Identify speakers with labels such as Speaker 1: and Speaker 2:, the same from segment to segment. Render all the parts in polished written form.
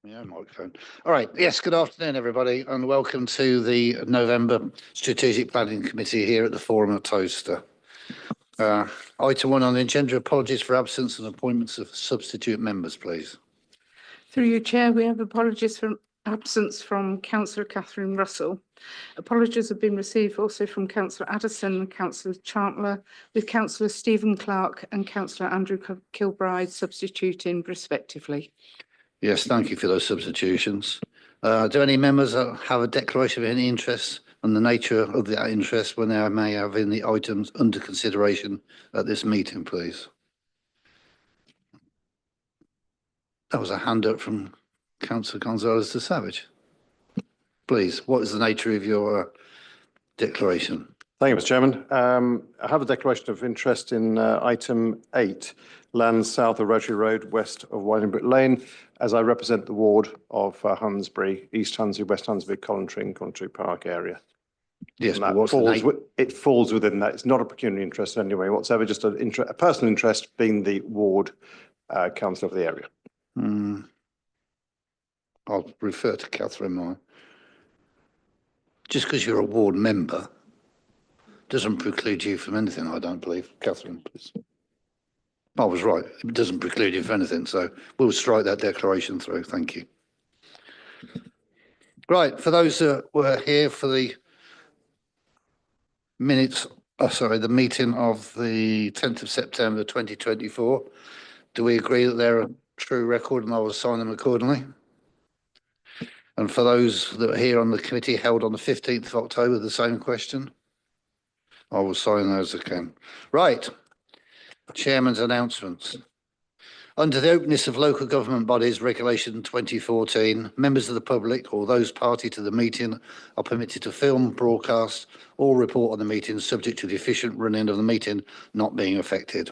Speaker 1: Yeah, microphone. All right. Yes, good afternoon, everybody, and welcome to the November Strategic Planning Committee here at the Forum at Towcester. Item 1 on the agenda, apologies for absence and appointments of substitute members, please.
Speaker 2: Through you, Chair, we have apologies for absence from Councillor Catherine Russell. Apologies have been received also from Councillor Addison and Councillor Chandler, with Councillor Stephen Clark and Councillor Andrew Kilbride substituting respectively.
Speaker 1: Yes, thank you for those substitutions. Do any members have a declaration of any interest and the nature of that interest when they may have in the items under consideration at this meeting, please? That was a hand up from Councillor Gonzalez de Savage. Please, what is the nature of your declaration?
Speaker 3: Thank you, Mr. Chairman. I have a declaration of interest in item 8, land south of Rotary Road, west of Windingbrook Lane, as I represent the ward of Hunsbury, East Hunsbury, West Hunsbury, Collentry Park area.
Speaker 1: Yes,
Speaker 3: but it falls within that. It's not a pecuniary interest anyway whatsoever, just a personal interest being the ward councillor of the area.
Speaker 1: I'll refer to Catherine Moore. Just because you're a ward member doesn't preclude you from anything, I don't believe. Catherine, please. I was right. It doesn't preclude you from anything, so we'll strike that declaration through. Thank you. Right, for those that were here for the the meeting of the 10th of September 2024, do we agree that they're a true record and I will sign them accordingly? And for those that are here on the committee held on the 15th of October, the same question? I will sign those again. Right. Chairman's announcements. Under the Openness of Local Government Bodies Regulation 2014, members of the public or those party to the meeting are permitted to film, broadcast or report on the meeting subject to the efficient running of the meeting not being affected.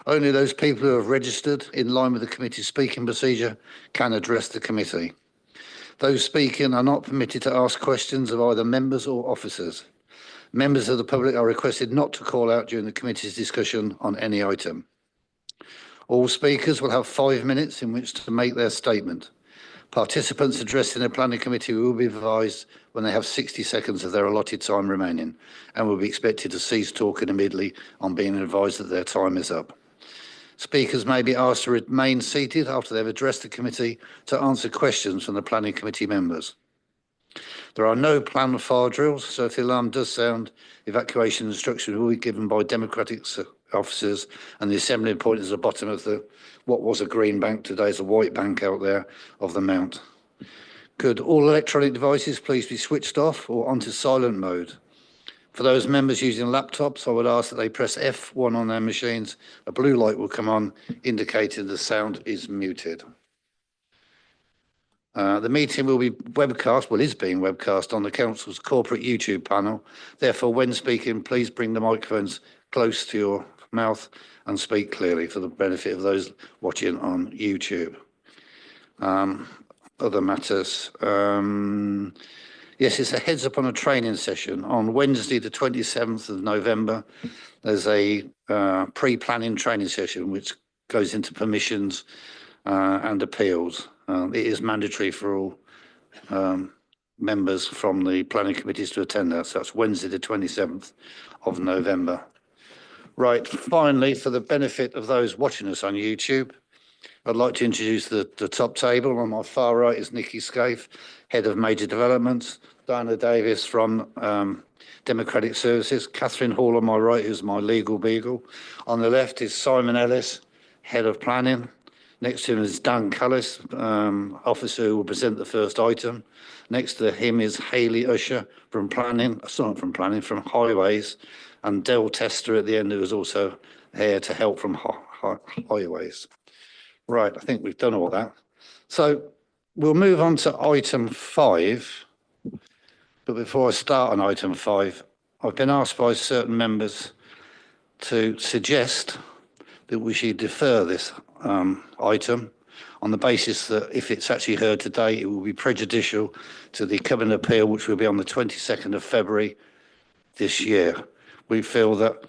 Speaker 1: Only those people who have registered in line with the committee's speaking procedure can address the committee. Those speaking are not permitted to ask questions of either members or officers. Members of the public are requested not to call out during the committee's discussion on any item. All speakers will have 5 minutes in which to make their statement. Participants addressing the planning committee will be advised when they have 60 seconds of their allotted time remaining and will be expected to cease talking immediately on being advised that their time is up. Speakers may be asked to remain seated after they've addressed the committee to answer questions from the planning committee members. There are no planned fire drills, so if the alarm does sound, evacuation instructions will be given by democratic officers, and the assembly point is at the bottom of what was a green bank, today is a white bank out there of the mount. Could all electronic devices please be switched off or onto silent mode? For those members using laptops, I would ask that they press F1 on their machines. A blue light will come on, indicating the sound is muted. The meeting will be webcast, is being webcast on the Council's corporate YouTube panel. Therefore, when speaking, please bring the microphones close to your mouth and speak clearly for the benefit of those watching on YouTube. Other matters. Yes, it's a heads up on a training session on Wednesday, the 27th of November. There's a pre-planning training session which goes into permissions and appeals. It is mandatory for all members from the planning committees to attend that. So that's Wednesday, the 27th of November. Right, finally, for the benefit of those watching us on YouTube, I'd like to introduce the top table. On my far right is Nikki Scaife, Head of Major Developments, Diana Davis from Democratic Services, Catherine Hall on my right, who's my legal beagle. On the left is Simon Ellis, Head of Planning. Next to him is Dan Cullis, officer who will present the first item. Next to him is Hayley Usher from from Highways, and Del Tester at the end, who is also here to help from Highways. Right, I think we've done all that. So we'll move on to item 5. But before I start on item 5, I've been asked by certain members to suggest that we should defer this item on the basis that if it's actually heard today, it will be prejudicial to the coming appeal, which will be on the 22nd of February this year. We feel that,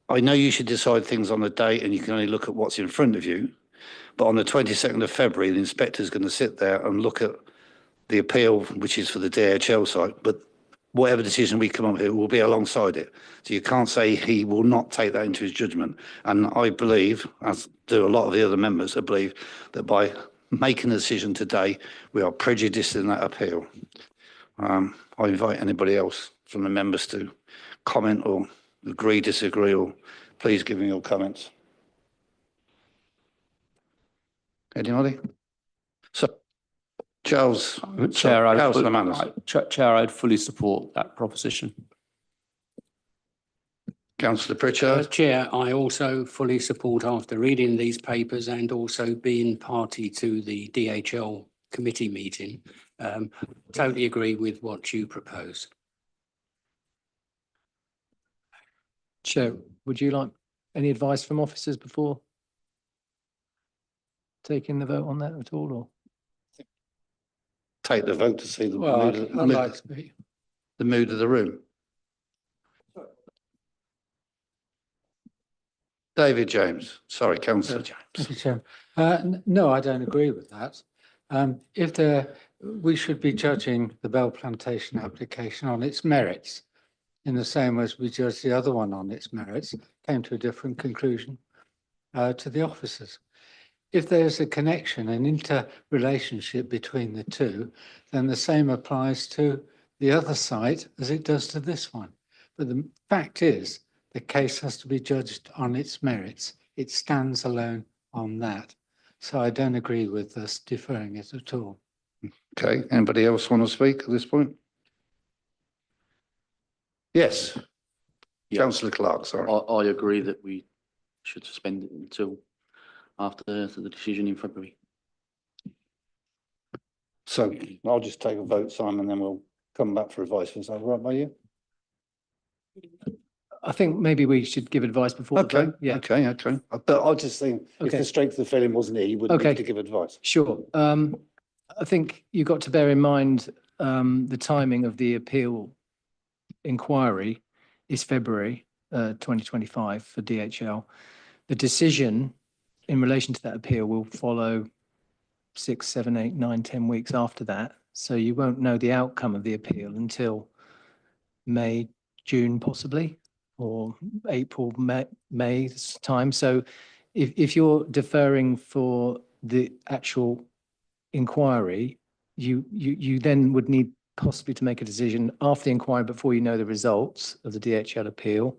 Speaker 1: I know you should decide things on the day and you can only look at what's in front of you, But on the 22nd of February, the inspector's going to sit there and look at the appeal, which is for the DHL site. But whatever decision we come up with will be alongside it. So you can't say he will not take that into his judgment. And I believe, as do a lot of the other members, I believe that by making a decision today, we are prejudiced in that appeal. I invite anybody else from the members to comment or agree, disagree, or please give me your comments. Anybody? So, Charles.
Speaker 4: Chair,
Speaker 1: Councillor Manners.
Speaker 4: Chair, I'd fully support that proposition.
Speaker 1: Councillor Pritchard.
Speaker 5: Chair, I also fully support, after reading these papers and also being party to the DHL committee meeting, totally agree with what you propose.
Speaker 6: Chair, would you like any advice from officers before taking the vote on that at all, or?
Speaker 1: Take the vote to see the
Speaker 5: Well,
Speaker 1: mood,
Speaker 5: I'd like to be.
Speaker 1: the mood of the room. David James, sorry, Councillor James.
Speaker 7: Thank you, Chair. No, I don't agree with that. We should be judging the Bell Plantation application on its merits, in the same as we judged the other one on its merits, came to a different conclusion to the officers. If there's a connection, an interrelationship between the two, then the same applies to the other site as it does to this one. But the fact is, the case has to be judged on its merits. It stands alone on that. So I don't agree with us deferring it at all.
Speaker 1: Okay, anybody else want to speak at this point? Yes.
Speaker 8: Yeah.
Speaker 1: Councillor Clark, sorry.
Speaker 8: I agree that we should suspend it until after the decision in February.
Speaker 1: So I'll just take a vote, Simon, then we'll come back for advice. Is that right by you?
Speaker 6: I think maybe we should give advice before the
Speaker 1: Okay,
Speaker 6: vote. Yeah,
Speaker 1: okay. But I just think if
Speaker 6: Okay.
Speaker 1: the strength of the feeling wasn't here, you wouldn't
Speaker 6: Okay.
Speaker 1: need to give advice.
Speaker 6: sure. I think you've got to bear in mind the timing of the appeal inquiry is February 2025 for DHL. The decision in relation to that appeal will follow 6, 7, 8, 9, 10 weeks after that. So you won't know the outcome of the appeal until May, June possibly, or April, May time. So if you're deferring for the actual inquiry, you then would need possibly to make a decision after the inquiry before you know the results of the DHL appeal.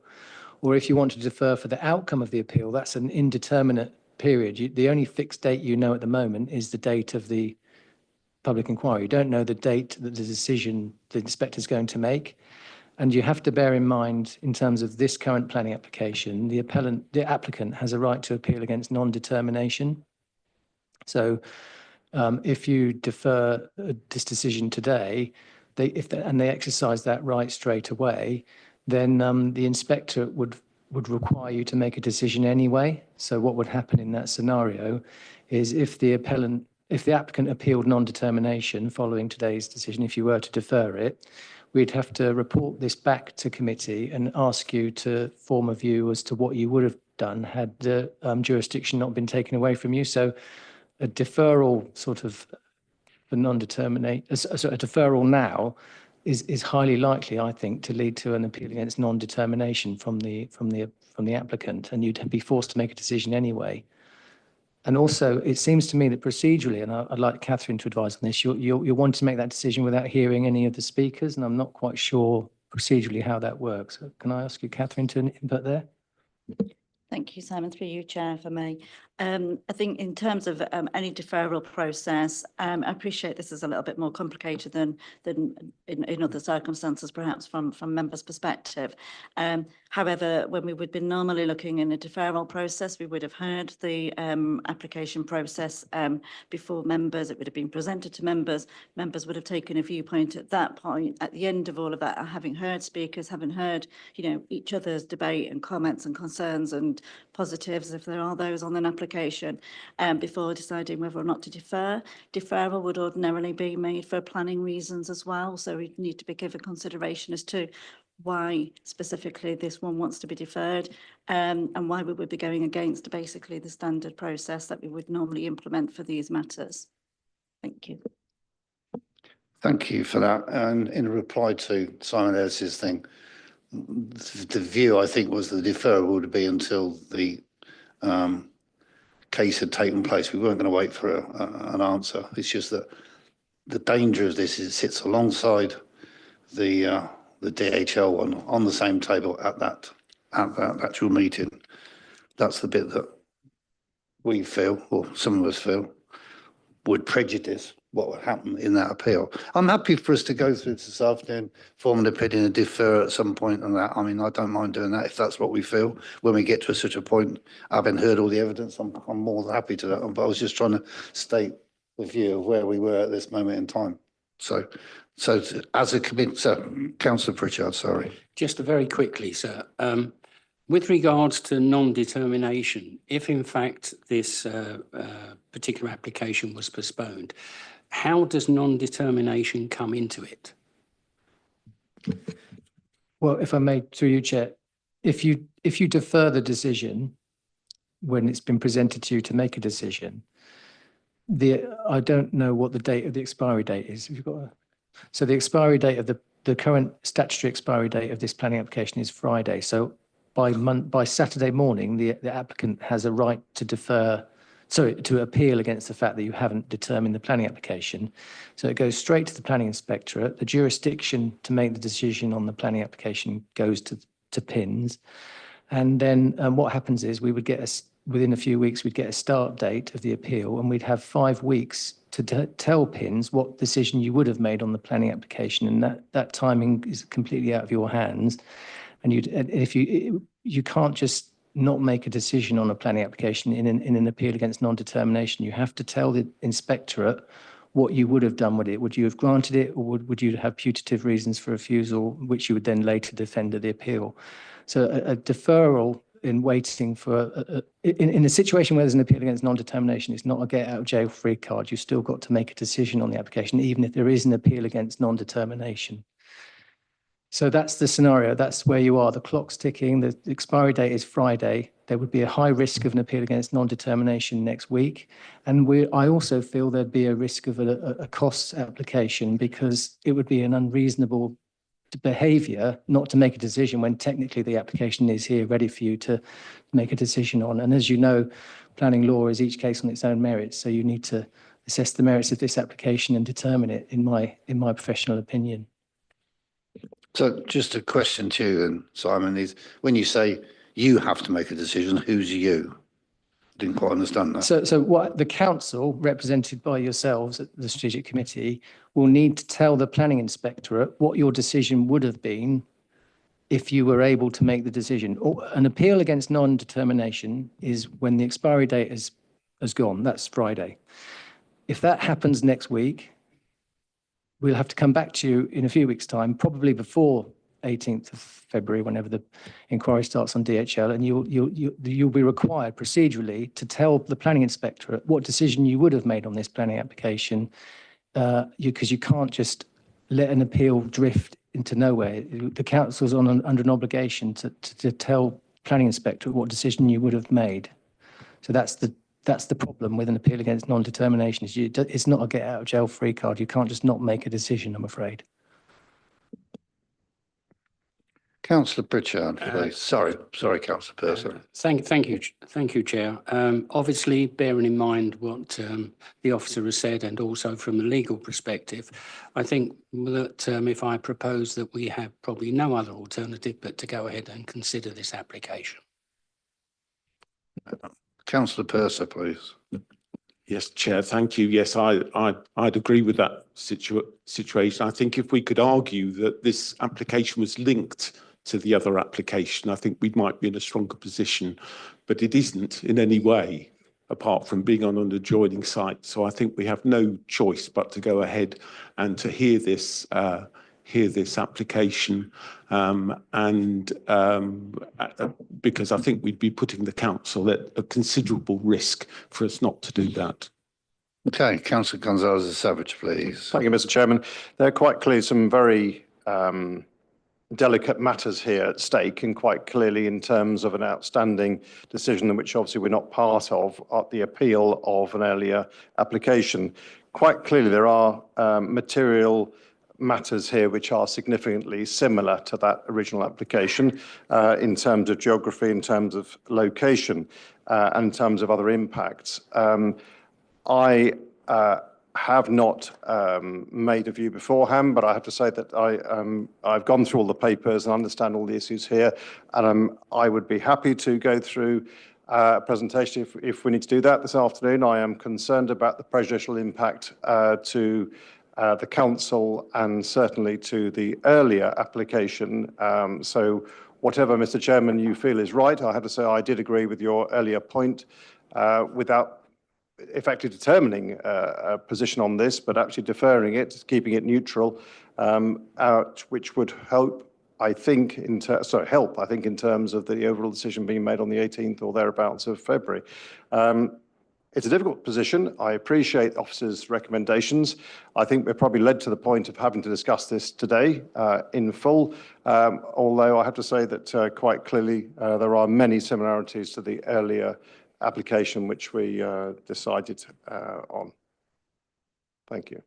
Speaker 6: Or if you want to defer for the outcome of the appeal, that's an indeterminate period. The only fixed date you know at the moment is the date of the public inquiry. You don't know the date that the decision the inspector is going to make. And you have to bear in mind, in terms of this current planning application, the applicant has a right to appeal against non-determination. So if you defer this decision today, they exercise that right straight away, then the inspector would require you to make a decision anyway. So what would happen in that scenario is if the applicant appealed non-determination following today's decision, if you were to defer it, we'd have to report this back to committee and ask you to form a view as to what you would have done had the jurisdiction not been taken away from you. So a deferral sort of for non-determinate, a deferral now is highly likely, I think, to lead to an appeal against non-determination from the applicant, and you'd be forced to make a decision anyway. And also, it seems to me that procedurally, and I'd like Catherine to advise on this, you're wanting to make that decision without hearing any of the speakers, and I'm not quite sure procedurally how that works. Can I ask you, Catherine, to input there?
Speaker 9: Thank you, Simon, through you, Chair, for me. I think in terms of any deferral process, I appreciate this is a little bit more complicated than in other circumstances, perhaps from members' perspective. However, when we would be normally looking in a deferral process, we would have heard the application process before members. It would have been presented to members. Members would have taken a viewpoint at that point. At the end of all of that, having heard speakers, having heard, each other's debate and comments and concerns and positives, if there are those on an application, before deciding whether or not to defer. Deferral would ordinarily be made for planning reasons as well, so we need to be given consideration as to why specifically this one wants to be deferred, and why we would be going against basically the standard process that we would normally implement for these matters. Thank you.
Speaker 1: Thank you for that. And in reply to Simon Ellis's thing, the view, I think, was the deferral would be until the case had taken place. We weren't going to wait for an answer. It's just that the danger of this is it sits alongside the DHL one on the same table at that actual meeting. That's the bit that we feel, or some of us feel, would prejudice what would happen in that appeal. I'm happy for us to go through this afternoon, form an opinion and defer at some point on that. I mean, I don't mind doing that if that's what we feel. When we get to such a point, having heard all the evidence, I'm more than happy to that. But I was just trying to state the view of where we were at this moment in time. So as a committee, Councillor Pritchard, sorry.
Speaker 5: Just very quickly, sir. With regards to non-determination, if in fact this particular application was postponed, how does non-determination come into it?
Speaker 6: Well, if I may, through you, Chair, if you defer the decision when it's been presented to you to make a decision, I don't know what the date of the expiry date is. Have you got so the expiry date of the current statutory expiry date of this planning application is Friday. So by Saturday morning, the applicant has a right to appeal against the fact that you haven't determined the planning application. So it goes straight to the planning inspectorate. The jurisdiction to make the decision on the planning application goes to PINS. And then what happens is we would get within a few weeks, we'd get a start date of the appeal, and we'd have 5 weeks to tell PINS what decision you would have made on the planning application. And that timing is completely out of your hands. And if you can't just not make a decision on a planning application in an appeal against non-determination. You have to tell the inspectorate what you would have done with it. Would you have granted it, or would you have putative reasons for refusal, which you would then later defend at the appeal? So a deferral in waiting for in a situation where there's an appeal against non-determination, it's not a get out of jail free card. You've still got to make a decision on the application, even if there is an appeal against non-determination. So that's the scenario. That's where you are. The clock's ticking. The expiry date is Friday. There would be a high risk of an appeal against non-determination next week. And I also feel there'd be a risk of a costs application, because it would be an unreasonable behaviour not to make a decision when technically the application is here ready for you to make a decision on. And as you know, planning law is each case on its own merits. So you need to assess the merits of this application and determine it, in my professional opinion.
Speaker 1: So just a question to you then, Simon, is when you say you have to make a decision, who's you? Didn't quite understand that.
Speaker 6: So what the council, represented by yourselves at the strategic committee, will need to tell the planning inspectorate what your decision would have been if you were able to make the decision. An appeal against non-determination is when the expiry date has gone. That's Friday. If that happens next week, we'll have to come back to you in a few weeks' time, probably before 18th of February, whenever the inquiry starts on DHL, and you'll be required procedurally to tell the planning inspectorate what decision you would have made on this planning application, because you can't just let an appeal drift into nowhere. The council's under an obligation to tell planning inspectorate what decision you would have made. So that's the problem with an appeal against non-determination. It's not a get out of jail free card. You can't just not make a decision, I'm afraid.
Speaker 1: Councillor Pritchard, please. Sorry, Councillor Purser.
Speaker 5: Thank you, Chair. Obviously, bearing in mind what the officer has said, and also from a legal perspective, I think that if I propose that we have probably no other alternative but to go ahead and consider this application.
Speaker 1: Councillor Purser, please.
Speaker 10: Yes, Chair, thank you. Yes, I'd agree with that situation. I think if we could argue that this application was linked to the other application, I think we might be in a stronger position, but it isn't in any way, apart from being on an adjoining site. So I think we have no choice but to go ahead and to hear this application, because I think we'd be putting the council at a considerable risk for us not to do that.
Speaker 1: Okay, Councillor Gonzalez-Savage, please.
Speaker 3: Thank you, Mr. Chairman. There are quite clearly some very delicate matters here at stake, and quite clearly in terms of an outstanding decision, in which obviously we're not part of, the appeal of an earlier application. Quite clearly there are material matters here which are significantly similar to that original application in terms of geography, in terms of location, and in terms of other impacts. I have not made a view beforehand, but I have to say that I've gone through all the papers and understand all the issues here, and I would be happy to go through a presentation if we need to do that this afternoon. I am concerned about the prejudicial impact to the council and certainly to the earlier application. So whatever, Mr. Chairman, you feel is right, I have to say I did agree with your earlier point without effectively determining a position on this, but actually deferring it, keeping it neutral, which would help, I think, in terms of the overall decision being made on the 18th or thereabouts of February. It's a difficult position. I appreciate the officer's recommendations. I think we're probably led to the point of having to discuss this today in full, although I have to say that quite clearly there are many similarities to the earlier application which we decided on. Thank you.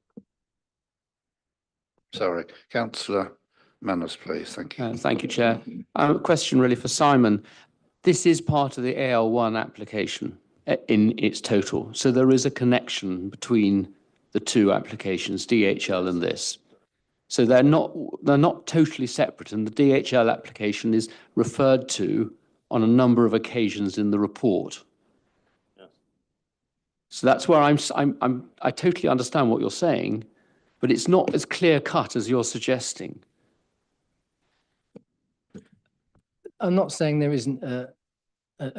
Speaker 1: Sorry, Councillor Manners, please. Thank you.
Speaker 4: Thank you, Chair. A question really for Simon. This is part of the AL1 application in its total. So there is a connection between the two applications, DHL and this. So they're not totally separate, and the DHL application is referred to on a number of occasions in the report. So that's where I totally understand what you're saying, but it's not as clear cut as you're suggesting.
Speaker 6: I'm not saying there isn't a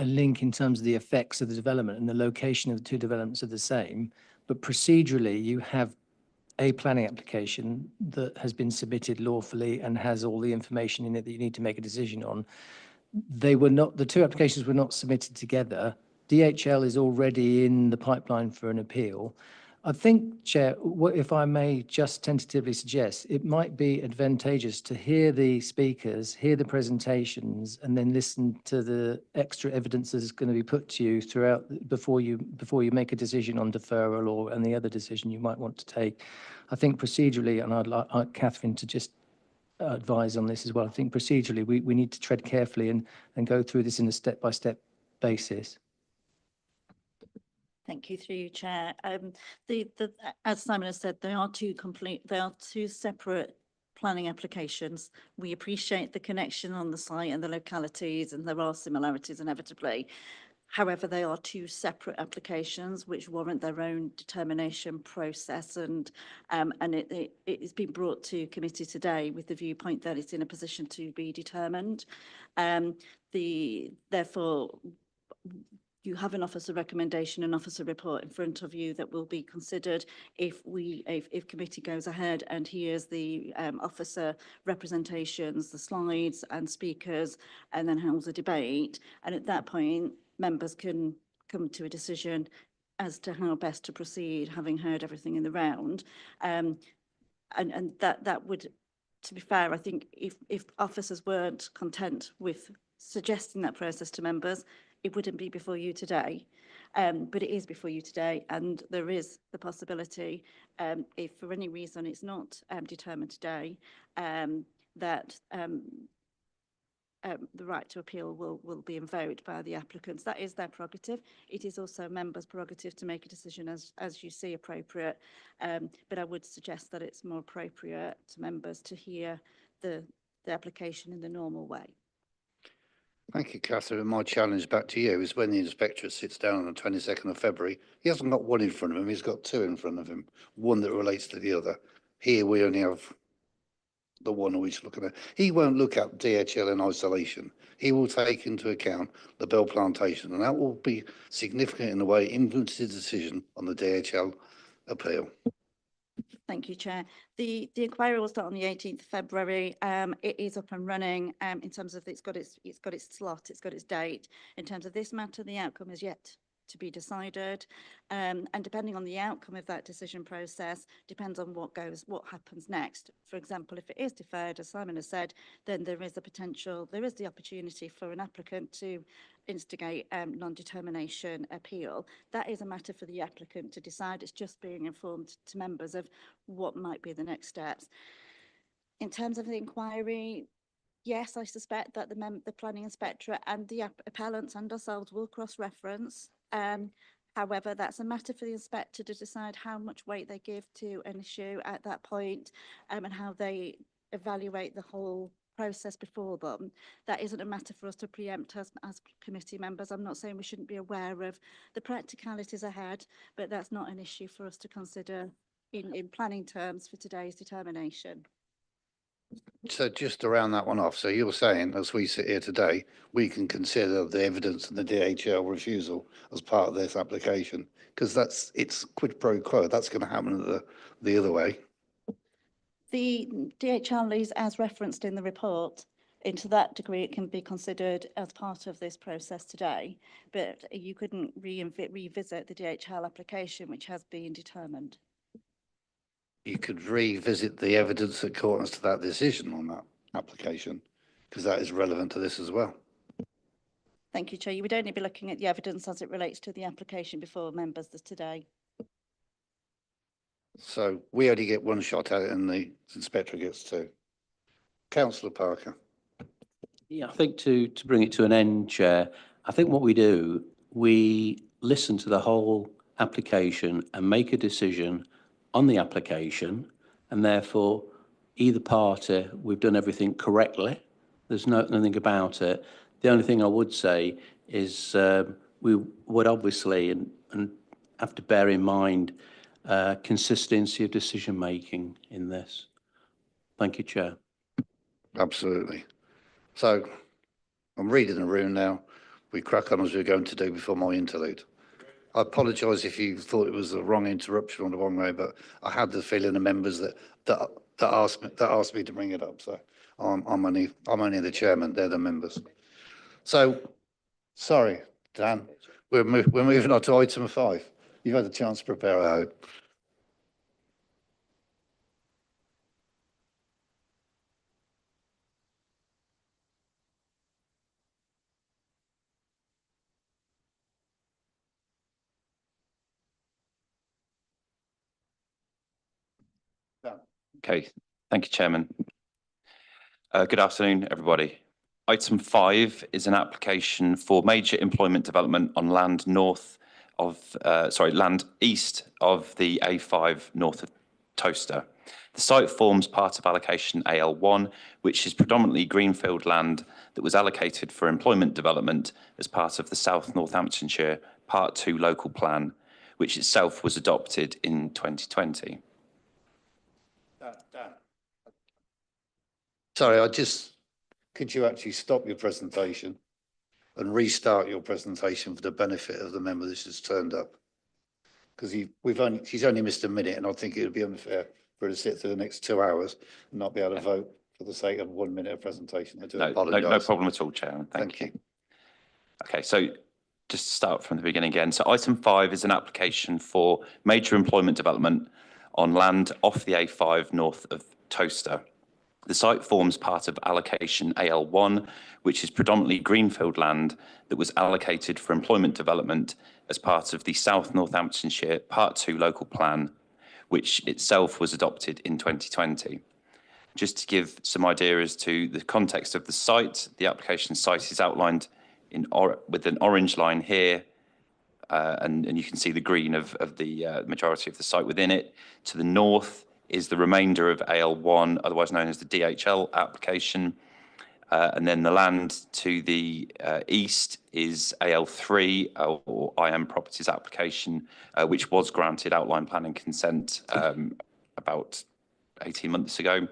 Speaker 6: link in terms of the effects of the development, and the location of the two developments are the same, but procedurally you have a planning application that has been submitted lawfully and has all the information in it that you need to make a decision on. The two applications were not submitted together. DHL is already in the pipeline for an appeal. I think, Chair, if I may just tentatively suggest, it might be advantageous to hear the speakers, hear the presentations, and then listen to the extra evidence that is going to be put to you throughout before you make a decision on deferral or any other decision you might want to take. I think procedurally, and I'd like Catherine to just advise on this as well. I think procedurally we need to tread carefully and go through this in a step-by-step basis.
Speaker 9: Thank you, through you, Chair. As Simon has said, they are two separate planning applications. We appreciate the connection on the site and the localities, and there are similarities inevitably. However, they are two separate applications which warrant their own determination process, and it has been brought to committee today with the viewpoint that it's in a position to be determined. Therefore, you have an officer recommendation, an officer report in front of you that will be considered if committee goes ahead and hears the officer representations, the slides and speakers, and then holds a debate. And at that point, members can come to a decision as to how best to proceed, having heard everything in the round. And that would, to be fair, I think if officers weren't content with suggesting that process to members, it wouldn't be before you today, but it is before you today, and there is the possibility, if for any reason it's not determined today, that the right to appeal will be invoked by the applicants. That is their prerogative. It is also members' prerogative to make a decision as you see appropriate, but I would suggest that it's more appropriate to members to hear the application in the normal way.
Speaker 1: Thank you, Catherine. My challenge back to you is when the inspectorate sits down on the 22nd of February, he hasn't got one in front of him, he's got two in front of him, one that relates to the other. Here we only have the one we're looking at. He won't look at DHL in isolation. He will take into account the Bell Plantation, and that will be significant in the way it influences the decision on the DHL appeal.
Speaker 9: Thank you, Chair. The inquiry will start on the 18th of February. It is up and running in terms of it's got its slot, it's got its date. In terms of this matter, the outcome is yet to be decided. And depending on the outcome of that decision process, depends on what happens next. For example, if it is deferred, as Simon has said, then there is the opportunity for an applicant to instigate non-determination appeal. That is a matter for the applicant to decide. It's just being informed to members of what might be the next steps. In terms of the inquiry, yes, I suspect that the planning inspectorate and the appellants and ourselves will cross-reference. However, that's a matter for the inspector to decide how much weight they give to an issue at that point, and how they evaluate the whole process before them. That isn't a matter for us to preempt as committee members. I'm not saying we shouldn't be aware of the practicalities ahead, but that's not an issue for us to consider in planning terms for today's determination.
Speaker 1: So just to round that one off, so you're saying, as we sit here today, we can consider the evidence and the DHL refusal as part of this application, because it's quid pro quo. That's going to happen the other way.
Speaker 9: The DHL lease, as referenced in the report, to that degree, it can be considered as part of this process today, but you couldn't revisit the DHL application, which has been determined.
Speaker 1: You could revisit the evidence that accordance to that decision on that application, because that is relevant to this as well.
Speaker 9: Thank you, Chair. You would only be looking at the evidence as it relates to the application before members today.
Speaker 1: So we only get one shot at it and the inspector gets two. Councillor Parker.
Speaker 11: Yeah, I think to bring it to an end, Chair, I think what we do, we listen to the whole application and make a decision on the application, and therefore either party, we've done everything correctly. There's nothing about it. The only thing I would say is we would obviously and have to bear in mind consistency of decision making in this. Thank you, Chair.
Speaker 1: Absolutely. So I'm reading the room now. We crack on as we're going to do before my interlude. I apologise if you thought it was the wrong interruption on the wrong way, but I had the feeling the members that asked me to bring it up. So I'm only the chairman. They're the members. So sorry, Dan. We're moving on to item 5. You've had a chance to prepare, I hope.
Speaker 12: Okay, thank you, Chairman. Good afternoon, everybody. Item 5 is an application for major employment development on land land east of the A5 north of Towcester. The site forms part of allocation AL1, which is predominantly greenfield land that was allocated for employment development as part of the South Northamptonshire Part 2 local plan, which itself was adopted in 2020.
Speaker 1: Sorry, could you actually stop your presentation and restart your presentation for the benefit of the member that's just turned up? Because she's only missed a minute, and I think it would be unfair for her to sit through the next 2 hours and not be able to vote for the sake of 1 minute of presentation. I do apologise.
Speaker 12: No problem at all, Chairman. Thank you. Okay, so just to start from the beginning again. So item 5 is an application for major employment development on land off the A5 north of Towcester. The site forms part of allocation AL1, which is predominantly greenfield land that was allocated for employment development as part of the South Northamptonshire Part 2 local plan, which itself was adopted in 2020. Just to give some idea as to the context of the site, the application site is outlined with an orange line here, and you can see the green of the majority of the site within it. To the north is the remainder of AL1, otherwise known as the DHL application. And then the land to the east is AL3, or IM Properties application, which was granted outline planning consent about 18 months ago.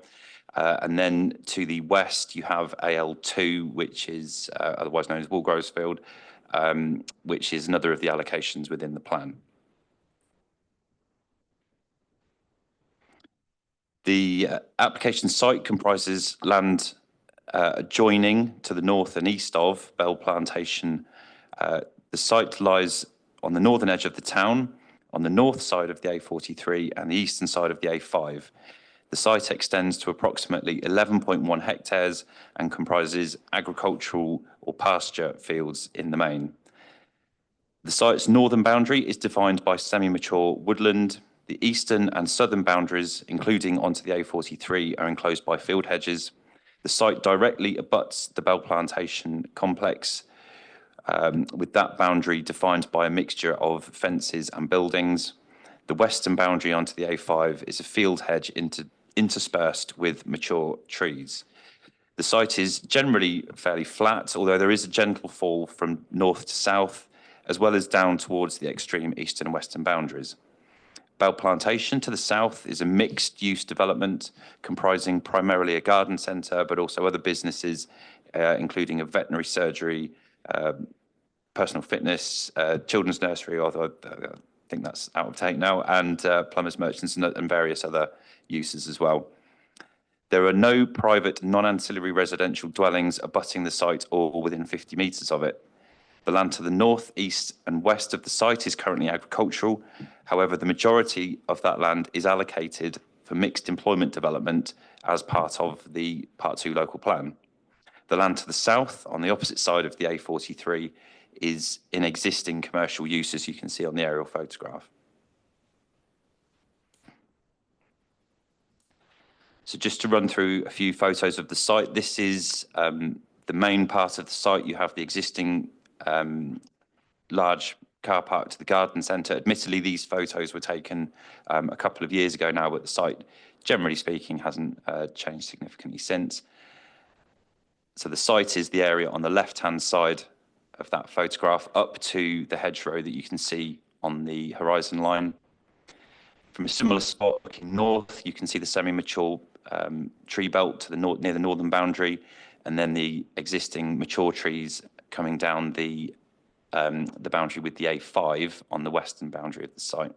Speaker 12: And then to the west, you have AL2, which is otherwise known as Woolgrowesfield, which is another of the allocations within the plan. The application site comprises land adjoining to the north and east of Bell Plantation. The site lies on the northern edge of the town, on the north side of the A43 and the eastern side of the A5. The site extends to approximately 11.1 hectares and comprises agricultural or pasture fields in the main. The site's northern boundary is defined by semi-mature woodland. The eastern and southern boundaries, including onto the A43, are enclosed by field hedges. The site directly abuts the Bell Plantation complex, with that boundary defined by a mixture of fences and buildings. The western boundary onto the A5 is a field hedge interspersed with mature trees. The site is generally fairly flat, although there is a gentle fall from north to south, as well as down towards the extreme eastern and western boundaries. Bell Plantation to the south is a mixed-use development comprising primarily a garden centre, but also other businesses, including a veterinary surgery, personal fitness, children's nursery, although I think that's out of date now, and plumbers, merchants, and various other uses as well. There are no private non-ancillary residential dwellings abutting the site or within 50 metres of it. The land to the north, east and west of the site is currently agricultural. However, the majority of that land is allocated for mixed employment development as part of the Part 2 local plan. The land to the south, on the opposite side of the A43, is in existing commercial use, as you can see on the aerial photograph. So just to run through a few photos of the site, this is the main part of the site. You have the existing large car park to the garden centre. Admittedly, these photos were taken a couple of years ago now, but the site, generally speaking, hasn't changed significantly since. So the site is the area on the left-hand side of that photograph up to the hedgerow that you can see on the horizon line. From a similar spot looking north, you can see the semi-mature tree belt to the near the northern boundary, and then the existing mature trees coming down the boundary with the A5 on the western boundary of the site.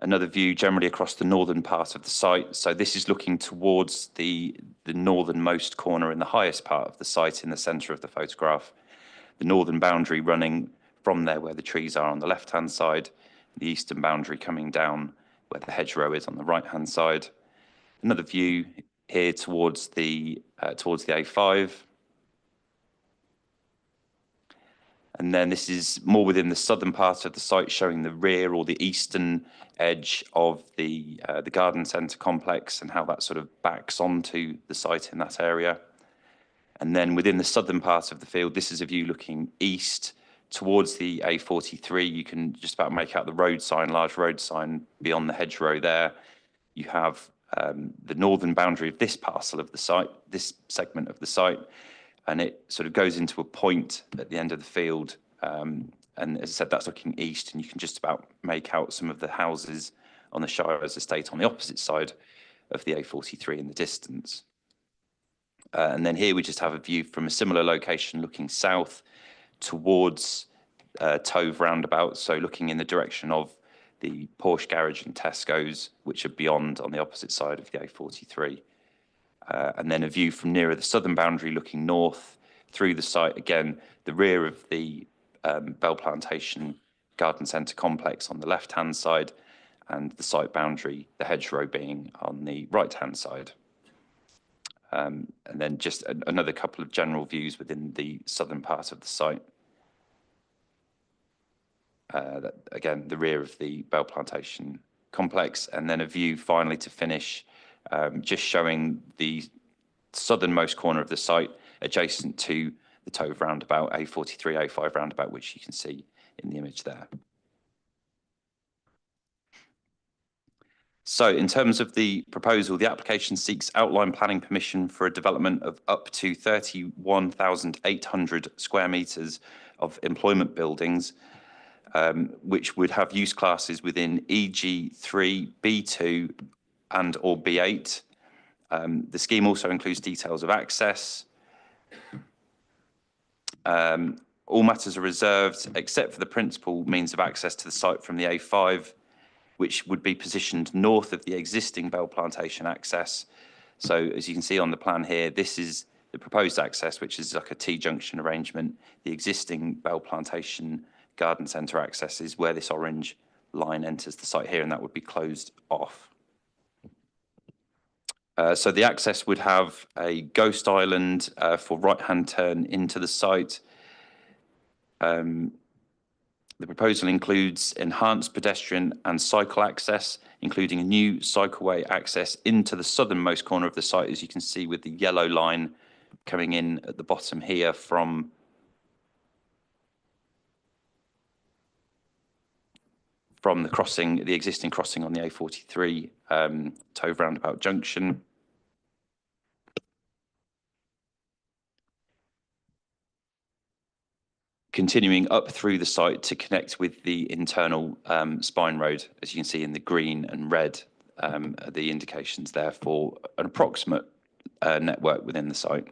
Speaker 12: Another view generally across the northern part of the site. So this is looking towards the northernmost corner in the highest part of the site in the centre of the photograph. The northern boundary running from there where the trees are on the left-hand side, the eastern boundary coming down where the hedgerow is on the right-hand side. Another view here towards the A5. And then this is more within the southern part of the site, showing the rear or the eastern edge of the garden centre complex and how that sort of backs onto the site in that area. And then within the southern part of the field, this is a view looking east towards the A43. You can just about make out the road sign, large road sign beyond the hedgerow there. You have the northern boundary of this parcel of the site, this segment of the site, and it sort of goes into a point at the end of the field. And as I said, that's looking east, and you can just about make out some of the houses on the Shires estate on the opposite side of the A43 in the distance. And then here we just have a view from a similar location looking south towards Tove roundabout, so looking in the direction of the Porsche garage and Tesco's, which are beyond on the opposite side of the A43. And then a view from nearer the southern boundary looking north through the site, again, the rear of the Bell Plantation Garden Centre complex on the left-hand side, and the site boundary, the hedgerow being on the right-hand side. And then just another couple of general views within the southern part of the site. Again, the rear of the Bell Plantation complex, and then a view finally to finish, just showing the southernmost corner of the site adjacent to the Tove roundabout, A43, A5 roundabout, which you can see in the image there. So in terms of the proposal, the application seeks outline planning permission for a development of up to 31,800 square metres of employment buildings, which would have use classes within EG3, B2 and or B8. The scheme also includes details of access. All matters are reserved except for the principal means of access to the site from the A5, which would be positioned north of the existing Bell Plantation access. So as you can see on the plan here, this is the proposed access, which is like a T-junction arrangement. The existing Bell Plantation garden centre access is where this orange line enters the site here, and that would be closed off. So the access would have a ghost island for right-hand turn into the site. The proposal includes enhanced pedestrian and cycle access, including a new cycleway access into the southernmost corner of the site, as you can see with the yellow line coming in at the bottom here from the crossing, the existing crossing on the A43 Tove Roundabout Junction. Continuing up through the site to connect with the internal spine road, as you can see in the green and red, are the indications there for an approximate network within the site.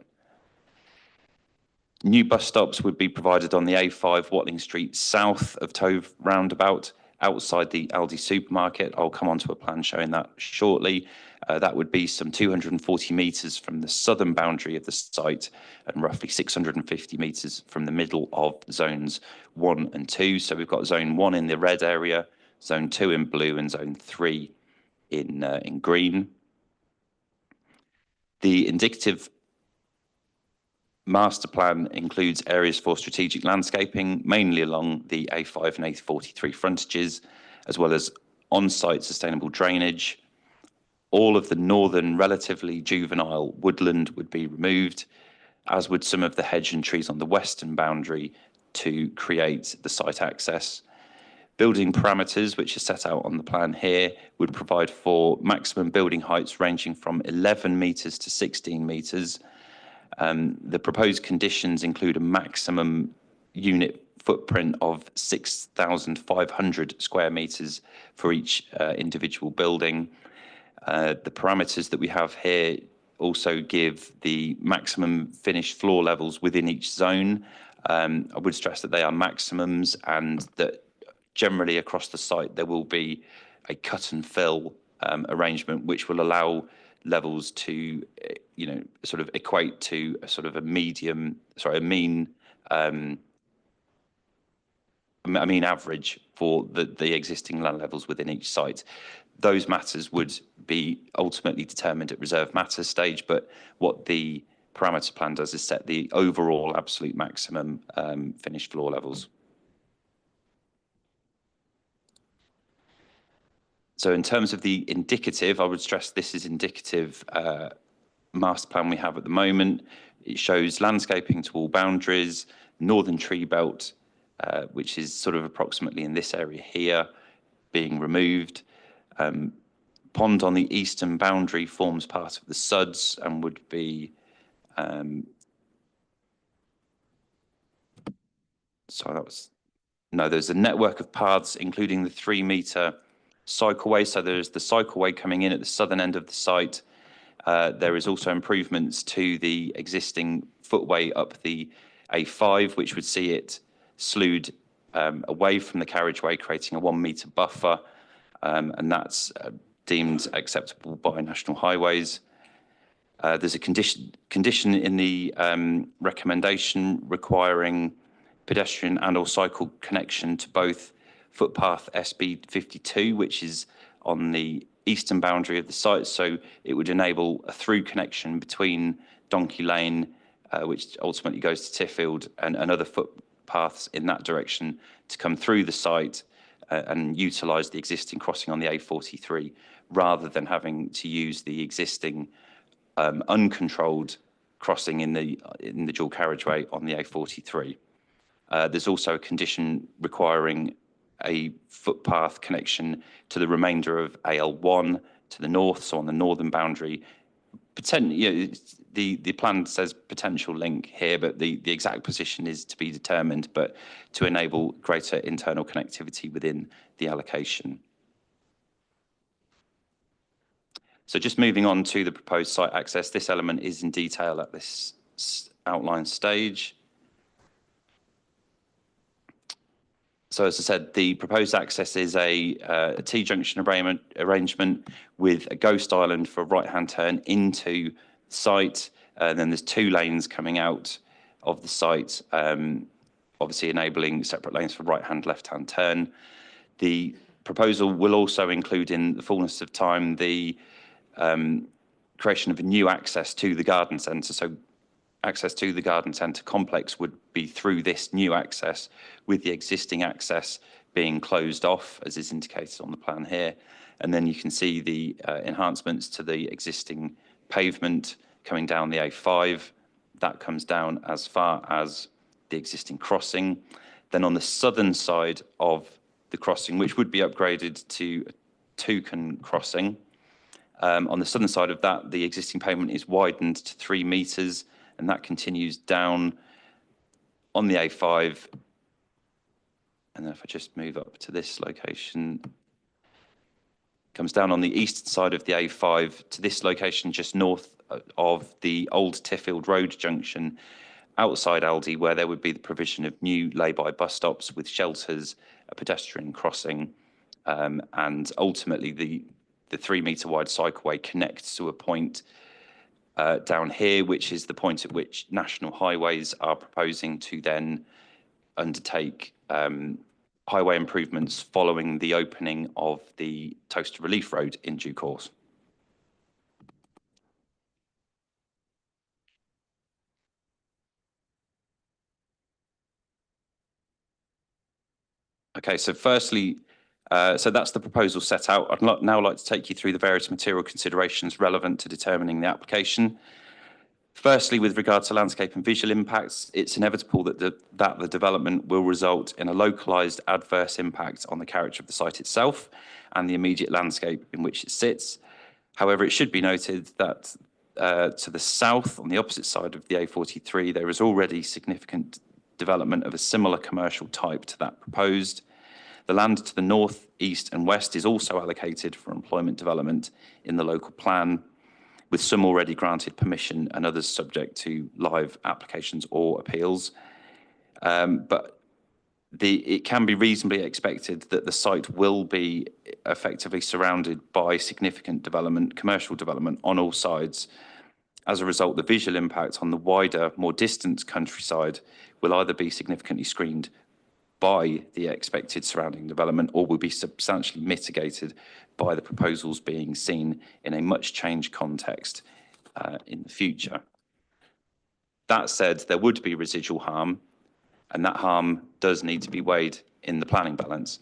Speaker 12: New bus stops would be provided on the A5 Watling Street south of Tove Roundabout, outside the Aldi supermarket. I'll come on to a plan showing that shortly. That would be some 240 metres from the southern boundary of the site and roughly 650 metres from the middle of zones 1 and 2. So we've got zone 1 in the red area, zone 2 in blue, and zone 3 in green. The indicative master plan includes areas for strategic landscaping, mainly along the A5 and A43 frontages, as well as on-site sustainable drainage. All of the northern relatively juvenile woodland would be removed, as would some of the hedge and trees on the western boundary to create the site access. Building parameters, which are set out on the plan here, would provide for maximum building heights ranging from 11 metres to 16 metres. The proposed conditions include a maximum unit footprint of 6,500 square metres for each individual building. The parameters that we have here also give the maximum finished floor levels within each zone. I would stress that they are maximums, and that generally across the site there will be a cut and fill arrangement which will allow levels to, sort of equate to a sort of a mean average for the existing land levels within each site. Those matters would be ultimately determined at reserve matters stage, but what the parameter plan does is set the overall absolute maximum finished floor levels. So in terms of the indicative, I would stress this is indicative master plan we have at the moment. It shows landscaping to all boundaries, northern tree belt, which is sort of approximately in this area here, being removed. Pond on the eastern boundary forms part of the SUDS and would be, there's a network of paths, including the 3-metre cycleway. So there's the cycleway coming in at the southern end of the site. There is also improvements to the existing footway up the A5, which would see it slewed away from the carriageway, creating a 1-metre buffer. And that's deemed acceptable by National Highways. There's a condition in the recommendation requiring pedestrian and or cycle connection to both footpath SB 52, which is on the eastern boundary of the site. So it would enable a through connection between Donkey Lane, which ultimately goes to Tiffield, and other footpaths in that direction to come through the site and utilise the existing crossing on the A43, rather than having to use the existing uncontrolled crossing in the dual carriageway on the A43. There's also a condition requiring a footpath connection to the remainder of AL1 to the north, so on the northern boundary. The plan says potential link here, but the exact position is to be determined, but to enable greater internal connectivity within the allocation. So just moving on to the proposed site access, this element is in detail at this outline stage. So as I said, the proposed access is a T-junction arrangement with a ghost island for a right-hand turn into the site. And then there's 2 lanes coming out of the site obviously enabling separate lanes for right-hand, left-hand turn. The proposal will also include, in the fullness of time, the creation of a new access to the garden centre. So access to the garden centre complex would be through this new access, with the existing access being closed off, as is indicated on the plan here. And then you can see the enhancements to the existing pavement coming down the A5. That comes down as far as the existing crossing. Then on the southern side of the crossing, which would be upgraded to a toucan crossing, on the southern side of that, the existing pavement is widened to 3 metres, and that continues down on the A5. And then if I just move up to this location, comes down on the east side of the A5 to this location just north of the old Tiffield Road junction, outside Aldi, where there would be the provision of new lay-by bus stops with shelters, a pedestrian crossing, and ultimately the 3 metre wide cycleway connects to a point down here, which is the point at which National Highways are proposing to then undertake highway improvements following the opening of the Toaster Relief Road in due course. Okay, so firstly, so that's the proposal set out. I'd now like to take you through the various material considerations relevant to determining the application. Firstly, with regard to landscape and visual impacts, it's inevitable that the development will result in a localised adverse impact on the character of the site itself and the immediate landscape in which it sits. However, it should be noted that to the south, on the opposite side of the A43, there is already significant development of a similar commercial type to that proposed. The land to the north, east and west is also allocated for employment development in the local plan, with some already granted permission and others subject to live applications or appeals. But it can be reasonably expected that the site will be effectively surrounded by significant development, commercial development on all sides. As a result, the visual impact on the wider, more distant countryside will either be significantly screened by the expected surrounding development or will be substantially mitigated by the proposals being seen in a much changed context in the future. That said, there would be residual harm, and that harm does need to be weighed in the planning balance.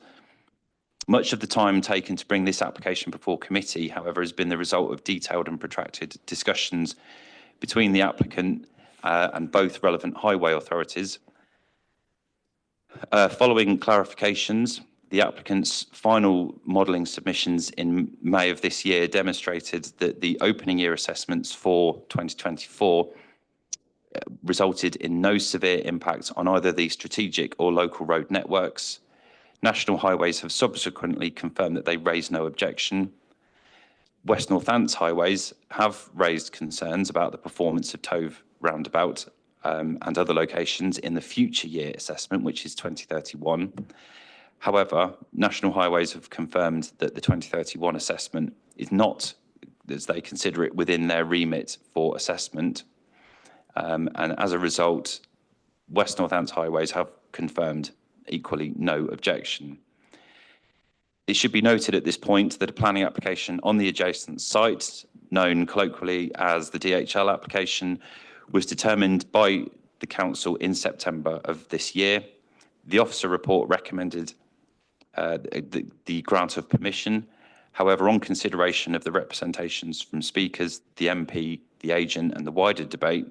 Speaker 12: Much of the time taken to bring this application before committee, however, has been the result of detailed and protracted discussions between the applicant and both relevant highway authorities. Following clarifications, the applicant's final modelling submissions in May of this year demonstrated that the opening year assessments for 2024 resulted in no severe impact on either the strategic or local road networks. National Highways have subsequently confirmed that they raised no objection. West Northants Highways have raised concerns about the performance of Tove Roundabout and other locations in the future year assessment, which is 2031. However, National Highways have confirmed that the 2031 assessment is not, as they consider it, within their remit for assessment. And as a result, West Northants Highways have confirmed equally no objection. It should be noted at this point that a planning application on the adjacent site, known colloquially as the DHL application, was determined by the council in September of this year. The officer report recommended the grant of permission. However, on consideration of the representations from speakers, the MP, the agent and the wider debate,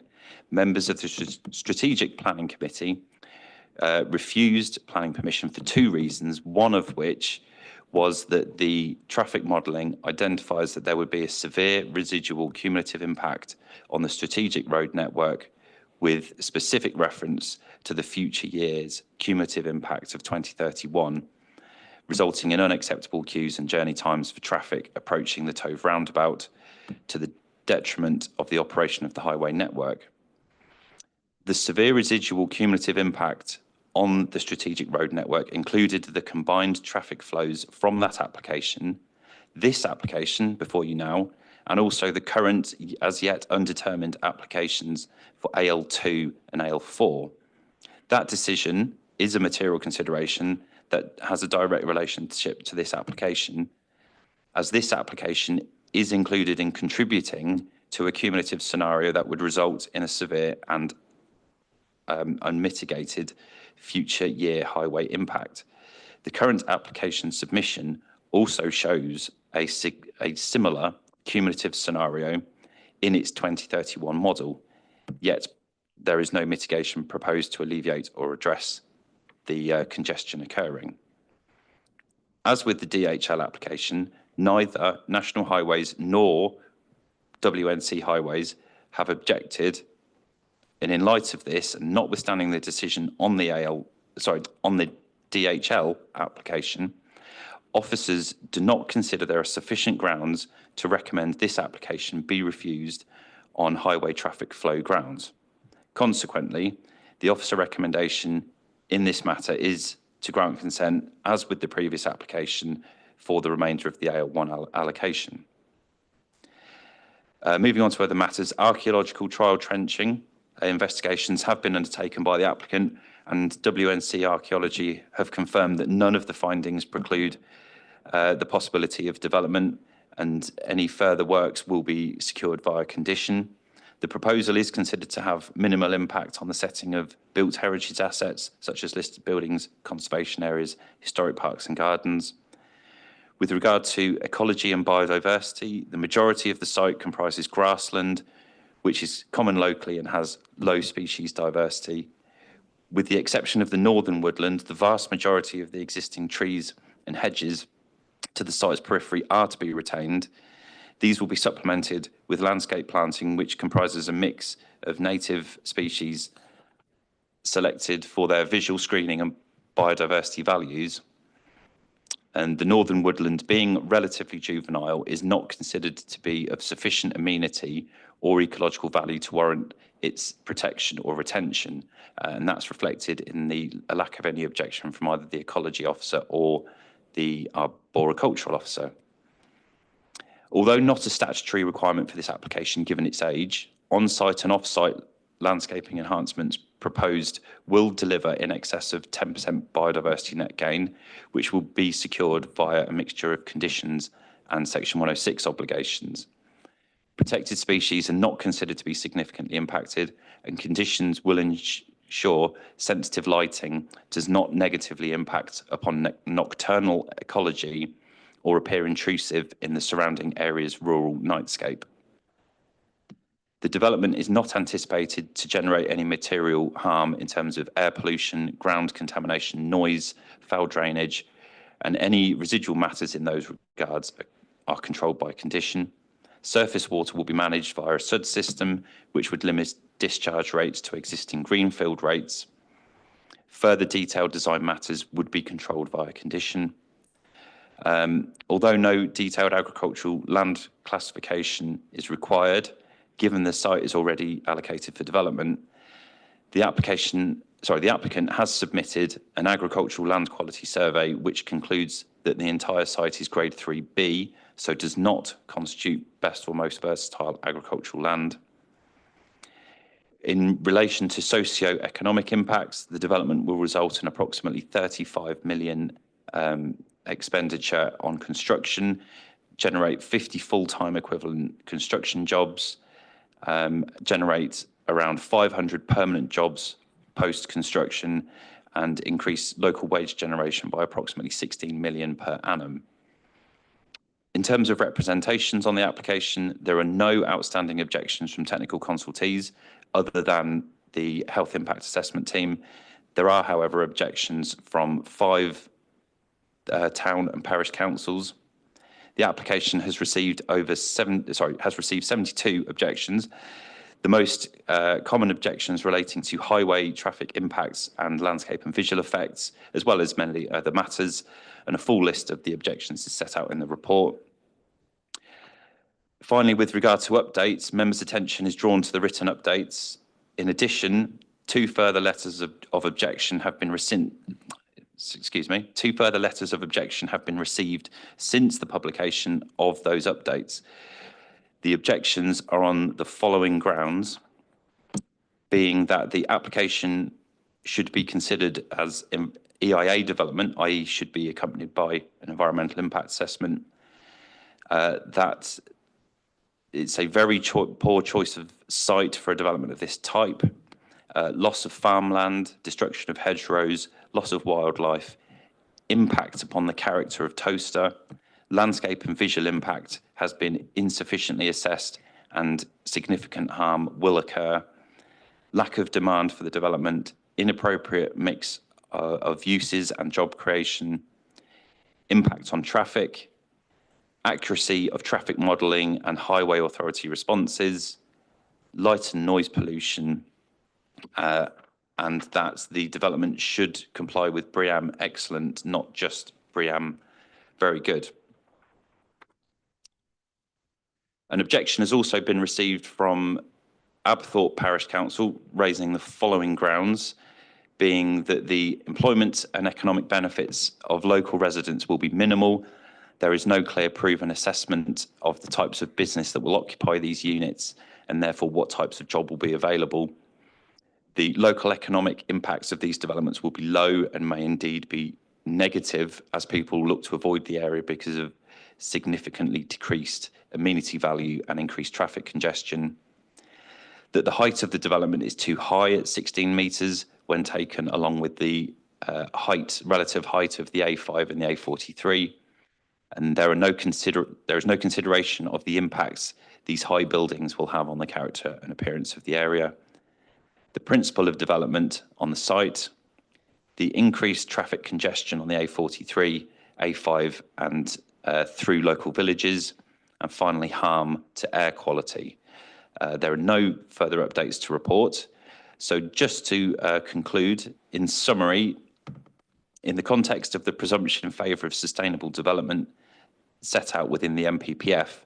Speaker 12: members of the Strategic Planning Committee refused planning permission for 2 reasons, one of which was that the traffic modelling identifies that there would be a severe residual cumulative impact on the strategic road network with specific reference to the future years cumulative impact of 2031, resulting in unacceptable queues and journey times for traffic approaching the Tove Roundabout to the detriment of the operation of the highway network. The severe residual cumulative impact on the strategic road network included the combined traffic flows from that application, this application before you now, and also the current as yet undetermined applications for AL2 and AL4. That decision is a material consideration that has a direct relationship to this application, as this application is included in contributing to a cumulative scenario that would result in a severe and unmitigated future year highway impact. The current application submission also shows a similar cumulative scenario in its 2031 model, yet there is no mitigation proposed to alleviate or address the congestion occurring. As with the DHL application, neither National Highways nor WNC Highways have objected, and in light of this, and notwithstanding the decision on the DHL application, officers do not consider there are sufficient grounds to recommend this application be refused on highway traffic flow grounds. Consequently, the officer recommendation in this matter is to grant consent, as with the previous application, for the remainder of the AL1 allocation. Moving on to other matters, archaeological trial trenching investigations have been undertaken by the applicant, and WNC Archaeology have confirmed that none of the findings preclude the possibility of development, and any further works will be secured via condition. The proposal is considered to have minimal impact on the setting of built heritage assets, such as listed buildings, conservation areas, historic parks and gardens. With regard to ecology and biodiversity, the majority of the site comprises grassland, which is common locally and has low species diversity. With the exception of the northern woodland, the vast majority of the existing trees and hedges to the site's periphery are to be retained. These will be supplemented with landscape planting, which comprises a mix of native species selected for their visual screening and biodiversity values. And the northern woodland, being relatively juvenile, is not considered to be of sufficient amenity or ecological value to warrant its protection or retention. And that's reflected in the lack of any objection from either the ecology officer or the arboricultural officer. Although not a statutory requirement for this application, given its age, on-site and off-site landscaping enhancements proposed will deliver in excess of 10% biodiversity net gain, which will be secured via a mixture of conditions and Section 106 obligations. Protected species are not considered to be significantly impacted, and conditions will ensure sensitive lighting does not negatively impact upon nocturnal ecology or appear intrusive in the surrounding area's rural nightscape. The development is not anticipated to generate any material harm in terms of air pollution, ground contamination, noise, foul drainage, and any residual matters in those regards are controlled by condition. Surface water will be managed via a SUD system, which would limit discharge rates to existing greenfield rates. Further detailed design matters would be controlled via condition. Although no detailed agricultural land classification is required, given the site is already allocated for development, the applicant has submitted an agricultural land quality survey, which concludes that the entire site is grade 3B, so does not constitute best or most versatile agricultural land. In relation to socio-economic impacts, the development will result in approximately 35 million expenditure on construction, generate 50 full-time equivalent construction jobs, generate around 500 permanent jobs post-construction, and increase local wage generation by approximately 16 million per annum. In terms of representations on the application, there are no outstanding objections from technical consultees other than the health impact assessment team. There are, however, objections from 5 town and parish councils. The application has received has received 72 objections. The most common objections relating to highway traffic impacts and landscape and visual effects, as well as many other matters, and a full list of the objections is set out in the report. Finally, with regard to updates, members' attention is drawn to the written updates. In addition, 2 further letters of objection have been received. 2 further letters of objection have been received since the publication of those updates. The objections are on the following grounds, being that the application should be considered as EIA development, i.e. should be accompanied by an environmental impact assessment. That it's a very poor choice of site for a development of this type. Loss of farmland, destruction of hedgerows, loss of wildlife, impact upon the character of Towcester, landscape and visual impact has been insufficiently assessed and significant harm will occur. Lack of demand for the development, inappropriate mix of uses and job creation, impact on traffic, accuracy of traffic modelling and highway authority responses, light and noise pollution, and that the development should comply with BREEAM excellent, not just BREEAM very good. An objection has also been received from Abthorpe Parish Council, raising the following grounds, being that the employment and economic benefits of local residents will be minimal. There is no clear proven assessment of the types of business that will occupy these units and therefore what types of job will be available. The local economic impacts of these developments will be low and may indeed be negative as people look to avoid the area because of significantly decreased amenity value and increased traffic congestion. That the height of the development is too high at 16 metres when taken along with the relative height of the A5 and the A43. And there is no consideration of the impacts these high buildings will have on the character and appearance of the area. The principle of development on the site, the increased traffic congestion on the A43, A5 and through local villages, and finally harm to air quality. There are no further updates to report. So just to conclude, in summary, in the context of the presumption in favour of sustainable development set out within the MPPF,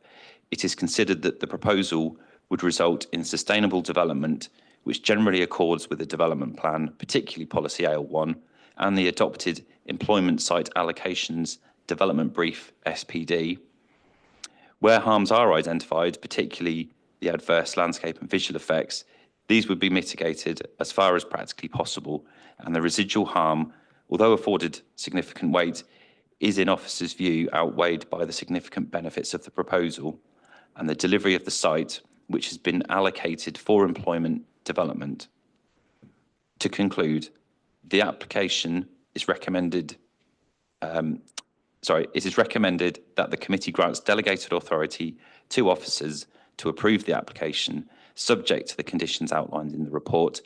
Speaker 12: it is considered that the proposal would result in sustainable development which generally accords with the development plan, particularly policy AL1, and the adopted employment site allocations development brief SPD. Where harms are identified, particularly the adverse landscape and visual effects, these would be mitigated as far as practically possible, and the residual harm, although afforded significant weight, is in officers' view outweighed by the significant benefits of the proposal and the delivery of the site, which has been allocated for employment development. To conclude, the application is recommended, it is recommended that the committee grants delegated authority to officers to approve the application, subject to the conditions outlined in the report,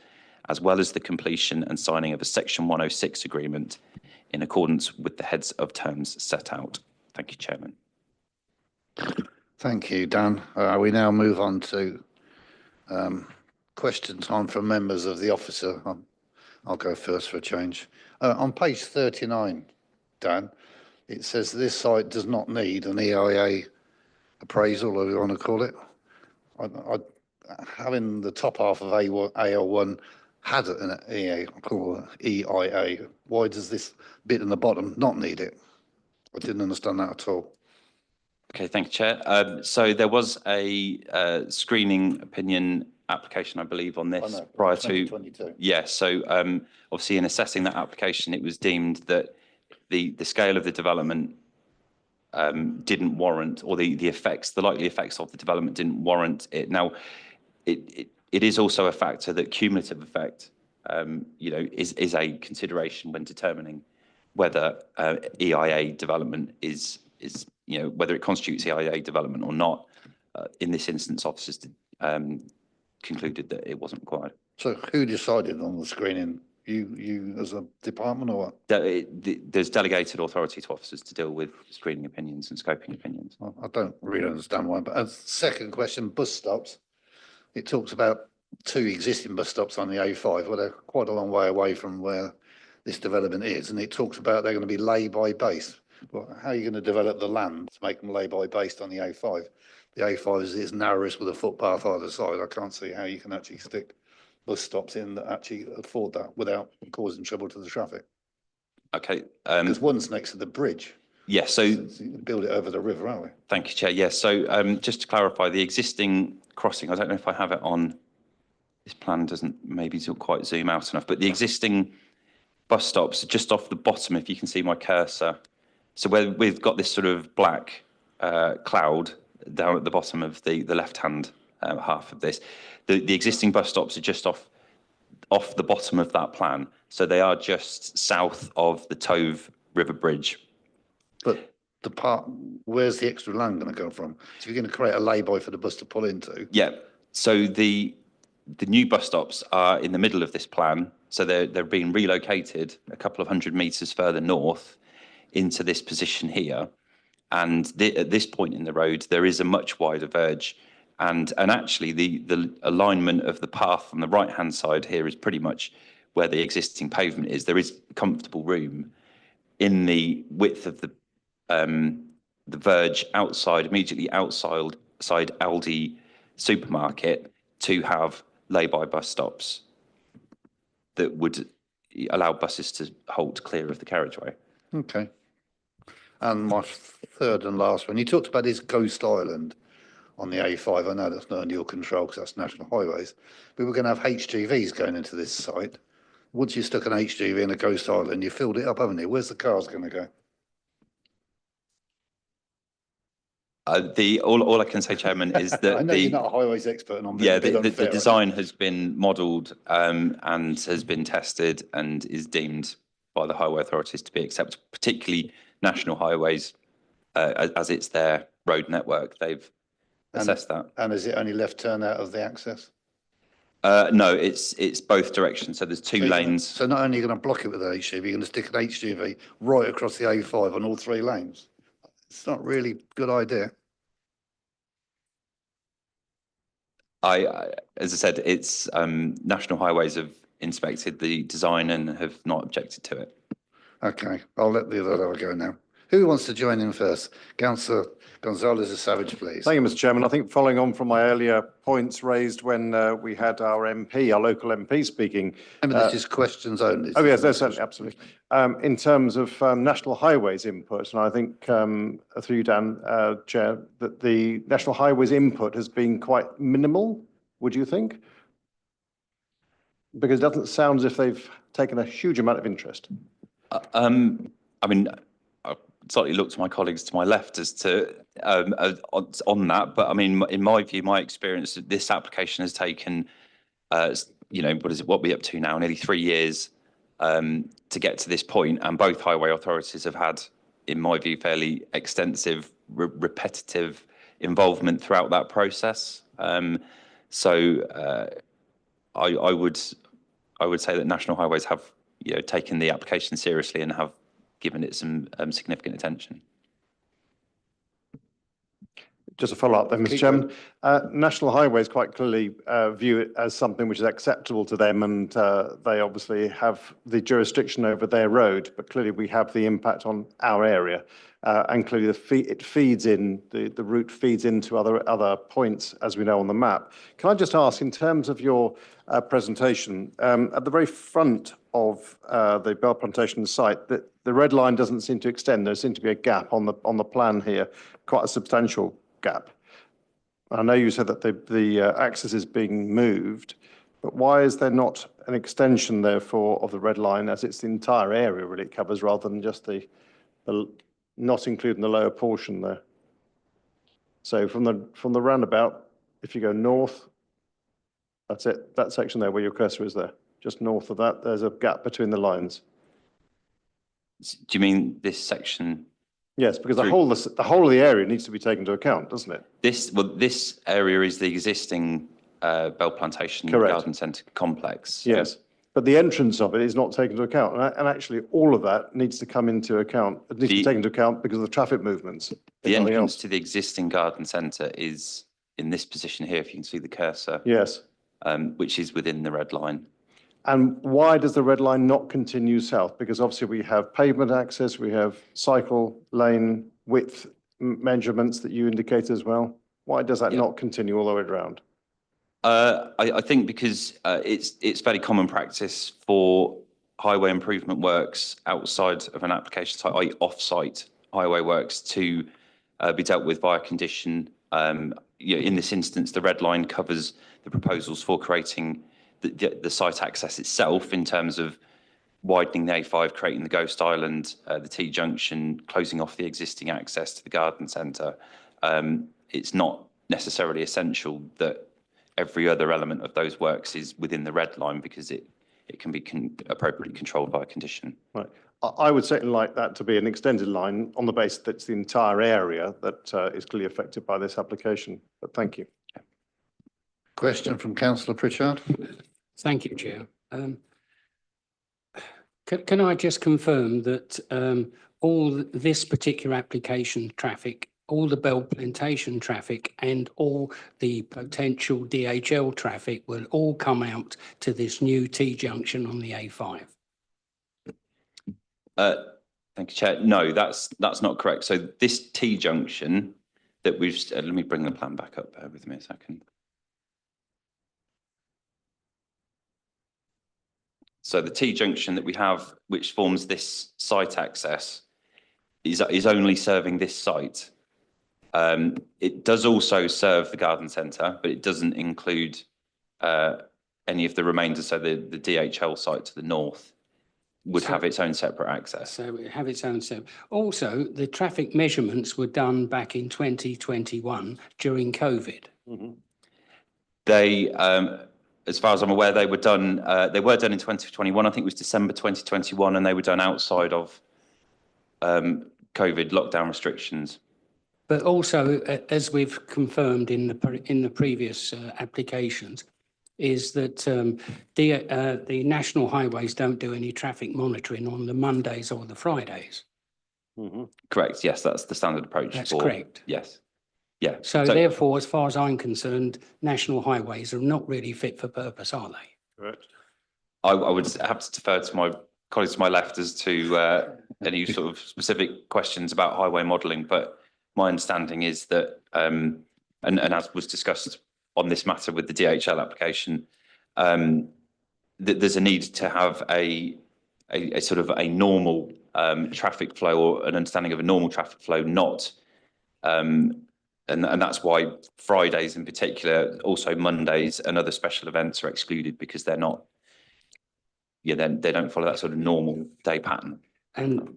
Speaker 12: as well as the completion and signing of a Section 106 agreement in accordance with the heads of terms set out. Thank you, Chairman.
Speaker 1: Thank you, Dan. We now move on to question time from members of the officer. I'll go first for a change. On page 39, Dan, it says this site does not need an EIA appraisal, or you want to call it. Having the top half of AL1 had an EIA, why does this bit in the bottom not need it? I didn't understand that at all.
Speaker 12: Okay, thank you, Chair. So there was a screening opinion application, I believe, on this prior to
Speaker 1: 2022.
Speaker 12: Yeah, so obviously in assessing that application, it was deemed that the scale of the development didn't warrant, or the likely effects of the development didn't warrant it. Now, it is also a factor that cumulative effect, is a consideration when determining whether EIA development is whether it constitutes EIA development or not. In this instance, officers concluded that it wasn't required.
Speaker 1: So who decided on the screening? You as a department, or what?
Speaker 12: There's delegated authority to officers to deal with screening opinions and scoping opinions.
Speaker 1: Well, I don't really understand why, but second question, bus stops. It talks about 2 existing bus stops on the A5. Well, they're quite a long way away from where this development is, and it talks about they're going to be lay-by based. Well, how are you going to develop the land to make them lay-by based on the A5? The A5 is its narrowest with a footpath either side. I can't see how you can actually stick bus stops in that actually afford that without causing trouble to the traffic.
Speaker 12: Okay.
Speaker 1: Because one's next to the bridge.
Speaker 12: Yes, so
Speaker 1: you can build it over the river, aren't we?
Speaker 12: Thank you, Chair. Yes, so just to clarify, the existing crossing, I don't know if I have it on this plan doesn't maybe quite zoom out enough, but the existing bus stops are just off the bottom, if you can see my cursor. So where we've got this sort of black cloud down at the bottom of the left-hand half of this, the existing bus stops are just off the bottom of that plan. So they are just south of the Tove River Bridge.
Speaker 1: But the part, where's the extra land going to go from? So you're going to create a lay-by for the bus to pull into?
Speaker 12: Yeah, so the new bus stops are in the middle of this plan. So they're being relocated a couple of 100 metres further north into this position here. And at this point in the road, there is a much wider verge. And actually, the alignment of the path on the right-hand side here is pretty much where the existing pavement is. There is comfortable room in the width of the verge outside, immediately outside Aldi supermarket, to have lay-by bus stops that would allow buses to halt clear of the carriageway.
Speaker 1: Okay. And my third and last one, you talked about this ghost island on the A5. I know that's not under your control because that's national highways, but we're going to have HGVs going into this site. Once you stuck an HGV in a ghost island, you filled it up, haven't you? Where's the cars going to go?
Speaker 12: All I can say, Chairman, is that
Speaker 1: I know you're not a highways expert, and I'm being
Speaker 12: yeah,
Speaker 1: a bit
Speaker 12: the
Speaker 1: unfair,
Speaker 12: design has been modelled and has been tested and is deemed by the highway authorities to be acceptable, particularly National Highways, as it's their road network. They've assessed that.
Speaker 1: And is it only left turn out of the access?
Speaker 12: No, it's both directions. So there's two lanes.
Speaker 1: So not only are you going to block it with an HGV, you're going to stick an HGV right across the A5 on all three lanes. It's not really a good idea.
Speaker 12: As I said, it's National Highways have inspected the design and have not objected to it.
Speaker 1: Okay, I'll let the other go now. Who wants to join in first? Councillor Gonzalez de Savage, please.
Speaker 3: Thank you, Mr. Chairman. I think following on from my earlier points raised when we had our MP, our local MP speaking.
Speaker 1: Remember, this is questions only.
Speaker 3: Oh, yes, that's certainly, absolutely. In terms of National Highways input, and I think through you, Dan, Chair, that the National Highways input has been quite minimal, would you think? Because it doesn't sound as if they've taken a huge amount of interest.
Speaker 12: I mean, I slightly look to my colleagues to my left as to on that, but I mean, in my view, my experience, this application has taken, what we're up to now, nearly 3 years to get to this point, and both highway authorities have had, in my view, fairly extensive, repetitive involvement throughout that process. So I would say that National Highways have taken the application seriously and have given it some significant attention.
Speaker 3: Just a follow-up then, Mr. Chairman. National Highways quite clearly view it as something which is acceptable to them, and they obviously have the jurisdiction over their road, but clearly we have the impact on our area. And clearly it feeds in, the route feeds into other points, as we know on the map. Can I just ask, in terms of your presentation, at the very front of the Bell Plantation site, that the red line doesn't seem to extend. There seems to be a gap on the plan here, quite a substantial gap. I know you said that the axis is being moved, but why is there not an extension, therefore, of the red line, as it's the entire area really it covers, rather than just the not including the lower portion there? So from the roundabout, if you go north, that's it, that section there where your cursor is there. Just north of that, there's a gap between the lines.
Speaker 12: Do you mean this section?
Speaker 3: Yes, because the whole of the area needs to be taken into account, doesn't it?
Speaker 12: This area is the existing Bell Plantation Garden Centre complex.
Speaker 3: Yes, but the entrance of it is not taken into account, and actually all of that needs to come into account. It needs to be taken into account because of the traffic movements.
Speaker 12: The entrance to the existing garden centre is in this position here, if you can see the cursor.
Speaker 3: Yes.
Speaker 12: Which is within the red line.
Speaker 3: And why does the red line not continue south? Because obviously we have pavement access, we have cycle lane width measurements that you indicate as well. Why does that not continue all the way around?
Speaker 12: I think because it's fairly common practice for highway improvement works outside of an application site, i.e. off-site highway works, to be dealt with via condition. In this instance, the red line covers the proposals for creating the site access itself in terms of widening the A5, creating the Ghost Island, the T junction, closing off the existing access to the garden centre. It's not necessarily essential that every other element of those works is within the red line, because it can be appropriately controlled by a condition.
Speaker 3: Right. I would certainly like that to be an extended line on the basis that it's the entire area that is clearly affected by this application. But thank you.
Speaker 1: Question from councillor Pritchard.
Speaker 5: Thank you, Chair. Can I just confirm that all this particular application traffic, all the Bell Plantation traffic and all the potential DHL traffic will all come out to this new T junction on the A5?
Speaker 12: Thank you, Chair. No, that's not correct. So this T junction that we've, let me bring the plan back up. Bear with me a second. So the T junction that we have, which forms this site access, is only serving this site. It does also serve the garden centre, but it doesn't include any of the remainder. So the DHL site to the north would have its own separate access.
Speaker 5: So it have its own separate. Also, the traffic measurements were done back in 2021 during COVID.
Speaker 3: Mm-hmm.
Speaker 12: They, as far as I'm aware, they were done in 2021. I think it was December 2021, and they were done outside of COVID lockdown restrictions.
Speaker 5: But also, as we've confirmed in the previous applications, is that the national highways don't do any traffic monitoring on the Mondays or the Fridays.
Speaker 3: Mm-hmm.
Speaker 12: Correct. Yes, that's the standard approach.
Speaker 5: That's correct.
Speaker 12: Yes. Yeah.
Speaker 5: So therefore, as far as I'm concerned, national highways are not really fit for purpose, are they?
Speaker 3: Correct.
Speaker 12: I would have to defer to my colleagues to my left as to any sort of specific questions about highway modelling, but my understanding is that, and as was discussed on this matter with the DHL application, that there's a need to have a sort of a normal traffic flow, or an understanding of a normal traffic flow, not, and that's why Fridays in particular, also Mondays and other special events are excluded, because they're not, they don't follow that sort of normal day pattern.
Speaker 5: And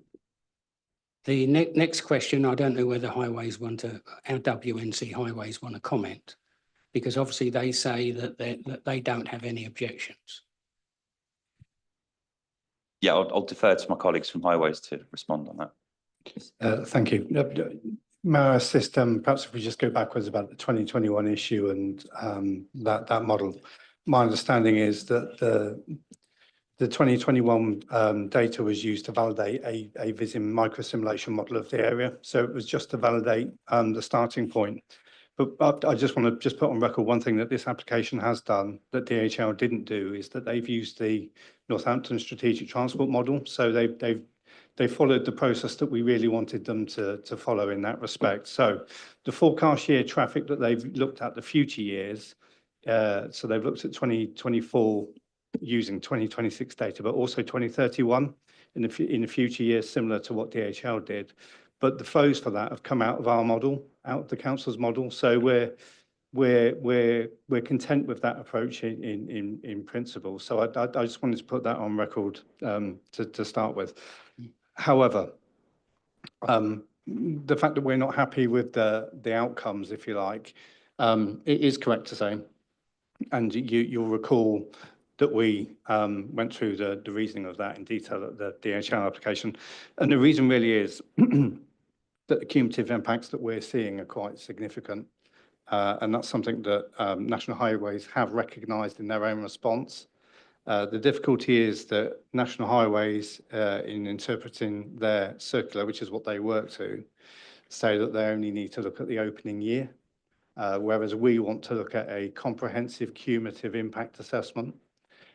Speaker 5: the next question, I don't know whether highways want to, our WNC highways want to comment, because obviously they say that they don't have any objections.
Speaker 12: Yeah, I'll defer to my colleagues from highways to respond on that.
Speaker 13: Thank you. May I assist, perhaps if we just go backwards about the 2021 issue and that model. My understanding is that the 2021 data was used to validate a VISIM microsimulation model of the area. So it was just to validate the starting point. But I just want to just put on record one thing that this application has done that DHL didn't do, is that they've used the Northampton Strategic Transport Model. So they followed the process that we really wanted them to follow in that respect. So the forecast year traffic that they've looked at, the future years, so they've looked at 2024 using 2026 data, but also 2031 in the future years, similar to what DHL did. But the flows for that have come out of our model, out of the council's model. So we're content with that approach in principle. So I just wanted to put that on record to start with. However, the fact that we're not happy with the outcomes, if you like, it is correct to say, and you'll recall that we went through the reasoning of that in detail at the DHL application. And the reason really is that the cumulative impacts that we're seeing are quite significant. And that's something that National Highways have recognised in their own response. The difficulty is that National Highways, in interpreting their circular, which is what they work to, say that they only need to look at the opening year, whereas we want to look at a comprehensive cumulative impact assessment.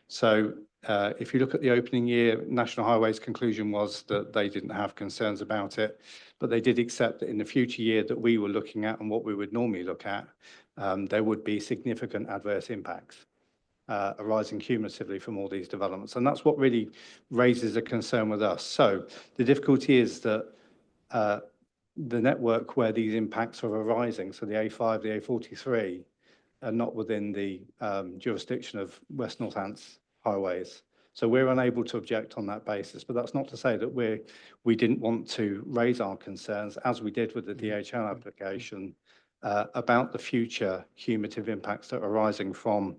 Speaker 13: So if you look at the opening year, National Highways' conclusion was that they didn't have concerns about it, but they did accept that in the future year that we were looking at and what we would normally look at, there would be significant adverse impacts arising cumulatively from all these developments. And that's what really raises a concern with us. So the difficulty is that the network where these impacts are arising, so the A5, the A43, are not within the jurisdiction of West Northants Highways. So we're unable to object on that basis, but that's not to say that we didn't want to raise our concerns, as we did with the DHL application, about the future cumulative impacts that are arising from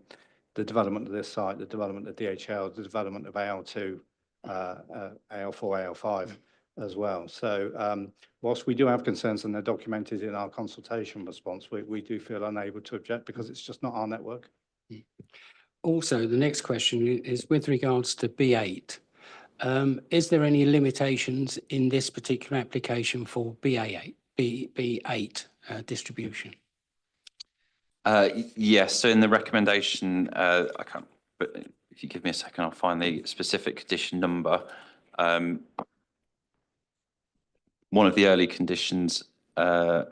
Speaker 13: the development of this site, the development of DHL, the development of AL2, AL4, AL5 as well. So whilst we do have concerns and they're documented in our consultation response, we do feel unable to object because it's just not our network.
Speaker 5: Also, the next question is with regards to B8. Is there any limitations in this particular application for B8 distribution?
Speaker 12: Yes, so in the recommendation, I can't, but if you give me a second, I'll find the specific condition number. One of the early conditions does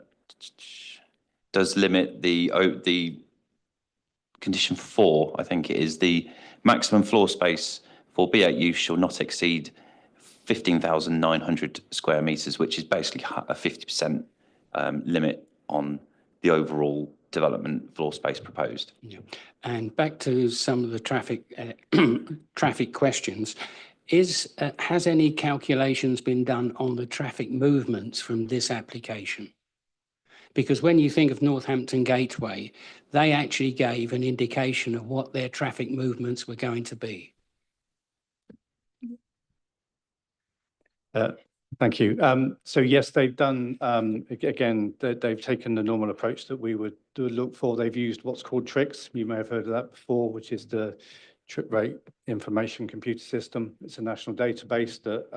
Speaker 12: limit the condition 4, I think it is, the maximum floor space for B8 use shall not exceed 15,900 square metres, which is basically a 50% limit on the overall development floor space proposed.
Speaker 5: Yeah. And back to some of the traffic questions. Has any calculations been done on the traffic movements from this application? Because when you think of Northampton Gateway, they actually gave an indication of what their traffic movements were going to be.
Speaker 13: Thank you. So yes, they've done, again, they've taken the normal approach that we would look for. They've used what's called TRIX. You may have heard of that before, which is the Trip Rate Information Computer System. It's a national database that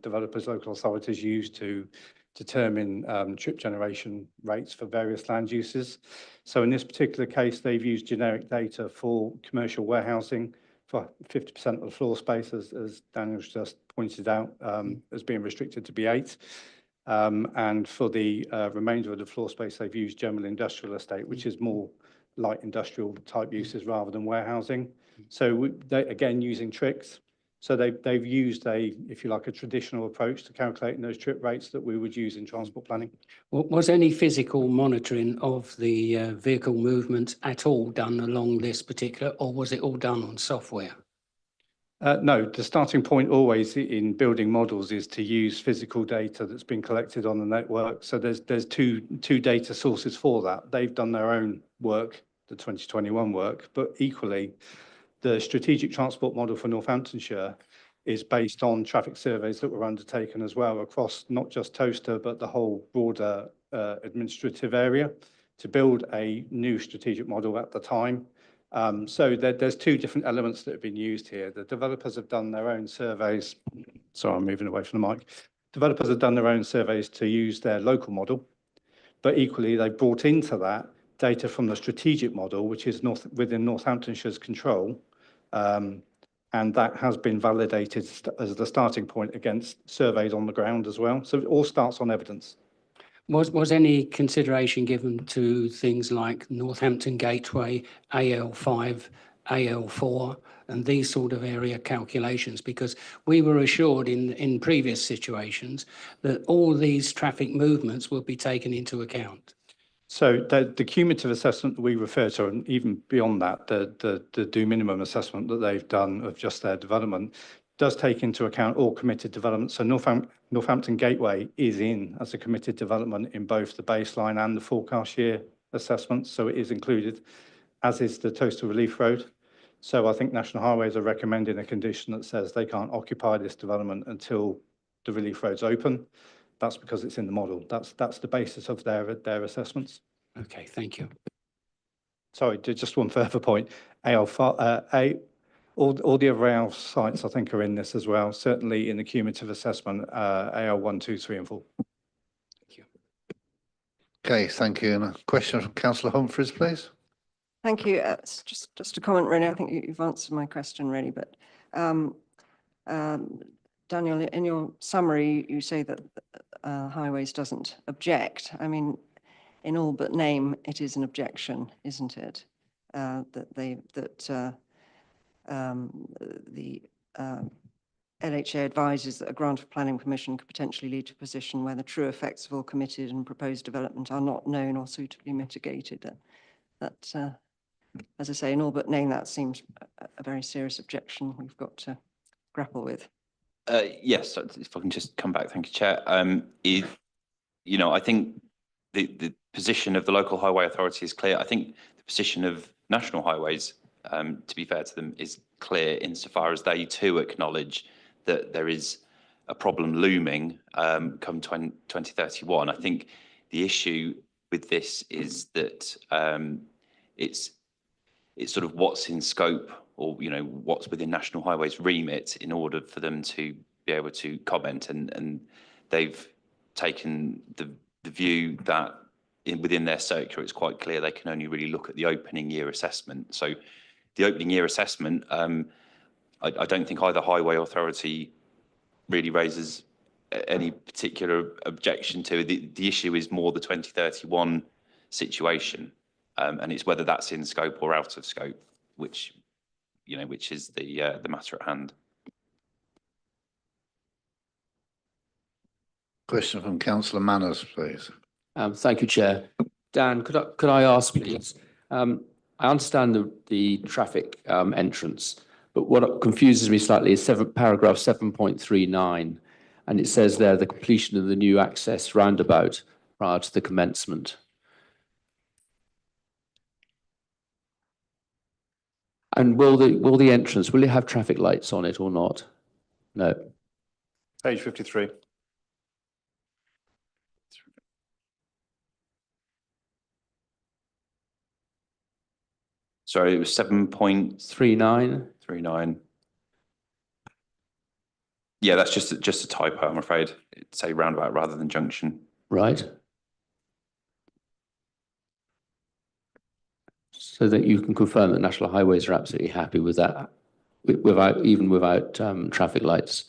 Speaker 13: developers, local authorities use to determine trip generation rates for various land uses. So in this particular case, they've used generic data for commercial warehousing for 50% of the floor space, as Daniel's just pointed out, as being restricted to B8. And for the remainder of the floor space, they've used general industrial estate, which is more light industrial type uses rather than warehousing. So they, again, using TRIX. So they've used if you like, a traditional approach to calculating those trip rates that we would use in transport planning.
Speaker 5: Was any physical monitoring of the vehicle movements at all done along this particular, or was it all done on software?
Speaker 13: No, the starting point always in building models is to use physical data that's been collected on the network. So there's two data sources for that. They've done their own work, the 2021 work, but equally, the strategic transport model for Northamptonshire is based on traffic surveys that were undertaken as well across not just Towcester, but the whole broader administrative area to build a new strategic model at the time. So there's two different elements that have been used here. The developers have done their own surveys. Sorry, I'm moving away from the mic. Developers have done their own surveys to use their local model, but equally they brought into that data from the strategic model, which is within Northamptonshire's control. And that has been validated as the starting point against surveys on the ground as well. So it all starts on evidence.
Speaker 5: Was any consideration given to things like Northampton Gateway, AL5, AL4, and these sort of area calculations? Because we were assured in previous situations that all these traffic movements will be taken into account.
Speaker 13: So the cumulative assessment that we refer to, and even beyond that, the do minimum assessment that they've done of just their development, does take into account all committed development. So Northampton Gateway is in as a committed development in both the baseline and the forecast year assessments. So it is included, as is the Towcester Relief Road. So I think National Highways are recommending a condition that says they can't occupy this development until the relief road's open. That's because it's in the model. That's the basis of their assessments.
Speaker 5: Okay, thank you.
Speaker 13: Sorry, just one further point. AL5, all the other AL sites I think are in this as well. Certainly in the cumulative assessment, AL1, 2, 3, and 4.
Speaker 5: Thank you.
Speaker 1: Okay, thank you. And a question from Councillor Humphreys, please.
Speaker 14: Thank you. It's just a comment, really. I think you've answered my question, really. But Daniel, in your summary, you say that Highways doesn't object. I mean, in all but name, it is an objection, isn't it? The LHA advises that a grant of planning permission could potentially lead to a position where the true effects of all committed and proposed development are not known or suitably mitigated. That as I say, in all but name, that seems a very serious objection we've got to grapple with.
Speaker 12: Yes, so if I can just come back, thank you, Chair. You know, I think the position of the local highway authority is clear. I think the position of National Highways, to be fair to them, is clear insofar as they too acknowledge that there is a problem looming come 2031. I think the issue with this is that it's sort of what's in scope, or you know, what's within National Highways' remit in order for them to be able to comment, and they've taken the view that within their circular it's quite clear they can only really look at the opening year assessment. So the opening year assessment, I don't think either highway authority really raises any particular objection to. The issue is more the 2031 situation, and it's whether that's in scope or out of scope, which is the matter at hand.
Speaker 1: Question from Councillor Manners, please.
Speaker 4: Thank you, Chair. Dan, could I ask, please? I understand the traffic entrance, but what confuses me slightly is paragraph 7.39, and it says there the completion of the new access roundabout prior to the commencement. And will the entrance, will it have traffic lights on it or not? No.
Speaker 3: Page 53.
Speaker 12: Sorry, it was 7.39. 39. Yeah, that's just a typo, I'm afraid. It's a roundabout rather than junction.
Speaker 4: Right. So that you can confirm that National Highways are absolutely happy with that, without traffic lights.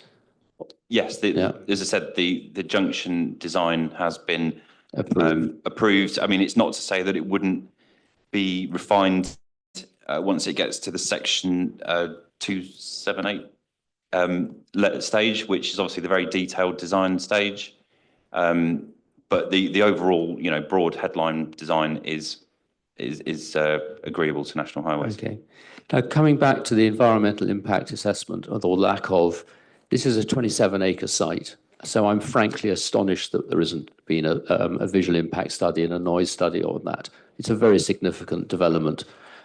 Speaker 12: Yes, as I said, the junction design has been
Speaker 4: Approved.
Speaker 12: I mean, it's not to say that it wouldn't be refined once it gets to the section 278 stage, which is obviously the very detailed design stage. But the overall, broad headline design is agreeable to National Highways.
Speaker 4: Okay. Now, coming back to the environmental impact assessment, or lack of, this is a 27-acre site. So I'm frankly astonished that there isn't been a visual impact study and a noise study on that. It's a very significant development,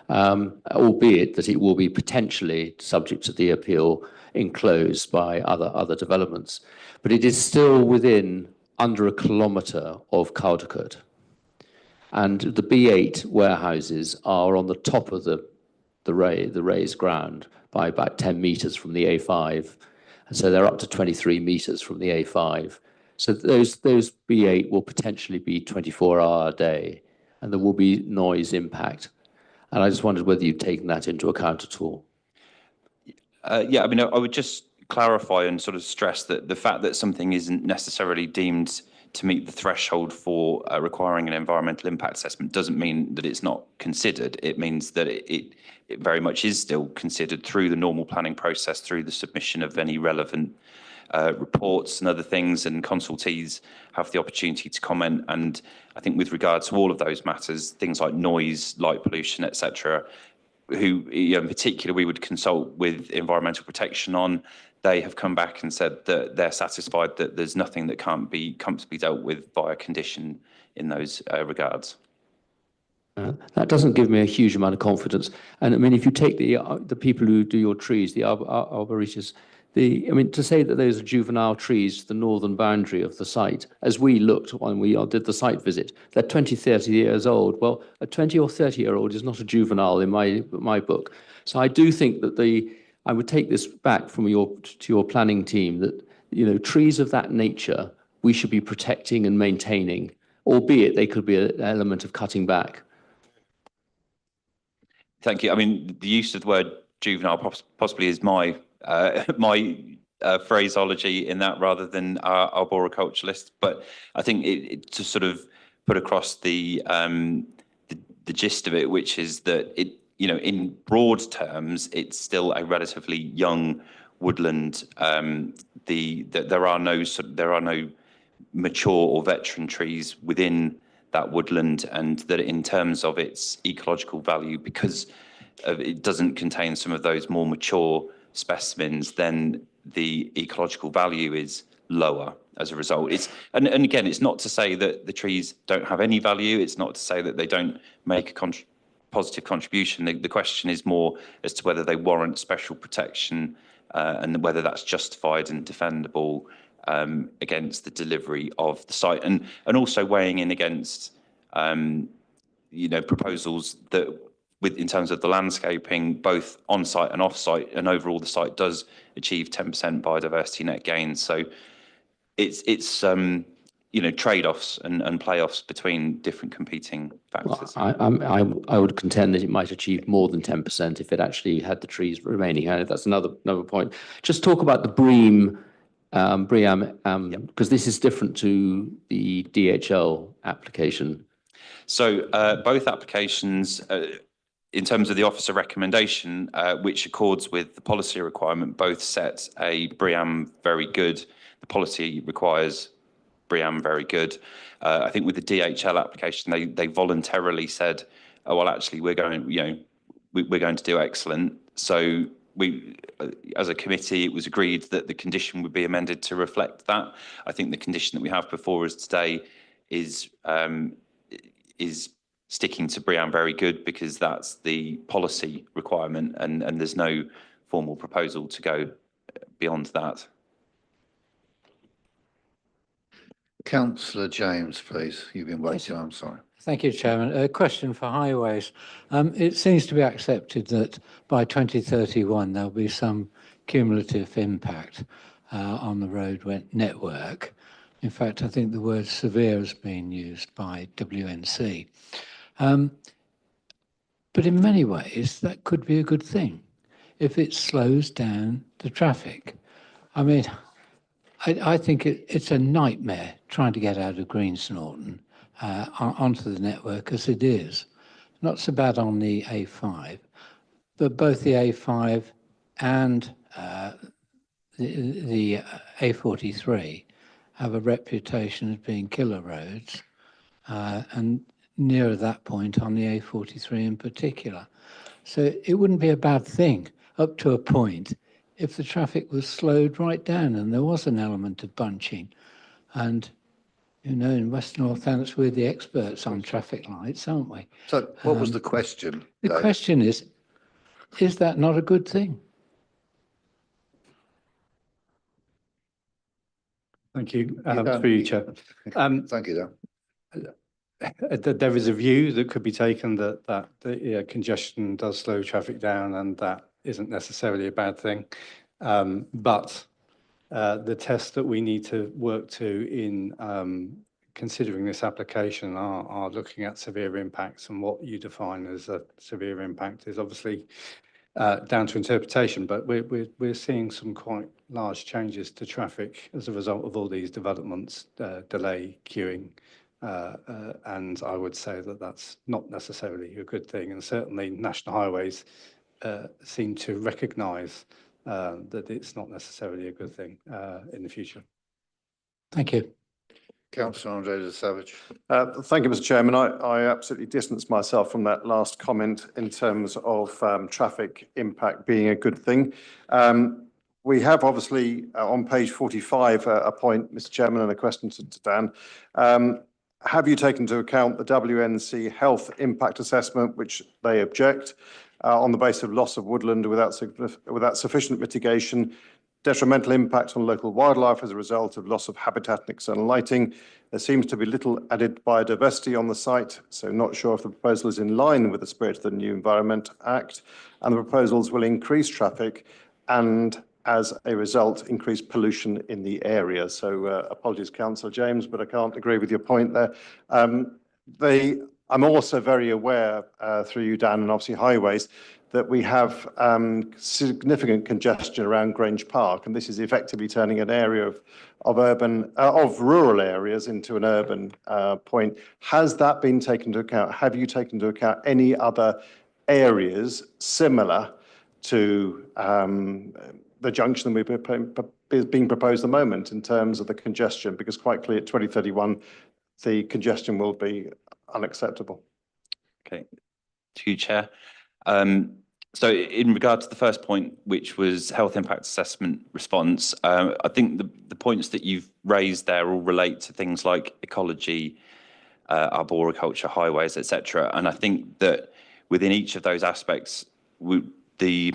Speaker 4: albeit that it will be potentially subject to the appeal enclosed by other developments. But it is still within under a kilometre of Caldicot. And the B8 warehouses are on the top of the raised ground by about 10 metres from the A5. And so they're up to 23 metres from the A5. So those B8 will potentially be 24-hour a day, and there will be noise impact. And I just wondered whether you've taken that into account at all.
Speaker 12: Yeah, I mean, I would just clarify and sort of stress that the fact that something isn't necessarily deemed to meet the threshold for requiring an environmental impact assessment doesn't mean that it's not considered. It means that it very much is still considered through the normal planning process, through the submission of any relevant reports and other things, and consultees have the opportunity to comment. And I think with regard to all of those matters, things like noise, light pollution, etc., who in particular we would consult with environmental protection on, they have come back and said that they're satisfied that there's nothing that can't be comfortably dealt with by a condition in those regards.
Speaker 4: That doesn't give me a huge amount of confidence. And I mean, if you take the people who do your trees, the arborists, to say that those are juvenile trees to the northern boundary of the site, as we looked when we did the site visit, they're 20, 30 years old. Well, a 20 or 30-year-old is not a juvenile in my book. So I do think that I would take this back to your planning team that, trees of that nature, we should be protecting and maintaining, albeit they could be an element of cutting back.
Speaker 12: Thank you. I mean, the use of the word juvenile possibly is my phraseology in that rather than arboriculturalist, but I think it to sort of put across the gist of it, which is that in broad terms, it's still a relatively young woodland. There are no mature or veteran trees within that woodland, and that in terms of its ecological value, because it doesn't contain some of those more mature specimens, then the ecological value is lower as a result. And again, it's not to say that the trees don't have any value. It's not to say that they don't make a positive contribution. The question is more as to whether they warrant special protection and whether that's justified and defendable against the delivery of the site, and also weighing in against proposals that in terms of the landscaping, both on site and off site, and overall the site does achieve 10% biodiversity net gains. So it's trade-offs and play-offs between different competing factors.
Speaker 4: Well, I would contend that it might achieve more than 10% if it actually had the trees remaining. That's another point. Just talk about the BREEAM, because this is different to the DHL application.
Speaker 12: So both applications, in terms of the officer recommendation, which accords with the policy requirement, both set a BREEAM very good. The policy requires BREEAM very good. I think with the DHL application, they voluntarily said, "Oh well, actually, we're going to do excellent." So we, as a committee, it was agreed that the condition would be amended to reflect that. I think the condition that we have before us today is sticking to BREEAM very good, because that's the policy requirement, and there's no formal proposal to go beyond that.
Speaker 1: Councillor James, please. You've been waiting. I'm sorry.
Speaker 7: Thank you, Chairman. A question for highways. It seems to be accepted that by 2031 there'll be some cumulative impact on the road network. In fact, I think the word severe has been used by WNC. But in many ways, that could be a good thing if it slows down the traffic. I mean, I think it's a nightmare trying to get out of Greens Norton onto the network as it is. Not so bad on the A5, but both the A5 and the A43 have a reputation as being killer roads, and nearer that point on the A43 in particular. So it wouldn't be a bad thing up to a point if the traffic was slowed right down and there was an element of bunching. And, in West Northants, we're the experts on traffic lights, aren't we?
Speaker 1: So what was the question?
Speaker 7: The question is that not a good thing?
Speaker 13: Thank you. Through you, Chair.
Speaker 1: Thank you, Dan.
Speaker 13: There is a view that could be taken that the congestion does slow traffic down, and that isn't necessarily a bad thing. But the tests that we need to work to in considering this application are looking at severe impacts, and what you define as a severe impact is obviously down to interpretation, but we're seeing some quite large changes to traffic as a result of all these developments, delay, queuing, and I would say that that's not necessarily a good thing, and certainly National Highways seem to recognise that it's not necessarily a good thing in the future.
Speaker 7: Thank you.
Speaker 1: Councillor Andre de Savage.
Speaker 3: Thank you, Mr. Chairman. I absolutely distance myself from that last comment in terms of traffic impact being a good thing. We have obviously on page 45 a point, Mr. Chairman, and a question to Dan. Have you taken into account the WNC health impact assessment, which they object, on the basis of loss of woodland without sufficient mitigation, detrimental impact on local wildlife as a result of loss of habitat and external lighting? There seems to be little added biodiversity on the site, so not sure if the proposal is in line with the spirit of the new Environment Act, and the proposals will increase traffic and, as a result, increase pollution in the area. So apologies, Councillor James, but I can't agree with your point there. I'm also very aware, through you, Dan, and obviously Highways, that we have significant congestion around Grange Park, and this is effectively turning an area of rural areas into an urban point. Has that been taken into account? Have you taken into account any other areas similar to the junction that is being proposed at the moment in terms of the congestion? Because quite clearly at 2031, the congestion will be unacceptable.
Speaker 12: Okay, to you, Chair. So in regard to the first point, which was health impact assessment response, I think the points that you've raised there all relate to things like ecology, arboriculture, highways, etc. And I think that within each of those aspects, the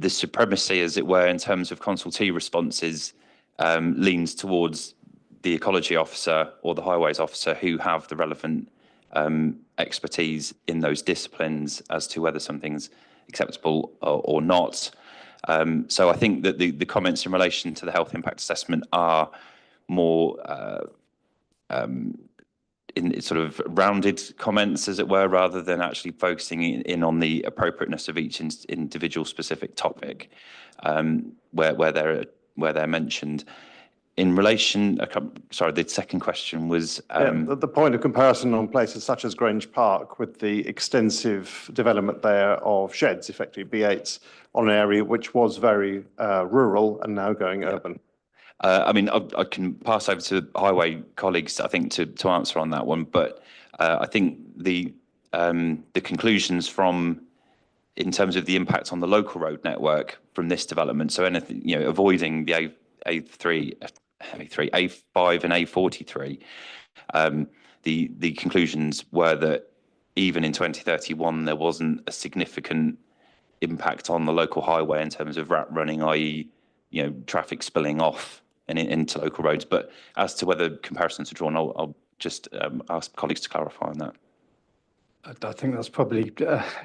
Speaker 12: supremacy, as it were, in terms of consultee responses leans towards the ecology officer or the highways officer who have the relevant expertise in those disciplines as to whether something's acceptable or not. So I think that the comments in relation to the health impact assessment are more in sort of rounded comments, as it were, rather than actually focusing in on the appropriateness of each individual specific topic where they're mentioned. In relation, sorry, the second question was
Speaker 3: the point of comparison on places such as Grange Park with the extensive development there of sheds, effectively B8s, on an area which was very rural and now going urban.
Speaker 12: I mean, I can pass over to highway colleagues, I think, to answer on that one. But I think the conclusions from, in terms of the impact on the local road network from this development, so anything, you know, avoiding the A5 and A43, the conclusions were that even in 2031 there wasn't a significant impact on the local highway in terms of rat running, i.e., you know, traffic spilling off and into local roads. But as to whether comparisons are drawn, I'll just ask colleagues to clarify on that.
Speaker 13: I think that's probably,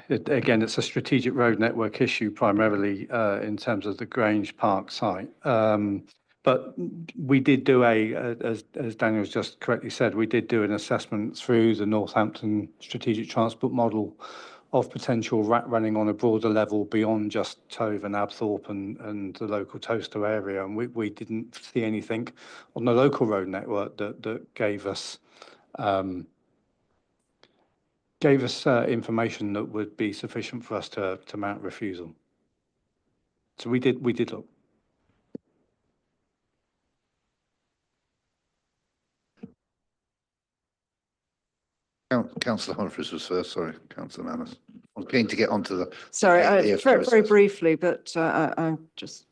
Speaker 13: again, it's a strategic road network issue primarily in terms of the Grange Park site. But we did do as Daniel's just correctly said, we did do an assessment through the Northampton Strategic Transport Model of potential rat running on a broader level beyond just Tove and Abthorpe and the local Towcester area. And we didn't see anything on the local road network that gave us information that would be sufficient for us to mount refusal. So we did look.
Speaker 1: Councillor Humphreys was first, sorry, Councillor Manners. I'm keen to get onto the.
Speaker 14: Sorry,
Speaker 1: AEF
Speaker 14: very
Speaker 1: process.
Speaker 14: briefly, but I'm just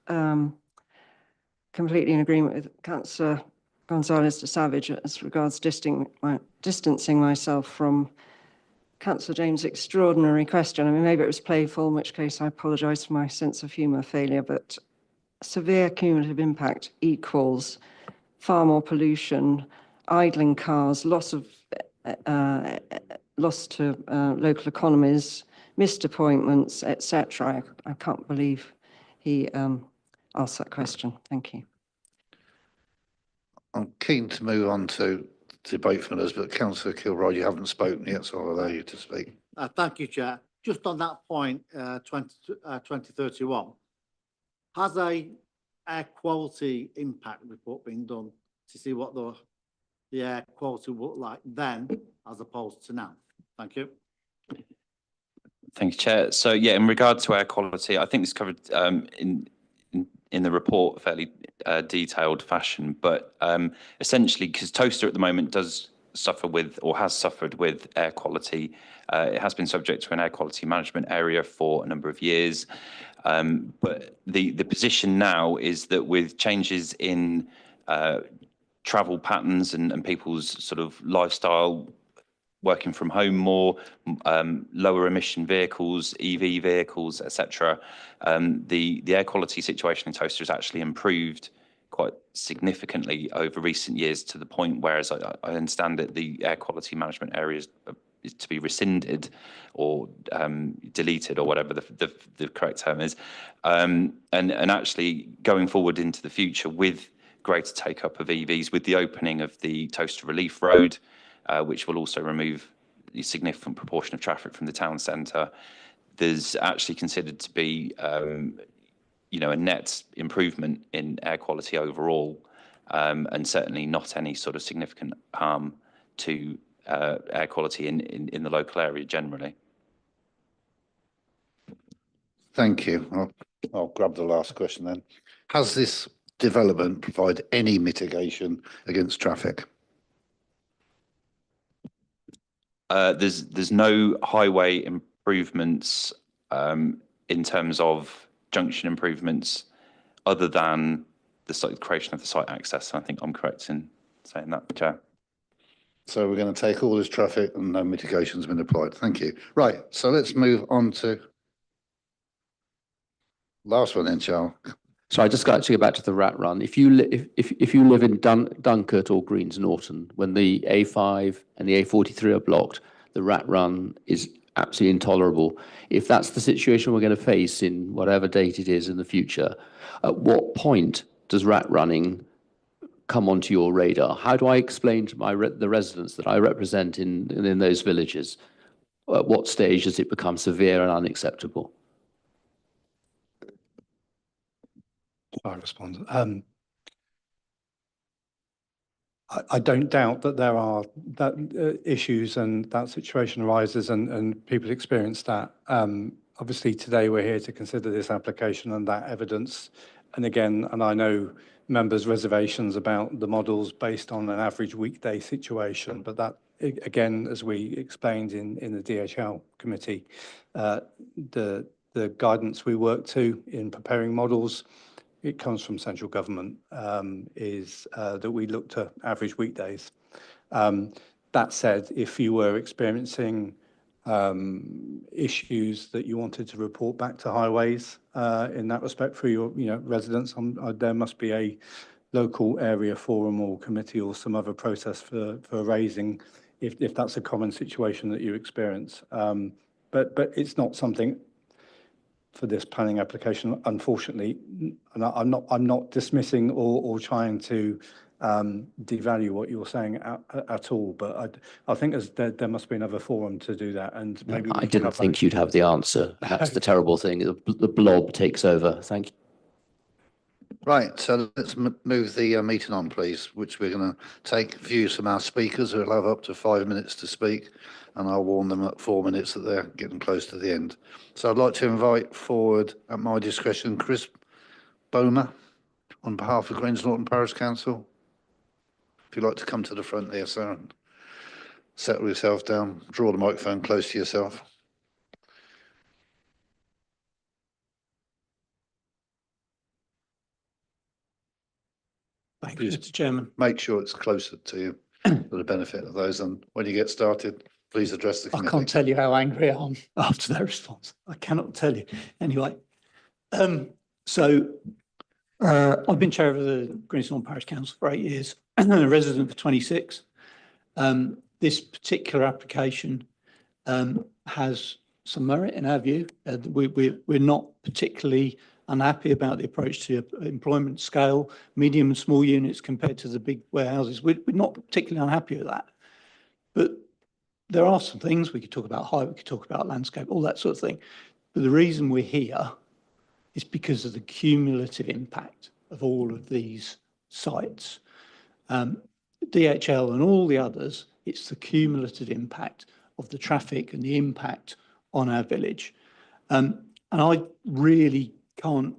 Speaker 14: completely in agreement with Councillor Gonzalez de Savage as regards distancing myself from Councillor James' extraordinary question. I mean, maybe it was playful, in which case I apologise for my sense of humour failure, but severe cumulative impact equals far more pollution, idling cars, loss to local economies, missed appointments, etc. I can't believe he asked that question. Thank you.
Speaker 1: I'm keen to move on to debate from us, but Councillor Kilroy, you haven't spoken yet, so I'll allow you to speak.
Speaker 15: Thank you, Chair. Just on that point, 2031, has a air quality impact report been done to see what the air quality would look like then as opposed to now? Thank you.
Speaker 12: Thank you, Chair. So yeah, in regard to air quality, I think it's covered in the report fairly detailed fashion, but essentially, because Towcester at the moment does suffer with or has suffered with air quality, it has been subject to an air quality management area for a number of years. But the position now is that with changes in travel patterns and people's sort of lifestyle, working from home more, lower emission vehicles, EV vehicles, etc. The air quality situation in Towcester has actually improved quite significantly over recent years, to the point where, as I understand it, the air quality management area is to be rescinded or deleted, or whatever the correct term is. And actually going forward into the future with greater take up of EVs, with the opening of the Towcester Relief Road, which will also remove a significant proportion of traffic from the town centre, there's actually considered to be a net improvement in air quality overall, and certainly not any sort of significant harm to air quality in the local area generally.
Speaker 1: Thank you. I'll grab the last question then. Has this development provide any mitigation against traffic?
Speaker 12: There's no highway improvements in terms of junction improvements other than the creation of the site access. I think I'm correct in saying that, Chair.
Speaker 1: So we're going to take all this traffic and no mitigation's been applied. Thank you. Right, so let's move on to last one then, Charles.
Speaker 4: So I just got to go back to the rat run. If you live in Dunkirk or Greens Norton, when the A5 and the A43 are blocked, the rat run is absolutely intolerable. If that's the situation we're going to face in whatever date it is in the future, at what point does rat running come onto your radar? How do I explain to the residents that I represent in those villages? At what stage does it become severe and unacceptable?
Speaker 13: I respond. I don't doubt that there are issues and that situation arises and people experience that. Obviously, today we're here to consider this application and that evidence. And again, and I know members' reservations about the models based on an average weekday situation, but that, again, as we explained in the DHL committee, the guidance we work to in preparing models, it comes from central government, is that we look to average weekdays. That said, if you were experiencing issues that you wanted to report back to highways in that respect for your residents, there must be a local area forum or committee or some other process for raising if that's a common situation that you experience. But it's not something for this planning application, unfortunately, and I'm not dismissing or trying to devalue what you're saying at all, but I think there must be another forum to do that, and maybe
Speaker 4: I didn't think you'd have the answer. That's the terrible thing. The blob takes over. Thank you.
Speaker 1: Right, so let's move the meeting on, please, which we're going to take views from our speakers who will have up to 5 minutes to speak, and I'll warn them at 4 minutes that they're getting close to the end. So I'd like to invite forward, at my discretion, Chris Bomer on behalf of Greens Norton Parish Council. If you'd like to come to the front there, sir, and settle yourself down, draw the microphone close to yourself.
Speaker 16: Thank you, Mr. Chairman.
Speaker 1: Make sure it's closer to you for the benefit of those. And when you get started, please address the committee.
Speaker 16: I can't tell you how angry I am after that response. I cannot tell you. Anyway, I've been chair of the Greens Norton Parish Council for 8 years and a resident for 26. This particular application has some merit in our view. We're not particularly unhappy about the approach to employment scale, medium and small units compared to the big warehouses. We're not particularly unhappy with that. But there are some things, we could talk about height, we could talk about landscape, all that sort of thing. But the reason we're here is because of the cumulative impact of all of these sites. DHL and all the others, it's the cumulative impact of the traffic and the impact on our village. And I really can't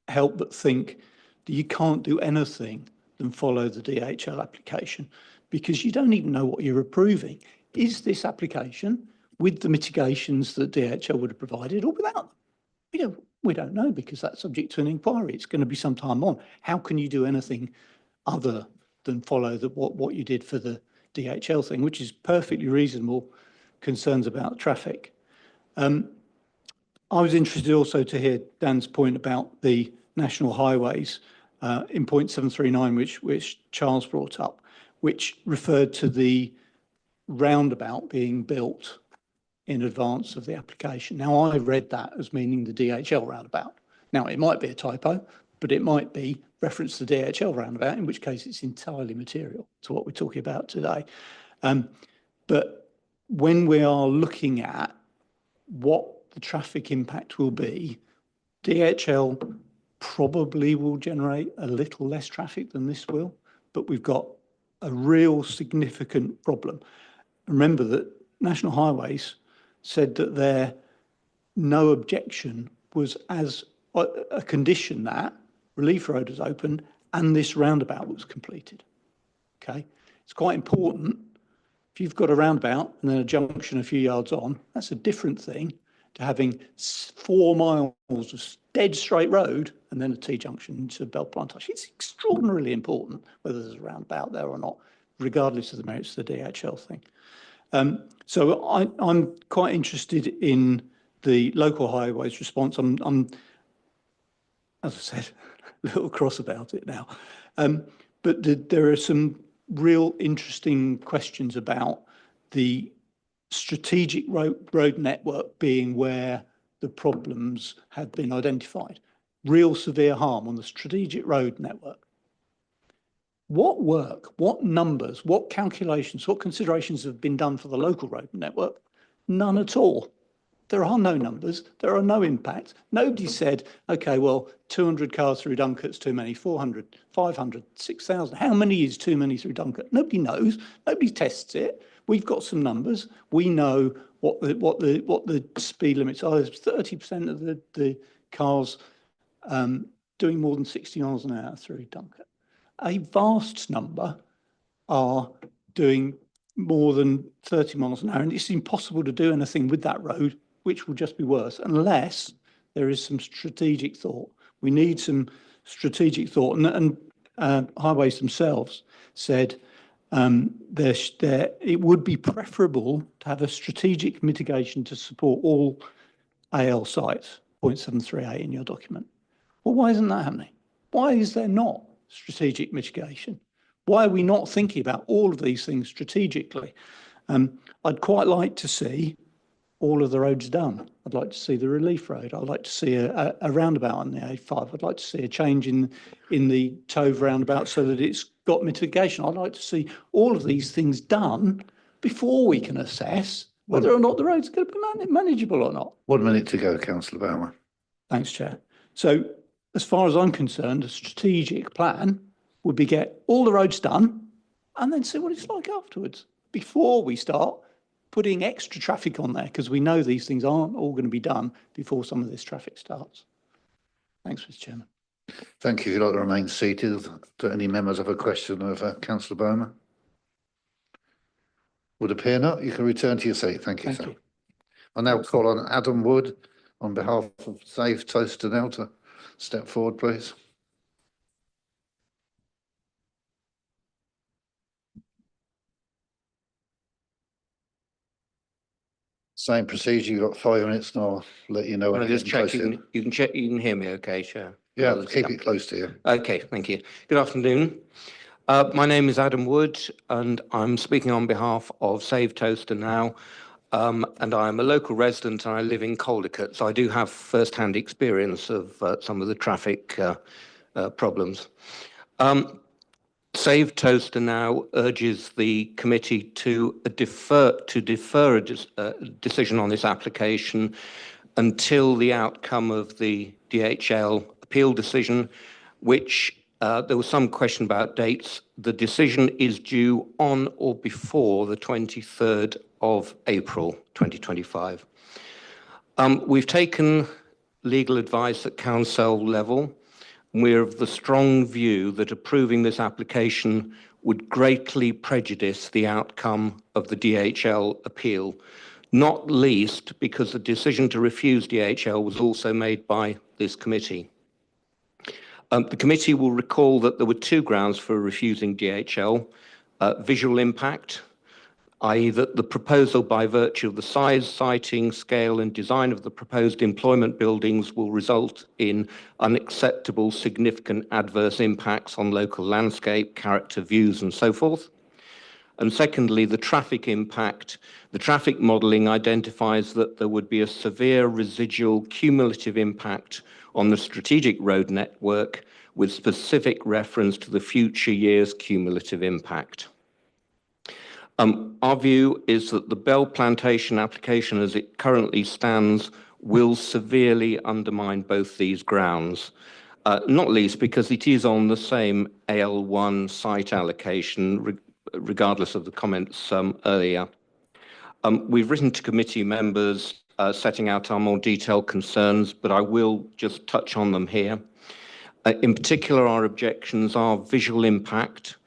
Speaker 16: help but think that you can't do anything than follow the DHL application because you don't even know what you're approving. Is this application with the mitigations that DHL would have provided or without them? We don't know because that's subject to an inquiry. It's going to be some time on. How can you do anything other than follow what you did for the DHL thing, which is perfectly reasonable concerns about traffic. I was interested also to hear Dan's point about the national highways in point 739, which Charles brought up, which referred to the roundabout being built in advance of the application. Now, I read that as meaning the DHL roundabout. Now, it might be a typo, but it might be reference to the DHL roundabout, in which case it's entirely material to what we're talking about today. But when we are looking at what the traffic impact will be, DHL probably will generate a little less traffic than this will, but we've got a real significant problem. Remember that National Highways said that their no objection was as a condition that Relief Road is opened and this roundabout was completed. Okay, it's quite important. If you've got a roundabout and then a junction a few yards on, that's a different thing to having 4 miles of dead straight road and then a T-junction into Bell Plantation. It's extraordinarily important whether there's a roundabout there or not, regardless of the merits of the DHL thing. So I'm quite interested in the local highways response. I'm, as I said, a little cross about it now. But there are some real interesting questions about the strategic road network being where the problems have been identified. Real severe harm on the strategic road network. What work, what numbers, what calculations, what considerations have been done for the local road network? None at all. There are no numbers, there are no impacts. Nobody said, okay, well, 200 cars through Dunker's too many, 400, 500, 6,000. How many is too many through Dunkirk? Nobody knows, nobody tests it. We've got some numbers. We know what the speed limits are. There's 30% of the cars doing more than 60 miles an hour through Dunkirk. A vast number are doing more than 30 miles an hour, and it's impossible to do anything with that road, which will just be worse, unless there is some strategic thought. We need some strategic thought, and Highways themselves said it would be preferable to have a strategic mitigation to support all AL sites, 0.738 in your document. Well, why isn't that happening? Why is there not strategic mitigation? Why are we not thinking about all of these things strategically? I'd quite like to see all of the roads done. I'd like to see the relief road. I'd like to see a roundabout on the A5. I'd like to see a change in the Tove roundabout so that it's got mitigation. I'd like to see all of these things done before we can assess whether or not the roads are going to be manageable or not.
Speaker 1: 1 minute to go, Councillor Bauer.
Speaker 16: Thanks, Chair. So as far as I'm concerned, a strategic plan would be get all the roads done and then see what it's like afterwards before we start putting extra traffic on there, because we know these things aren't all going to be done before some of this traffic starts. Thanks, Mr. Chairman.
Speaker 1: Thank you. If you'd like to remain seated, do any members have a question of Councillor Bowman? Would appear not. You can return to your seat. Thank you, sir. I now call on Adam Wood on behalf of Save Toaster now to step forward, please. Same procedure. You've got 5 minutes, and I'll let you know when
Speaker 17: Just check you can check. You can hear me, okay, Chair?
Speaker 1: Yeah, keep it close to you.
Speaker 17: Okay, thank you. Good afternoon. My name is Adam Wood, and I'm speaking on behalf of Save Toaster Now. And I'm a local resident, and I live in Caldicot, so I do have first-hand experience of some of the traffic problems. Save Toaster Now urges the committee to defer a decision on this application until the outcome of the DHL appeal decision, which there was some question about dates. The decision is due on or before the 23rd of April 2025. We've taken legal advice at council level. We're of the strong view that approving this application would greatly prejudice the outcome of the DHL appeal, not least because the decision to refuse DHL was also made by this committee. The committee will recall that there were two grounds for refusing DHL: visual impact, i.e. that the proposal, by virtue of the size, siting, scale and design of the proposed employment buildings, will result in unacceptable significant adverse impacts on local landscape, character, views and so forth. And secondly, the traffic impact. The traffic modelling identifies that there would be a severe residual cumulative impact on the strategic road network with specific reference to the future years' cumulative impact. Our view is that the Bell Plantation application as it currently stands will severely undermine both these grounds, not least because it is on the same AL1 site allocation, regardless of the comments earlier. We've written to committee members setting out our more detailed concerns, but I will just touch on them here. In particular, our objections are visual impact.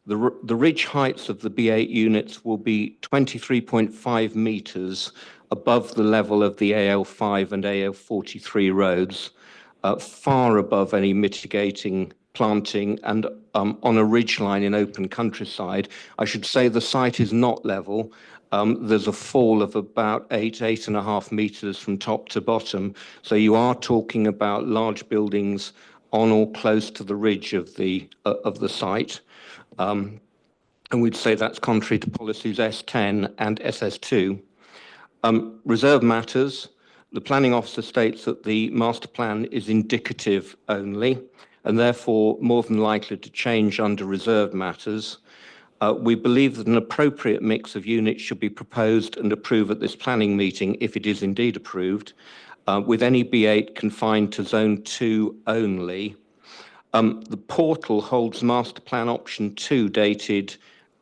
Speaker 17: The ridge heights of the B8 units will be 23.5 metres above the level of the AL5 and AL43 roads, far above any mitigating planting and on a ridgeline in open countryside. I should say the site is not level. There's a fall of about 8.5 metres from top to bottom. So you are talking about large buildings on or close to the ridge of the site. And we'd say that's contrary to policies S10 and SS2. Reserve matters. The planning officer states that the master plan is indicative only and therefore more than likely to change under reserved matters. We believe that an appropriate mix of units should be proposed and approved at this planning meeting if it is indeed approved, with any B8 confined to Zone 2 only. The portal holds master plan option 2 dated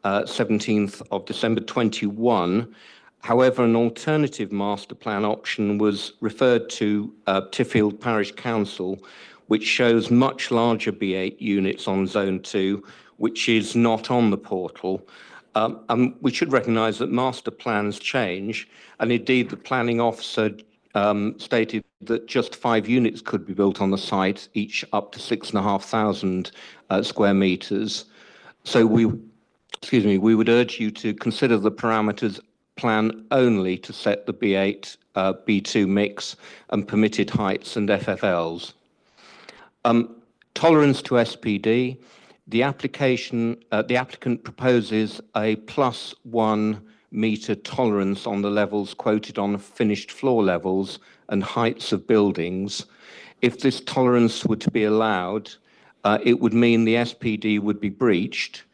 Speaker 17: 17th of December 21. However, an alternative master plan option was referred to Tiffield Parish Council, which shows much larger B8 units on Zone 2, which is not on the portal. We should recognise that master plans change, and indeed the planning officer stated that just 5 units could be built on the site, each up to 6,500 square metres. So we would urge you to consider the parameters plan only to set the B8, B2 mix and permitted heights and FFLs. Tolerance to SPD. The applicant proposes a +1 metre tolerance on the levels quoted on finished floor levels and heights of buildings. If this tolerance were to be allowed, it would mean the SPD would be breached,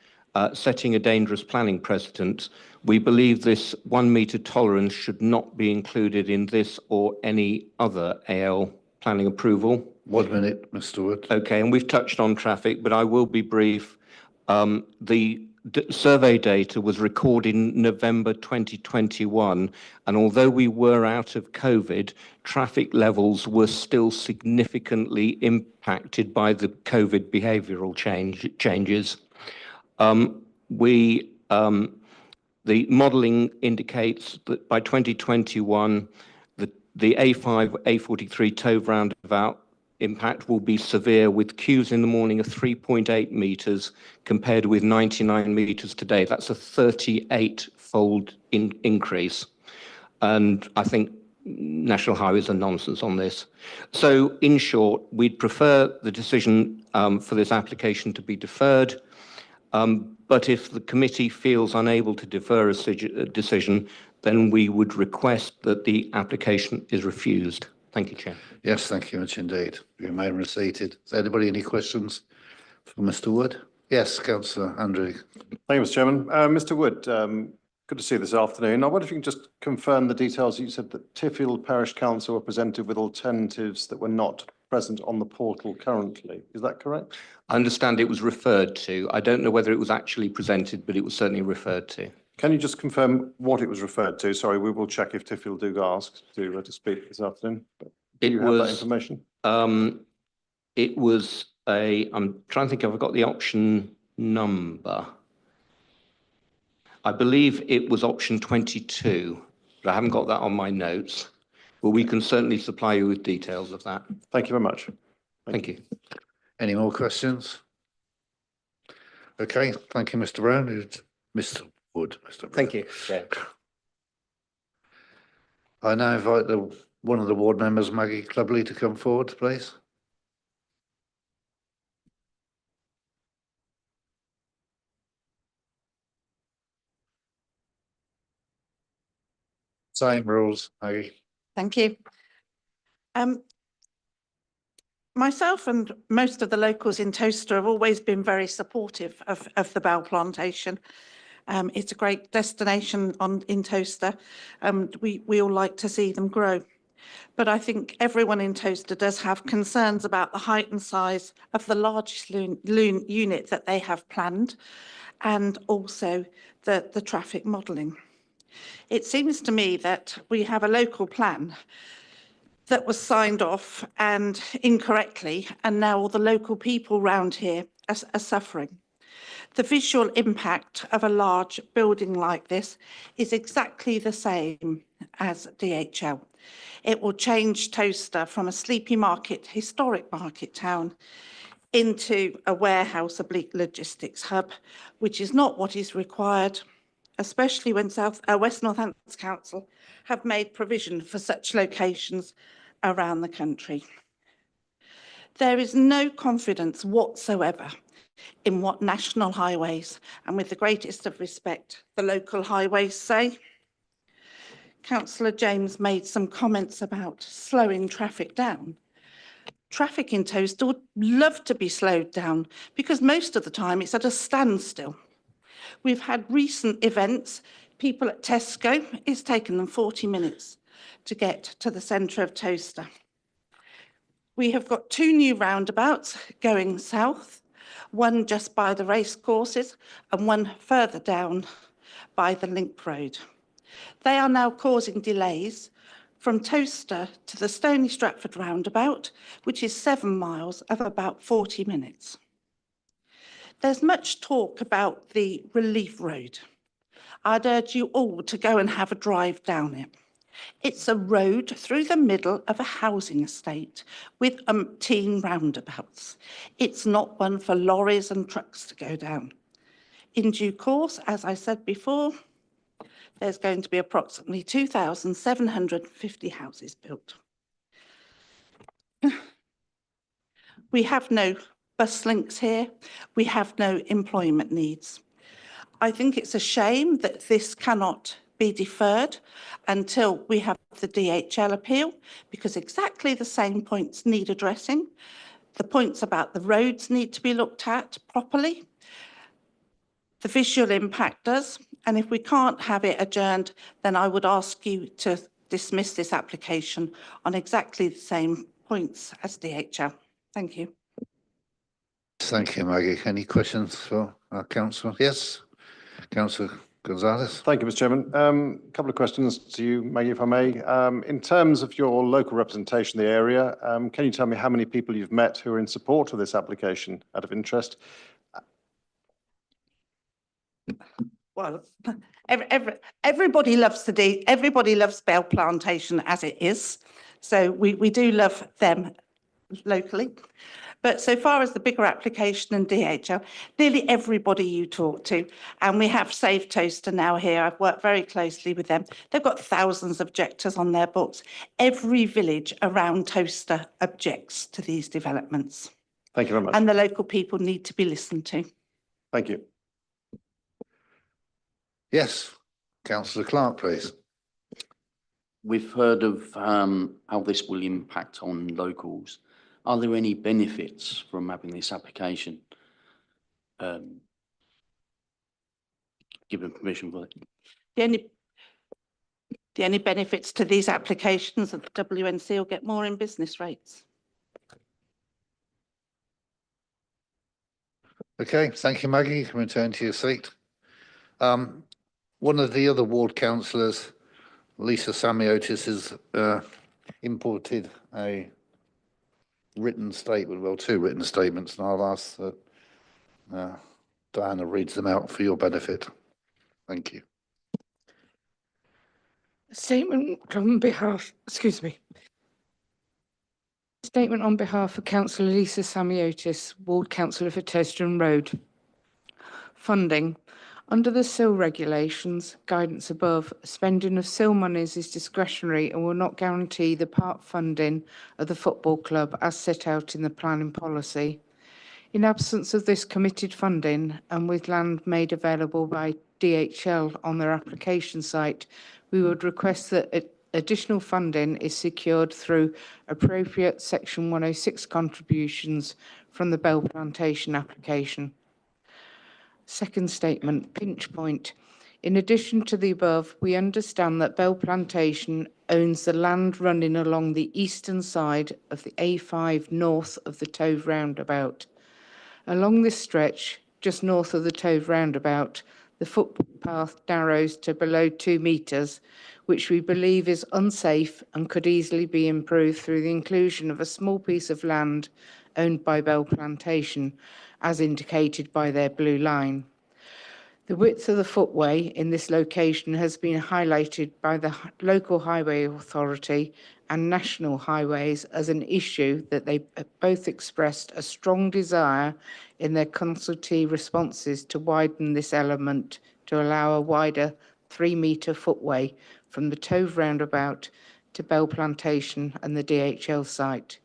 Speaker 17: setting a dangerous planning precedent. We believe this 1 metre tolerance should not be included in this or any other AL planning approval.
Speaker 1: 1 minute, Mr. Wood.
Speaker 17: Okay, and we've touched on traffic, but I will be brief. The survey data was recorded in November 2021, and although we were out of COVID, traffic levels were still significantly impacted by the COVID behavioural changes. The modelling indicates that by 2021, the A5, A43 Tove roundabout impact will be severe, with queues in the morning of 3.8 metres compared with 99 metres today. That's a 38-fold increase. And I think National Highways are nonsense on this. So in short, we'd prefer the decision for this application to be deferred. But if the committee feels unable to defer a decision, then we would request that the application is refused. Thank you, Chair.
Speaker 1: Yes, thank you much indeed. You remain seated. Has anybody any questions for Mr. Wood? Yes, Councillor Andrew.
Speaker 3: Thank you, Mr. Chairman. Mr. Wood, good to see you this afternoon. I wonder if you can just confirm the details. You said that Tiffield Parish Council were presented with alternatives that were not present on the portal currently. Is that correct?
Speaker 17: I understand it was referred to. I don't know whether it was actually presented, but it was certainly referred to.
Speaker 3: Can you just confirm what it was referred to? Sorry, we will check if Tiffield do ask to speak this afternoon. But do you have that information?
Speaker 17: It was I'm trying to think if I've got the option number. I believe it was option 22, but I haven't got that on my notes. But we can certainly supply you with details of that.
Speaker 3: Thank you very much.
Speaker 17: Thank you.
Speaker 1: Any more questions? Okay, thank you, Mr. Brown. Mr. Wood, Mr. Brown.
Speaker 17: Thank you, Chair.
Speaker 1: I now invite one of the ward members, Maggie Clubley, to come forward, please. Same rules, Maggie.
Speaker 18: Thank you. Myself and most of the locals in Towcester have always been very supportive of the Bell Plantation. It's a great destination in Towcester. We all like to see them grow. But I think everyone in Towcester does have concerns about the height and size of the largest unit that they have planned, and also the traffic modelling. It seems to me that we have a local plan that was signed off and incorrectly, and now all the local people round here are suffering. The visual impact of a large building like this is exactly the same as DHL. It will change Towcester from a sleepy market, historic market town, into a warehouse oblique logistics hub, which is not what is required, especially when West Northampton Council have made provision for such locations around the country. There is no confidence whatsoever in what National Highways, and with the greatest of respect, the local highways say. Councillor James made some comments about slowing traffic down. Traffic in Towcester would love to be slowed down because most of the time it's at a standstill. We've had recent events, people at Tesco, it's taken them 40 minutes to get to the centre of Towcester. We have got 2 new roundabouts going south, one just by the race courses and one further down by the link road. They are now causing delays from Towcester to the Stony Stratford roundabout, which is 7 miles of about 40 minutes. There's much talk about the relief road. I'd urge you all to go and have a drive down it. It's a road through the middle of a housing estate with umpteen roundabouts. It's not one for lorries and trucks to go down. In due course, as I said before, there's going to be approximately 2,750 houses built. We have no bus links here. We have no employment needs. I think it's a shame that this cannot be deferred until we have the DHL appeal, because exactly the same points need addressing. The points about the roads need to be looked at properly. The visual impact does. And if we can't have it adjourned, then I would ask you to dismiss this application on exactly the same points as DHL. Thank you.
Speaker 1: Thank you, Maggie. Any questions for our councillor? Yes, Councillor Gonzalez.
Speaker 3: Thank you, Mr. Chairman. A couple of questions to you, Maggie, if I may. In terms of your local representation of the area, can you tell me how many people you've met who are in support of this application out of interest?
Speaker 18: Well, everybody loves everybody loves Bell Plantation as it is. So we do love them locally. But so far as the bigger application and DHL, nearly everybody you talk to, and we have Save Towcester now here. I've worked very closely with them. They've got thousands of objectors on their books. Every village around Towcester objects to these developments.
Speaker 3: Thank you very much.
Speaker 18: And the local people need to be listened to.
Speaker 3: Thank you.
Speaker 1: Yes, Councillor Clark, please.
Speaker 8: We've heard of how this will impact on locals. Are there any benefits from having this application? Given permission for it?
Speaker 18: The only benefits to these applications are the WNC will get more in business rates.
Speaker 1: Okay, thank you, Maggie. You can return to your seat. One of the other ward councillors, Lisa Samiotis, has imported a written statement, well, 2 written statements, and I'll ask that Diana reads them out for your benefit. Thank you.
Speaker 2: Statement on behalf, Statement on behalf of Councillor Lisa Samiotis, Ward Councillor for Towcester Road. Funding. Under the SIL regulations, guidance above, spending of SIL monies is discretionary and will not guarantee the part funding of the football club as set out in the planning policy. In absence of this committed funding and with land made available by DHL on their application site, we would request that additional funding is secured through appropriate Section 106 contributions from the Bell Plantation application. Second statement, pinch point. In addition to the above, we understand that Bell Plantation owns the land running along the eastern side of the A5 north of the Tove roundabout. Along this stretch, just north of the Tove roundabout, the footpath narrows to below 2 metres, which we believe is unsafe and could easily be improved through the inclusion of a small piece of land owned by Bell Plantation, as indicated by their blue line. The width of the footway in this location has been highlighted by the local highway authority and National Highways as an issue that they both expressed a strong desire in their consultee responses to widen this element to allow a wider 3-metre footway from the Tove roundabout to Bell Plantation and the DHL site.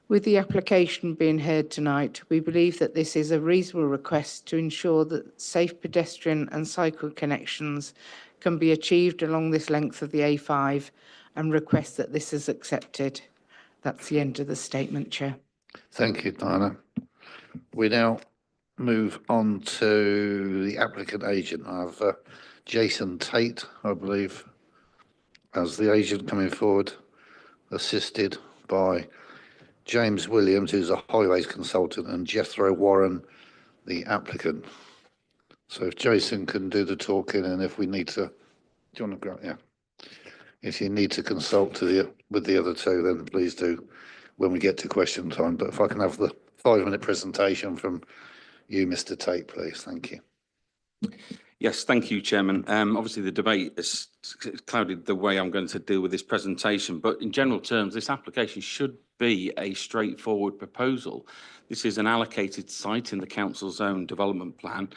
Speaker 2: With the application being heard tonight, we believe that this is a reasonable request to ensure that safe pedestrian and cycle connections can be achieved along this length of the A5 and request that this is accepted. That's the end of the statement, Chair.
Speaker 1: Thank you, Diana. We now move on to the applicant agent. I have Jason Tate, I believe, as the agent coming forward, assisted by James Williams, who's a highways consultant, and Jethro Warren, the applicant. So if Jason can do the talking, and if we need to, do you want to grab? Yeah. If you need to consult with the other two, then please do when we get to question time. But if I can have the 5-minute presentation from you, Mr. Tate, please. Thank you.
Speaker 19: Yes, thank you, Chairman. Obviously, the debate has clouded the way I'm going to deal with this presentation, but in general terms, this application should be a straightforward proposal. This is an allocated site in the Council's own development plan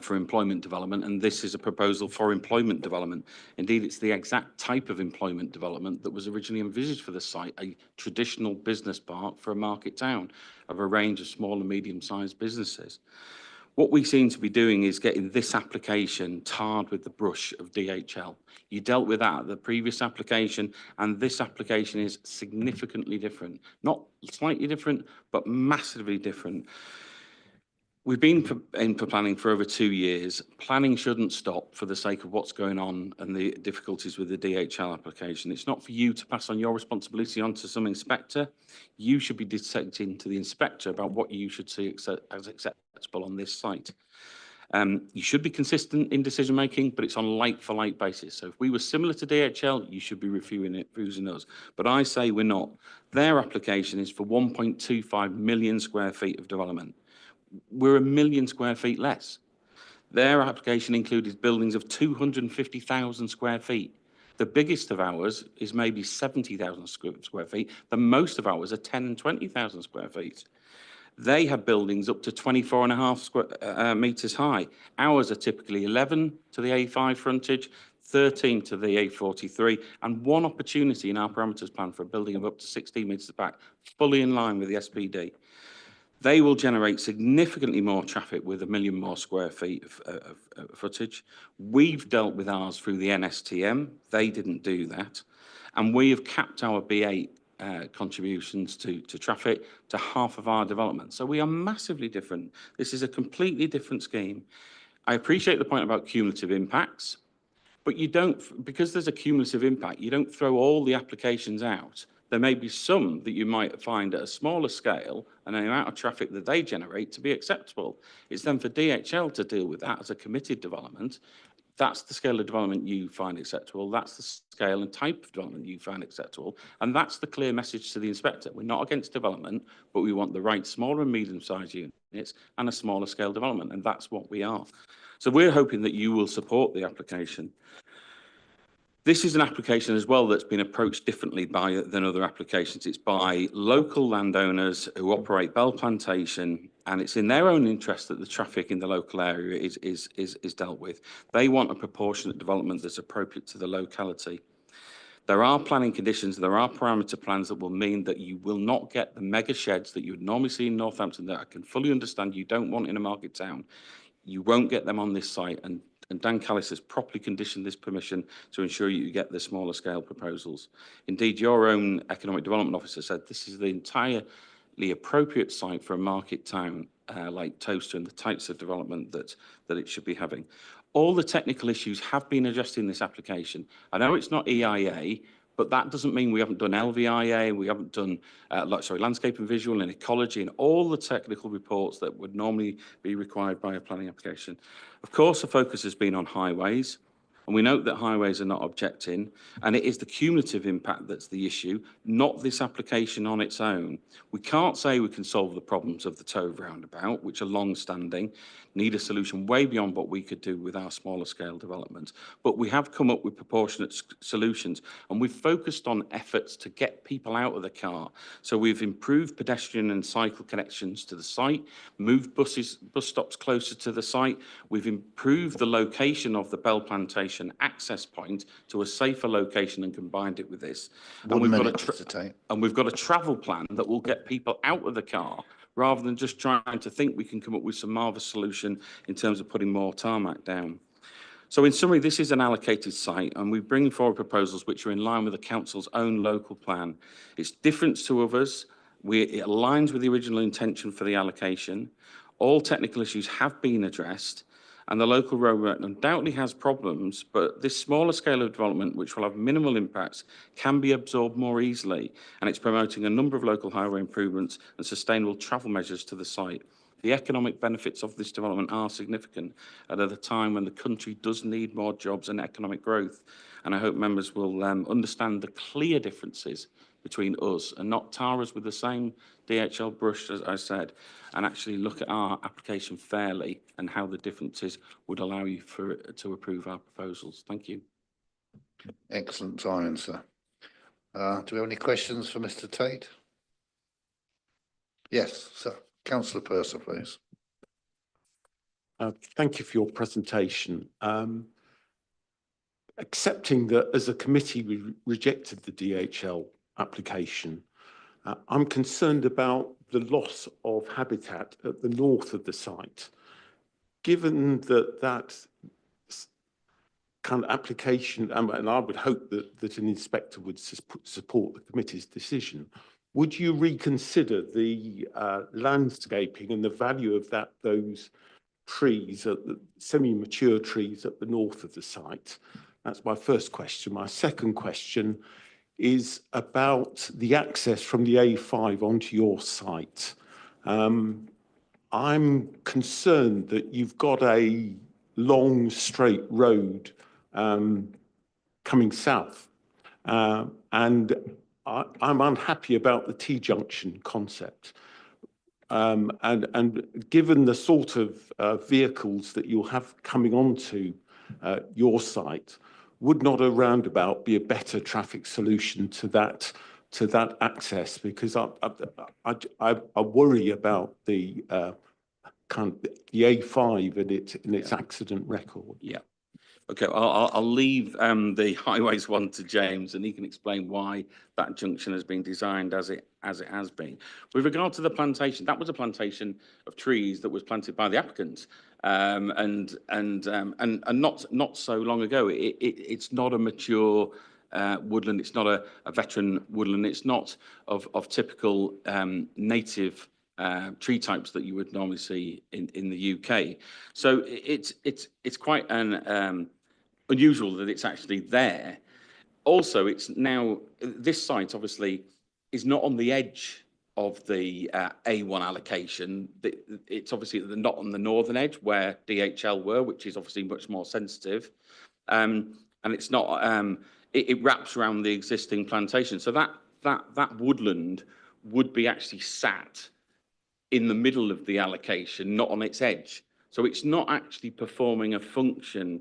Speaker 19: for employment development, and this is a proposal for employment development. Indeed, it's the exact type of employment development that was originally envisaged for the site, a traditional business park for a market town of a range of small and medium-sized businesses. What we seem to be doing is getting this application tarred with the brush of DHL. You dealt with that at the previous application, and this application is significantly different. Not slightly different, but massively different. We've been for planning for over 2 years. Planning shouldn't stop for the sake of what's going on and the difficulties with the DHL application. It's not for you to pass on your responsibility onto some inspector. You should be dictating to the inspector about what you should see as acceptable on this site. You should be consistent in decision making, but it's on a like-for-like basis. So if we were similar to DHL, you should be refusing us. But I say we're not. Their application is for 1.25 million square feet of development. We're 1 million square feet less. Their application included buildings of 250,000 square feet. The biggest of ours is maybe 70,000 square feet. The most of ours are 10 and 20,000 square feet. They have buildings up to 24.5 metres high. Ours are typically 11 to the A5 frontage, 13 to the A43, and one opportunity in our parameters plan for a building of up to 16 metres back, fully in line with the SPD. They will generate significantly more traffic with 1 million more square feet of footage. We've dealt with ours through the NSTM. They didn't do that. And we have capped our B8 contributions to traffic to half of our development. So we are massively different. This is a completely different scheme. I appreciate the point about cumulative impacts, but you don't, because there's a cumulative impact, you don't throw all the applications out. There may be some that you might find at a smaller scale and the amount of traffic that they generate to be acceptable. It's then for DHL to deal with that as a committed development. That's the scale of development you find acceptable. That's the scale and type of development you find acceptable. And that's the clear message to the inspector. We're not against development, but we want the right smaller and medium-sized units and a smaller scale development. And that's what we are. So we're hoping that you will support the application. This is an application as well that's been approached differently than other applications. It's by local landowners who operate Bell Plantation, and it's in their own interest that the traffic in the local area is dealt with. They want a proportionate development that's appropriate to the locality. There are planning conditions, there are parameter plans that will mean that you will not get the mega sheds that you would normally see in Northampton that I can fully understand you don't want in a market town. You won't get them on this site, and Dan Callis has properly conditioned this permission to ensure you get the smaller scale proposals. Indeed, your own economic development officer said this is the entirely appropriate site for a market town like Towcester and the types of development that it should be having. All the technical issues have been addressed in this application. I know it's not EIA, but that doesn't mean we haven't done LVIA, we haven't done landscape and visual and ecology and all the technical reports that would normally be required by a planning application. Of course, the focus has been on highways. And we note that highways are not objecting, and it is the cumulative impact that's the issue, not this application on its own. We can't say we can solve the problems of the Tove roundabout, which are long-standing, need a solution way beyond what we could do with our smaller scale developments. But we have come up with proportionate solutions, and we've focused on efforts to get people out of the car. So we've improved pedestrian and cycle connections to the site, moved bus stops closer to the site. We've improved the location of the Bell Plantation access point to a safer location and combined it with this. And we've got a travel plan that will get people out of the car rather than just trying to think we can come up with some marvellous solution in terms of putting more tarmac down. So in summary, this is an allocated site, and we bring forward proposals which are in line with the council's own local plan. It's different to others. It aligns with the original intention for the allocation. All technical issues have been addressed, and the local road undoubtedly has problems, but this smaller scale of development, which will have minimal impacts, can be absorbed more easily, and it's promoting a number of local highway improvements and sustainable travel measures to the site. The economic benefits of this development are significant at a time when the country does need more jobs and economic growth, and I hope members will understand the clear differences between us and not tar us with the same DHL brush, as I said, and actually look at our application fairly and how the differences would allow you to approve our proposals. Thank you.
Speaker 1: Excellent timing, sir. Do we have any questions for Mr. Tate? Yes, sir. Councillor Purser, please.
Speaker 10: Thank you for your presentation. Accepting that as a committee we rejected the DHL application, I'm concerned about the loss of habitat at the north of the site. Given that that kind of application, and I would hope that an inspector would support the committee's decision, would you reconsider the landscaping and the value of those trees, semi-mature trees at the north of the site? That's my first question. My second question is about the access from the A5 onto your site. I'm concerned that you've got a long straight road coming south, and I'm unhappy about the T-junction concept. And given the sort of vehicles that you'll have coming onto your site, would not a roundabout be a better traffic solution to that access? Because I worry about the the A5 and its accident record.
Speaker 19: Yeah. Okay, I'll leave the highways one to James, and he can explain why that junction has been designed as it has been. With regard to the plantation, that was a plantation of trees that was planted by the applicants, and not so long ago. It's not a mature woodland. It's not a veteran woodland. It's not of typical native tree types that you would normally see in the UK. So it's quite an unusual that it's actually there. Also, it's now, this site obviously is not on the edge of the A1 allocation. It's obviously not on the northern edge where DHL were, which is obviously much more sensitive. And it's not, it wraps around the existing plantation. So that woodland would be actually sat in the middle of the allocation, not on its edge. So it's not actually performing a function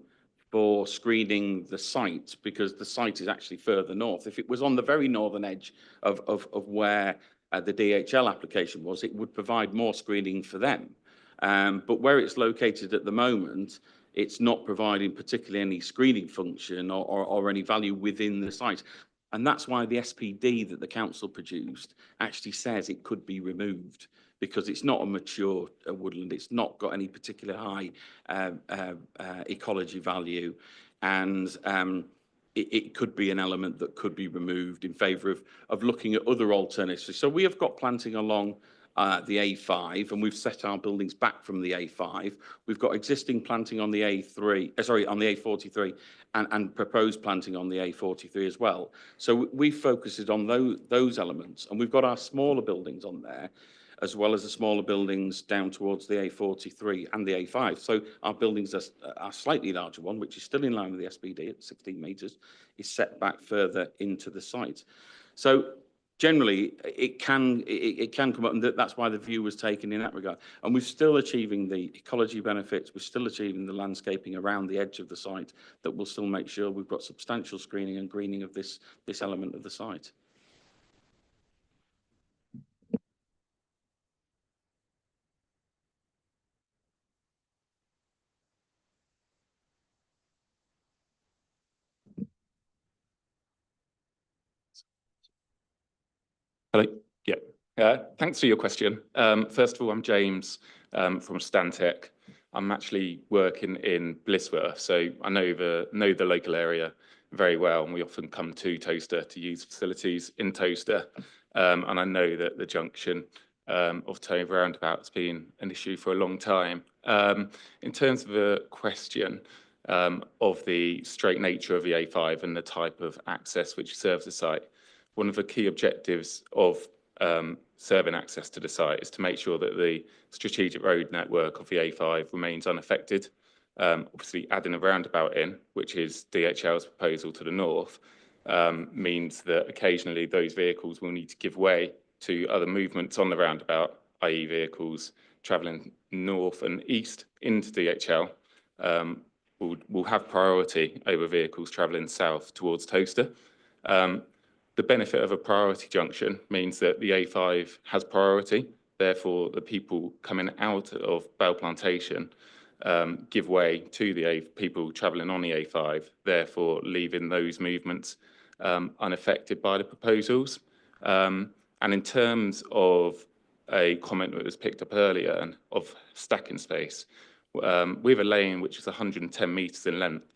Speaker 19: for screening the site, because the site is actually further north. If it was on the very northern edge of where the DHL application was, it would provide more screening for them. But where it's located at the moment, it's not providing particularly any screening function or any value within the site. And that's why the SPD that the council produced actually says it could be removed, because it's not a mature woodland. It's not got any particular high ecology value, and it could be an element that could be removed in favour of looking at other alternatives. So we have got planting along the A5, and we've set our buildings back from the A5. We've got existing planting on the A3, on the A43, and proposed planting on the A43 as well. So we focused on those elements, and we've got our smaller buildings on there. as well as the smaller buildings down towards the A43 and the A5. So our buildings are slightly larger one, which is still in line with the SPD at 16 metres, is set back further into the site. So generally, it can come up, and that's why the view was taken in that regard. And we're still achieving the ecology benefits. We're still achieving the landscaping around the edge of the site that will still make sure we've got substantial screening and greening of this element of the site.
Speaker 20: Hello. Yeah. Thanks for your question. First of all, I'm James from Stantec. I'm actually working in Blisworth, so I know the local area very well, and we often come to Towcester to use facilities in Towcester. And I know that the junction of Tove roundabout has been an issue for a long time. In terms of the question of the straight nature of the A5 and the type of access which serves the site, one of the key objectives of serving access to the site is to make sure that the strategic road network of the A5 remains unaffected. Obviously, adding a roundabout in, which is DHL's proposal to the north, means that occasionally those vehicles will need to give way to other movements on the roundabout, i.e. vehicles travelling north and east into DHL will have priority over vehicles travelling south towards Towcester. The benefit of a priority junction means that the A5 has priority. Therefore, the people coming out of Bell Plantation give way to the people travelling on the A5, therefore leaving those movements unaffected by the proposals. And in terms of a comment that was picked up earlier of stacking space, we have a lane which is 110 metres in length.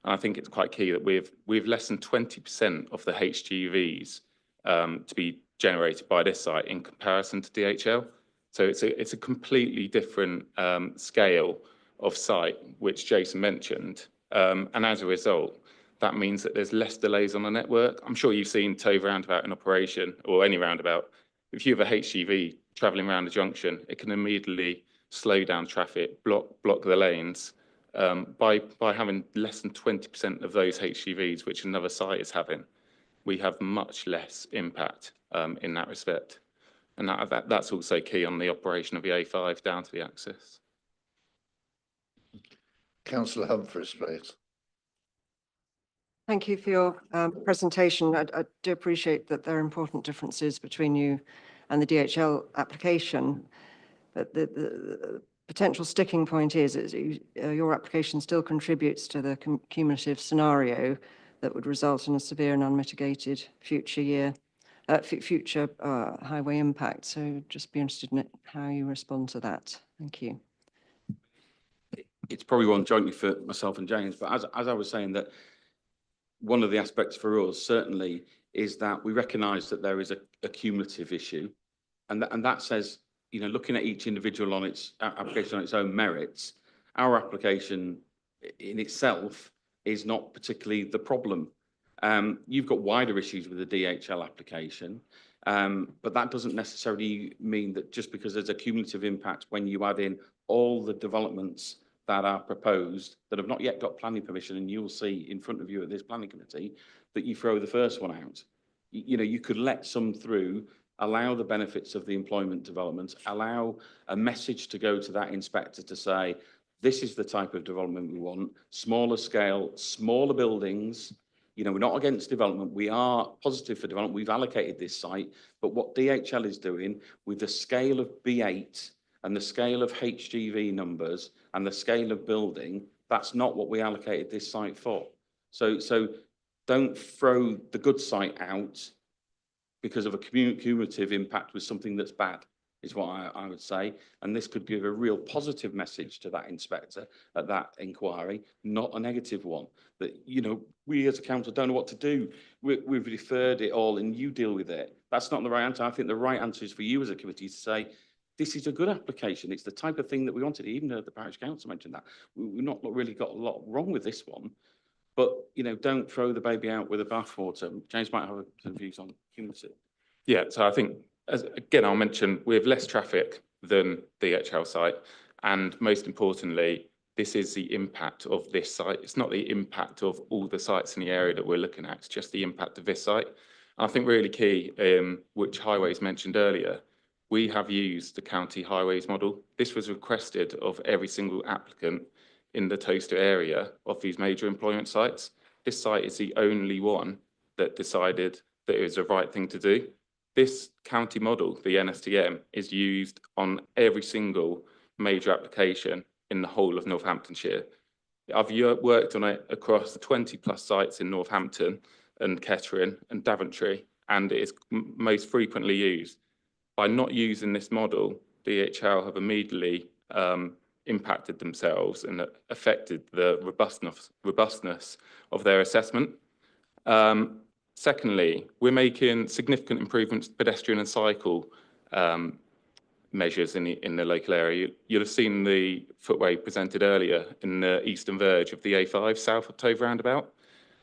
Speaker 20: And I think it's quite key that we've less than 20% of the HGVs to be generated by this site in comparison to DHL. So it's a completely different scale of site, which Jason mentioned. And as a result, that means that there's less delays on the network. I'm sure you've seen Tove roundabout in operation, or any roundabout. If you have a HGV travelling around a junction, it can immediately slow down traffic, block the lanes. By having less than 20% of those HGVs, which another site is having, we have much less impact in that respect. And that's also key on the operation of the A5 down to the access.
Speaker 1: Councillor Humphreys, please.
Speaker 14: Thank you for your presentation. I do appreciate that there are important differences between you and the DHL application, but the potential sticking point is your application still contributes to the cumulative scenario that would result in a severe and unmitigated future highway impact. So just be interested in how you respond to that. Thank you.
Speaker 19: It's probably one jointly for myself and James, but as I was saying, that one of the aspects for us certainly is that we recognise that there is a cumulative issue, and that says, you know, looking at each individual on its application on its own merits, our application in itself is not particularly the problem. You've got wider issues with the DHL application, but that doesn't necessarily mean that just because there's a cumulative impact when you add in all the developments that are proposed that have not yet got planning permission, and you'll see in front of you at this planning committee, that you throw the first one out. You know, you could let some through, allow the benefits of the employment development, allow a message to go to that inspector to say, this is the type of development we want, smaller scale, smaller buildings. You know, we're not against development. We are positive for development. We've allocated this site, but what DHL is doing with the scale of B8 and the scale of HGV numbers and the scale of building, that's not what we allocated this site for. So don't throw the good site out because of a cumulative impact with something that's bad, is what I would say. And this could give a real positive message to that inspector at that inquiry, not a negative one. That, you know, we as a council don't know what to do. We've referred it all and you deal with it. That's not the right answer. I think the right answer is for you as a committee to say, this is a good application. It's the type of thing that we wanted. Even the parish council mentioned that. We've not really got a lot wrong with this one. But, you know, don't throw the baby out with the bathwater. James might have some views on cumulative.
Speaker 20: Yeah, so I think as again, I'll mention we have less traffic than the DHL site, and most importantly, this is the impact of this site. It's not the impact of all the sites in the area that we're looking at. It's just the impact of this site. And I think really key, which Highways mentioned earlier, we have used the county highways model. This was requested of every single applicant in the Towcester area of these major employment sites. This site is the only one that decided that it was the right thing to do. This county model, the NSTM, is used on every single major application in the whole of Northamptonshire. I've worked on it across the 20 plus sites in Northampton and Kettering and Daventry, and it is most frequently used. By not using this model, DHL have immediately impacted themselves and affected the robustness of their assessment. Secondly, we're making significant improvements to pedestrian and cycle measures in the local area. You'll have seen the footway presented earlier in the eastern verge of the A5 south of Tove roundabout.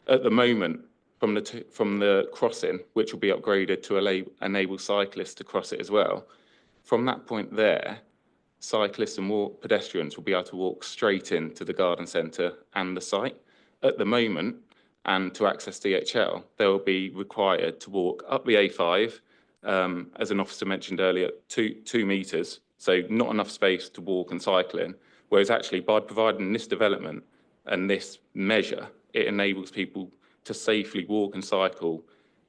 Speaker 20: At the moment, from the crossing, which will be upgraded to enable cyclists to cross it as well, from that point there, cyclists and pedestrians will be able to walk straight into the garden centre and the site. At the moment, and to access DHL, they'll be required to walk up the A5, as an officer mentioned earlier, 2 metres, so not enough space to walk and cycle in, whereas actually by providing this development and this measure, it enables people to safely walk and cycle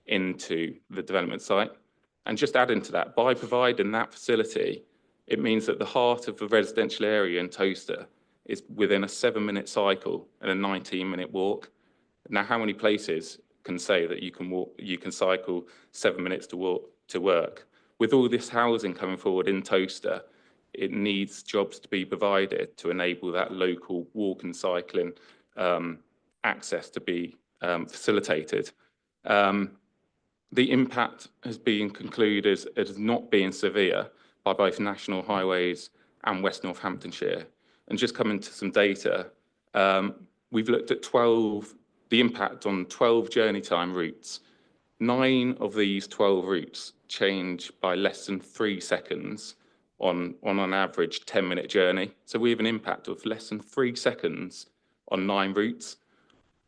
Speaker 20: into the development site. And just adding to that, by providing that facility, it means that the heart of the residential area in Towcester is within a 7-minute cycle and a 19-minute walk. Now, how many places can say that you can cycle 7 minutes to walk to work? With all this housing coming forward in Towcester, it needs jobs to be provided to enable that local walk and cycling access to be facilitated. The impact has been concluded as not being severe by both National Highways and West Northamptonshire. And just coming to some data, we've looked at the impact on 12 journey time routes. 9 of these 12 routes change by less than 3 seconds on average 10-minute journey. So we have an impact of less than 3 seconds on 9 routes.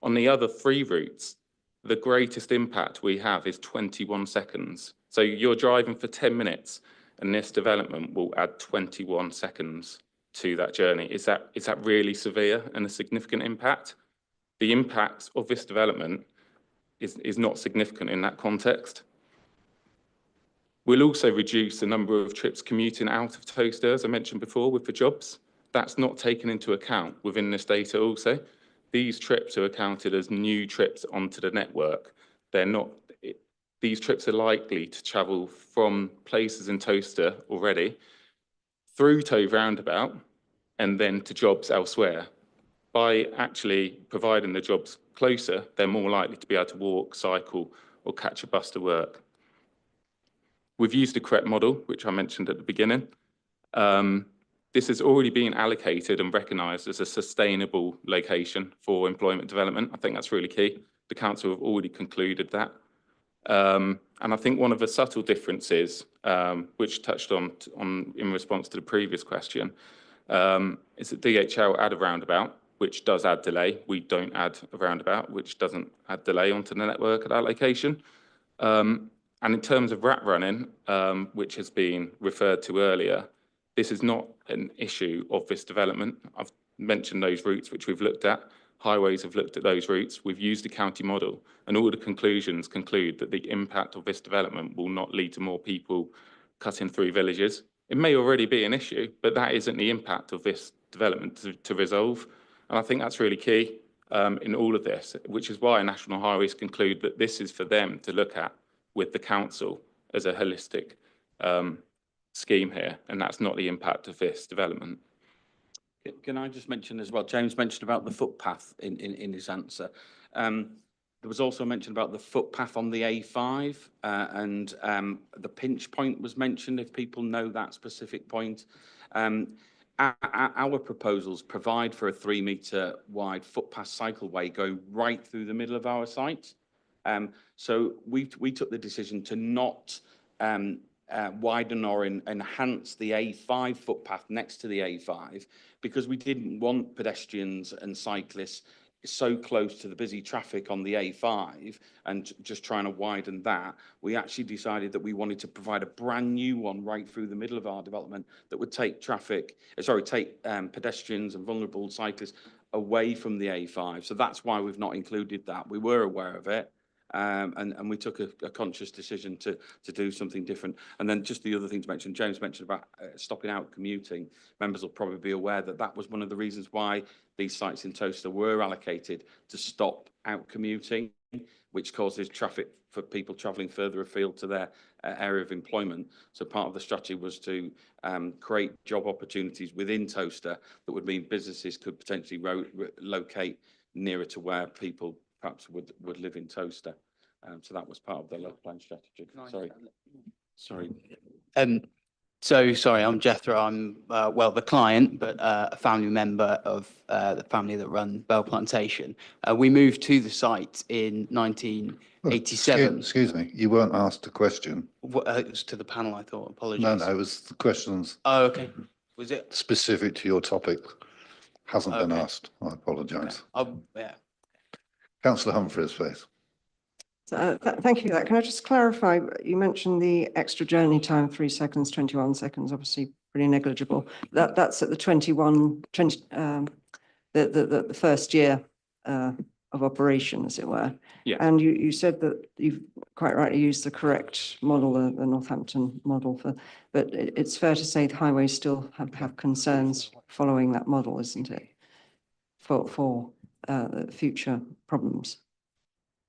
Speaker 20: On the other 3 routes, the greatest impact we have is 21 seconds. So you're driving for 10 minutes and this development will add 21 seconds to that journey. Is that really severe and a significant impact? The impact of this development is not significant in that context. We'll also reduce the number of trips commuting out of Towcester, as I mentioned before, with the jobs. That's not taken into account within this data also. These trips are accounted as new trips onto the network. These trips are likely to travel from places in Towcester already through Tove roundabout and then to jobs elsewhere. By actually providing the jobs closer, they're more likely to be able to walk, cycle, or catch a bus to work. We've used the correct model, which I mentioned at the beginning. This has already been allocated and recognised as a sustainable location for employment development. I think that's really key. The council have already concluded that. And I think one of the subtle differences, which touched on in response to the previous question, is that DHL add a roundabout, which does add delay. We don't add a roundabout, which doesn't add delay onto the network at that location. And in terms of rat running, which has been referred to earlier, this is not an issue of this development. I've mentioned those routes which we've looked at. Highways have looked at those routes. We've used the county model, and all the conclusions conclude that the impact of this development will not lead to more people cutting through villages. It may already be an issue, but that isn't the impact of this development to resolve. And I think that's really key in all of this, which is why National Highways conclude that this is for them to look at with the council as a holistic scheme here, and that's not the impact of this development.
Speaker 19: Can I just mention as well, James mentioned about the footpath in his answer. There was also mention about the footpath on the A5 and the pinch point was mentioned, if people know that specific point. Our proposals provide for a 3-metre wide footpath cycleway going right through the middle of our site. So we took the decision to not widen or enhance the A5 footpath next to the A5 because we didn't want pedestrians and cyclists so close to the busy traffic on the A5 and just trying to widen that. We actually decided that we wanted to provide a brand new one right through the middle of our development that would take pedestrians and vulnerable cyclists away from the A5. So that's why we've not included that. We were aware of it. And we took a conscious decision to do something different. And then just the other thing to mention, James mentioned about stopping out commuting. Members will probably be aware that that was one of the reasons why these sites in Towcester were allocated to stop out commuting, which causes traffic for people travelling further afield to their area of employment. So part of the strategy was to create job opportunities within Towcester that would mean businesses could potentially locate nearer to where people perhaps would live in Towcester. So that was part of the local plan strategy. Sorry.
Speaker 21: So sorry, I'm Jethro. I'm the client, but a family member of the family that run Bell Plantation. We moved to the site in 1987.
Speaker 1: Excuse me, you weren't asked a question.
Speaker 21: It was to the panel, I thought. Apologies.
Speaker 1: No, it was the questions.
Speaker 21: Oh, okay. Was it
Speaker 1: specific to your topic? Hasn't been
Speaker 21: Okay.
Speaker 1: asked. I apologise.
Speaker 21: Yeah.
Speaker 1: Councillor Humphreys, please.
Speaker 14: So, thank you for that. Can I just clarify, you mentioned the extra journey time, 3 seconds, 21 seconds, obviously pretty negligible. That's at the 20, the first year of operation, as it were.
Speaker 20: Yeah.
Speaker 14: And you said that you've quite rightly used the correct model, the Northampton model but it's fair to say the highways still have concerns following that model, isn't it? For future problems.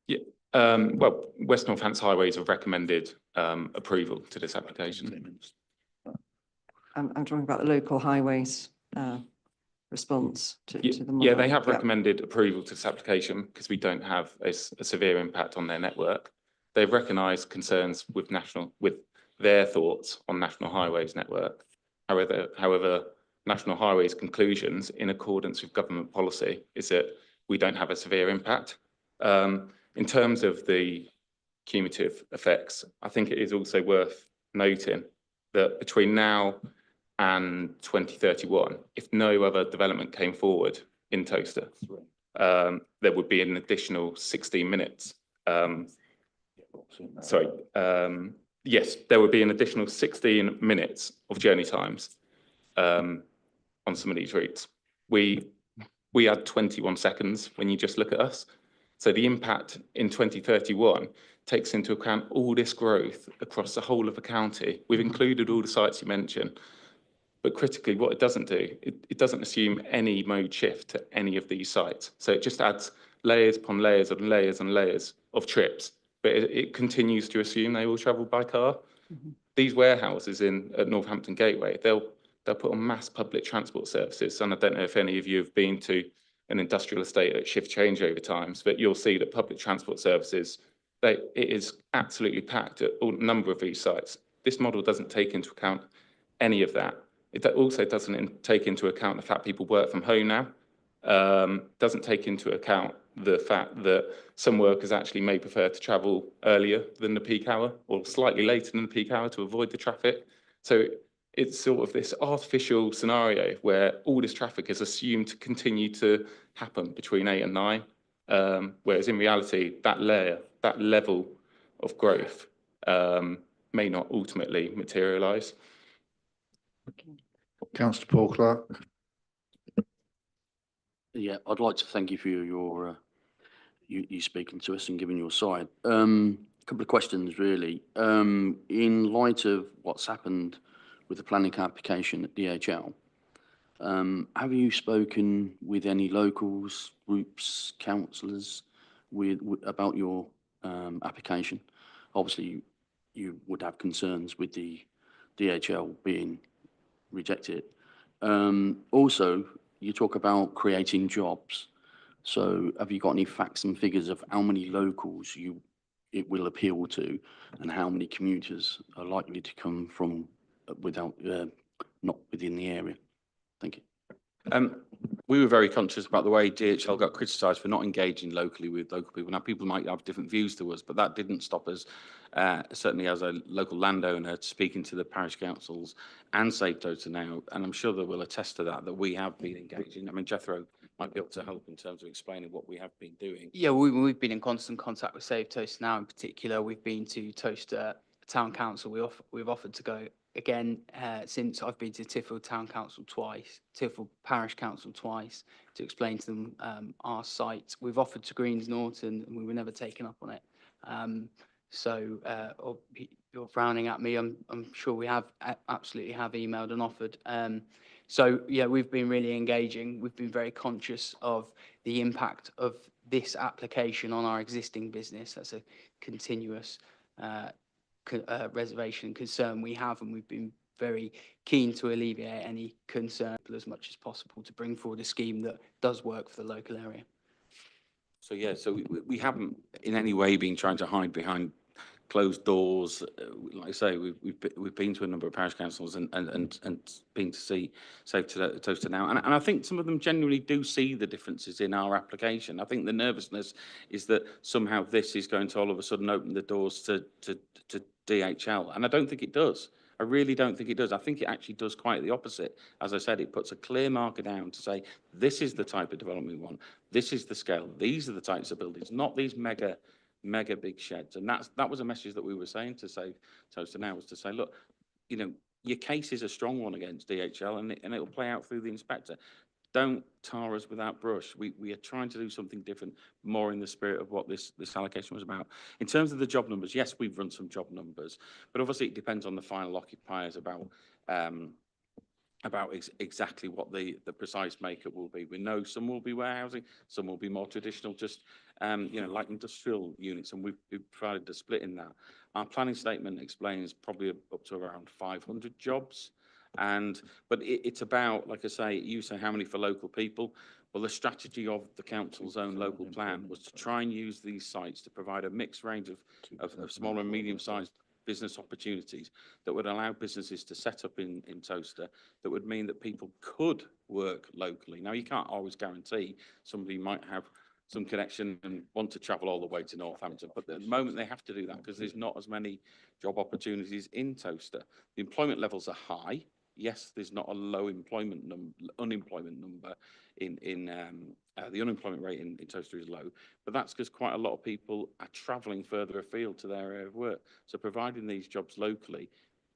Speaker 20: Yeah. Well, West Northants Highways have recommended approval to this application.
Speaker 14: I'm talking about the local highways response to the model.
Speaker 20: Yeah, they have recommended approval to this application because we don't have a severe impact on their network. They've recognised concerns with their thoughts on National Highways network. However, National Highways conclusions, in accordance with government policy, is that we don't have a severe impact. In terms of the cumulative effects, I think it is also worth noting that between now and 2031, if no other development came forward in Towcester, there would be an additional 16 minutes. Yes, there would be an additional 16 minutes of journey times on some of these routes. We had 21 seconds when you just look at us. So the impact in 2031 takes into account all this growth across the whole of the county. We've included all the sites you mentioned, but critically what it doesn't do, it doesn't assume any mode shift to any of these sites. So it just adds layers upon layers and layers and layers of trips, but it continues to assume they will travel by car. Mm-hmm. These warehouses at Northampton Gateway, they'll put on mass public transport services. And I don't know if any of you have been to an industrial estate at shift changeover times, but you'll see that public transport services, it is absolutely packed at a number of these sites. This model doesn't take into account any of that. It also doesn't take into account the fact people work from home now. Doesn't take into account the fact that some workers actually may prefer to travel earlier than the peak hour or slightly later than the peak hour to avoid the traffic. So it's sort of this artificial scenario where all this traffic is assumed to continue to happen between 8 and 9, whereas in reality, that level of growth may not ultimately materialise.
Speaker 1: Councillor Paul Clark.
Speaker 8: Yeah, I'd like to thank you for you speaking to us and giving your side. A couple of questions, really. In light of what's happened with the planning application at DHL, have you spoken with any locals, groups, councillors about your application? Obviously, you would have concerns with the DHL being rejected. Also, you talk about creating jobs. So have you got any facts and figures of how many locals it will appeal to and how many commuters are likely to come from not within the area? Thank you.
Speaker 19: we were very conscious about the way DHL got criticised for not engaging locally with local people. Now, people might have different views to us, but that didn't stop us, certainly as a local landowner, speaking to the parish councils and Save Toaster now, and I'm sure they will attest to that, that we have been engaging. I mean, Jethro might be able to help in terms of explaining what we have been doing.
Speaker 21: Yeah, we've been in constant contact with Save Toaster now. In particular, we've been to Toaster Town Council. We've offered to go again since I've been to Tiffel Town Council twice, Tiffel Parish Council twice, to explain to them our site. We've offered to Greens Norton, and we were never taken up on it. You're frowning at me. I'm sure we have absolutely have emailed and offered. So yeah, we've been really engaging. We've been very conscious of the impact of this application on our existing business. That's a continuous reservation concern we have, and we've been very keen to alleviate any concern as much as possible to bring forward a scheme that does work for the local area.
Speaker 19: So yeah, so we haven't in any way been trying to hide behind closed doors. Like I say, we've been to a number of parish councils and been to see Save Toaster now, and I think some of them genuinely do see the differences in our application. I think the nervousness is that somehow this is going to all of a sudden open the doors to DHL, and I don't think it does. I really don't think it does. I think it actually does quite the opposite. As I said, it puts a clear marker down to say, this is the type of development we want. This is the scale. These are the types of buildings, not these mega big sheds. And that was a message that we were saying to Save Toaster now, was to say, look, you know, your case is a strong one against DHL, and it'll play out through the inspector. Don't tar us without brush. We are trying to do something different, more in the spirit of what this allocation was about. In terms of the job numbers, yes, we've run some job numbers, but obviously it depends on the final occupiers about exactly what the precise makeup will be. We know some will be warehousing, some will be more traditional, just you know, like industrial units, and we've provided a split in that. Our planning statement explains probably up to around 500 jobs. But it's about, like I say, you say how many for local people. Well, the strategy of the council's own local plan was to try and use these sites to provide a mixed range of small and medium-sized business opportunities that would allow businesses to set up in Toaster, that would mean that people could work locally. Now, you can't always guarantee somebody might have some connection and want to travel all the way to Northampton, but at the moment they have to do that because there's not as many job opportunities in Toaster. The employment levels are high. Yes, there's not a low unemployment number in the unemployment rate in Toaster is low, but that's because quite a lot of people are travelling further afield to their area of work. So providing these jobs locally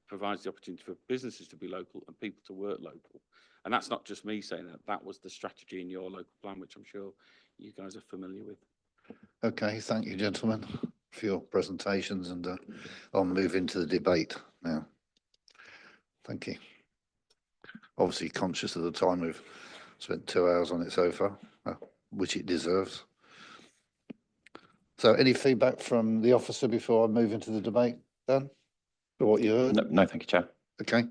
Speaker 19: provides the opportunity for businesses to be local and people to work local. And that's not just me saying that. That was the strategy in your local plan, which I'm sure you guys are familiar with.
Speaker 1: Okay, thank you, gentlemen, for your presentations, and I'll move into the debate now. Thank you. Obviously conscious of the time, we've spent 2 hours on it so far, which it deserves. So any feedback from the officer before I move into the debate, Dan, for what you heard?
Speaker 12: No, thank you, Chair.
Speaker 1: Okay.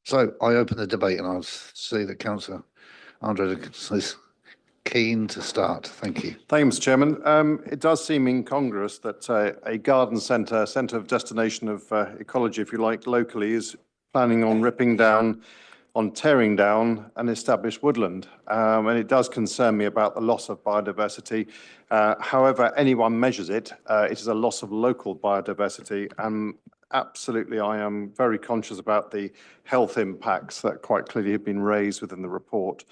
Speaker 1: So I open the debate and I'll see that Councillor Andre is keen to start. Thank you.
Speaker 3: Thank you, Mr. Chairman. It does seem incongruous that a garden centre of destination of ecology, if you like, locally, is planning on tearing down an established woodland. And it does concern me about the loss of biodiversity. However anyone measures it, it is a loss of local biodiversity. And absolutely, I am very conscious about the health impacts that quite clearly have been raised within the report.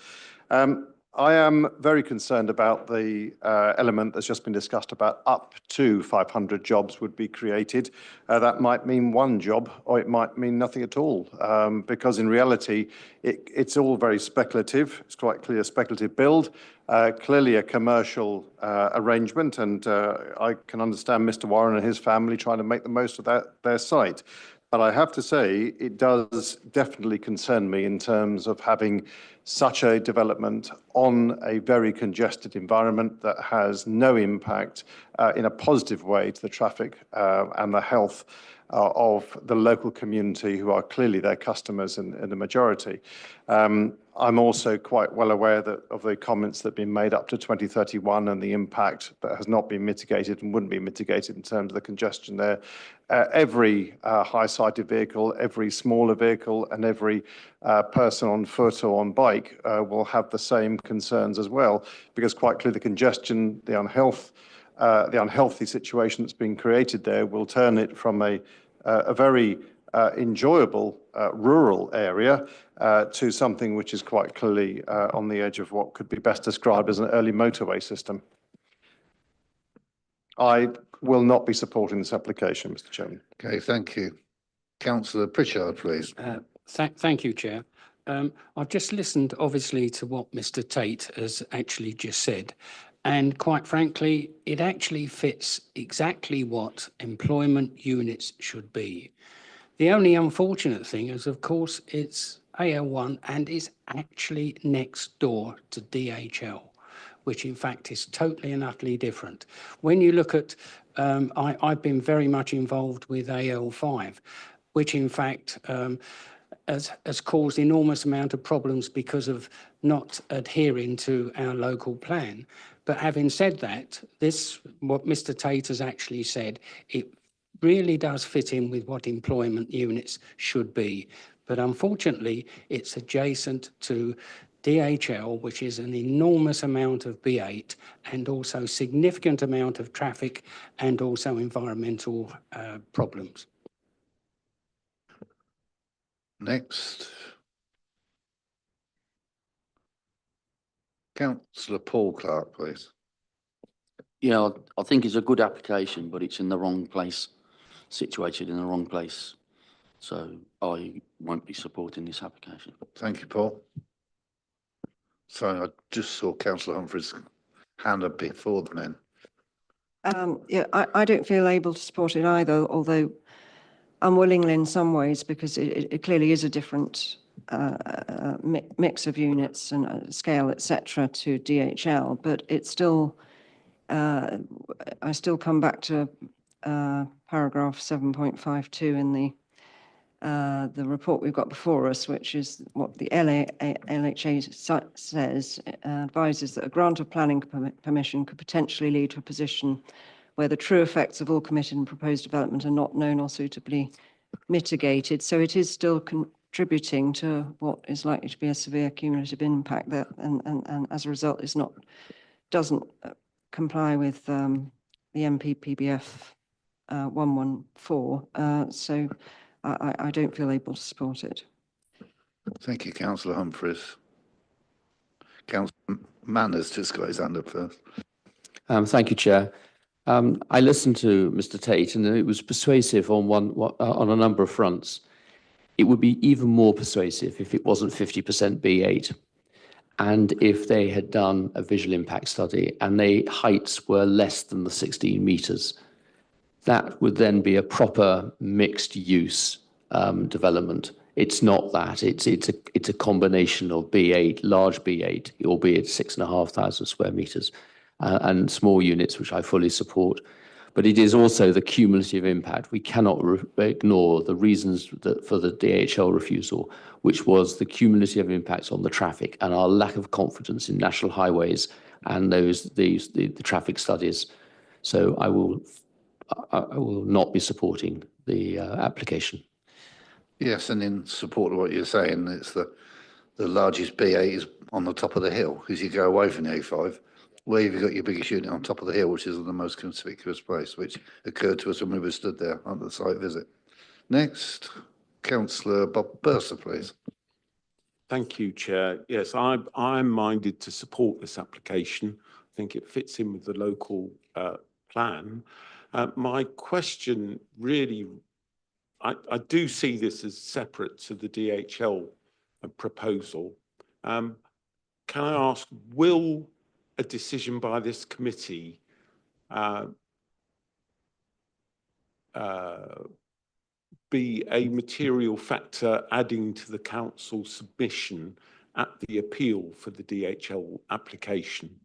Speaker 3: I am very concerned about the element that's just been discussed about up to 500 jobs would be created. That might mean one job, or it might mean nothing at all, because in reality, it's all very speculative. It's quite clear, speculative build, clearly a commercial arrangement, and I can understand Mr. Warren and his family trying to make the most of their site. But I have to say, it does definitely concern me in terms of having such a development on a very congested environment that has no impact in a positive way to the traffic and the health of the local community who are clearly their customers in the majority. I'm also quite well aware of the comments that have been made up to 2031 and the impact that has not been mitigated and wouldn't be mitigated in terms of the congestion there. Every high-sided vehicle, every smaller vehicle, and every person on foot or on bike will have the same concerns as well, because quite clearly the congestion, the unhealthy situation that's been created there will turn it from a very enjoyable rural area to something which is quite clearly on the edge of what could be best described as an early motorway system. I will not be supporting this application, Mr. Chairman.
Speaker 1: Okay, thank you. Councillor Pritchard, please.
Speaker 5: Thank you, Chair. I've just listened, obviously, to what Mr. Tate has actually just said. And quite frankly, it actually fits exactly what employment units should be. The only unfortunate thing is, of course, it's AL1 and is actually next door to DHL, which in fact is totally and utterly different. When you look at, I've been very much involved with AL5, which in fact has caused enormous amount of problems because of not adhering to our local plan. But having said that, what Mr. Tate has actually said, it really does fit in with what employment units should be. But unfortunately, it's adjacent to DHL, which is an enormous amount of B8 and also significant amount of traffic and also environmental problems.
Speaker 1: Next. Councillor Paul Clark, please.
Speaker 8: Yeah, I think it's a good application, but it's in the wrong place, situated in the wrong place. So I won't be supporting this application.
Speaker 1: Thank you, Paul. Sorry, I just saw Councillor Humphreys' hand up before the men.
Speaker 14: Yeah, I don't feel able to support it either, although unwillingly in some ways, because it clearly is a different mix of units and scale, etc., to DHL, but it's still, I still come back to paragraph 7.52 in the report we've got before us, which is what the LHA says, advises that a grant of planning permission could potentially lead to a position where the true effects of all committed and proposed development are not known or suitably mitigated. So it is still contributing to what is likely to be a severe cumulative impact that, and as a result, doesn't comply with the MPPBF 114. So I don't feel able to support it.
Speaker 1: Thank you, Councillor Humphreys. Councillor Manners just got his hand up first.
Speaker 4: Thank you, Chair. I listened to Mr. Tate, and it was persuasive on a number of fronts. It would be even more persuasive if it wasn't 50% B8, and if they had done a visual impact study and the heights were less than the 16 metres. That would then be a proper mixed use development. It's not that. It's a combination of B8, large B8, albeit 6,500 square metres, and small units, which I fully support. But it is also the cumulative impact. We cannot ignore the reasons for the DHL refusal, which was the cumulative impacts on the traffic and our lack of confidence in national highways and the traffic studies. So I will not be supporting the application.
Speaker 1: Yes, and in support of what you're saying, it's the largest B8 is on the top of the hill as you go away from the A5. Where have you got your biggest unit on top of the hill, which is the most conspicuous place, which occurred to us when we were stood there on the site visit. Next, Councillor Bob Bursar, please.
Speaker 10: Thank you, Chair. Yes, I'm minded to support this application. I think it fits in with the local plan. My question really, I do see this as separate to the DHL proposal. Can I ask, will a decision by this committee be a material factor adding to the council submission at the appeal for the DHL application?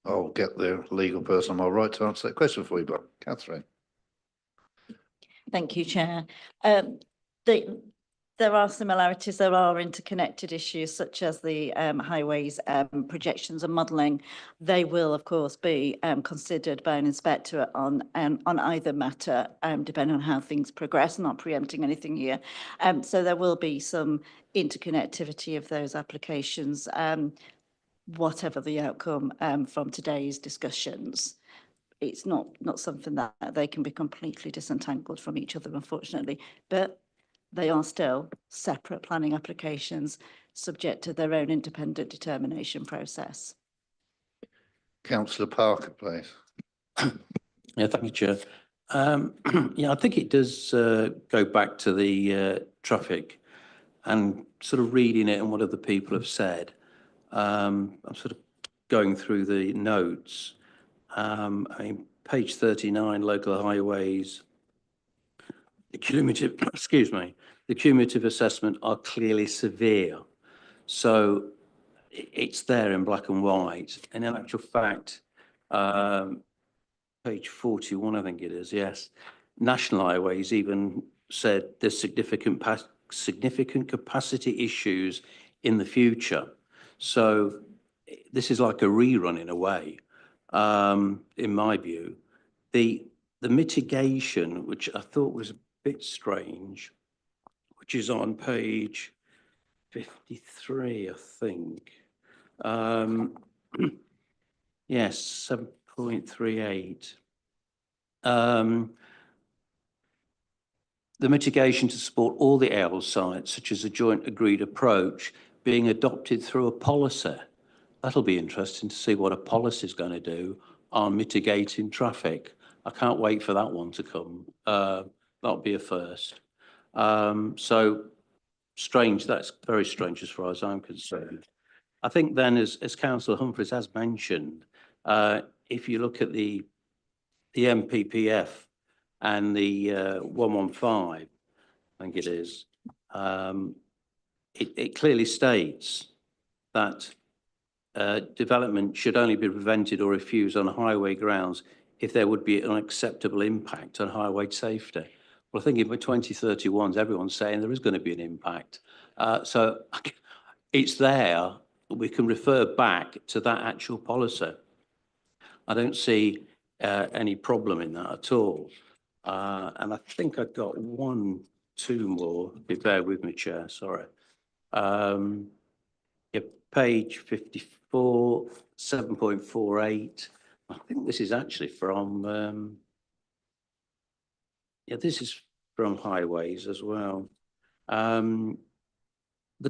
Speaker 1: I'll get the legal person on my right to answer that question for you, Bob. Catherine.
Speaker 9: Thank you, Chair. There are similarities, there are interconnected issues such as the highways projections and modelling. They will, of course, be considered by an inspector on either matter, depending on how things progress, not preempting anything here. So there will be some interconnectivity of those applications, whatever the outcome from today's discussions. It's not something that they can be completely disentangled from each other, unfortunately, but they are still separate planning applications subject to their own independent determination process.
Speaker 1: Councillor Parker, please.
Speaker 11: Yeah, thank you, Chair. Yeah, I think it does go back to the traffic and sort of reading it and what other people have said. I'm sort of going through the notes. I mean, page 39, local highways, the cumulative, excuse me, the cumulative assessment are clearly severe. So it's there in black and white. And in actual fact, page 41, I think it is, yes. National Highways even said there's significant capacity issues in the future. So this is like a rerun in a way, in my view. The mitigation, which I thought was a bit strange, which is on page 53, I think. Yes, 7.38. The mitigation to support all the AL sites, such as a joint agreed approach, being adopted through a policy. That'll be interesting to see what a policy is going to do on mitigating traffic. I can't wait for that one to come. That'll be a first. So strange, that's very strange as far as I'm concerned. I think then, as Councillor Humphreys has mentioned, if you look at the MPPF and the 115, I think it is, it clearly states that development should only be prevented or refused on highway grounds if there would be an unacceptable impact on highway safety. Well, I think in 2031, everyone's saying there is going to be an impact. So it's there. We can refer back to that actual policy. I don't see any problem in that at all. And I think I've got two more. Bear with me, Chair, sorry. Yeah, page 54, 7.48. I think this is actually from, yeah, this is from highways as well. The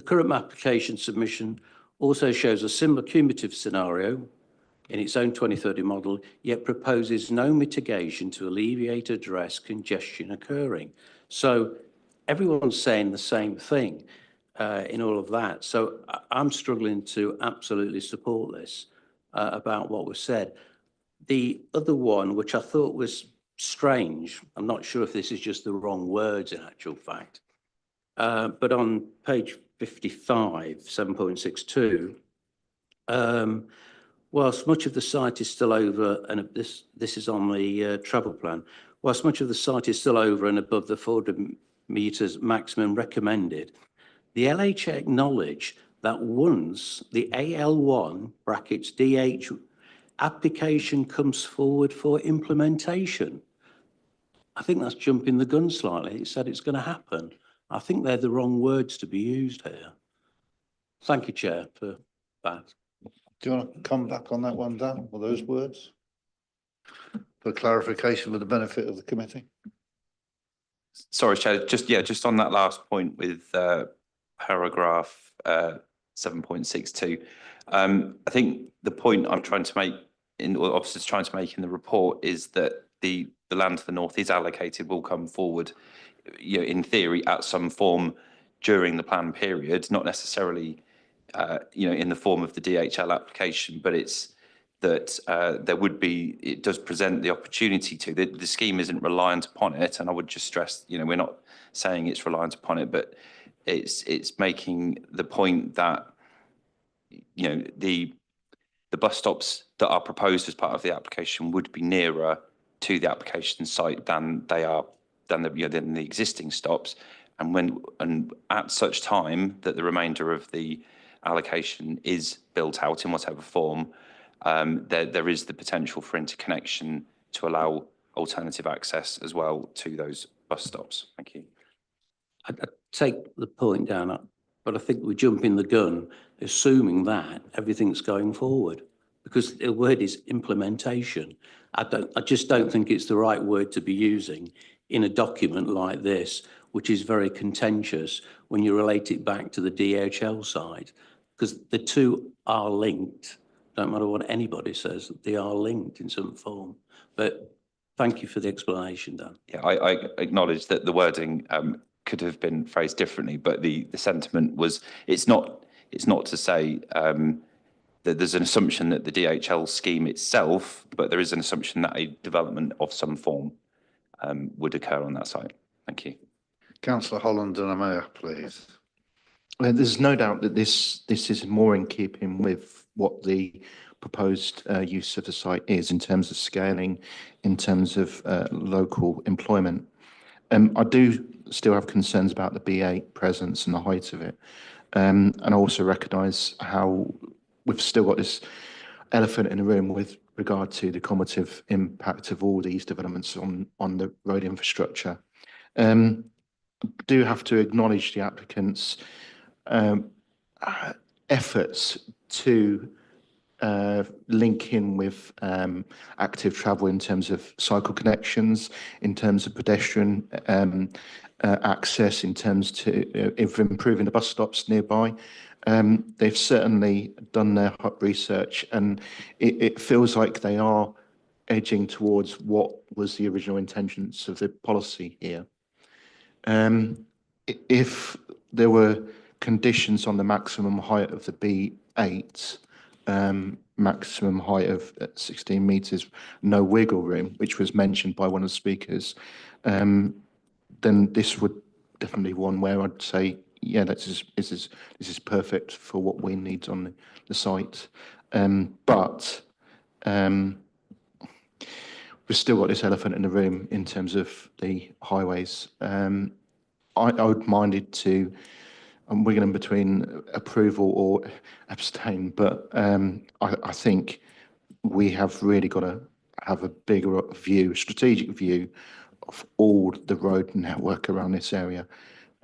Speaker 11: current application submission also shows a similar cumulative scenario in its own 2030 model, yet proposes no mitigation to alleviate or address congestion occurring. So everyone's saying the same thing in all of that. So I'm struggling to absolutely support this about what was said. The other one, which I thought was strange, I'm not sure if this is just the wrong words in actual fact, but on page 55, 7.62, whilst much of the site is still over, and this is on the travel plan, whilst much of the site is still over and above the 400 metres maximum recommended, the LHA acknowledge that once the AL1 brackets DH application comes forward for implementation, I think that's jumping the gun slightly. It said it's going to happen. I think they're the wrong words to be used here. Thank you, Chair, for that.
Speaker 1: Do you want to come back on that one, Dan, or those words? For clarification for the benefit of the committee?
Speaker 12: Sorry, Chair, just on that last point with paragraph 7.62. I think the point I'm trying to make, or officers trying to make in the report, is that the land to the north is allocated, will come forward, you know, in theory at some form during the plan period, not necessarily, you know, in the form of the DHL application, but it's that there would be, it does present the opportunity to. The scheme isn't reliant upon it, and I would just stress, you know, we're not saying it's reliant upon it, but it's making the point that, you know, the bus stops that are proposed as part of the application would be nearer to the application site than they are than the existing stops. And at such time that the remainder of the allocation is built out in whatever form, there is the potential for interconnection to allow alternative access as well to those bus stops. Thank you.
Speaker 11: I take the point down, but I think we're jumping the gun, assuming that everything's going forward, because the word is implementation. I just don't think it's the right word to be using in a document like this, which is very contentious when you relate it back to the DHL side, because the two are linked. Don't matter what anybody says, they are linked in some form. But thank you for the explanation, Dan.
Speaker 12: Yeah, I acknowledge that the wording could have been phrased differently, but the sentiment was, it's not to say that there's an assumption that the DHL scheme itself, but there is an assumption that a development of some form would occur on that site. Thank you.
Speaker 1: Councillor Holland and Amaya, please.
Speaker 6: There's no doubt that this is more in keeping with what the proposed use of the site is in terms of scaling, in terms of local employment. I do still have concerns about the B8 presence and the height of it. And I also recognise how we've still got this elephant in the room with regard to the cumulative impact of all these developments on the road infrastructure. Do have to acknowledge the applicants' efforts to link in with active travel in terms of cycle connections, in terms of pedestrian access, in terms of improving the bus stops nearby. They've certainly done their research, and it feels like they are edging towards what was the original intentions of the policy here. If there were conditions on the maximum height of the B8, maximum height of 16 metres, no wiggle room, which was mentioned by one of the speakers, then this would definitely one where I'd say, yeah, this is perfect for what we need on the site. But we've still got this elephant in the room in terms of the highways. I would mind it to, I'm wiggling between approval or abstain, but I think we have really got to have a bigger view, strategic view of all the road network around this area.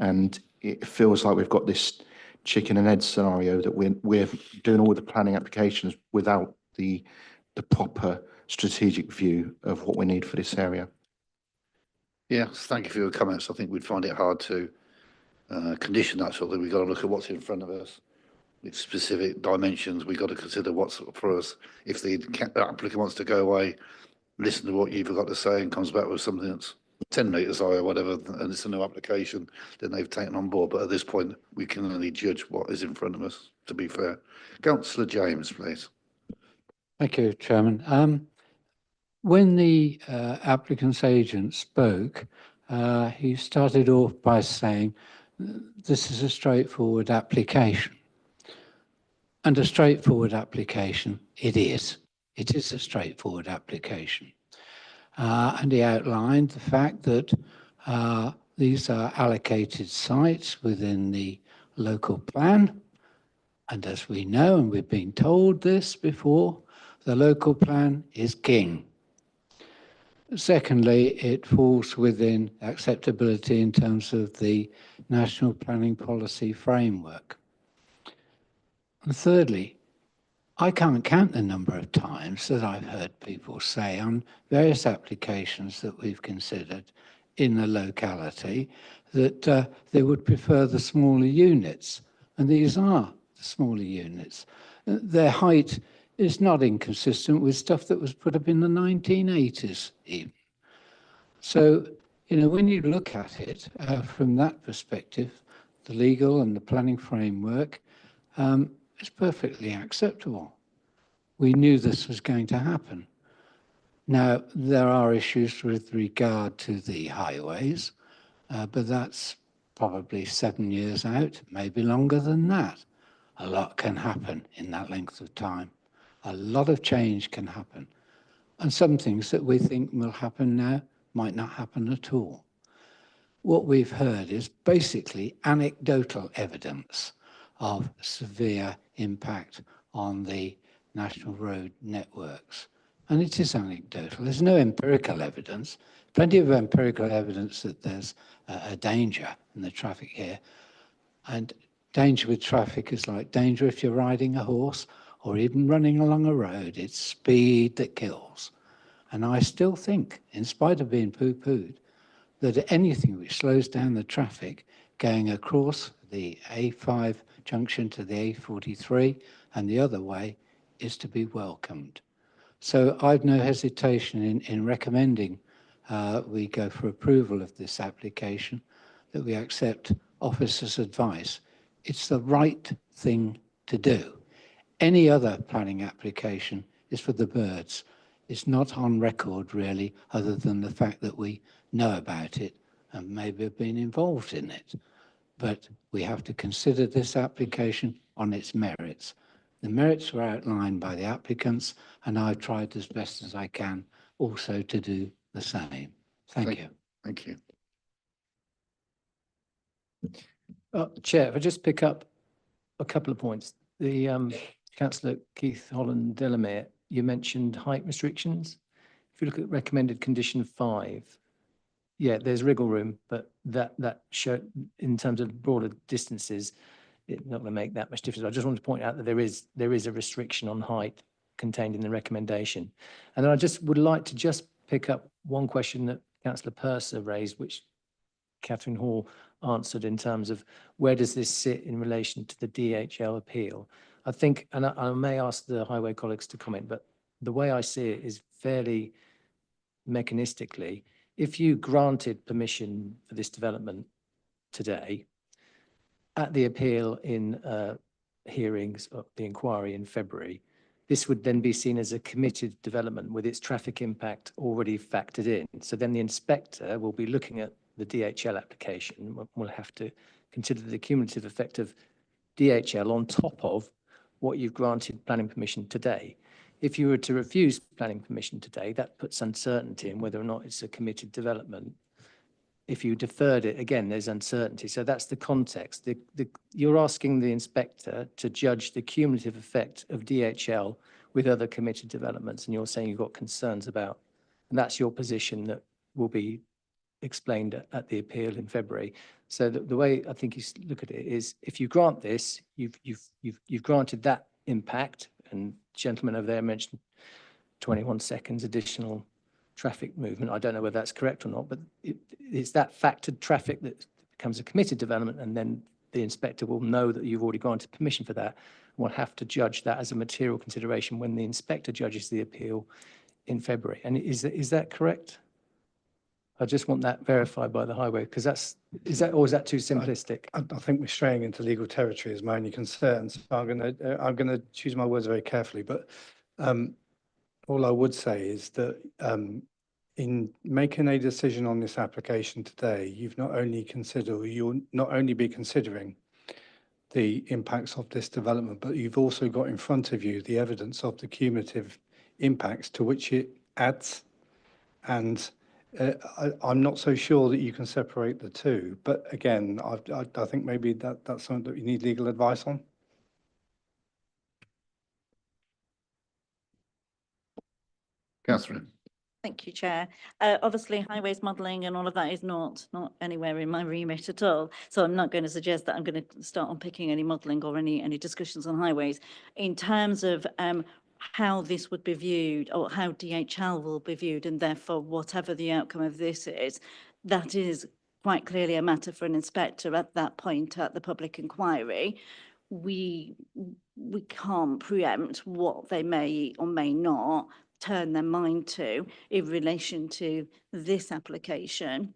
Speaker 6: And it feels like we've got this chicken and egg scenario that we're doing all the planning applications without the proper strategic view of what we need for this area.
Speaker 1: Yes, thank you for your comments. I think we'd find it hard to condition that sort of thing. We've got to look at what's in front of us with specific dimensions. We've got to consider what's for us. If the applicant wants to go away, listen to what you've got to say and comes back with something that's 10 metres high or whatever, and it's a new application, then they've taken on board. But at this point, we can only judge what is in front of us, to be fair. Councillor James, please.
Speaker 7: Thank you, Chairman. When the applicant's agent spoke, he started off by saying, this is a straightforward application. And a straightforward application, it is. It is a straightforward application. And he outlined the fact that these are allocated sites within the local plan. And as we know, and we've been told this before, the local plan is king. Secondly, it falls within acceptability in terms of the National Planning Policy Framework. And thirdly, I can't count the number of times that I've heard people say on various applications that we've considered in the locality that they would prefer the smaller units. And these are the smaller units. Their height is not inconsistent with stuff that was put up in the 1980s even. So, you know, when you look at it from that perspective, the legal and the planning framework, it's perfectly acceptable. We knew this was going to happen. Now, there are issues with regard to the highways, but that's probably 7 years out, maybe longer than that. A lot can happen in that length of time. A lot of change can happen. And some things that we think will happen now might not happen at all. what we've heard is basically anecdotal evidence of severe impact on the national road networks. And it is anecdotal. There's no empirical evidence. Plenty of empirical evidence that there's a danger in the traffic here. And danger with traffic is like danger if you're riding a horse or even running along a road. It's speed that kills. And I still think, in spite of being poo-pooed, that anything which slows down the traffic going across the A5 junction to the A43 and the other way is to be welcomed. So I've no hesitation in recommending we go for approval of this application, that we accept officers' advice. It's the right thing to do. Any other planning application is for the birds. It's not on record really, other than the fact that we know about it and maybe have been involved in it. But we have to consider this application on its merits. The merits were outlined by the applicants, and I've tried as best as I can also to do the same. Thank you.
Speaker 1: Thank you.
Speaker 15: Chair, if I just pick up a couple of points. The Councillor Keith Holland Delamere, you mentioned height restrictions. If you look at recommended condition 5, yeah, there's wriggle room, but that show in terms of broader distances, it's not going to make that much difference. I just want to point out that there is a restriction on height contained in the recommendation. And I just would like to just pick up one question that Councillor Purser raised, which Catherine Hall answered in terms of where does this sit in relation to the DHL appeal. I think, and I may ask the highway colleagues to comment, but the way I see it is fairly mechanistically. If you granted permission for this development today, at the appeal in hearings of the inquiry in February, this would then be seen as a committed development with its traffic impact already factored in. So then the inspector will be looking at the DHL application, will have to consider the cumulative effect of DHL on top of what you've granted planning permission today. If you were to refuse planning permission today, that puts uncertainty in whether or not it's a committed development. If you deferred it, again, there's uncertainty. So that's the context. You're asking the inspector to judge the cumulative effect of DHL with other committed developments, and you're saying you've got concerns about, and that's your position that will be explained at the appeal in February. So the way I think you look at it is, if you grant this, you've granted that impact, and gentleman over there mentioned 21 seconds additional traffic movement. I don't know whether that's correct or not, but it's that factored traffic that becomes a committed development, and then the inspector will know that you've already granted permission for that, and will have to judge that as a material consideration when the inspector judges the appeal in February. And is that correct? I just want that verified by the highway, because is that too simplistic?
Speaker 13: I think we're straying into legal territory is my only concern. So I'm gonna choose my words very carefully. But all I would say is that in making a decision on this application today, you'll not only be considering the impacts of this development, but you've also got in front of you the evidence of the cumulative impacts to which it adds. And I'm not so sure that you can separate the two, but again, I think maybe that's something that you need legal advice on.
Speaker 1: Catherine.
Speaker 9: Thank you, Chair. Obviously, highways modelling and all of that is not anywhere in my remit at all. So I'm not going to suggest that I'm going to start unpicking any modelling or any discussions on highways. In terms of how this would be viewed, or how DHL will be viewed, and therefore whatever the outcome of this is, that is quite clearly a matter for an inspector at that point at the public inquiry. We can't preempt what they may or may not turn their mind to in relation to this application.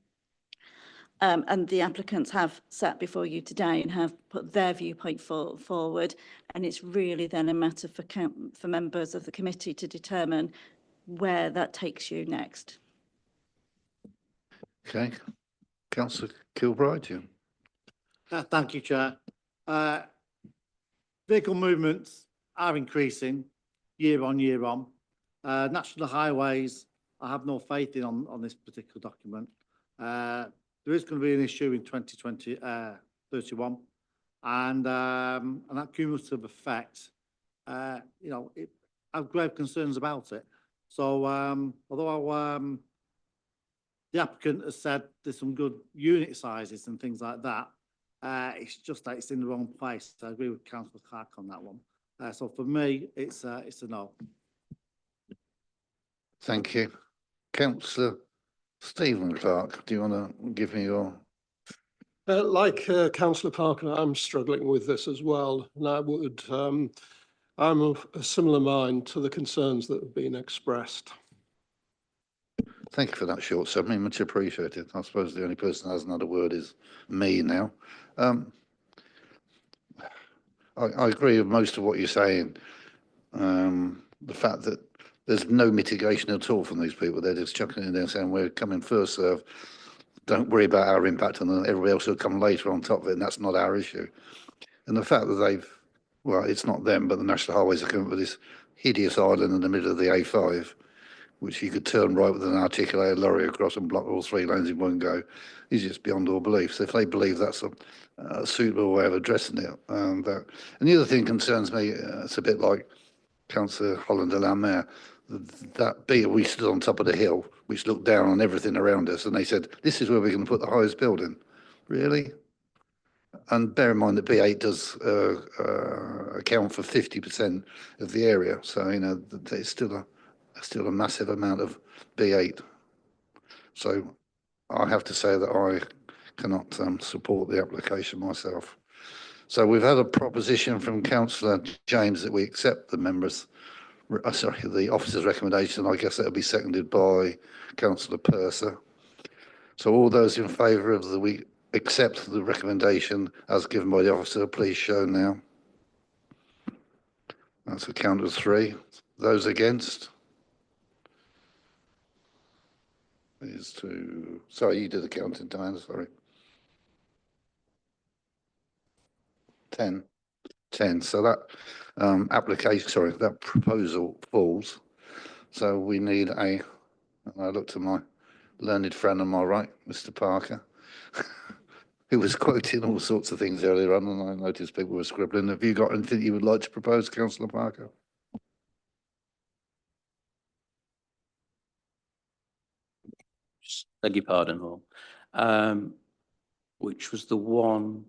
Speaker 9: And the applicants have sat before you today and have put their viewpoint forward, and it's really then a matter for members of the committee to determine where that takes you next.
Speaker 1: Okay, Councillor Kilbride.
Speaker 22: Thank you, Chair. Vehicle movements are increasing year on year on. National highways, I have no faith in on this particular document. there is going to be an issue in 2031, and that cumulative effect, I have grave concerns about it. So although the applicant has said there's some good unit sizes and things like that, it's just that it's in the wrong place. So I agree with Councillor Clark on that one. So for me, it's a no.
Speaker 1: Thank you. Councillor Stephen Clark, do you want to give me your?
Speaker 16: Like Councillor Parker, I'm struggling with this as well, and I'm of a similar mind to the concerns that have been expressed.
Speaker 1: Thank you for that short summary, much appreciated. I suppose the only person that hasn't had a word is me now. I agree with most of what you're saying. The fact that there's no mitigation at all from these people, they're just chucking it in there saying we're coming first serve. Don't worry about our impact on them. Everybody else will come later on top of it, and that's not our issue. And the fact that well, it's not them, but the National Highways are coming up with this hideous island in the middle of the A5, which you could turn right with an articulated lorry across and block all 3 lanes in one go, is just beyond all belief. So if they believe that's a suitable way of addressing it, and the other thing concerns me, it's a bit like Councillor Holland de la Maire, that we stood on top of the hill, which looked down on everything around us, and they said, this is where we're going to put the highest building. Really? And bear in mind that B8 does account for 50% of the area. So, it's still a massive amount of B8. So I have to say that I cannot support the application myself. So we've had a proposition from Councillor James that we accept the the officer's recommendation. I guess that'll be seconded by Councillor Purser. So all those in favour of we accept the recommendation as given by the officer, please show now. That's a count of 3. Those against? Sorry, you did the counting, Diana, sorry. 10. So that that proposal falls. So we need and I look to my learned friend on my right, Mr. Parker, who was quoting all sorts of things earlier on, and I noticed people were scribbling. Have you got anything you would like to propose, Councillor Parker?
Speaker 11: Beg your pardon, Hall. Which was the one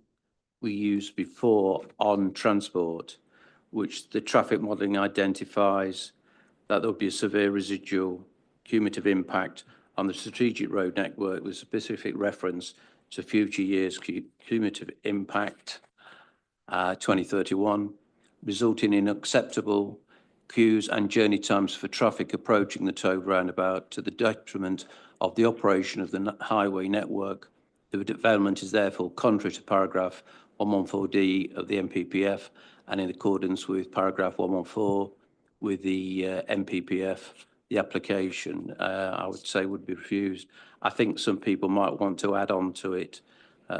Speaker 11: we used before on transport, which the traffic modelling identifies that there would be a severe residual cumulative impact on the strategic road network with specific reference to future years' cumulative impact 2031, resulting in acceptable queues and journey times for traffic approaching the towed roundabout to the detriment of the operation of the highway network. The development is therefore contrary to paragraph 114D of the NPPF and in accordance with paragraph 114 with the NPPF. The application, I would say, would be refused. I think some people might want to add on to it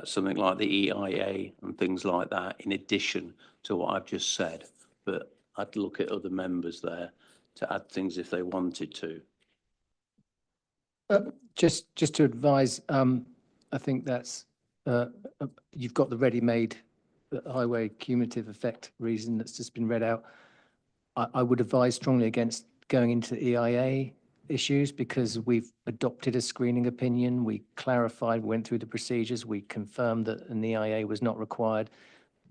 Speaker 11: something like the EIA and things like that in addition to what I've just said. But I'd look at other members there to add things if they wanted to.
Speaker 15: Just to advise, I think that's you've got the ready-made highway cumulative effect reason that's just been read out. I would advise strongly against going into EIA issues because we've adopted a screening opinion. We clarified, went through the procedures. We confirmed that an EIA was not required.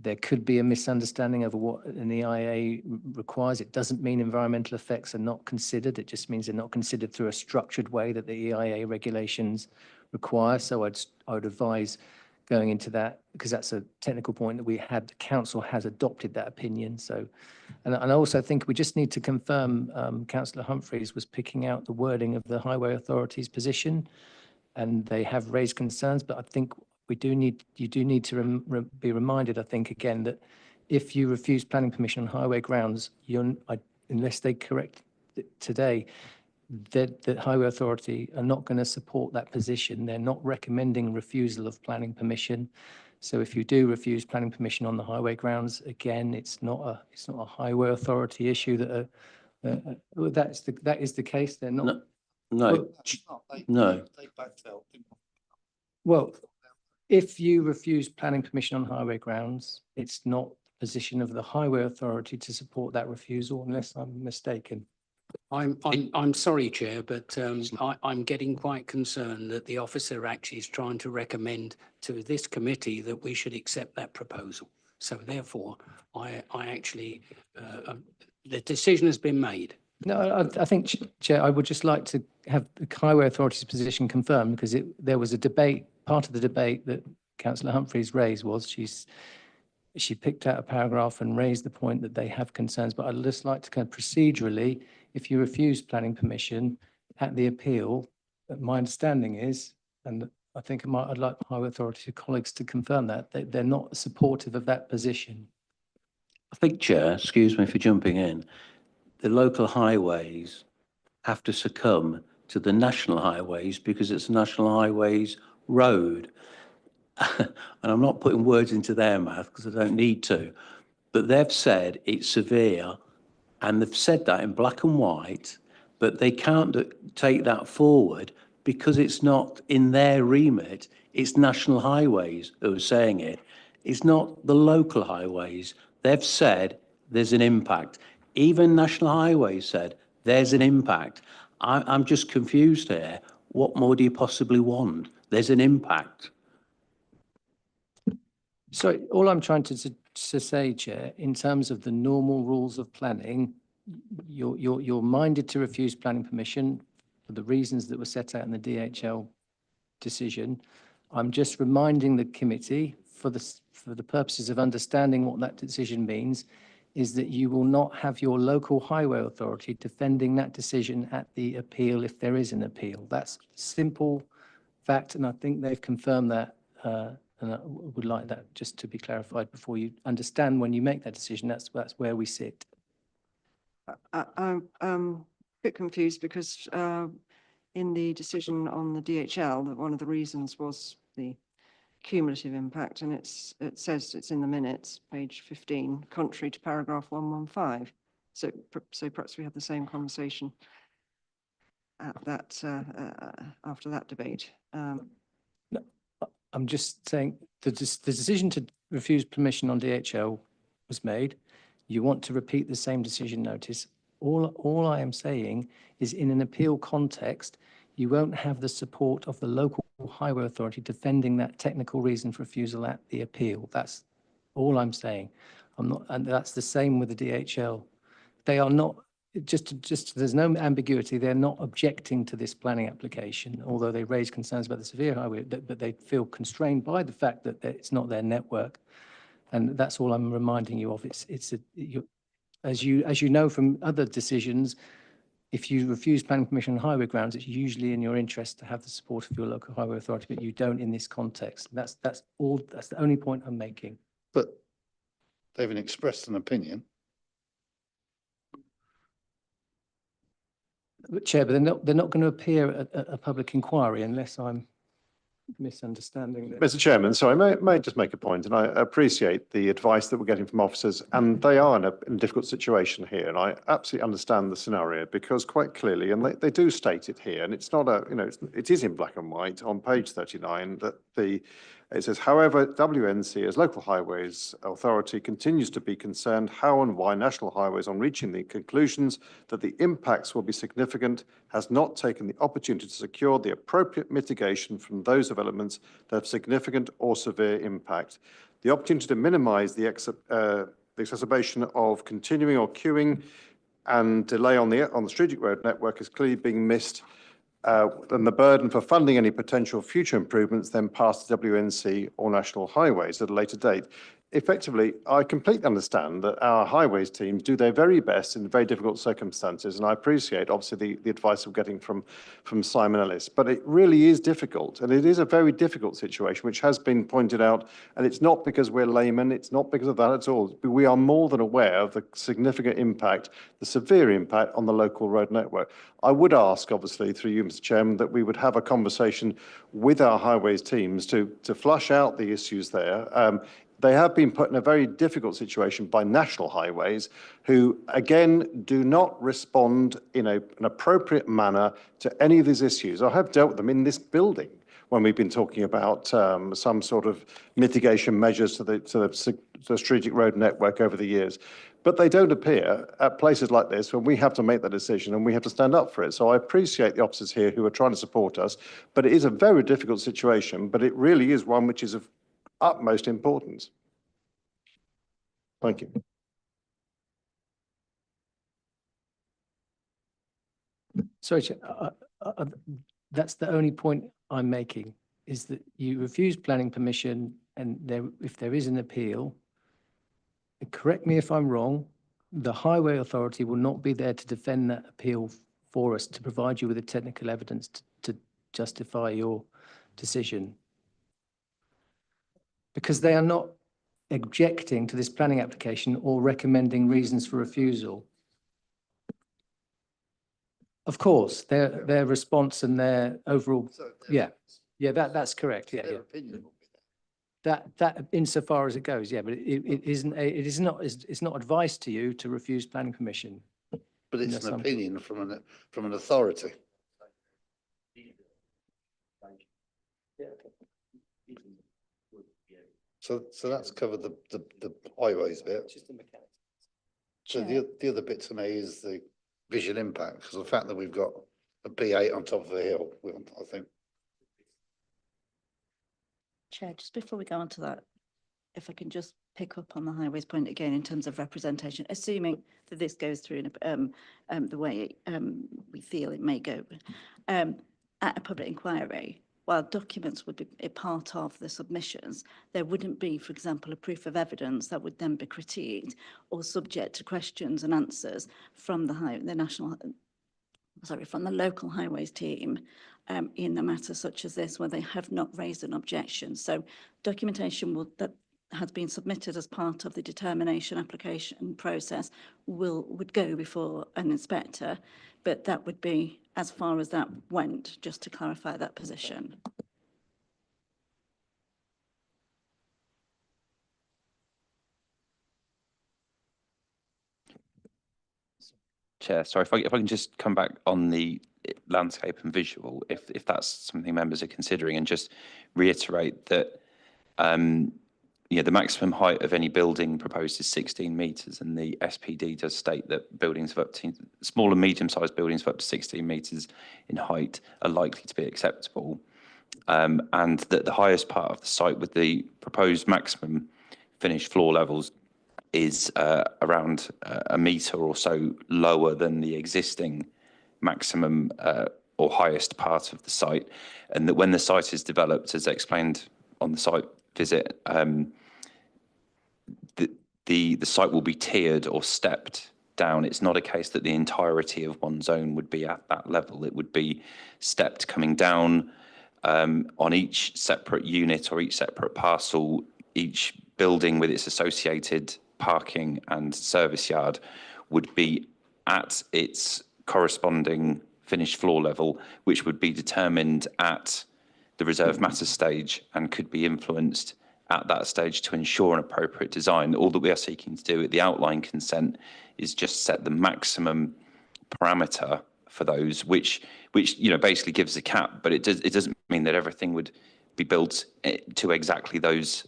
Speaker 15: There could be a misunderstanding over what an EIA requires. It doesn't mean environmental effects are not considered. It just means they're not considered through a structured way that the EIA regulations require. So I would advise going into that because that's a technical point that we had. The council has adopted that opinion. So, and I also think we just need to confirm Councillor Humphreys was picking out the wording of the Highway Authority's position, and they have raised concerns. But I think you do need to be reminded, I think, again, that if you refuse planning permission on highway grounds, unless they correct it today, that the Highway Authority are not going to support that position. They're not recommending refusal of planning permission. So if you do refuse planning permission on the highway grounds, again, it's not a Highway Authority issue. That is the case. They're not.
Speaker 11: No.
Speaker 22: They backfilled, didn't they?
Speaker 15: Well, if you refuse planning permission on highway grounds, it's not the position of the highway authority to support that refusal unless I'm mistaken.
Speaker 5: I'm sorry, Chair, but I'm getting quite concerned that the officer actually is trying to recommend to this committee that we should accept that proposal. So therefore, I actually, the decision has been made.
Speaker 15: No, I think, Chair, I would just like to have the highway authority's position confirmed because there was a debate, part of the debate that Councillor Humphreys raised was she picked out a paragraph and raised the point that they have concerns, but I'd just like to kind of procedurally, if you refuse planning permission at the appeal, my understanding is, and I think I'd like the highway authority colleagues to confirm that, they're not supportive of that position.
Speaker 11: I think, Chair, excuse me for jumping in, the local highways have to succumb to the national highways because it's a national highways road. And I'm not putting words into their mouth because I don't need to, but they've said it's severe and they've said that in black and white, but they can't take that forward because it's not in their remit. It's national highways who are saying it. It's not the local highways. They've said there's an impact. Even National Highways said there's an impact. I'm just confused here. What more do you possibly want? There's an impact.
Speaker 15: So all I'm trying to say, Chair, in terms of the normal rules of planning, you're minded to refuse planning permission for the reasons that were set out in the DHL decision. I'm just reminding the committee for the purposes of understanding what that decision means is that you will not have your local highway authority defending that decision at the appeal if there is an appeal. That's simple fact, and I think they've confirmed that, and I would like that just to be clarified before you understand when you make that decision, that's where we sit.
Speaker 14: I'm a bit confused because in the decision on the DHL, that one of the reasons was the cumulative impact, and it says it's in the minutes, page 15, contrary to paragraph 115. So perhaps we had the same conversation at that after that debate.
Speaker 15: I'm just saying the decision to refuse permission on DHL was made. You want to repeat the same decision notice. All I am saying is in an appeal context, you won't have the support of the local highway authority defending that technical reason for refusal at the appeal. That's all I'm saying. And that's the same with the DHL. They are not, there's no ambiguity. They're not objecting to this planning application, although they raise concerns about the severe highway, but they feel constrained by the fact that it's not their network. And that's all I'm reminding you of. As you know from other decisions, if you refuse planning permission on highway grounds, it's usually in your interest to have the support of your local highway authority, but you don't in this context. That's the only point I'm making.
Speaker 1: But they haven't expressed an opinion.
Speaker 15: But Chair, but they're not going to appear at a public inquiry unless I'm misunderstanding that.
Speaker 3: Mr. Chairman, sorry, may I just make a point? And I appreciate the advice that we're getting from officers, and they are in a difficult situation here. And I absolutely understand the scenario because quite clearly, and they do state it here, and it's not it is in black and white on page 39 that it says, however, WNC as local highways authority continues to be concerned how and why National Highways, on reaching the conclusions that the impacts will be significant, has not taken the opportunity to secure the appropriate mitigation from those developments that have significant or severe impact. The opportunity to minimise the exacerbation of continuing or queuing and delay on the strategic road network is clearly being missed. And the burden for funding any potential future improvements then pass to WNC or National Highways at a later date. Effectively, I completely understand that our highways teams do their very best in very difficult circumstances, and I appreciate obviously the advice we're getting from Simon Ellis, but it really is difficult, and it is a very difficult situation which has been pointed out, and it's not because we're laymen, it's not because of that at all. We are more than aware of the significant impact, the severe impact on the local road network. I would ask, obviously, through you, Mr. Chairman, that we would have a conversation with our highways teams to flush out the issues there. They have been put in a very difficult situation by National Highways, who, again, do not respond in an appropriate manner to any of these issues. I have dealt with them in this building, when we've been talking about some sort of mitigation measures to the strategic road network over the years. But they don't appear at places like this when we have to make the decision and we have to stand up for it. So I appreciate the officers here who are trying to support us, but it is a very difficult situation, but it really is one which is of utmost importance. Thank you.
Speaker 15: Sorry, Chair, that's the only point I'm making, is that you refuse planning permission and if there is an appeal, and correct me if I'm wrong, the Highway Authority will not be there to defend that appeal for us, to provide you with the technical evidence to justify your decision. Because they are not objecting to this planning application or recommending reasons for refusal. Of course, their response and their overall, that's correct. Yeah, That insofar as it goes, but it's not advice to you to refuse planning permission.
Speaker 1: But it's an opinion from an authority. So that's covered the highways bit. So the other bit to me is the visual impact, because the fact that we've got a B8 on top of a hill, I think.
Speaker 9: Chair, just before we go on to that, if I can just pick up on the highways point again in terms of representation, assuming that this goes through in the way we feel it may go, at a public inquiry, while documents would be a part of the submissions, there wouldn't be, for example, a proof of evidence that would then be critiqued or subject to questions and answers from from the local highways team in a matter such as this, where they have not raised an objection. So documentation that has been submitted as part of the determination application process would go before an inspector, but that would be as far as that went, just to clarify that position.
Speaker 12: Chair, sorry, if I can just come back on the landscape and visual, if that's something members are considering, and just reiterate that the maximum height of any building proposed is 16 metres, and the SPD does state that buildings of up to small and medium-sized buildings of up to 16 metres in height are likely to be acceptable, and that the highest part of the site with the proposed maximum finished floor levels is around a metre or so lower than the existing maximum or highest part of the site, and that when the site is developed, as explained on the site visit, the site will be tiered or stepped down. It's not a case that the entirety of one zone would be at that level. It would be stepped coming down on each separate unit or each separate parcel. Each building with its associated parking and service yard would be at its corresponding finished floor level, which would be determined at the reserve matters stage and could be influenced at that stage to ensure an appropriate design. All that we are seeking to do at the outline consent is just set the maximum parameter for those, which basically gives a cap, but it doesn't mean that everything would be built to exactly those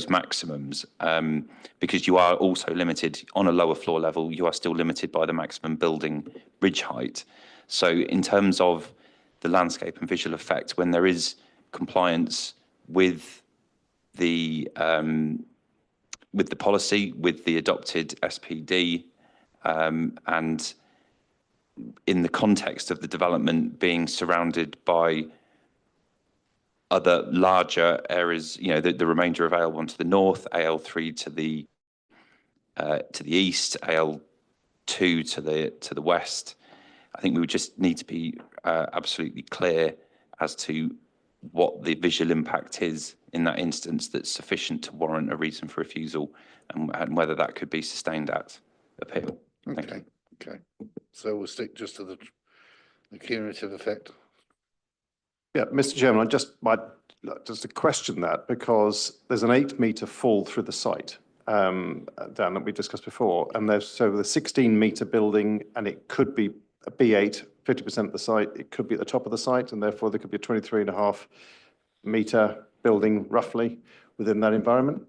Speaker 12: maximums, because you are also limited on a lower floor level. You are still limited by the maximum building ridge height. So in terms of the landscape and visual effect, when there is compliance with the policy, with the adopted SPD, and in the context of the development being surrounded by other larger areas, the remainder available to the north, AL3 to the east, AL2 to the west. I think we would just need to be absolutely clear as to what the visual impact is in that instance that's sufficient to warrant a reason for refusal, and whether that could be sustained at appeal. Thank you.
Speaker 1: Okay. So we'll stick just to the cumulative effect.
Speaker 3: Yeah, Mr. Chairman, I just to question that, because there's an 8-metre fall through the site, Dan, that we discussed before, and there's the 16-metre building, and it could be a B8, 50% of the site. It could be at the top of the site, and therefore there could be a 23.5 metre building roughly within that environment?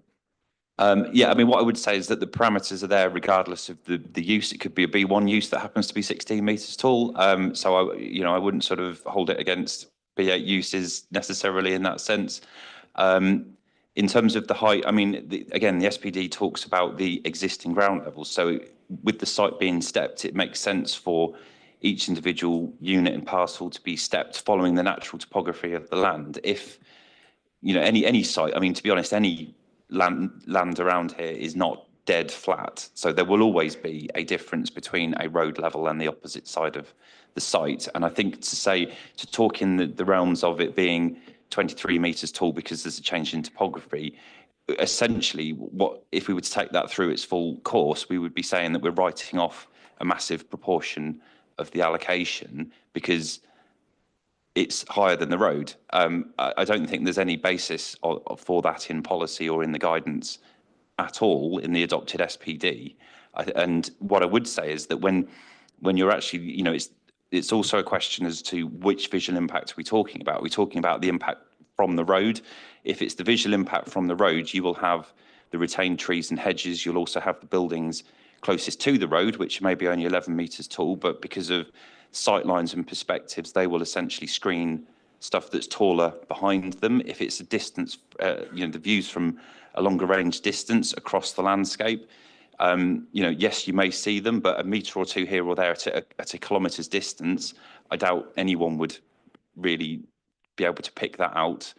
Speaker 12: Yeah, I mean, what I would say is that the parameters are there regardless of the use. It could be a B1 use that happens to be 16 metres tall. So I wouldn't sort of hold it against B8 uses necessarily in that sense. In terms of the height, I mean, again, the SPD talks about the existing ground levels. So with the site being stepped, it makes sense for each individual unit and parcel to be stepped following the natural topography of the land. If, any site, I mean, to be honest, any land around here is not dead flat. So there will always be a difference between a road level and the opposite side of the site. And I think to talk in the realms of it being 23 metres tall because there's a change in topography, essentially if we were to take that through its full course, we would be saying that we're writing off a massive proportion of the allocation because it's higher than the road. I don't think there's any basis for that in policy or in the guidance at all in the adopted SPD. And what I would say is that when you're actually, it's also a question as to which visual impact are we talking about. Are we talking about the impact from the road? If it's the visual impact from the road, you will have the retained trees and hedges. You'll also have the buildings closest to the road, which may be only 11 metres tall, but because of sight lines and perspectives, they will essentially screen stuff that's taller behind them. If it's a distance, the views from a longer range distance across the landscape, yes, you may see them, but a metre or two here or there at a kilometre's distance, I doubt anyone would really be able to pick that out.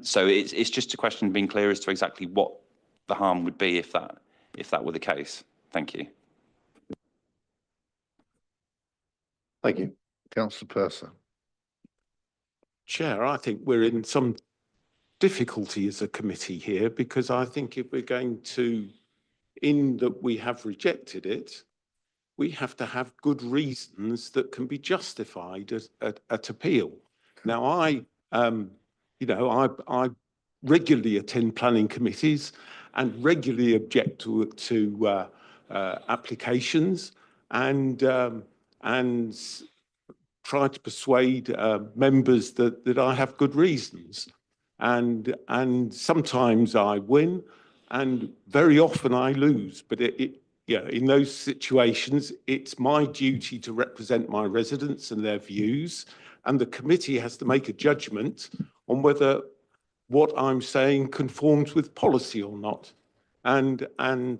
Speaker 12: So it's just a question of being clear as to exactly what the harm would be if that were the case. Thank you.
Speaker 3: Thank you.
Speaker 1: Councillor Purser.
Speaker 10: Chair, I think we're in some difficulty as a committee here because I think if we're going to, in that we have rejected it, we have to have good reasons that can be justified at appeal. Now, I regularly attend planning committees and regularly object to applications and try to persuade members that I have good reasons. And sometimes I win and very often I lose. But in those situations, it's my duty to represent my residents and their views. And the committee has to make a judgment on whether what I'm saying conforms with policy or not. And I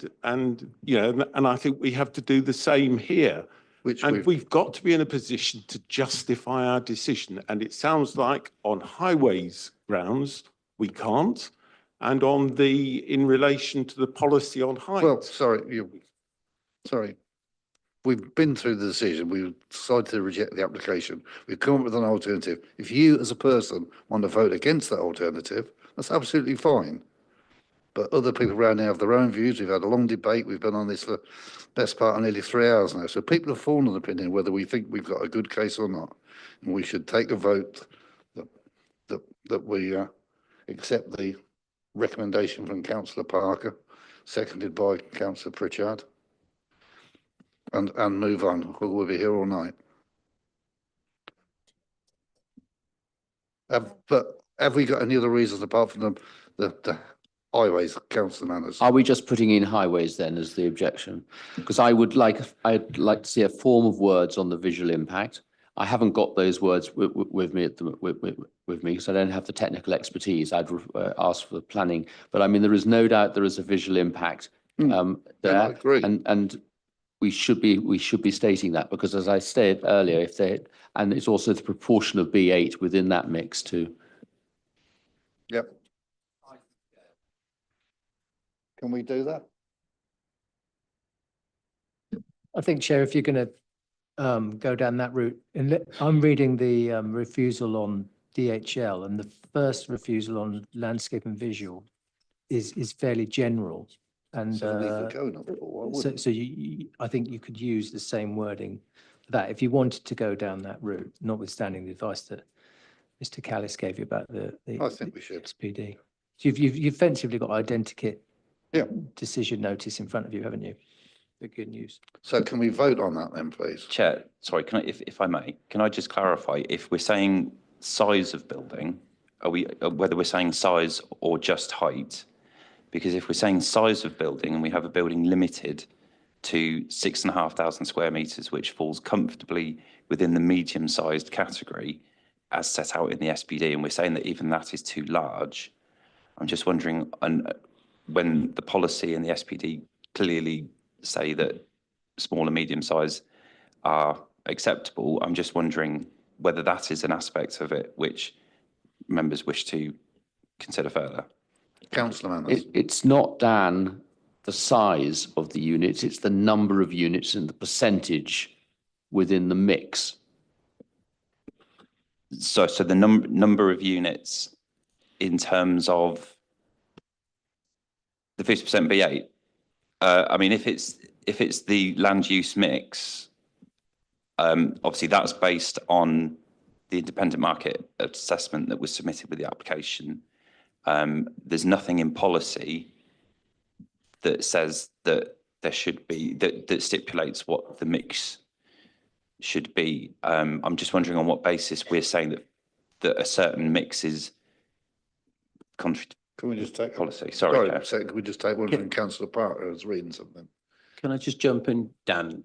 Speaker 10: think we have to do the same here. We've got to be in a position to justify our decision. And it sounds like on highways grounds, we can't. And in relation to the policy on height.
Speaker 1: Well, sorry. We've been through the decision. We've decided to reject the application. We've come up with an alternative. If you as a person want to vote against that alternative, that's absolutely fine. But other people around here have their own views. We've had a long debate. We've been on this for best part of nearly 3 hours now. So people have formed an opinion whether we think we've got a good case or not. And we should take a vote that we accept the recommendation from Councillor Parker, seconded by Councillor Pritchard, and move on. We'll be here all night. But have we got any other reasons apart from the highways, Councillor Manners?
Speaker 4: Are we just putting in highways then as the objection? Because I'd like to see a form of words on the visual impact. I haven't got those words with me with me because I don't have the technical expertise. I'd ask for the planning, but I mean there is no doubt there is a visual impact there,
Speaker 1: I agree.
Speaker 4: and we should be stating that because, as I said earlier, and it's also the proportion of B8 within that mix too.
Speaker 1: Yep. Can we do that?
Speaker 15: I think, Chair, if you're going to go down that route, and I'm reading the refusal on DHL, and the first refusal on landscape and visual is fairly general. And so I think you could use the same wording for that if you wanted to go down that route, notwithstanding the advice that Mr. Callis gave you about the
Speaker 1: I think we should.
Speaker 15: SPD. So you've effectively got identikit
Speaker 1: Yeah.
Speaker 15: decision notice in front of you, haven't you? The good news.
Speaker 1: So can we vote on that then, please?
Speaker 12: Chair, sorry, if I may, can I just clarify, if we're saying size of building whether we're saying size or just height. Because if we're saying size of building and we have a building limited to 6,500 square metres, which falls comfortably within the medium-sized category as set out in the SPD, and we're saying that even that is too large, I'm just wondering, when the policy and the SPD clearly say that small and medium size are acceptable, I'm just wondering whether that is an aspect of it which members wish to consider further.
Speaker 1: Councillor Manners.
Speaker 4: It's not, Dan, the size of the units, it's the number of units and the percentage within the mix.
Speaker 12: So the number of units in terms of the 50% B8. I mean, if it's the land use mix, obviously that's based on the independent market assessment that was submitted with the application. There's nothing in policy that says that there should be, that stipulates what the mix should be. I'm just wondering on what basis we're saying that a certain mix is contrary to
Speaker 1: Can we just take
Speaker 12: policy? Sorry, Chair.
Speaker 1: can we just take one from Councillor Parker who's reading something?
Speaker 11: Can I just jump in, Dan?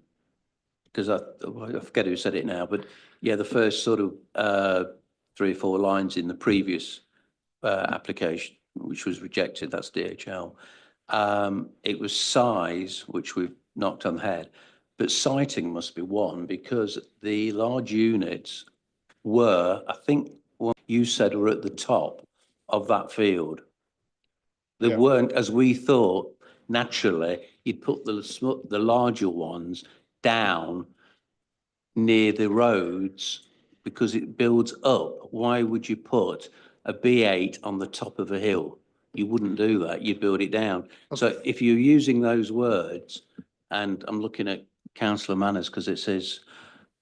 Speaker 11: Because I forget who said it now, but yeah, the first sort of 3 or 4 lines in the previous application, which was rejected, that's DHL. It was size, which we've knocked on the head, but siting must be one because the large units were, I think what you said, were at the top of that field. They weren't, as we thought, naturally, you'd put the larger ones down near the roads because it builds up. Why would you put a B8 on the top of a hill? You wouldn't do that. You'd build it down. So if you're using those words, and I'm looking at Councillor Manners because it says,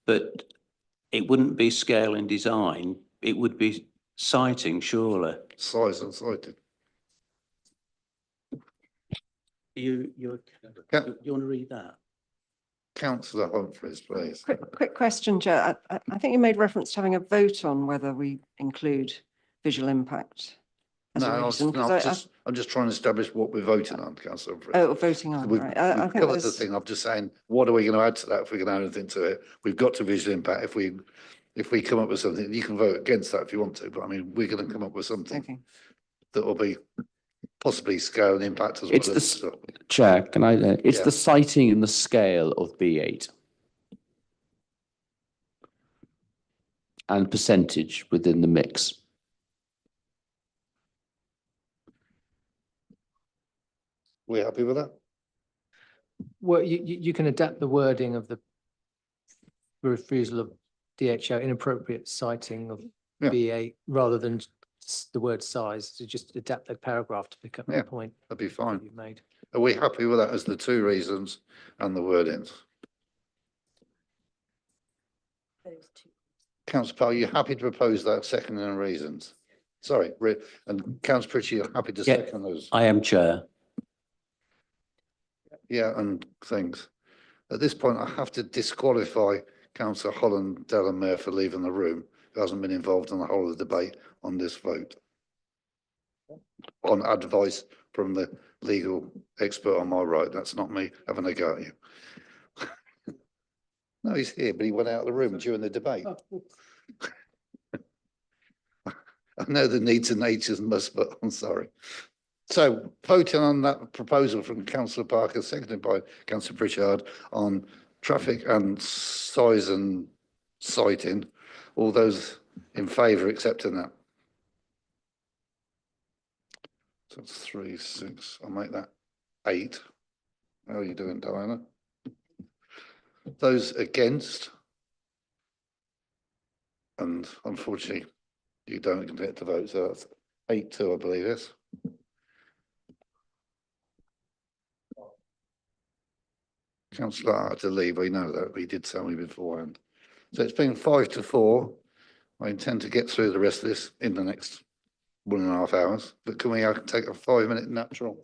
Speaker 11: but it wouldn't be scale and design. It would be siting, surely.
Speaker 1: Size and sighted.
Speaker 11: You want to read that?
Speaker 1: Councillor Humphreys, please.
Speaker 14: Quick question, Chair. I think you made reference to having a vote on whether we include visual impact as a reason.
Speaker 1: I'm just trying to establish what we're voting on, Councillor Humphreys.
Speaker 14: Oh, voting on, right. I
Speaker 1: We've
Speaker 14: think
Speaker 1: covered the
Speaker 14: there's-
Speaker 1: thing. I'm just saying, what are we going to add to that if we're going to add anything to it? We've got to visual impact. If we come up with something, you can vote against that if you want to, but I mean, we're going to come up with something that will be possibly scale and impact as well.
Speaker 4: It's the, Chair, can I, it's
Speaker 1: Yeah.
Speaker 4: the siting and the scale of B8. And percentage within the mix.
Speaker 1: We happy with that?
Speaker 15: Well, you can adapt the wording of the refusal of DHL inappropriate citing of B8 rather than the word size, to just adapt the paragraph to pick up the point.
Speaker 1: That'd be fine.
Speaker 15: You made.
Speaker 1: Are we happy with that as the 2 reasons and the wordings? Councillor Powell, you happy to propose that second and reasons? Sorry, and Councillor Pritchard, you're happy to second those?
Speaker 11: I am, Chair.
Speaker 1: Yeah, and things. At this point, I have to disqualify Councillor Holland Delamere for leaving the room, who hasn't been involved in the whole of the debate on this vote. On advice from the legal expert on my right, that's not me having a go at you. No, he's here, but he went out of the room during the debate. I know the needs and natures must, but I'm sorry. So voting on that proposal from Councillor Parker, seconded by Councillor Pritchard, on traffic and size and sighting, all those in favour accepting that? So it's 3, 6, I'll make that 8. How are you doing, Diana? Those against? And unfortunately, you don't get to vote, so that's 8-2, I believe, yes? Councillor had to leave, I know that, but he did tell me beforehand. So it's been 5-4. I intend to get through the rest of this in the next 1.5 hours, but can we take a 5-minute natural?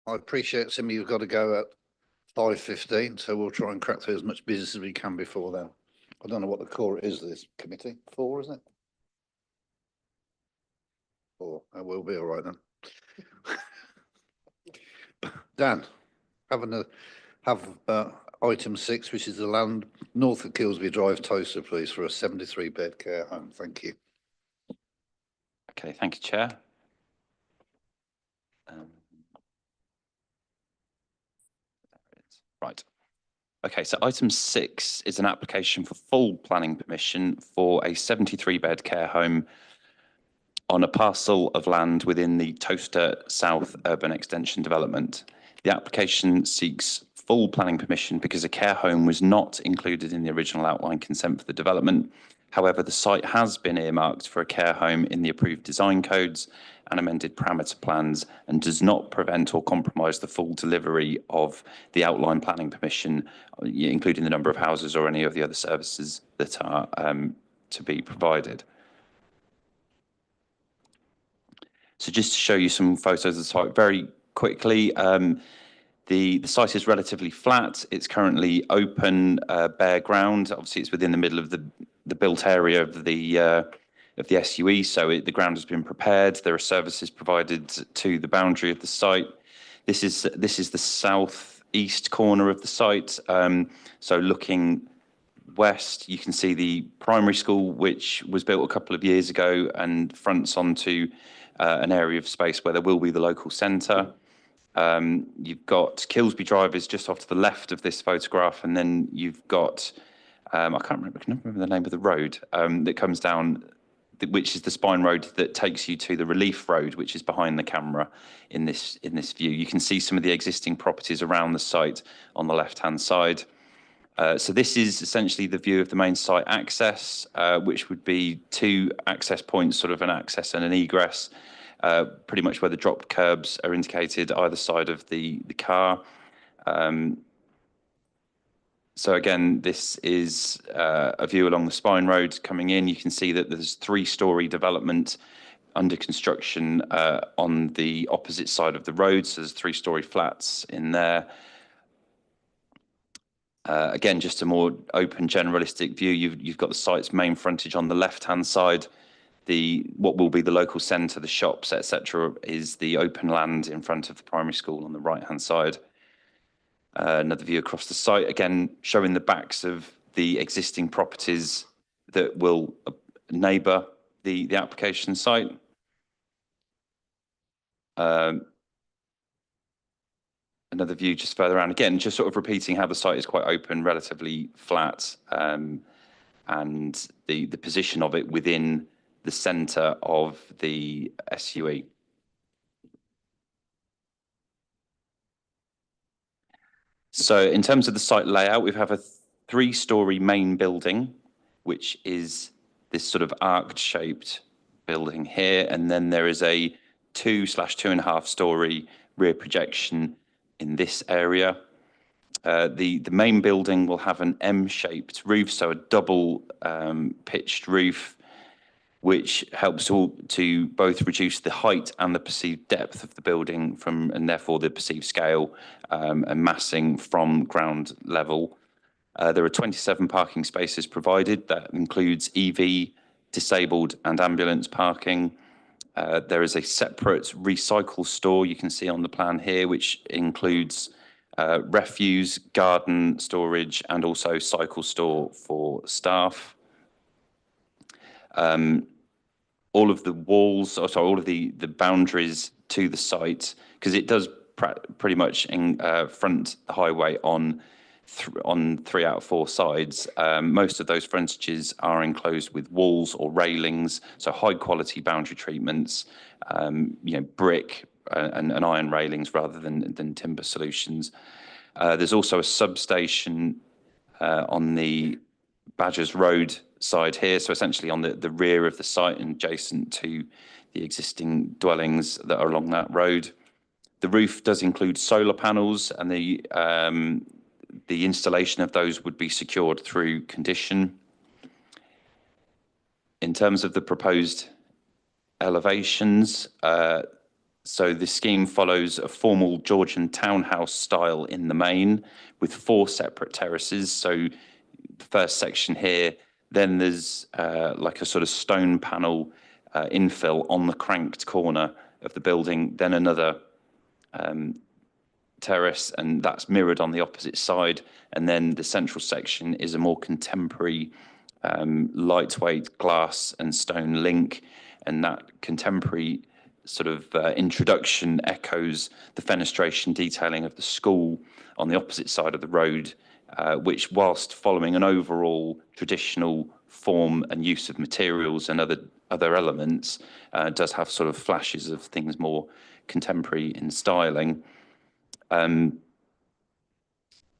Speaker 1: I appreciate some of you've got to go at 5:15, so we'll try and crack through as much business as we can before then. I don't know what the core is of this committee. 4, isn't it? 4. We'll be all right then. Dan, have item 6, which is the land north of Kilsby Drive, Toaster, please, for a 73-bed care home. Thank you.
Speaker 12: Okay, thank you, Chair. Right. Okay, so item 6 is an application for full planning permission for a 73-bed care home on a parcel of land within the Toaster South Urban Extension Development. The application seeks full planning permission because a care home was not included in the original outline consent for the development. However, the site has been earmarked for a care home in the approved design codes and amended parameter plans and does not prevent or compromise the full delivery of the outline planning permission, including the number of houses or any of the other services that are to be provided. So just to show you some photos of the site very quickly, the site is relatively flat. It's currently open, bare ground. Obviously, it's within the middle of the built area of the SUE, so the ground has been prepared. There are services provided to the boundary of the site. This is the southeast corner of the site. So looking west, you can see the primary school, which was built a couple of years ago and fronts onto an area of space where there will be the local centre. You've got Kilsby Drive is just off to the left of this photograph, and then you've got I can't remember the name of the road that comes down, which is the spine road that takes you to the relief road, which is behind the camera in this view. You can see some of the existing properties around the site on the left-hand side. So this is essentially the view of the main site access, which would be 2 access points, sort of an access and an egress, pretty much where the dropped curbs are indicated either side of the car. So again, this is a view along the spine road coming in. You can see that there's 3-storey development under construction on the opposite side of the road. So there's 3-storey flats in there. Again, just a more open generalistic view. You've got the site's main frontage on the left-hand side. What will be the local centre, the shops, etc., is the open land in front of the primary school on the right-hand side. Another view across the site, again, showing the backs of the existing properties that will neighbour the application site. Another view just further around, again, just sort of repeating how the site is quite open, relatively flat, and the position of it within the centre of the SUE. So in terms of the site layout, we have a 3-storey main building, which is this sort of arced shaped building here. And then there is a 2/2.5-storey rear projection in this area. The main building will have an M-shaped roof, so a double pitched roof, which helps to both reduce the height and the perceived depth of the building and therefore the perceived scale and massing from ground level. There are 27 parking spaces provided. That includes EV, disabled and ambulance parking. There is a separate recycle store you can see on the plan here, which includes refuse, garden storage, and also cycle store for staff. All of the walls, all of the boundaries to the site, because it does pretty much front the highway on 3 out of 4 sides. Most of those frontages are enclosed with walls or railings, so high quality boundary treatments, brick and iron railings rather than timber solutions. There's also a substation on the Badgers Road side here, so essentially on the rear of the site and adjacent to the existing dwellings that are along that road. The roof does include solar panels, and the installation of those would be secured through condition. In terms of the proposed elevations, So the scheme follows a formal Georgian townhouse style in the main with 4 separate terraces. So the first section here, then there's like a sort of stone panel infill on the cranked corner of the building, then another terrace, and that's mirrored on the opposite side. And then the central section is a more contemporary lightweight glass and stone link, and that contemporary sort of introduction echoes the fenestration detailing of the school on the opposite side of the road, which, whilst following an overall traditional form and use of materials and other elements, does have sort of flashes of things more contemporary in styling.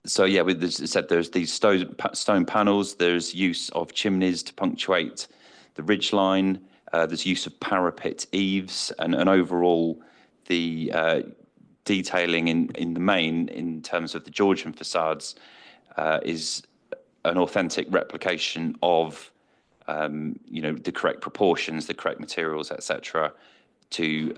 Speaker 12: So yeah, with this, as I said, there's these stone panels, there's use of chimneys to punctuate the ridge line, there's use of parapet eaves, and overall the detailing in the main in terms of the Georgian facades is an authentic replication of the correct proportions, the correct materials, etc., to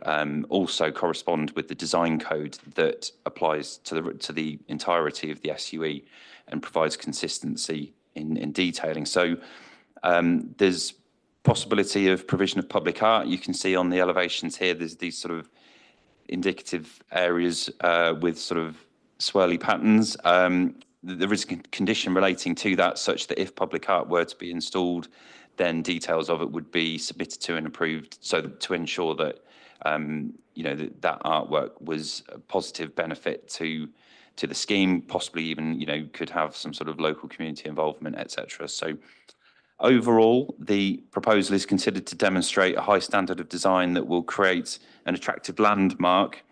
Speaker 12: also correspond with the design code that applies to the entirety of the SUE and provides consistency in detailing. So there's possibility of provision of public art. You can see on the elevations here, there's these sort of indicative areas with sort of swirly patterns. There is a condition relating to that such that if public art were to be installed, then details of it would be submitted to and approved, so to ensure that that artwork was a positive benefit to the scheme, possibly even could have some sort of local community involvement, etc. So overall, the proposal is considered to demonstrate a high standard of design that will create an attractive landmark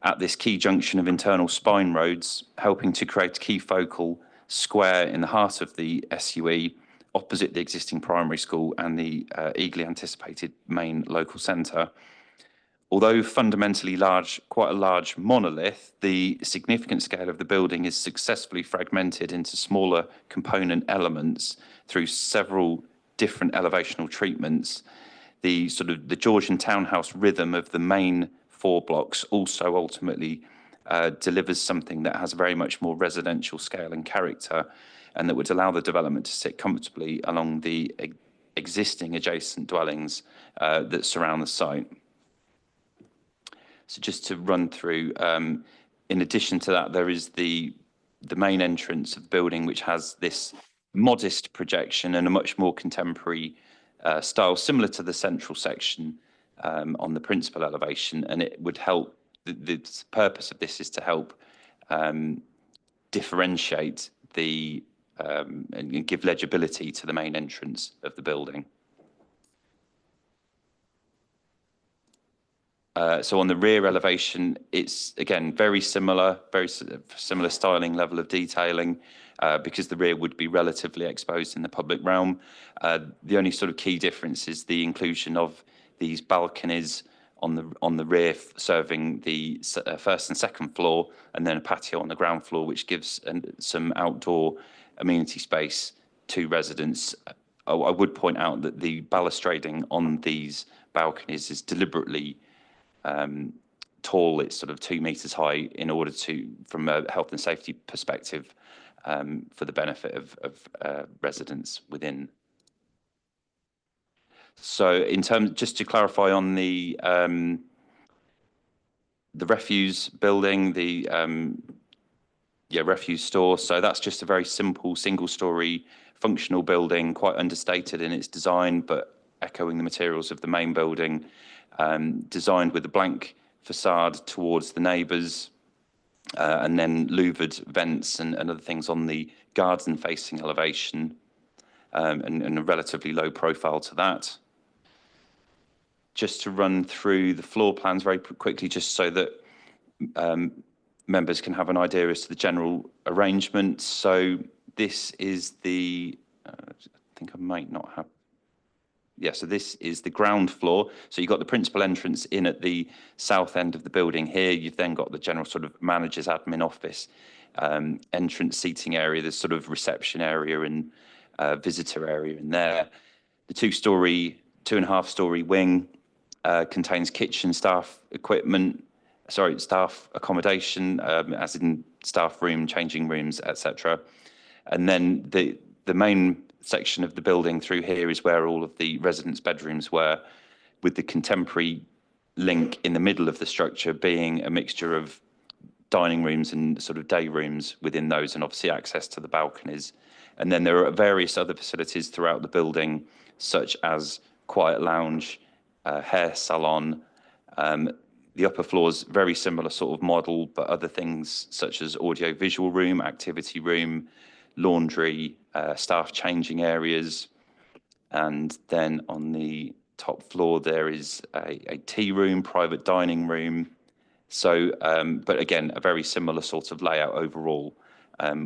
Speaker 12: at this key junction of internal spine roads, helping to create a key focal square in the heart of the SUE, opposite the existing primary school and the eagerly anticipated main local centre. Although fundamentally quite a large monolith, the significant scale of the building is successfully fragmented into smaller component elements through several different elevational treatments. The Georgian townhouse rhythm of the main 4 blocks also ultimately delivers something that has very much more residential scale and character, and that would allow the development to sit comfortably along the existing adjacent dwellings that surround the site. So just to run through, in addition to that, there is the main entrance of the building, which has this modest projection and a much more contemporary style, similar to the central section on the principal elevation, and it would help. The purpose of this is to help differentiate and give legibility to the main entrance of the building. So on the rear elevation, it's again very similar styling, level of detailing, because the rear would be relatively exposed in the public realm. The only sort of key difference is the inclusion of these balconies on the rear, serving the first and second floor, and then a patio on the ground floor, which gives some outdoor amenity space to residents. I would point out that the balustrading on these balconies is deliberately tall. It's sort of 2 meters high in order to, from a health and safety perspective, for the benefit of residents within. So just to clarify on the refuse building, the refuse store. So that's just a very simple single-story functional building, quite understated in its design, but echoing the materials of the main building, designed with a blank facade towards the neighbours, and then louvered vents and other things on the garden-facing elevation, and a relatively low profile to that. Just to run through the floor plans very quickly, just so that members can have an idea as to the general arrangement. So this is I think I might not have. Yeah, so this is the ground floor. So you've got the principal entrance in at the south end of the building here. You've then got the general sort of manager's admin office, entrance seating area, the sort of reception area and visitor area in there. The 2.5 story wing contains kitchen staff equipment, staff accommodation, as in staff room, changing rooms, etc. And then the main section of the building through here is where all of the residents' bedrooms were, with the contemporary link in the middle of the structure being a mixture of dining rooms and sort of day rooms within those, and obviously access to the balconies. And then there are various other facilities throughout the building, such as quiet lounge, hair salon. The upper floors, very similar sort of model, but other things such as audio visual room, activity room, laundry, staff changing areas. And then on the top floor, there is a tea room, private dining room. So, but again, a very similar sort of layout overall,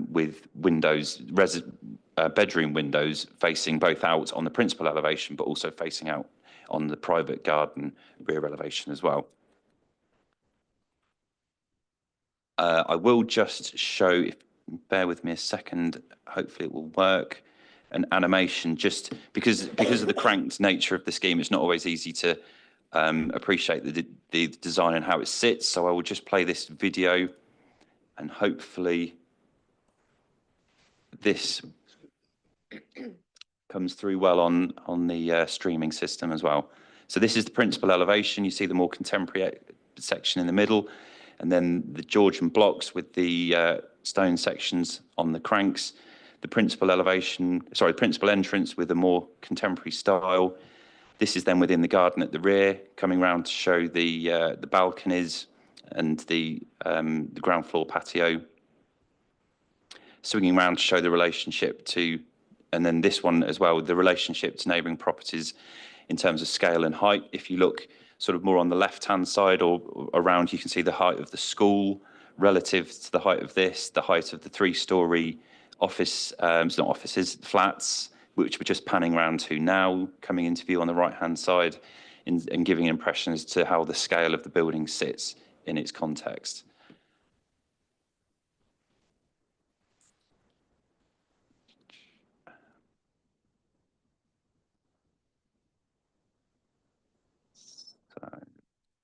Speaker 12: with windows, bedroom windows facing both out on the principal elevation, but also facing out on the private garden rear elevation as well. I will just show, if bear with me a second, hopefully it will work, an animation, just because of the cranked nature of the scheme, it's not always easy to appreciate the design and how it sits. So I will just play this video, and hopefully this comes through well on the streaming system as well. So this is the principal elevation. You see the more contemporary section in the middle, and then the Georgian blocks with the stone sections on the cranks. The principal elevation, sorry, principal entrance with a more contemporary style. This is then within the garden at the rear, coming round to show the balconies and the ground floor patio. Swinging round to show the relationship to, and then this one as well, the relationship to neighbouring properties in terms of scale and height. If you look sort of more on the left-hand side or around, you can see the height of the school relative to the height of this, the height of the three-storey office, not offices, flats, which we're just panning around to now, coming into view on the right-hand side, and giving an impression as to how the scale of the building sits in its context.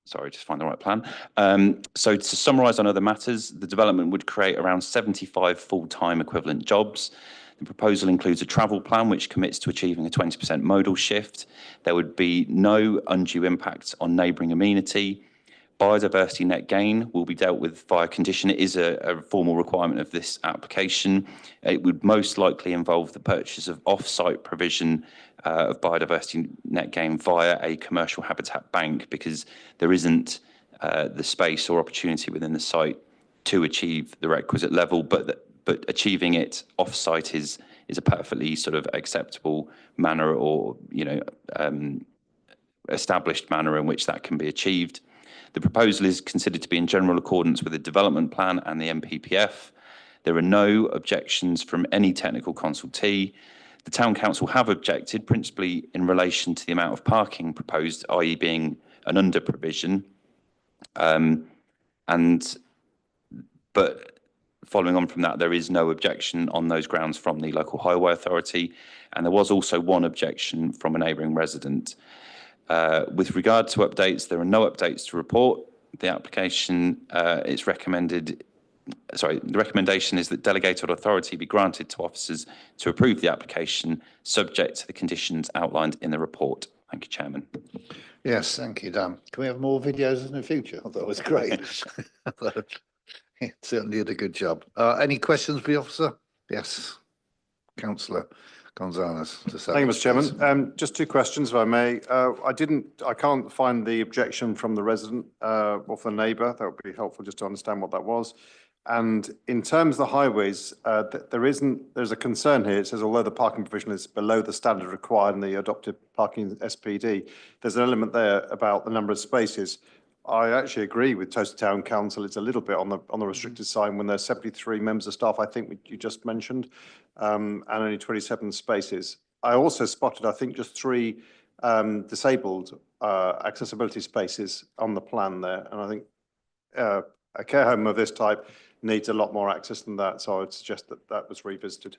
Speaker 12: Sorry, just find the right plan. So to summarise on other matters, the development would create around 75 full-time equivalent jobs. The proposal includes a travel plan which commits to achieving a 20% modal shift. There would be no undue impact on neighbouring amenity. Biodiversity net gain will be dealt with via condition. It is a formal requirement of this application. It would most likely involve the purchase of off-site provision of biodiversity net gain via a commercial habitat bank, because there isn't the space or opportunity within the site to achieve the requisite level, but achieving it off-site is a perfectly sort of acceptable manner, or established manner in which that can be achieved. The proposal is considered to be in general accordance with the development plan and the MPPF. There are no objections from any technical consultee. The Town Council have objected, principally in relation to the amount of parking proposed, i.e. being an under provision. But following on from that, there is no objection on those grounds from the local highway authority. And there was also one objection from a neighbouring resident. With regard to updates, there are no updates to report. The application is recommended, the recommendation is that delegated authority be granted to officers to approve the application, subject to the conditions outlined in the report. Thank you, Chairman.
Speaker 1: Yes, thank you, Dan. Can we have more videos in the future? I thought it was great. He certainly did a good job. Any questions for the officer? Yes, Councillor Gonzalez.
Speaker 3: Thank you, Mr. Chairman. Just two questions, if I may. I can't find the objection from the resident or from the neighbour. That would be helpful just to understand what that was. And in terms of the highways, there's a concern here. It says, although the parking provision is below the standard required in the adopted parking SPD, there's an element there about the number of spaces. I actually agree with Toaster Town Council. It's a little bit on the restricted side when there's 73 members of staff, I think you just mentioned, and only 27 spaces. I also spotted, I think, just 3 disabled accessibility spaces on the plan there. And I think a care home of this type needs a lot more access than that. So I would suggest that that was revisited.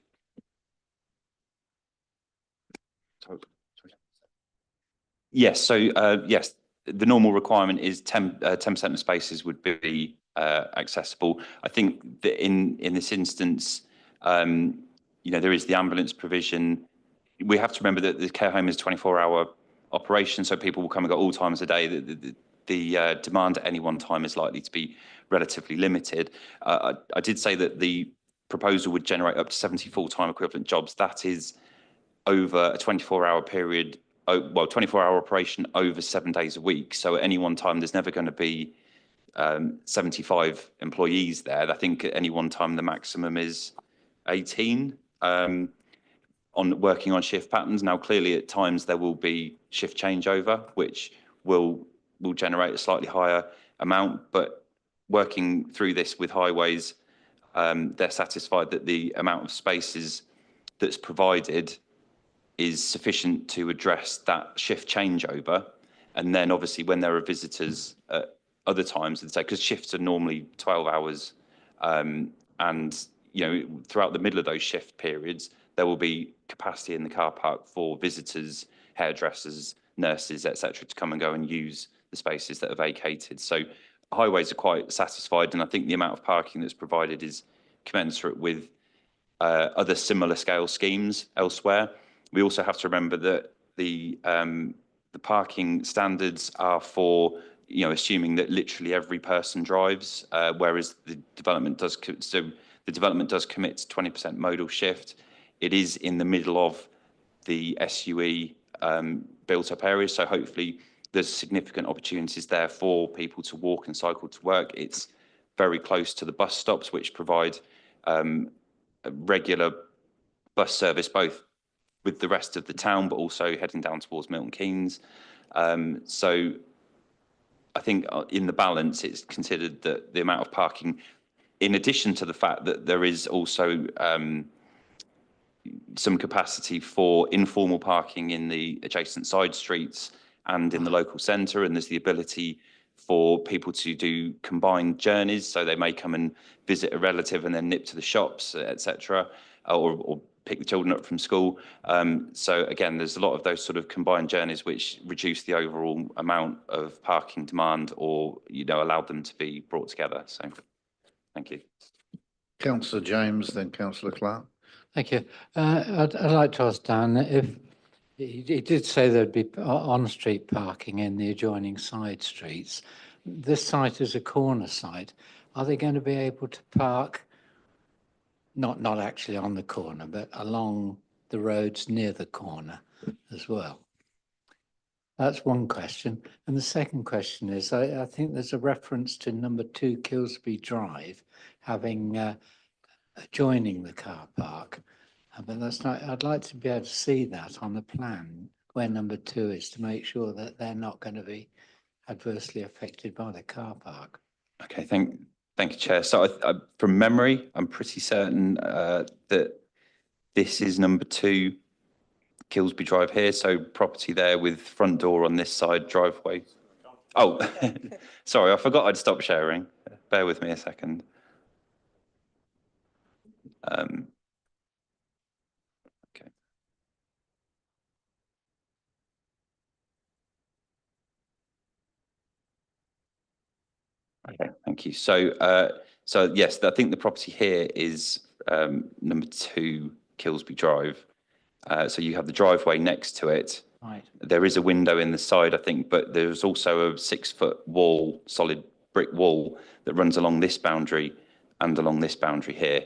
Speaker 12: Yes, so yes, the normal requirement is 10% of spaces would be accessible. I think that in this instance, there is the ambulance provision. We have to remember that the care home is a 24-hour operation, so people will come and go all times a day. The demand at any one time is likely to be relatively limited. I did say that the proposal would generate up to 70 full-time equivalent jobs. That is over a 24-hour period, 24-hour operation over 7 days a week. So at any one time, there's never going to be 75 employees there. I think at any one time, the maximum is 18 on working on shift patterns. Now, clearly, at times, there will be shift changeover, which will generate a slightly higher amount. But working through this with Highways, they're satisfied that the amount of spaces that's provided is sufficient to address that shift changeover. And then obviously when there are visitors at other times, because shifts are normally 12 hours, and throughout the middle of those shift periods, there will be capacity in the car park for visitors, hairdressers, nurses, etc., to come and go and use the spaces that are vacated. So Highways are quite satisfied, and I think the amount of parking that's provided is commensurate with other similar scale schemes elsewhere. We also have to remember that the parking standards are for, assuming that literally every person drives, whereas the development does commit to 20% modal shift. It is in the middle of the SUE built up area, so hopefully there's significant opportunities there for people to walk and cycle to work. It's very close to the bus stops, which provide a regular bus service, both with the rest of the town, but also heading down towards Milton Keynes. So I think in the balance, it's considered that the amount of parking, in addition to the fact that there is also some capacity for informal parking in the adjacent side streets and in the local centre, and there's the ability for people to do combined journeys, so they may come and visit a relative and then nip to the shops, etc., or pick the children up from school. So again, there's a lot of those sort of combined journeys which reduce the overall amount of parking demand, or allow them to be brought together. So thank you.
Speaker 1: Councillor James, then Councillor Clark.
Speaker 7: Thank you. I'd like to ask Dan if he did say there'd be on-street parking in the adjoining side streets. This site is a corner site. Are they going to be able to park not actually on the corner, but along the roads near the corner as well? That's one question. And the second question is, I think there's a reference to number 2 Kilsby Drive having adjoining the car park. But that's not, I'd like to be able to see that on the plan where number 2 is, to make sure that they're not going to be adversely affected by the car park.
Speaker 12: Okay, thank you, Chair. So from memory, I'm pretty certain that this is number 2 Kilsby Drive here. So property there with front door on this side, driveway. Oh, sorry, I forgot I'd stop sharing. Bear with me a second. Okay, thank you. So, yes, I think the property here is number 2 Kilsby Drive. So you have the driveway next to it.
Speaker 7: Right.
Speaker 12: There is a window in the side, I think, but there's also a 6-foot wall, solid brick wall that runs along this boundary and along this boundary here.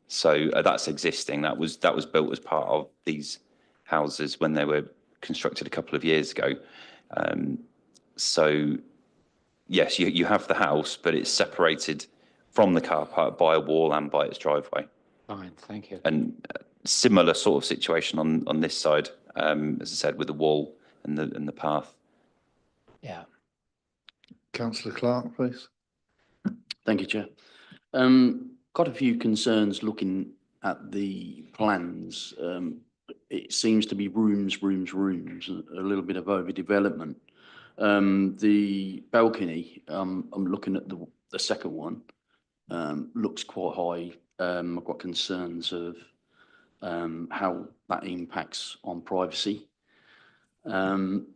Speaker 12: So that's existing. That was built as part of these houses when they were constructed a couple of years ago. So yes, you have the house, but it's separated from the car park by a wall and by its driveway.
Speaker 7: Fine, thank you.
Speaker 12: And similar sort of situation on this side, as I said, with the wall and the path.
Speaker 7: Yeah.
Speaker 1: Councillor Clark, please.
Speaker 8: Thank you, Chair. Got a few concerns looking at the plans. It seems to be rooms, a little bit of overdevelopment. The balcony, I'm looking at the second one, looks quite high. I've got concerns of how that impacts on privacy.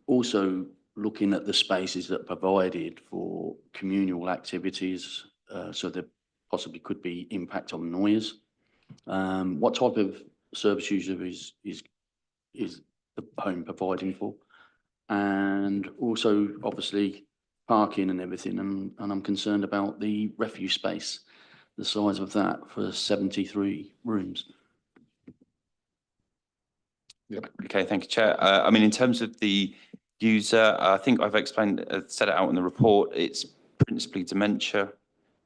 Speaker 8: Also, looking at the spaces that are provided for communal activities, so there possibly could be impact on noise. What type of service user is the home providing for? And also, obviously, parking and everything, and I'm concerned about the refuse space, the size of that for 73 rooms.
Speaker 12: Okay, thank you, Chair. I mean, in terms of the user, I think I've explained, set it out in the report. It's principally dementia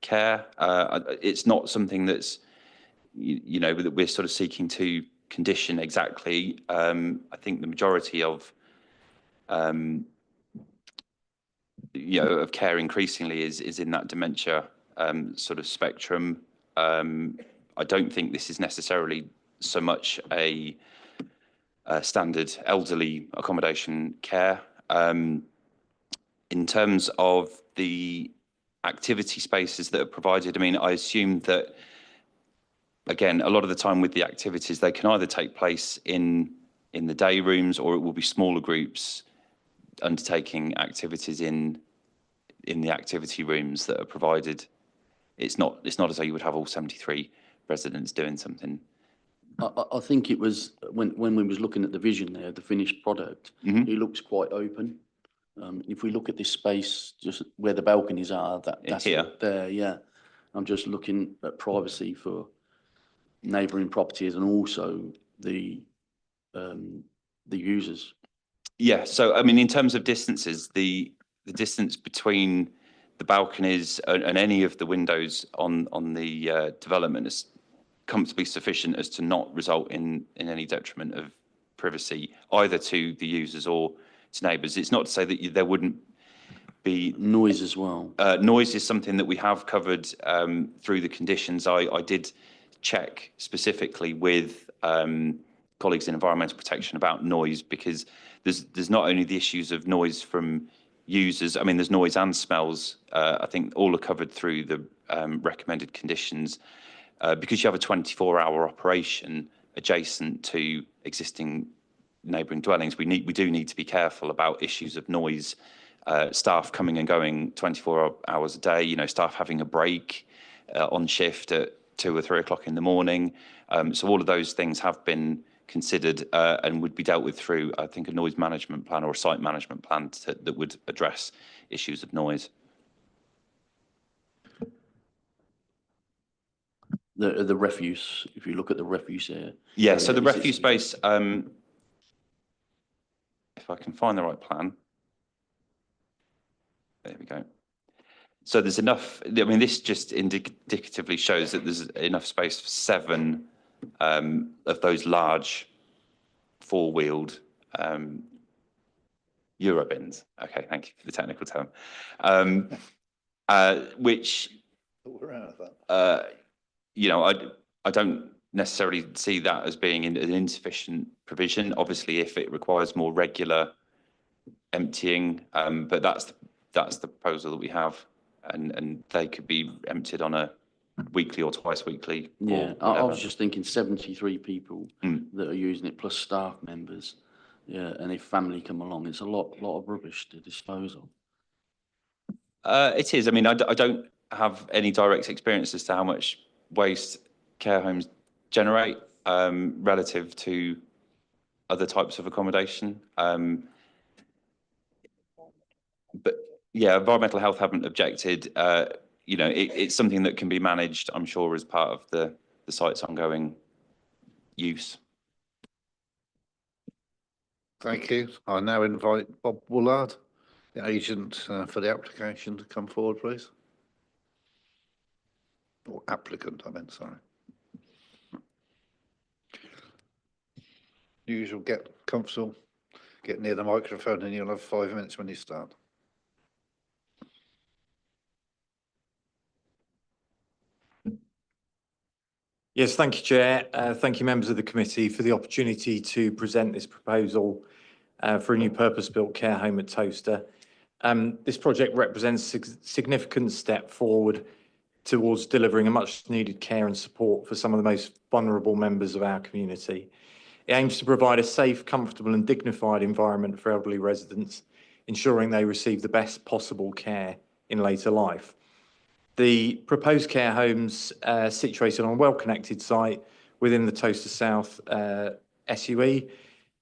Speaker 12: care. It's not something that's, you know, that we're sort of seeking to condition exactly. I think the majority of, you know, of care increasingly is in that dementia sort of spectrum. I don't think this is necessarily so much a standard elderly accommodation care. In terms of the activity spaces that are provided, I mean, I assume that, again, a lot of the time with the activities, they can either take place in the day rooms, or it will be smaller groups undertaking activities in the activity rooms that are provided. It's not as though you would have all 73 residents doing something.
Speaker 8: I think it was when we was looking at the vision there, the finished product, it looks quite open. If we look at this space, just where the balconies are, that's
Speaker 12: here.
Speaker 8: There, yeah. I'm just looking at privacy for neighbouring properties and also the users.
Speaker 12: Yeah, so I mean, in terms of distances, the distance between the balconies and any of the windows on the development is comfortably sufficient as to not result in any detriment of privacy, either to the users or to neighbours. It's not to say that there wouldn't be
Speaker 8: noise as well.
Speaker 12: Noise is something that we have covered through the conditions. I did check specifically with colleagues in environmental protection about noise, because there's not only the issues of noise from users. I mean, there's noise and smells. I think all are covered through the recommended conditions. Because you have a 24-hour operation adjacent to existing neighbouring dwellings, we do need to be careful about issues of noise. Staff coming and going 24 hours a day. You know, staff having a break on shift at 2 or 3 o'clock in the morning. So all of those things have been considered and would be dealt with through, I think, a noise management plan or a site management plan that would address issues of noise.
Speaker 8: The refuse, if you look at the refuse here.
Speaker 12: Yeah, so the refuse space, if I can find the right plan. There we go. So there's enough, I mean, this just indicatively shows that there's enough space for 7 of those large 4-wheeled Eurobins. Okay, thank you for the technical term. Which, you know, I don't necessarily see that as being an insufficient provision. Obviously, if it requires more regular emptying, but that's the proposal that we have, and they could be emptied on a weekly or twice weekly.
Speaker 8: Yeah, I was just thinking 73 people that are using it, plus staff members. Yeah, and if family come along, it's a lot of rubbish to dispose of.
Speaker 12: It is. I mean, I don't have any direct experience as to how much waste care homes generate relative to other types of accommodation. But yeah, environmental health haven't objected. You know, it's something that can be managed, I'm sure, as part of the site's ongoing use.
Speaker 1: Thank you. I now invite Bob Woolard, the agent for the application, to come forward, please. Or applicant, I meant, sorry. Usual, get comfortable, get near the microphone, and you'll have 5 minutes when you start.
Speaker 17: Yes, thank you, Chair. Thank you, members of the committee, for the opportunity to present this proposal for a new purpose-built care home at Towcester. This project represents a significant step forward towards delivering a much-needed care and support for some of the most vulnerable members of our community. It aims to provide a safe, comfortable and dignified environment for elderly residents ensuring they receive the best possible care in later life. The proposed care homes situated on a well-connected site within the Towcester South SUE.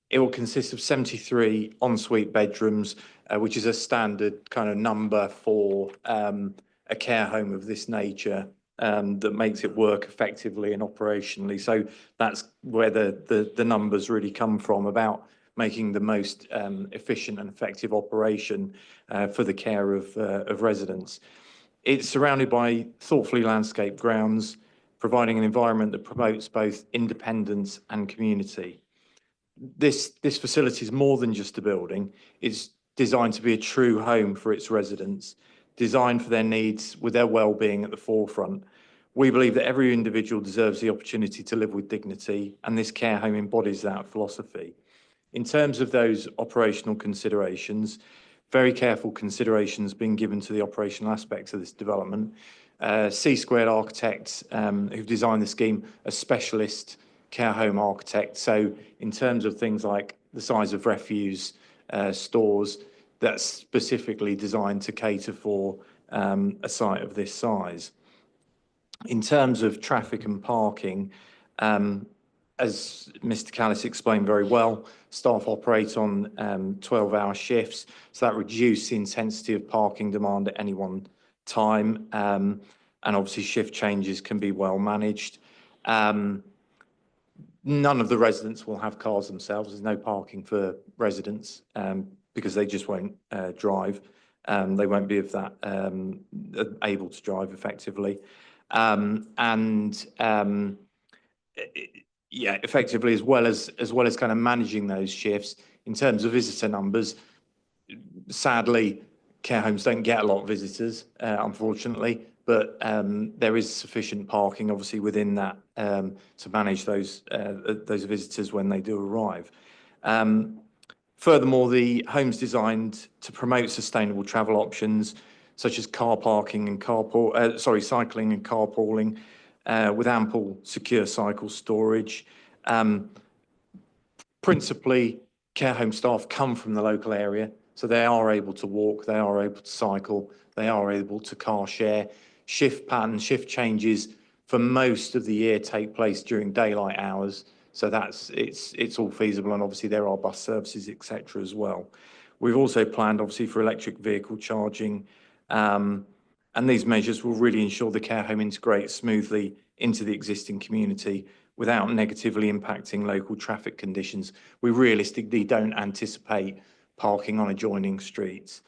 Speaker 17: It will consist of 73 ensuite bedrooms, which is a standard kind of number for a care home of this nature that makes it work effectively and operationally. So that's where the numbers really come from, about making the most efficient and effective operation for the care of residents. It's surrounded by thoughtfully landscaped grounds, providing an environment that promotes both independence and community. This facility is more than just a building. It's designed to be a true home for its residents, designed for their needs with their well-being at the forefront. We believe that every individual deserves the opportunity to live with dignity, and this care home embodies that philosophy. In terms of those operational considerations, very careful considerations being given to the operational aspects of this development. C-Squared Architects, who've designed the scheme, a specialist care home architect. So in terms of things like the size of refuse stores, that's specifically designed to cater for a site of this size. In terms of traffic and parking, as Mr. Callis explained very well, staff operate on 12-hour shifts, so that reduces the intensity of parking demand at any one time, and obviously shift changes can be well managed. None of the residents will have cars themselves. There's no parking for residents because they just won't drive. They won't be of that able to drive effectively. Yeah, effectively, as well as kind of managing those shifts in terms of visitor numbers. Sadly, care homes don't get a lot of visitors, unfortunately, but there is sufficient parking, obviously, within that to manage those visitors when they do arrive. Furthermore, the home's designed to promote sustainable travel options, such as car parking and cycling and carpooling, with ample secure cycle storage. Principally, care home staff come from the local area, so they are able to walk, they are able to cycle, they are able to car share. Shift patterns, shift changes for most of the year take place during daylight hours, so it's all feasible, and obviously there are bus services, etc. as well. We've also planned, obviously, for electric vehicle charging, and these measures will really ensure the care home integrates smoothly into the existing community without negatively impacting local traffic conditions. We realistically don't anticipate parking on adjoining streets.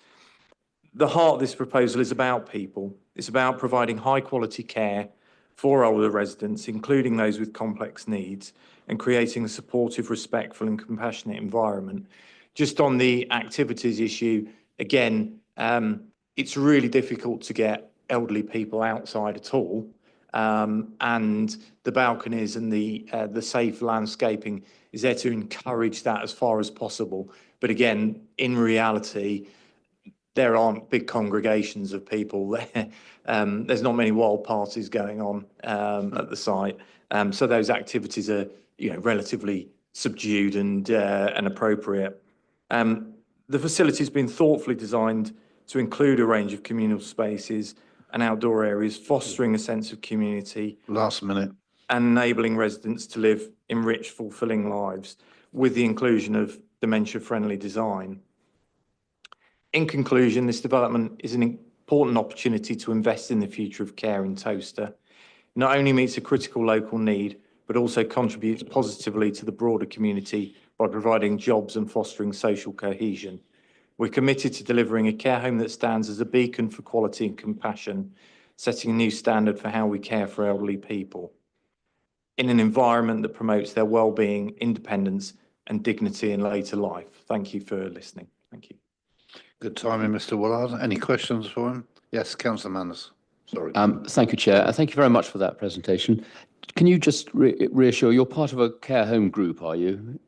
Speaker 17: The heart of this proposal is about people. It's about providing high quality care for older residents, including those with complex needs, and creating a supportive, respectful and compassionate environment. Just on the activities issue, again, it's really difficult to get elderly people outside at all. And the balconies and the safe landscaping is there to encourage that as far as possible. But again, in reality, there aren't big congregations of people there. There's not many wild parties going on at the site. So those activities are, relatively subdued and appropriate. The facility has been thoughtfully designed to include a range of communal spaces and outdoor areas, fostering a sense of community.
Speaker 1: Last minute.
Speaker 17: And enabling residents to live enriched, fulfilling lives with the inclusion of dementia-friendly design. In conclusion, this development is an important opportunity to invest in the future of care in Towcester. It not only meets a critical local need, but also contributes positively to the broader community by providing jobs and fostering social cohesion. We're committed to delivering a care home that stands as a beacon for quality and compassion, setting a new standard for how we care for elderly people in an environment that promotes their well-being, independence and dignity in later life. Thank you for listening. Thank you.
Speaker 1: Good timing, Mr. Willard. Any questions for him? Yes, Councillor Manners. Sorry.
Speaker 4: Thank you, Chair. Thank you very much for that presentation. Can you just reassure, you're part of a care home group, are you?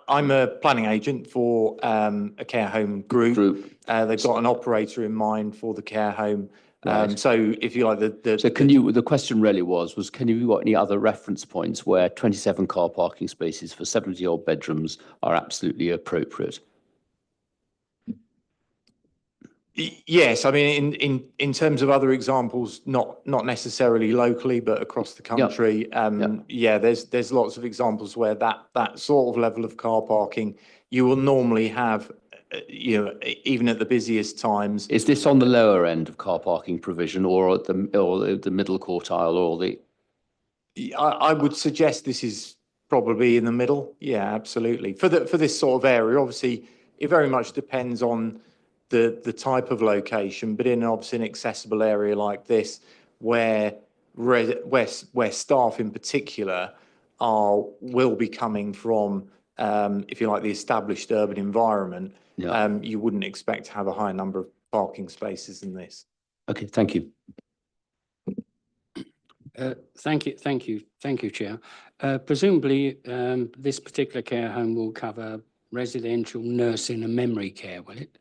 Speaker 17: I'm a planning agent for a care home group. They've got an operator in mind for the care home.
Speaker 4: Right.
Speaker 17: So if you like,
Speaker 4: So the question really was can you got any other reference points where 27 car parking spaces for 70-odd bedrooms are absolutely appropriate?
Speaker 17: Yes, I mean, in terms of other examples, not necessarily locally, but across the country. Yeah, there's lots of examples where that sort of level of car parking you will normally have, even at the busiest times.
Speaker 4: Is this on the lower end of car parking provision, or at the middle quartile, or the?
Speaker 17: I would suggest this is probably in the middle. Yeah, absolutely. For this sort of area, obviously, it very much depends on the type of location, but in obviously an accessible area like this, where staff in particular will be coming from, if you like, the established urban environment, you wouldn't expect to have a high number of parking spaces in this.
Speaker 4: Okay, thank you.
Speaker 5: Thank you, Chair. Presumably, this particular care home will cover residential, nursing and memory care, will it?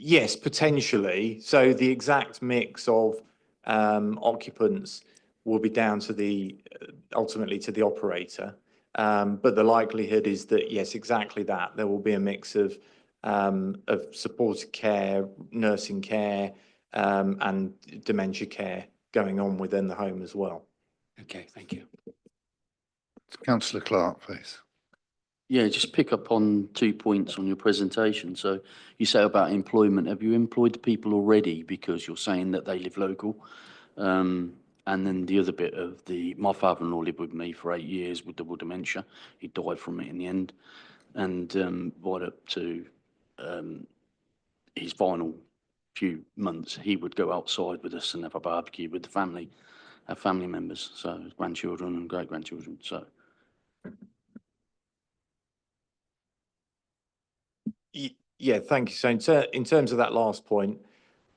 Speaker 17: Yes, potentially. So the exact mix of occupants will be down to ultimately to the operator. But the likelihood is that, yes, exactly that. There will be a mix of supported care, nursing care, and dementia care going on within the home as well.
Speaker 5: Okay, thank you.
Speaker 1: Councillor Clark, please.
Speaker 8: Yeah, just pick up on 2 points on your presentation. So you say about employment. Have you employed the people already because you're saying that they live local? And then the other bit of my father-in-law lived with me for 8 years with double dementia. He died from it in the end. And right up to his final few months, he would go outside with us and have a barbecue with the family, our family members, so grandchildren and great-grandchildren. So.
Speaker 17: Yeah, thank you. So in terms of that last point,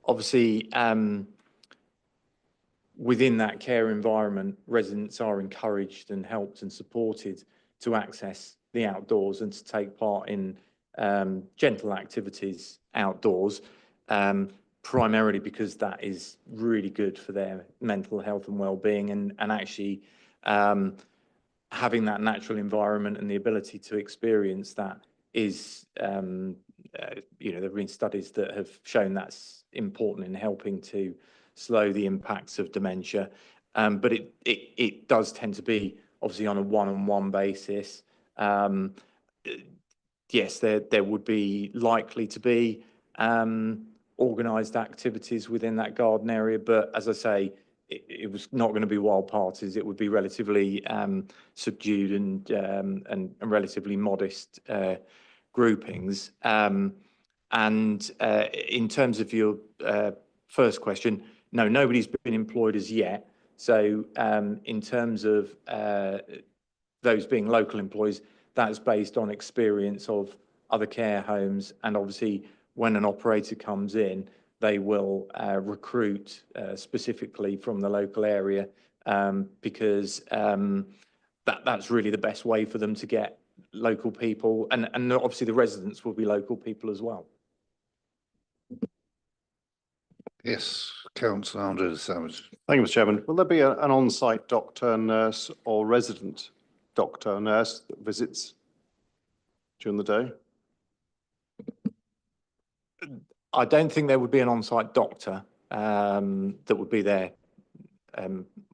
Speaker 17: obviously, within that care environment, residents are encouraged and helped and supported to access the outdoors and to take part in gentle activities outdoors, primarily because that is really good for their mental health and well-being, and actually having that natural environment and the ability to experience that is, there have been studies that have shown that's important in helping to slow the impacts of dementia. But it does tend to be obviously on a one-on-one basis. Yes, there would be likely to be organised activities within that garden area, but as I say, it was not going to be wild parties. It would be relatively subdued and relatively modest groupings. And in terms of your first question, no, nobody's been employed as yet. So in terms of those being local employees, that's based on experience of other care homes. And obviously, when an operator comes in, they will recruit specifically from the local area because that's really the best way for them to get local people. And obviously, the residents will be local people as well.
Speaker 1: Yes, Councillor Andre Savage.
Speaker 3: Thank you, Mr. Chairman. Will there be an on-site doctor, nurse, or resident doctor, nurse that visits during the day?
Speaker 17: I don't think there would be an on-site doctor that would be there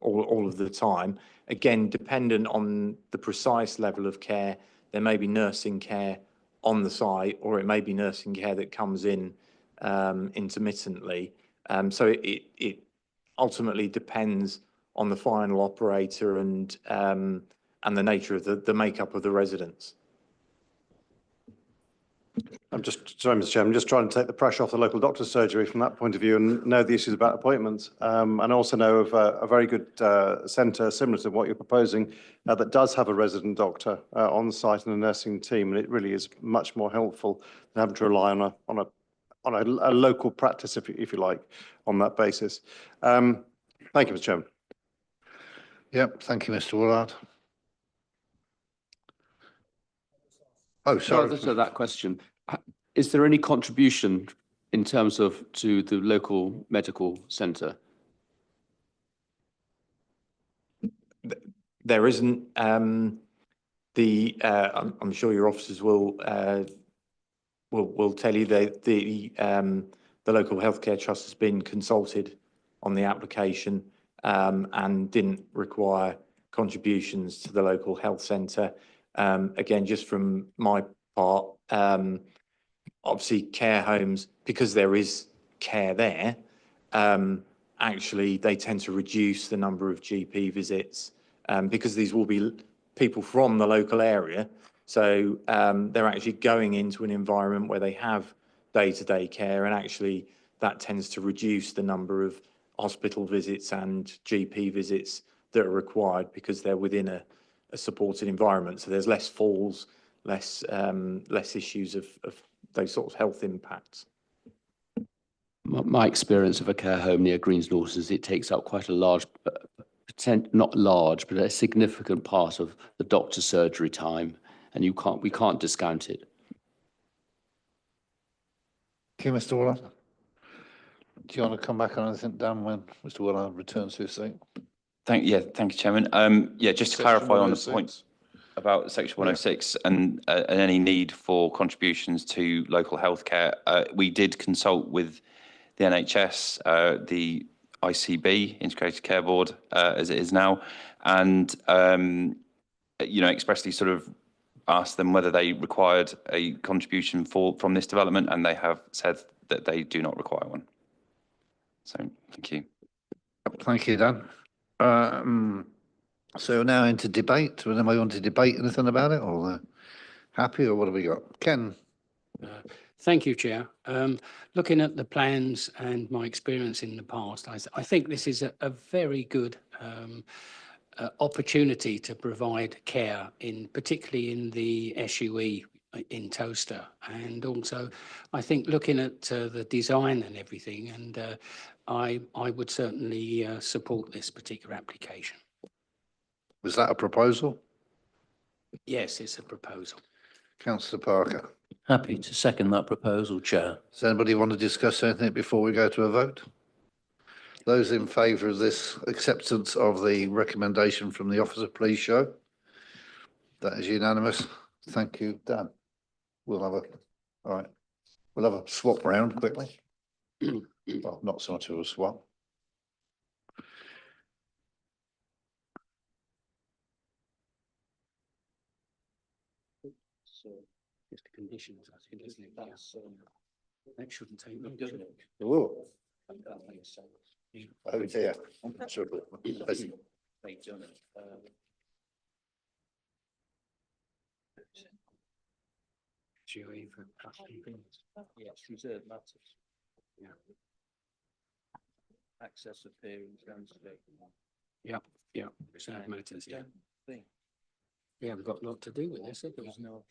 Speaker 17: all of the time. Again, dependent on the precise level of care, there may be nursing care on the site, or it may be nursing care that comes in intermittently. So it ultimately depends on the final operator and the nature of the makeup of the residents.
Speaker 3: I'm just, sorry, Mr. Chairman, I'm just trying to take the pressure off the local doctor's surgery from that point of view and know the issues about appointments. And also know of a very good centre similar to what you're proposing that does have a resident doctor on site and a nursing team. And it really is much more helpful than having to rely on a local practice, if you like, on that basis. Thank you, Mr. Chairman.
Speaker 1: Yep, thank you, Mr. Woolard. Oh, sorry.
Speaker 4: So that question, is there any contribution in terms of to the local medical centre?
Speaker 17: There isn't, I'm sure your officers will tell you that the local healthcare trust has been consulted on the application and didn't require contributions to the local health centre. Again, just from my part, obviously care homes, because there is care there, actually they tend to reduce the number of GP visits because these will be people from the local area. So they're actually going into an environment where they have day-to-day care, and actually that tends to reduce the number of hospital visits and GP visits that are required because they're within a supported environment. So there's less falls, less issues of those sort of health impacts.
Speaker 4: My experience of a care home near Greensnorth is it takes up quite a large, not large, but a significant part of the doctor's surgery time, and we can't discount it.
Speaker 1: Thank you, Mr. Waller. Do you want to come back on anything, Dan, when Mr. Waller returns to his seat?
Speaker 12: Thank you, Chairman. Yeah, just to
Speaker 1: Section
Speaker 12: clarify on the
Speaker 1: 106.
Speaker 12: point about Section 106 and any need for contributions to local healthcare, we did consult with the NHS, the ICB, Integrated Care Board, as it is now, and expressly sort of asked them whether they required a contribution from this development, and they have said that they do not require one. So, thank you.
Speaker 1: Thank you, Dan. So now into debate. Does anybody want to debate anything about it, or happy, or what have we got? Ken?
Speaker 5: Thank you, Chair. Looking at the plans and my experience in the past, I think this is a very good opportunity to provide care, particularly in the SUE in Towcester. And also, I think looking at the design and everything, and I would certainly support this particular application.
Speaker 1: Was that a proposal?
Speaker 5: Yes, it's a proposal.
Speaker 1: Councillor Parker?
Speaker 11: Happy to second that proposal, Chair.
Speaker 1: Does anybody want to discuss anything before we go to a vote? Those in favour of this acceptance of the recommendation from the officer, please show. That is unanimous. Thank you, Dan. We'll have a swap round quickly. Well, not so much of a swap.
Speaker 5: So, just the conditions, I think, isn't it? That shouldn't take long, should it?
Speaker 1: Oh.
Speaker 5: That makes sense.
Speaker 1: Oh dear. Sure.
Speaker 5: GOE for
Speaker 11: Yes, reserved matters.
Speaker 5: Yeah.
Speaker 11: Access of hearings, landscape.
Speaker 5: Yeah, reserved matters, yeah. We haven't got a lot to do with this, have we?
Speaker 11: No.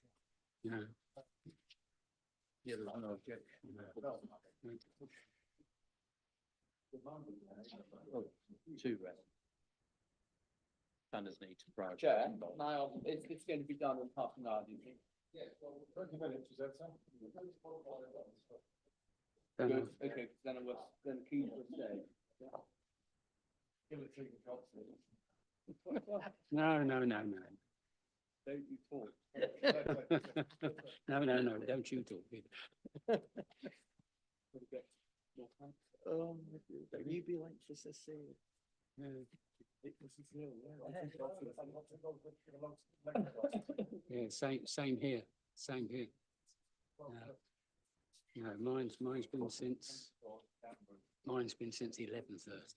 Speaker 5: No.
Speaker 11: Yeah, there's no objection. Two rest. Standards need to prioritize.
Speaker 4: Chair, now it's going to be done in half an hour, do you think?
Speaker 11: Yes, well, 20 minutes, is that so?
Speaker 4: Good, okay, then Keith will stay.
Speaker 11: Give it 3 jobs.
Speaker 5: No.
Speaker 11: Don't you talk.
Speaker 5: No, don't you talk either.
Speaker 22: You be like this, I see.
Speaker 5: Yeah, same here. No, mine's been since 11:30.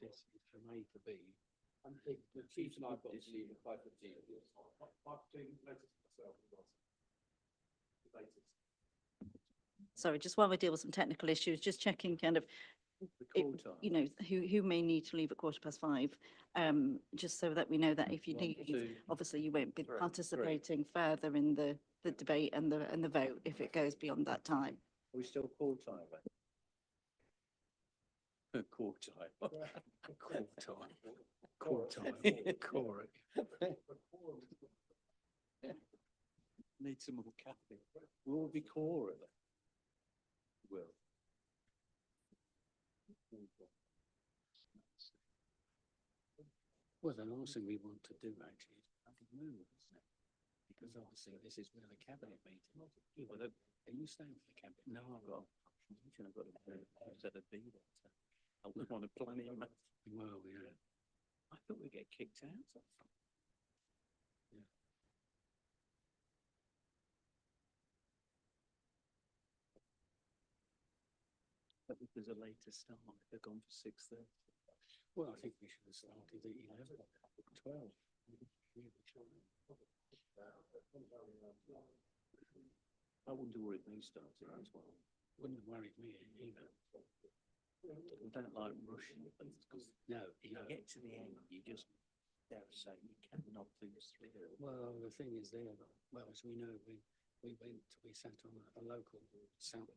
Speaker 5: It's from A to B.
Speaker 4: The chief and I've got to leave at 5:15.
Speaker 9: Sorry, just while we deal with some technical issues, just checking kind of, you know, who may need to leave at 5:15. Just so that we know that if you leave, obviously you won't be participating further in the debate and the vote if it goes beyond that time.
Speaker 11: Are we still call time? Call time.
Speaker 5: Call time. Call time. Corey.
Speaker 11: Need some more caffeine. Will we call it? Will.
Speaker 5: Well, the last thing we want to do actually is bloody move, isn't it? Because obviously this is where the cabinet meeting. Yeah, well, are you staying for the cabinet? No, I've got I've got to set a be there. I was on a planning. Well, yeah. I thought we'd get kicked out. Yeah.
Speaker 11: But if there's a later start, they're gone for 6:30.
Speaker 5: Well, I think we should have started at 11, 12.
Speaker 11: I wouldn't have worried me starting as well.
Speaker 5: Wouldn't have worried me either.
Speaker 11: I don't like rushing things because
Speaker 5: No,
Speaker 11: if you get to the end, you just dare say you cannot lose through.
Speaker 5: well, the thing is there, well, as we know, we sat on a local south.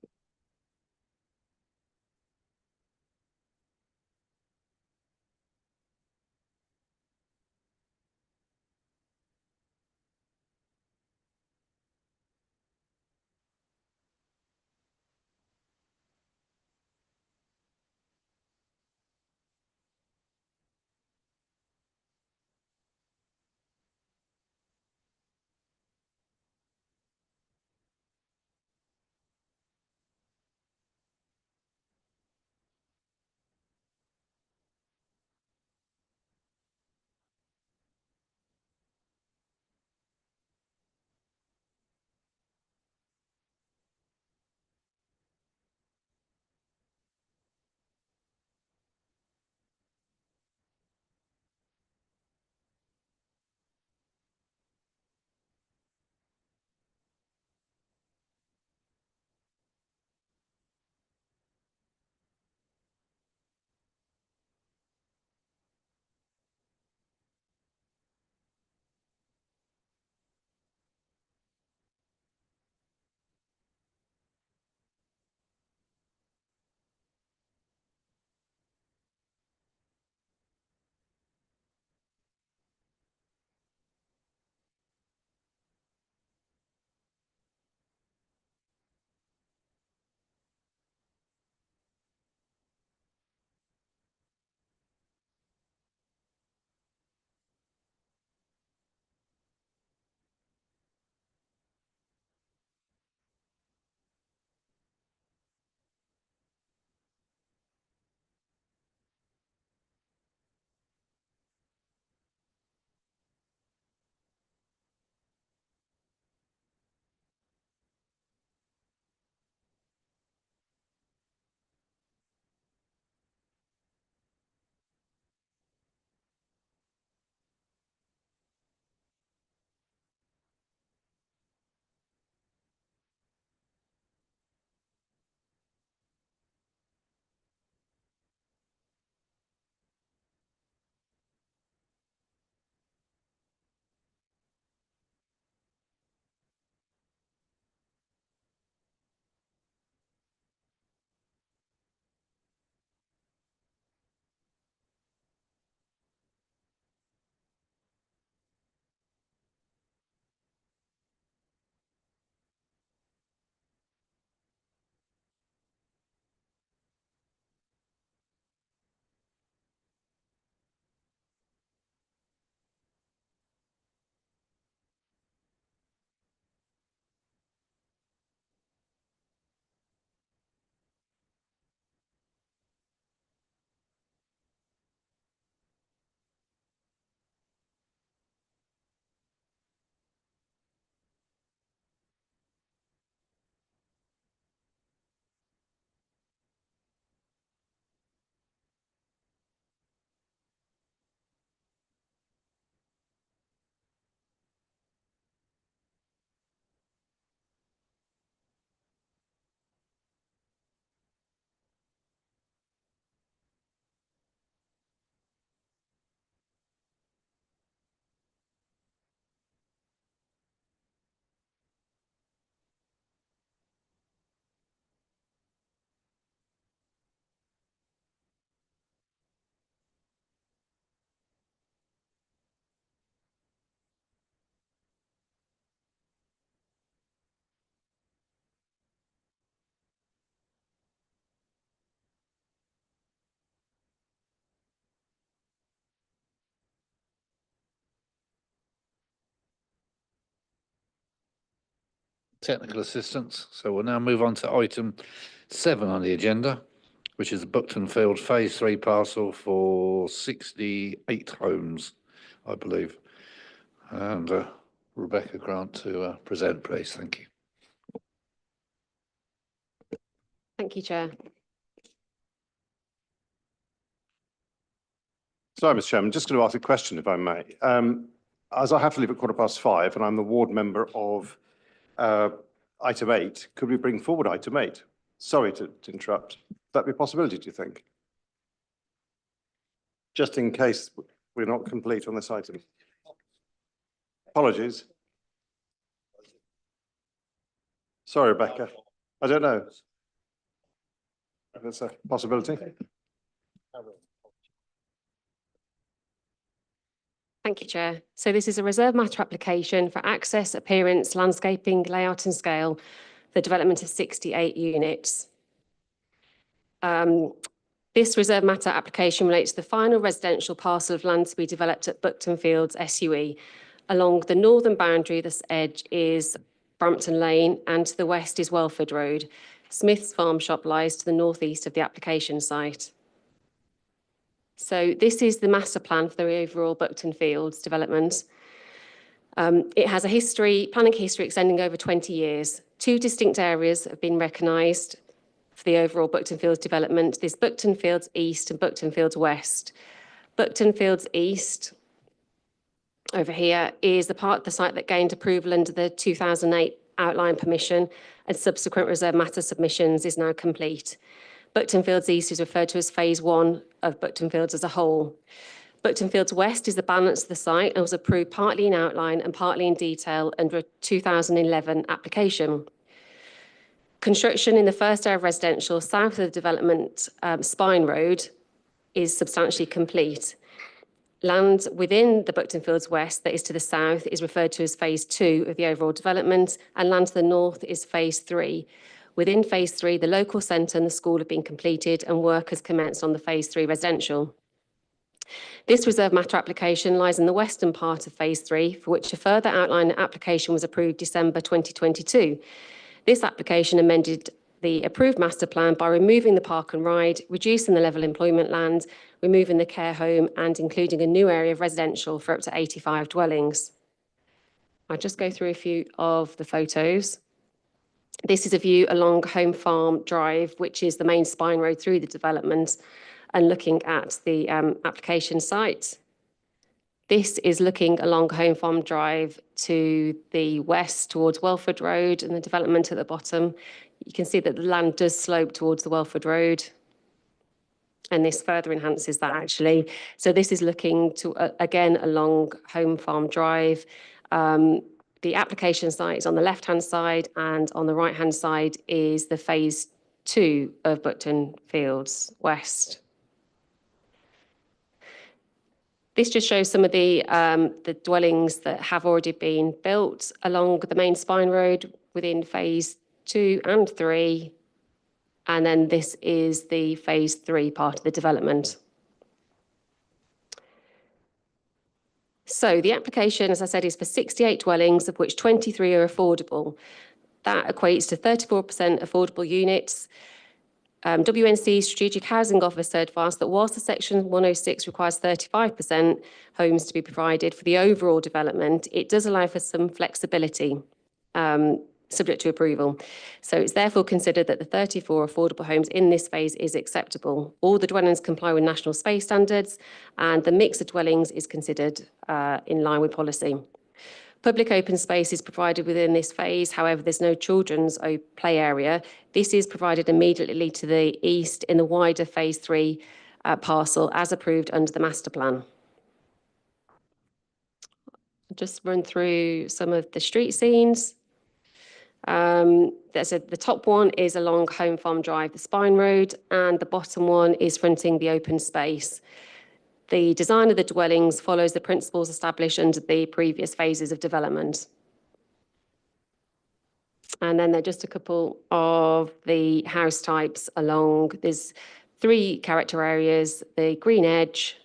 Speaker 1: technical assistance. So we'll now move on to item 7 on the agenda, which is the Buckton Field Phase 3 parcel for 68 homes, I believe. And Rebecca Grant to present, please. Thank you.
Speaker 2: Thank you, Chair.
Speaker 3: Sorry, Mr. Chairman, just going to ask a question, if I may. As I have to leave at 5:15 and I'm the ward member of item 8, could we bring forward item 8? Sorry to interrupt. Would that be a possibility, do you think? Just in case we're not complete on this item. Apologies. Sorry, Rebecca. I don't know. That's a possibility.
Speaker 2: Thank you, Chair. So this is a reserve matter application for access, appearance, landscaping, layout and scale, the development of 68 units. This reserve matter application relates to the final residential parcel of land to be developed at Buckton Fields SUE. Along the northern boundary, this edge is Brampton Lane, and to the west is Welford Road. Smith's Farm Shop lies to the northeast of the application site. So this is the master plan for the overall Buckton Fields development. It has a planning history extending over 20 years. 2 distinct areas have been recognised for the overall Buckton Fields development. There's Buckton Fields East and Buckton Fields West. Buckton Fields East, over here, is the part of the site that gained approval under the 2008 outline permission, and subsequent reserve matter submissions is now complete. Buckton Fields East is referred to as phase 1 of Buckton Fields as a whole. Buckton Fields West is the balance of the site and was approved partly in outline and partly in detail under a 2011 application. Construction in the first area of residential south of the development Spine Road is substantially complete. Land within the Buckton Fields West that is to the south is referred to as phase 2 of the overall development, and land to the north is phase 3. Within phase 3, the local centre and the school have been completed and work has commenced on the phase 3 residential. This reserve matter application lies in the western part of phase 3, for which a further outline application was approved December 2022. This application amended the approved master plan by removing the park and ride, reducing the level employment land, removing the care home and including a new area of residential for up to 85 dwellings. I'll just go through a few of the photos. This is a view along Home Farm Drive, which is the main spine road through the development, and looking at the application site. This is looking along Home Farm Drive to the west towards Welford Road and the development at the bottom. You can see that the land does slope towards the Welford Road, and this further enhances that actually. So this is looking to, again, along Home Farm Drive. The application site is on the left-hand side, and on the right-hand side is the phase 2 of Buckton Fields West. This just shows some of the dwellings that have already been built along the main spine road within phase 2 and 3. And then this is the phase 3 part of the development. So the application, as I said, is for 68 dwellings, of which 23 are affordable. That equates to 34% affordable units. WNC's Strategic Housing Officer advised that whilst the Section 106 requires 35% homes to be provided for the overall development, it does allow for some flexibility, subject to approval. So it's therefore considered that the 34 affordable homes in this phase is acceptable. All the dwellings comply with national space standards, and the mix of dwellings is considered in line with policy. Public open space is provided within this phase. However, there's no children's play area. This is provided immediately to the east in the wider phase 3 parcel as approved under the master plan. I'll just run through some of the street scenes. The top one is along Home Farm Drive, the Spine Road, and the bottom one is fronting the open space. The design of the dwellings follows the principles established under the previous phases of development. And then there are just a couple of the house types along. There's 3 character areas: the Green Edge,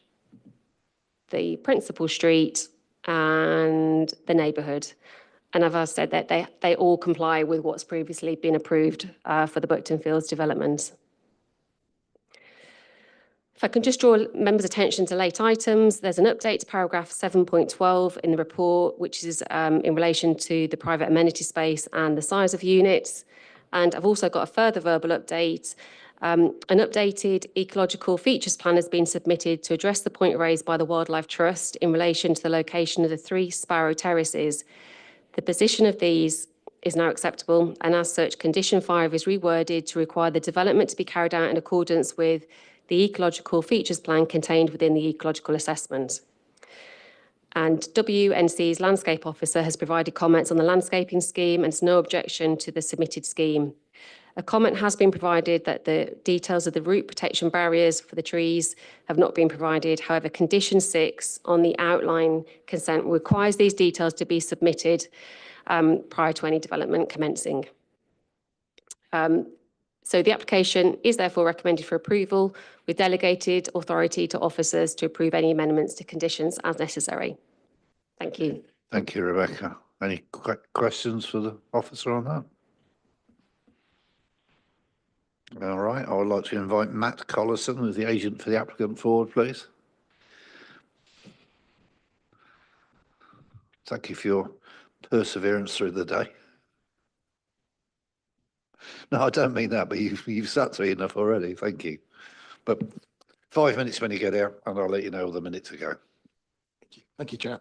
Speaker 2: the principal street, and the neighbourhood. And as I said, that they all comply with what's previously been approved for the Buckton Fields development. If I can just draw members' attention to late items, there's an update to paragraph 7.12 in the report, which is in relation to the private amenity space and the size of units. And I've also got a further verbal update. An updated ecological features plan has been submitted to address the point raised by the Wildlife Trust in relation to the location of the 3 Sparrow Terraces. The position of these is now acceptable, and as such, condition 5 is reworded to require the development to be carried out in accordance with the ecological features plan contained within the ecological assessment. And WNC's landscape officer has provided comments on the landscaping scheme and has no objection to the submitted scheme. A comment has been provided that the details of the root protection barriers for the trees have not been provided. However, condition 6 on the outline consent requires these details to be submitted prior to any development commencing. So the application is therefore recommended for approval with delegated authority to officers to approve any amendments to conditions as necessary. Thank you.
Speaker 1: Thank you, Rebecca. Any questions for the officer on that? All right, I would like to invite Matt Collison, who's the agent for the applicant, forward, please. Thank you for your perseverance through the day. No, I don't mean that, but you've sat through enough already. Thank you. But 5 minutes when you get here, and I'll let you know the minute to go.
Speaker 18: Thank you, Chair.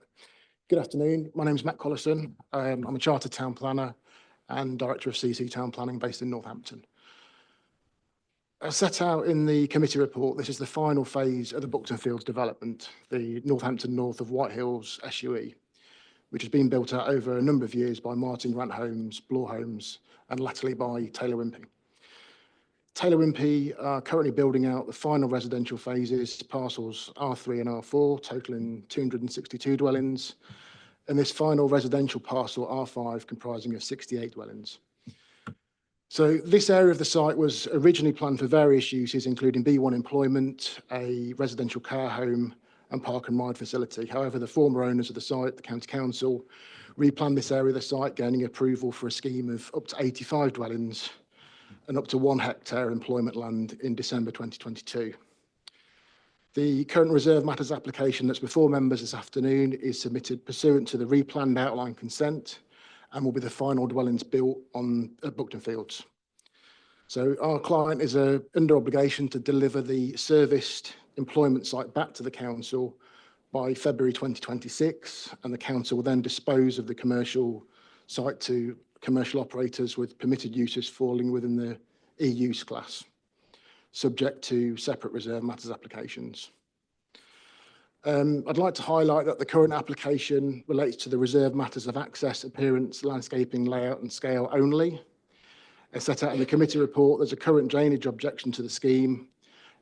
Speaker 18: Good afternoon. My name is Matt Collison. I'm a chartered town planner and director of CC Town Planning based in Northampton. As set out in the committee report, this is the final phase of the Buckton Fields development, the Northampton North of White Hills SUE, which has been built out over a number of years by Martin Grant Homes, Bloor Homes, and latterly by Taylor Wimpey. Taylor Wimpey are currently building out the final residential phases, parcels R3 and R4, totaling 262 dwellings, and this final residential parcel R5 comprising of 68 dwellings. So this area of the site was originally planned for various uses, including B1 employment, a residential care home, and park and ride facility. However, the former owners of the site, the County Council, replanned this area of the site, gaining approval for a scheme of up to 85 dwellings and up to 1 hectare employment land in December 2022. The current reserve matters application that's before members this afternoon is submitted pursuant to the replanned outline consent and will be the final dwellings built on at Buckton Fields. So our client is under obligation to deliver the serviced employment site back to the council by February 2026, and the council will then dispose of the commercial site to commercial operators with permitted uses falling within the E-use class, subject to separate reserve matters applications. I'd like to highlight that the current application relates to the reserve matters of access, appearance, landscaping, layout and scale only. As set out in the committee report, there's a current drainage objection to the scheme.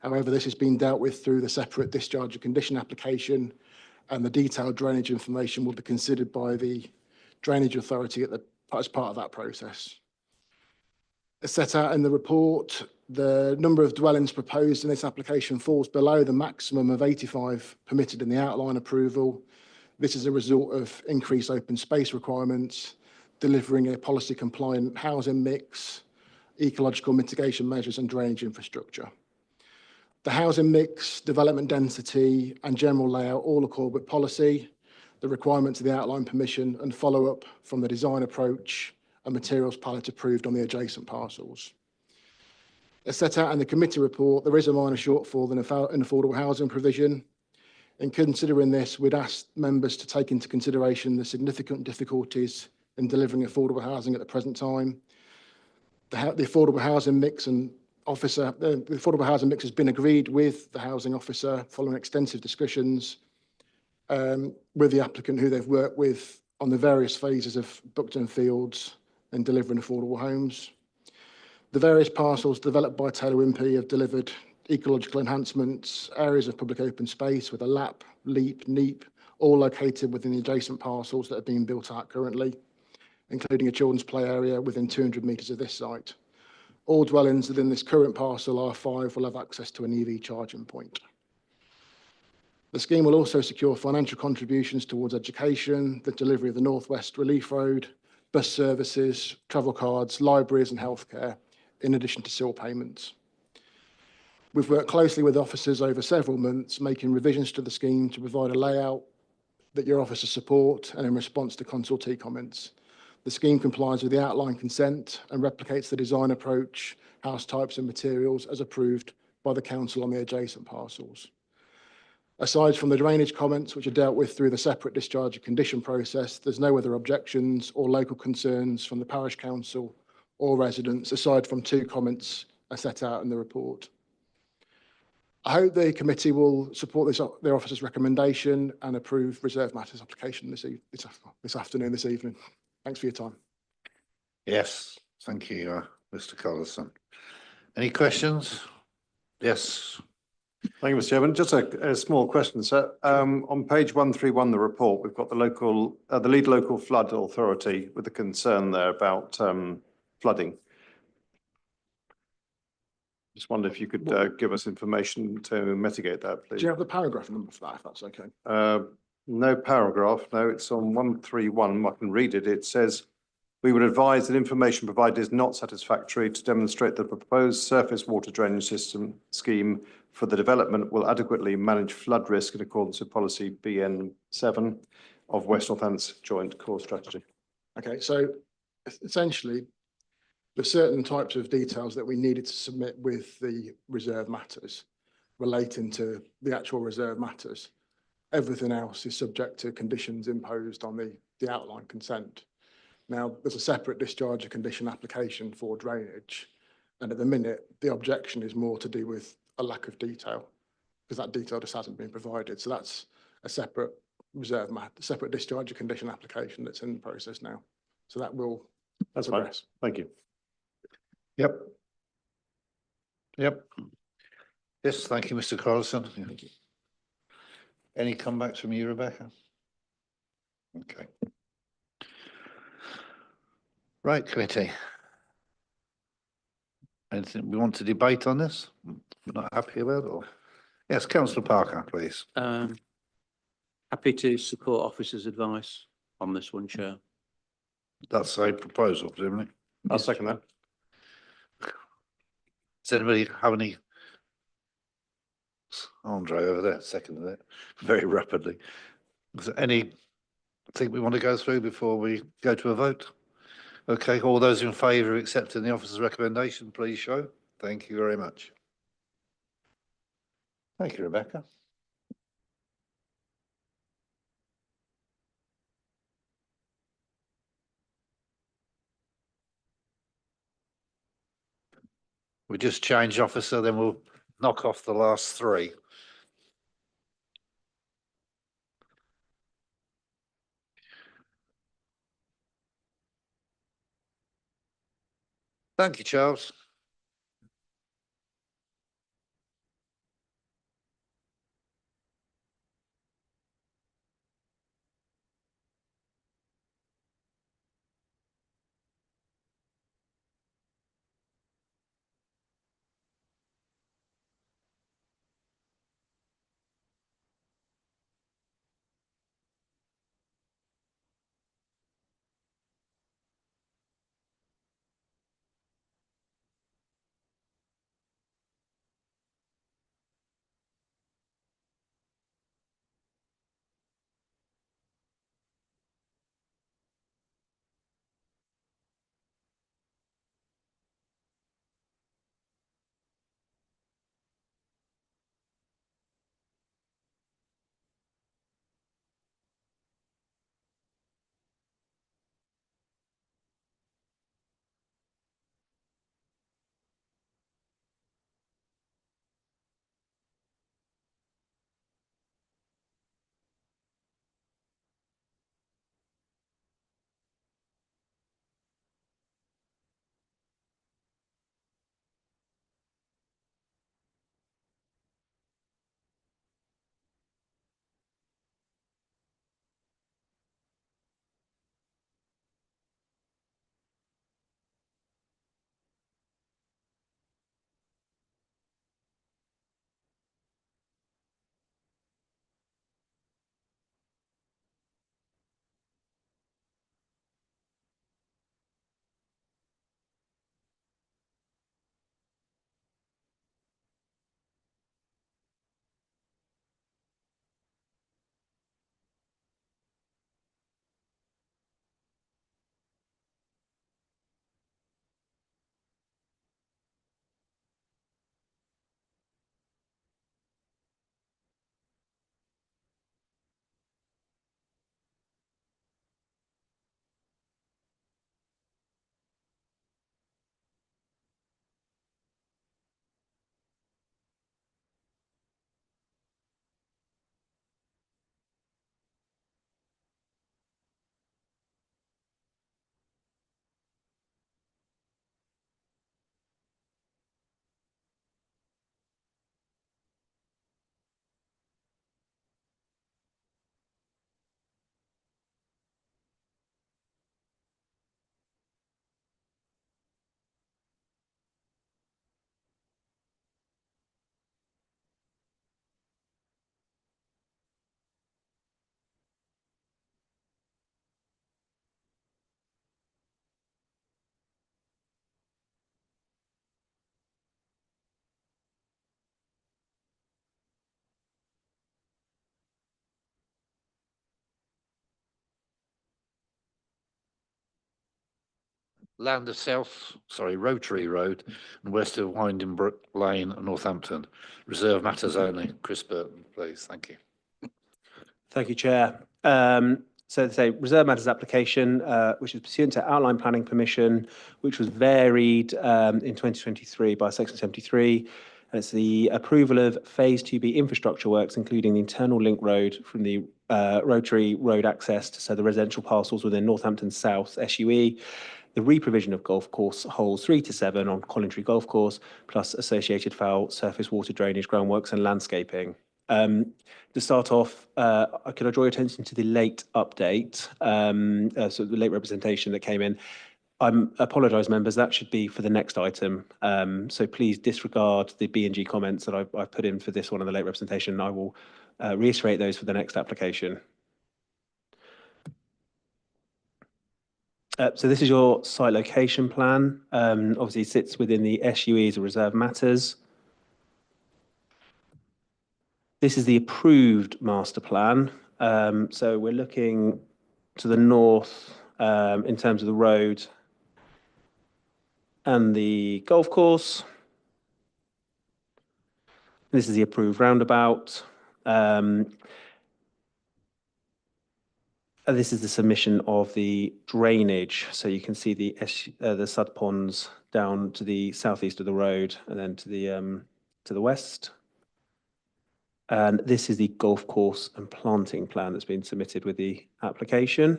Speaker 18: However, this has been dealt with through the separate discharge of condition application, and the detailed drainage information will be considered by the drainage authority as part of that process. As set out in the report, the number of dwellings proposed in this application falls below the maximum of 85 permitted in the outline approval. This is a result of increased open space requirements, delivering a policy compliant housing mix, ecological mitigation measures and drainage infrastructure. The housing mix, development density and general layout all accord with policy, the requirements of the outline permission and follow up from the design approach and materials palette approved on the adjacent parcels. As set out in the committee report, there is a minor shortfall in affordable housing provision. In considering this, we'd ask members to take into consideration the significant difficulties in delivering affordable housing at the present time. The affordable housing mix and officer, the affordable housing mix has been agreed with the housing officer following extensive discussions with the applicant who they've worked with on the various phases of Buckton Fields and delivering affordable homes. The various parcels developed by Taylor Wimpey have delivered ecological enhancements, areas of public open space with a lap, leap, neep, all located within the adjacent parcels that are being built out currently, including a children's play area within 200 metres of this site. All dwellings within this current parcel R5 will have access to an EV charging point. The scheme will also secure financial contributions towards education, the delivery of the North West Relief Road, bus services, travel cards, libraries and healthcare, in addition to SIL payments. We've worked closely with officers over several months, making revisions to the scheme to provide a layout that your officers support and in response to consultee comments. The scheme complies with the outline consent and replicates the design approach, house types and materials as approved by the council on the adjacent parcels. Aside from the drainage comments, which are dealt with through the separate discharge and condition process, there's no other objections or local concerns from the parish council or residents, aside from 2 comments are set out in the report. I hope the committee will support their officer's recommendation and approve reserve matters application this evening. Thanks for your time.
Speaker 1: Yes, thank you, Mr. Collison. Any questions? Yes.
Speaker 3: Thank you, Mr. Chairman. Just a small question, sir. On page 131, the report, we've got the lead local flood authority with a concern there about flooding. Just wonder if you could give us information to mitigate that, please.
Speaker 18: Do you have the paragraph number for that, if that's okay?
Speaker 3: No paragraph. No, it's on 131. I can read it. It says, we would advise that information provided is not satisfactory to demonstrate the proposed surface water drainage system scheme for the development will adequately manage flood risk in accordance with policy BN7 of West Northants Joint Core Strategy.
Speaker 18: Okay, so essentially, there's certain types of details that we needed to submit with the reserve matters relating to the actual reserve matters. Everything else is subject to conditions imposed on the outline consent. Now, there's a separate discharge of condition application for drainage. And at the minute, the objection is more to do with a lack of detail because that detail just hasn't been provided. So that's a separate reserve matter, separate discharge of condition application that's in the process now. So that will progress.
Speaker 3: Fine. Thank you.
Speaker 1: Yep. Yep. Yes, thank you, Mr. Collison. Thank you. Any comebacks from you, Rebecca? Okay. Right, committee. Anything we want to debate on this? We're not happy about it? Or? Yes, Councillor Parker, please.
Speaker 11: Happy to support officers' advice on this one, Chair.
Speaker 1: That's a proposal, presumably.
Speaker 3: I'll second that.
Speaker 1: Does anybody have any? Andre over there, seconded it very rapidly. Is there anything we want to go through before we go to a vote? Okay, all those in favour of accepting the officer's recommendation, please show. Thank you very much. Thank you, Rebecca. We just change officer, then we'll knock off the last 3. Thank you, Charles. land of Rotary Road and west of Winding Brook Lane, Northampton. Reserve matters only. Chris Burton, please. Thank you.
Speaker 20: Thank you, Chair. So say reserve matters application, which is pursuant to outline planning permission, which was varied in 2023 by section 73. And it's the approval of phase 2B infrastructure works, including the internal link road from the Rotary Road access to the residential parcels within Northampton South SUE, the reprovision of golf course holes 3 to 7 on Collingtree Golf Course, plus associated foul surface water drainage, groundworks and landscaping. To start off, could I draw your attention to the late update, so the late representation that came in. I apologise, members, that should be for the next item. So please disregard the B&G comments that I've put in for this one on the late representation. I will reiterate those for the next application. So this is your site location plan. Obviously it sits within the SUEs or reserve matters. This is the approved master plan. So we're looking to the north in terms of the road and the golf course. This is the approved roundabout. This is the submission of the drainage. So you can see the sud ponds down to the southeast of the road and then to the west. And this is the golf course and planting plan that's been submitted with the application.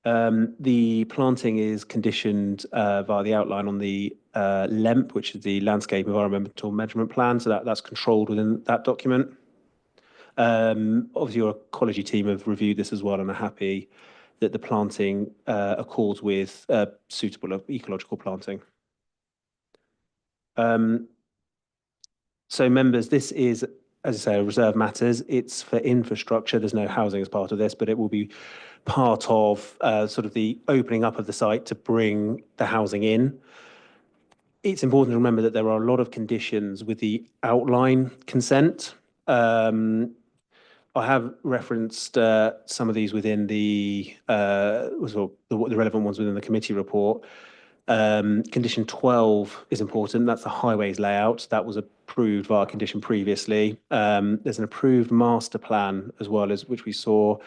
Speaker 20: The planting is conditioned via the outline on the LEMP, which is the Landscape Environmental Measurement Plan. So that's controlled within that document. Obviously, your ecology team have reviewed this as well and are happy that the planting accords with suitable ecological planting. So members, this is, as I say, a reserve matters. It's for infrastructure. There's no housing as part of this, but it will be part of sort of the opening up of the site to bring the housing in. It's important to remember that there are a lot of conditions with the outline consent. I have referenced some of these within the relevant ones within the committee report. Condition 12 is important. That's the highways layout. That was approved via condition previously. There's an approved master plan as well, as which we saw.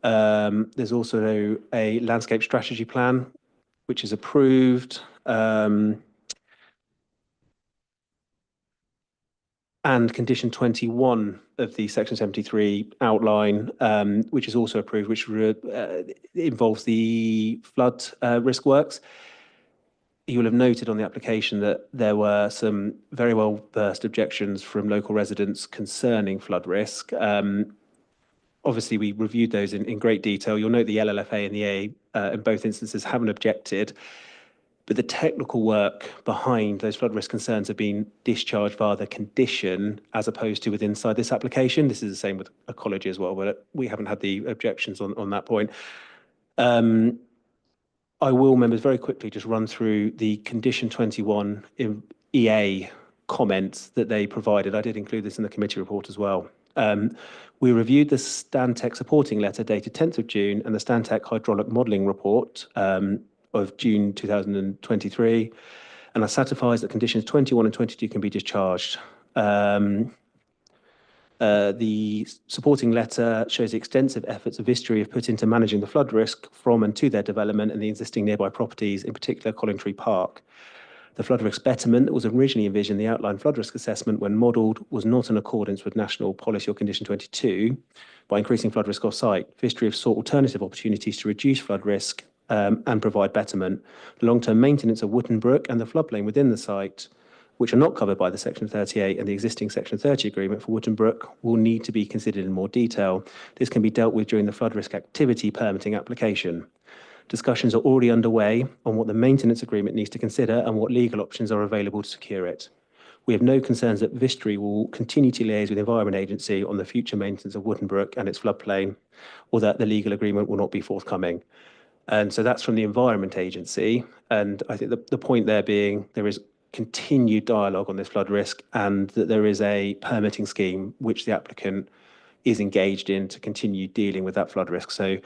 Speaker 20: There's also a landscape strategy plan, which is approved. And condition 21 of the section 73 outline, which is also approved, which involves the flood risk works. You will have noted on the application that there were some very well versed objections from local residents concerning flood risk. Obviously, we reviewed those in great detail. You'll note the LLFA and the AA in both instances haven't objected, but the technical work behind those flood risk concerns have been discharged via the condition as opposed to within inside this application. This is the same with ecology as well, but we haven't had the objections on that point. I will, members, very quickly just run through the condition 21 in EA comments that they provided. I did include this in the committee report as well. We reviewed the Stantec supporting letter dated 10th of June and the Stantec hydraulic modelling report of June 2023, and I satisfies that conditions 21 and 22 can be discharged. The supporting letter shows the extensive efforts of Vistry have put into managing the flood risk from and to their development and the existing nearby properties, in particular Collingtree Park. The flood risk betterment that was originally envisioned in the outline flood risk assessment when modelled was not in accordance with national policy or condition 22 by increasing flood risk off-site. Vistry have sought alternative opportunities to reduce flood risk and provide betterment. The long-term maintenance of Wootton Brook and the floodplain within the site, which are not covered by the Section 38 and the existing Section 30 agreement for Wootton Brook, will need to be considered in more detail. This can be dealt with during the flood risk activity permitting application. Discussions are already underway on what the maintenance agreement needs to consider and what legal options are available to secure it. We have no concerns that Vistry will continue to liaise with the Environment Agency on the future maintenance of Wootton Brook and its floodplain, or that the legal agreement will not be forthcoming. And so that's from the Environment Agency. And I think the point there being there is continued dialogue on this flood risk and that there is a permitting scheme which the applicant is engaged in to continue dealing with that flood risk. So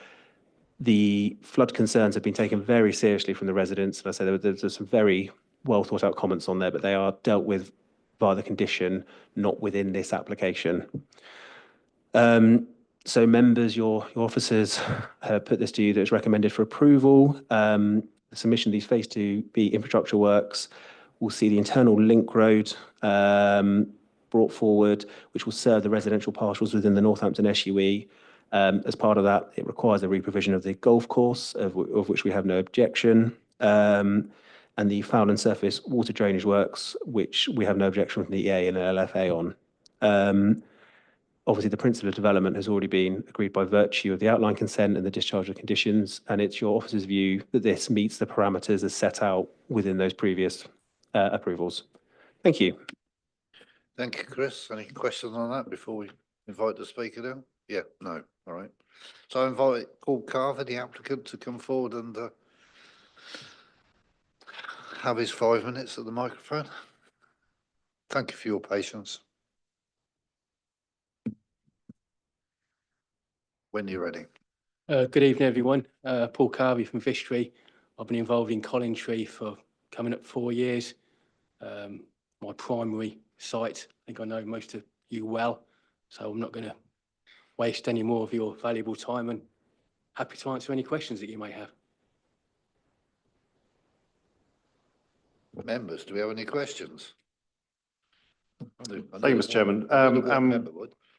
Speaker 20: The flood concerns have been taken very seriously from the residents. And I say there's some very well thought out comments on there, but they are dealt with via the condition, not within this application. So members, your officers have put this to you that it's recommended for approval. The submission of these phase 2B infrastructure works will see the internal link road brought forward, which will serve the residential parcels within the Northampton SUE. As part of that, it requires a reprovision of the golf course, of which we have no objection, and the foul and surface water drainage works, which we have no objection from the EA and LFA on. Obviously, the principle of development has already been agreed by virtue of the outline consent and the discharge of conditions, and it's your officer's view that this meets the parameters as set out within those previous approvals. Thank you.
Speaker 1: Thank you, Chris. Any questions on that before we invite the speaker down? Yeah, no, all right. So I invite Paul Carver, the applicant, to come forward and have his 5 minutes at the microphone. Thank you for your patience. When you're ready.
Speaker 19: Good evening, everyone. Paul Carvey from Vistry. I've been involved in Collingtree for coming up 4 years. My primary site, I think I know most of you well, so I'm not going to waste any more of your valuable time, and happy to answer any questions that you may have.
Speaker 1: Members, do we have any questions?
Speaker 3: Thank you, Mr. Chairman.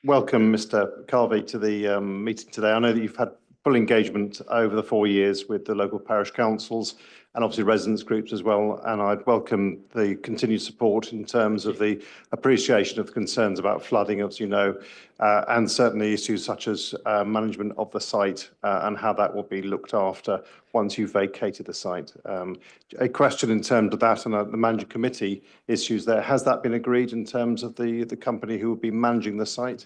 Speaker 3: Welcome, Mr. Carvey, to the meeting today. I know that you've had full engagement over the 4 years with the local parish councils and obviously residents groups as well. And I'd welcome the continued support in terms of the appreciation of the concerns about flooding, as you know, and certainly issues such as management of the site and how that will be looked after once you've vacated the site. A question in terms of that and the management committee issues there, has that been agreed in terms of the company who will be managing the site?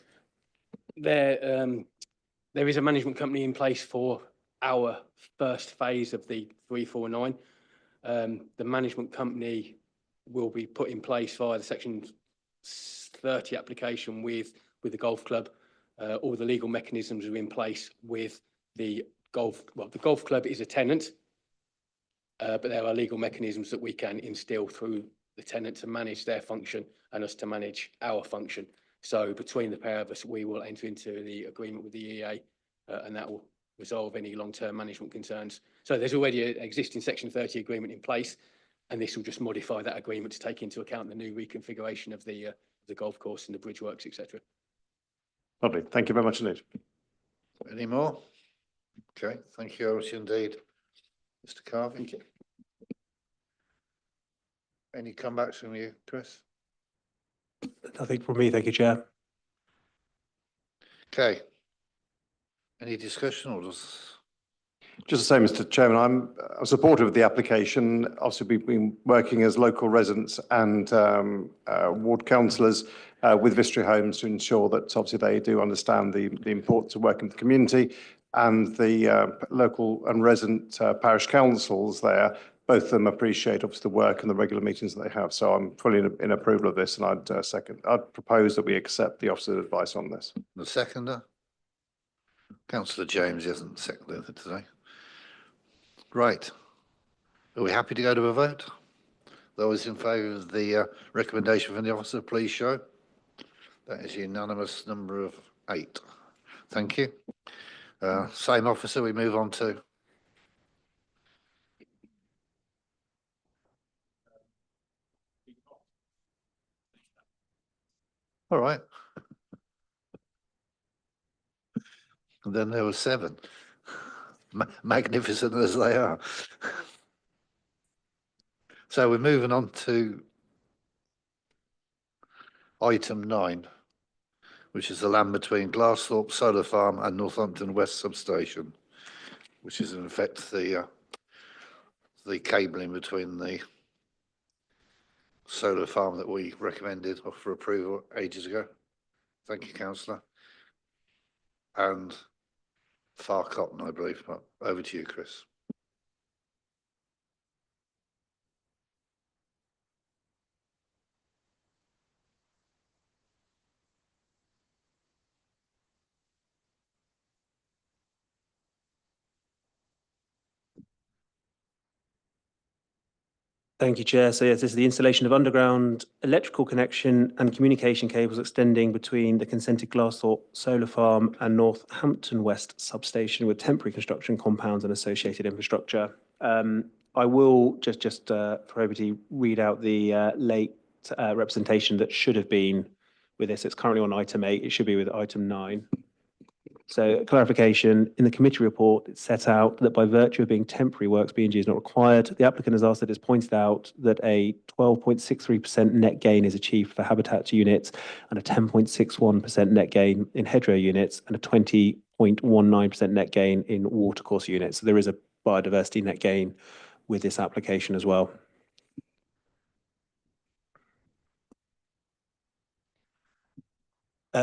Speaker 19: There is a management company in place for our first phase of the 349. The management company will be put in place via the Section 30 application with the golf club. All the legal mechanisms are in place with the golf. Well, the golf club is a tenant, but there are legal mechanisms that we can instill through the tenant to manage their function and us to manage our function. So between the pair of us, we will enter into the agreement with the EA, and that will resolve any long-term management concerns. So there's already an existing Section 30 agreement in place, and this will just modify that agreement to take into account the new reconfiguration of the golf course and the bridge works, etc.
Speaker 3: Lovely. Thank you very much indeed.
Speaker 1: Any more? Okay, thank you, indeed, Mr. Carvey.
Speaker 19: Thank you.
Speaker 1: Any comebacks from you, Chris?
Speaker 20: Nothing from me, thank you, Chair.
Speaker 1: Okay. Any discussion or just?
Speaker 3: Just to say, Mr. Chairman, I'm supportive of the application. Obviously, we've been working as local residents and ward councillors with Vistry Homes to ensure that obviously they do understand the importance of working with the community, and the local and resident parish councils there. Both of them appreciate obviously the work and the regular meetings that they have. So I'm fully in approval of this, and I'd propose that we accept the officer's advice on this.
Speaker 1: The seconder? Councillor James hasn't seconded it today. Right. Are we happy to go to a vote? Those in favour of the recommendation from the officer, please show. That is unanimous number of 8. Thank you. Same officer, we move on to. All right. And then there were 7. Magnificent as they are. So we're moving on to item 9, which is the land between Glassthorpe Solar Farm and Northampton West Substation, which is in effect the cabling between the solar farm that we recommended for approval ages ago. Thank you, councillor. And Far Cotton, I believe. Over to you, Chris.
Speaker 20: Thank you, Chair. So yes, this is the installation of underground electrical connection and communication cables extending between the consented Glassthorpe Solar Farm and Northampton West substation with temporary construction compounds and associated infrastructure. I will just for everybody read out the late representation that should have been with this. It's currently on item 8. It should be with item 9. So clarification, in the committee report, it's set out that by virtue of being temporary works, B&G is not required. The applicant has asked that it's pointed out that a 12.63% net gain is achieved for habitat units and a 10.61% net gain in hedgerow units and a 20.19% net gain in watercourse units. So there is a biodiversity net gain with this application as well.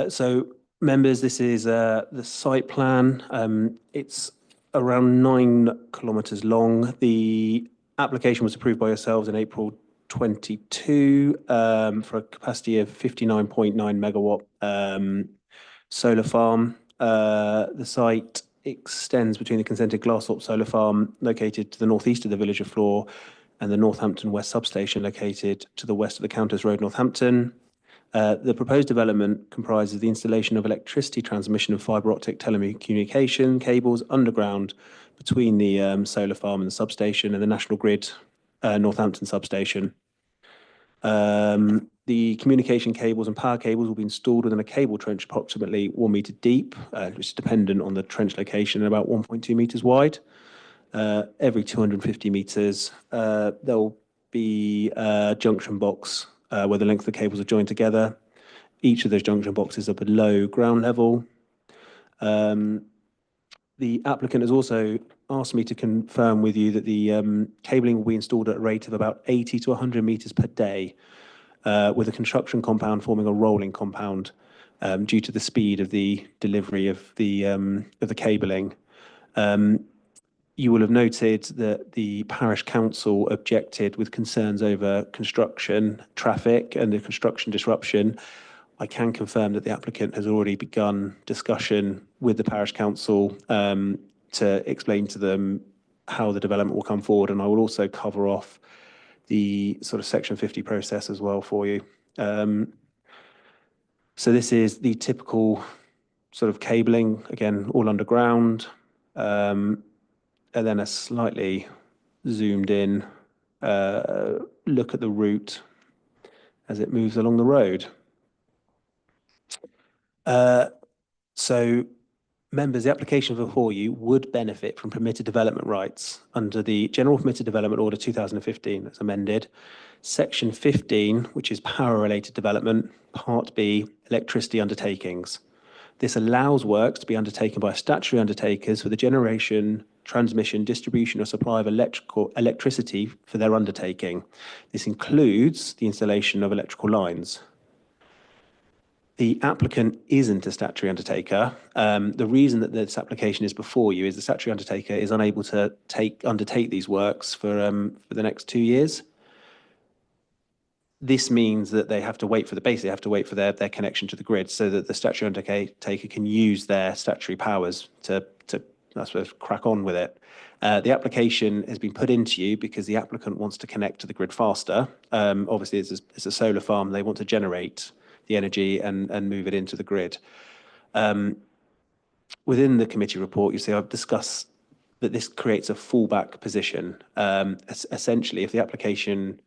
Speaker 20: So members, this is the site plan. It's around 9 kilometres long. The application was approved by yourselves in April 22 for a capacity of 59.9 megawatt solar farm. The site extends between the consented Glassthorpe Solar Farm located to the northeast of the village of Flor and the Northampton West substation located to the west of the Countess Road, Northampton. The proposed development comprises the installation of electricity transmission and fibre optic telecommunication cables underground between the solar farm and the substation and the National Grid Northampton substation. The communication cables and power cables will be installed within a cable trench approximately 1 metre deep, which is dependent on the trench location, and about 1.2 metres wide. Every 250 metres, there will be a junction box where the length of the cables are joined together. Each of those junction boxes are below ground level. The applicant has also asked me to confirm with you that the cabling will be installed at a rate of about 80 to 100 metres per day, with a construction compound forming a rolling compound due to the speed of the delivery of the cabling. You will have noted that the parish council objected with concerns over construction, traffic and the construction disruption. I can confirm that the applicant has already begun discussion with the parish council to explain to them how the development will come forward, and I will also cover off the sort of Section 50 process as well for you. So this is the typical sort of cabling, again, all underground. And then a slightly zoomed in look at the route as it moves along the road. So members, the application before you would benefit from permitted development rights under the General Permitted Development Order 2015 as amended. Section 15, which is power-related development, Part B, electricity undertakings. This allows works to be undertaken by statutory undertakers for the generation, transmission, distribution or supply of electricity for their undertaking. This includes the installation of electrical lines. The applicant isn't a statutory undertaker. The reason that this application is before you is the statutory undertaker is unable to undertake these works for the next 2 years. This means that they have to wait for their connection to the grid so that the statutory undertaker can use their statutory powers to I suppose, crack on with it. The application has been put into you because the applicant wants to connect to the grid faster. Obviously, it's a solar farm. They want to generate the energy and move it into the grid. Within the committee report, you see I've discussed that this creates a fallback position. Essentially, if the application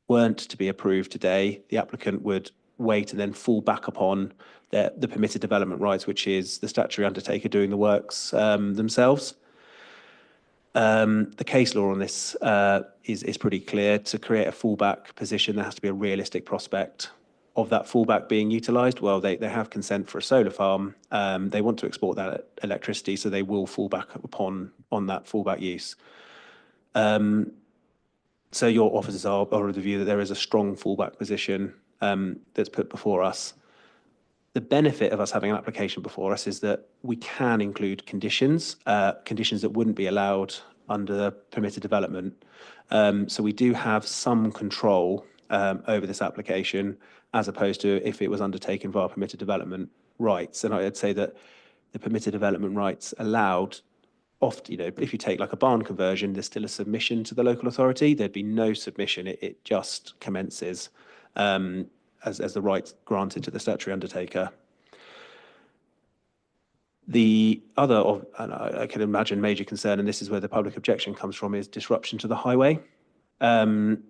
Speaker 20: weren't to be approved today, the applicant would wait and then fall back upon the permitted development rights, which is the statutory undertaker doing the works themselves. The case law on this is pretty clear. To create a fallback position, there has to be a realistic prospect of that fallback being utilised. Well, they have consent for a solar farm. They want to export that electricity, so they will fall back on that fallback use. So your officers are of the view that there is a strong fallback position that's put before us. The benefit of us having an application before us is that we can include conditions that wouldn't be allowed under permitted development. So we do have some control over this application as opposed to if it was undertaken via permitted development rights. And I'd say that the permitted development rights allowed often, if you take like a barn conversion, there's still a submission to the local authority. There'd be no submission. It just commences as the right granted to the statutory undertaker. The other, and I can imagine major concern, and this is where the public objection comes from, is disruption to the highway. On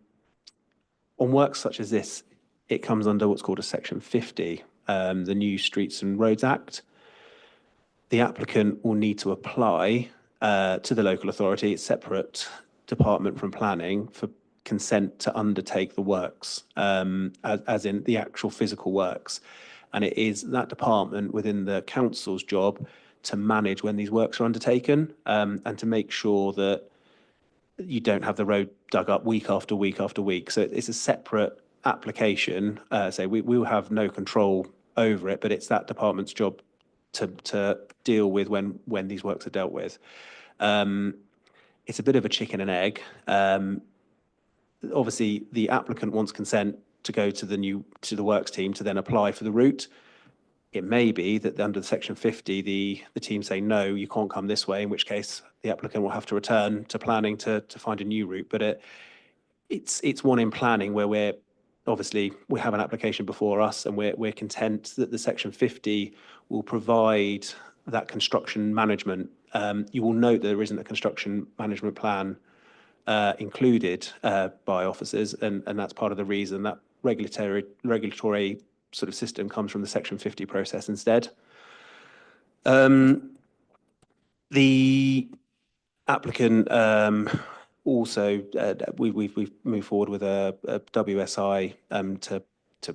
Speaker 20: works such as this, it comes under what's called a Section 50, the new Streets and Roads Act. The applicant will need to apply to the local authority, it's separate department from planning, for consent to undertake the works, as in the actual physical works. And it is that department within the council's job to manage when these works are undertaken, and to make sure that you don't have the road dug up week after week after week. So it's a separate application. So we will have no control over it, but it's that department's job to deal with when these works are dealt with. It's a bit of a chicken and egg. Obviously, the applicant wants consent to go to the works team to then apply for the route. It may be that under Section 50, the team say, no, you can't come this way, in which case the applicant will have to return to planning to find a new route. But it's one in planning where we have an application before us, and we're content that the Section 50 will provide that construction management. You will note there isn't a construction management plan included by officers, and that's part of the reason that regulatory sort of system comes from the Section 50 process instead. The applicant also, we've moved forward with a WSI to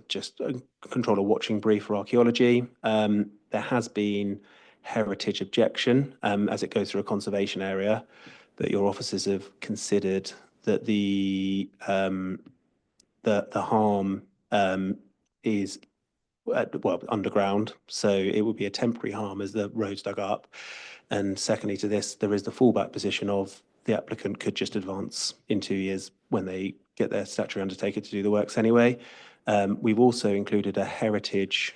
Speaker 20: just control a watching brief for archaeology. There has been heritage objection as it goes through a conservation area, but your officers have considered that the harm is underground, so it would be a temporary harm as the road's dug up. And secondly to this, there is the fallback position of the applicant could just advance in 2 years when they get their statutory undertaker to do the works anyway. We've also included a heritage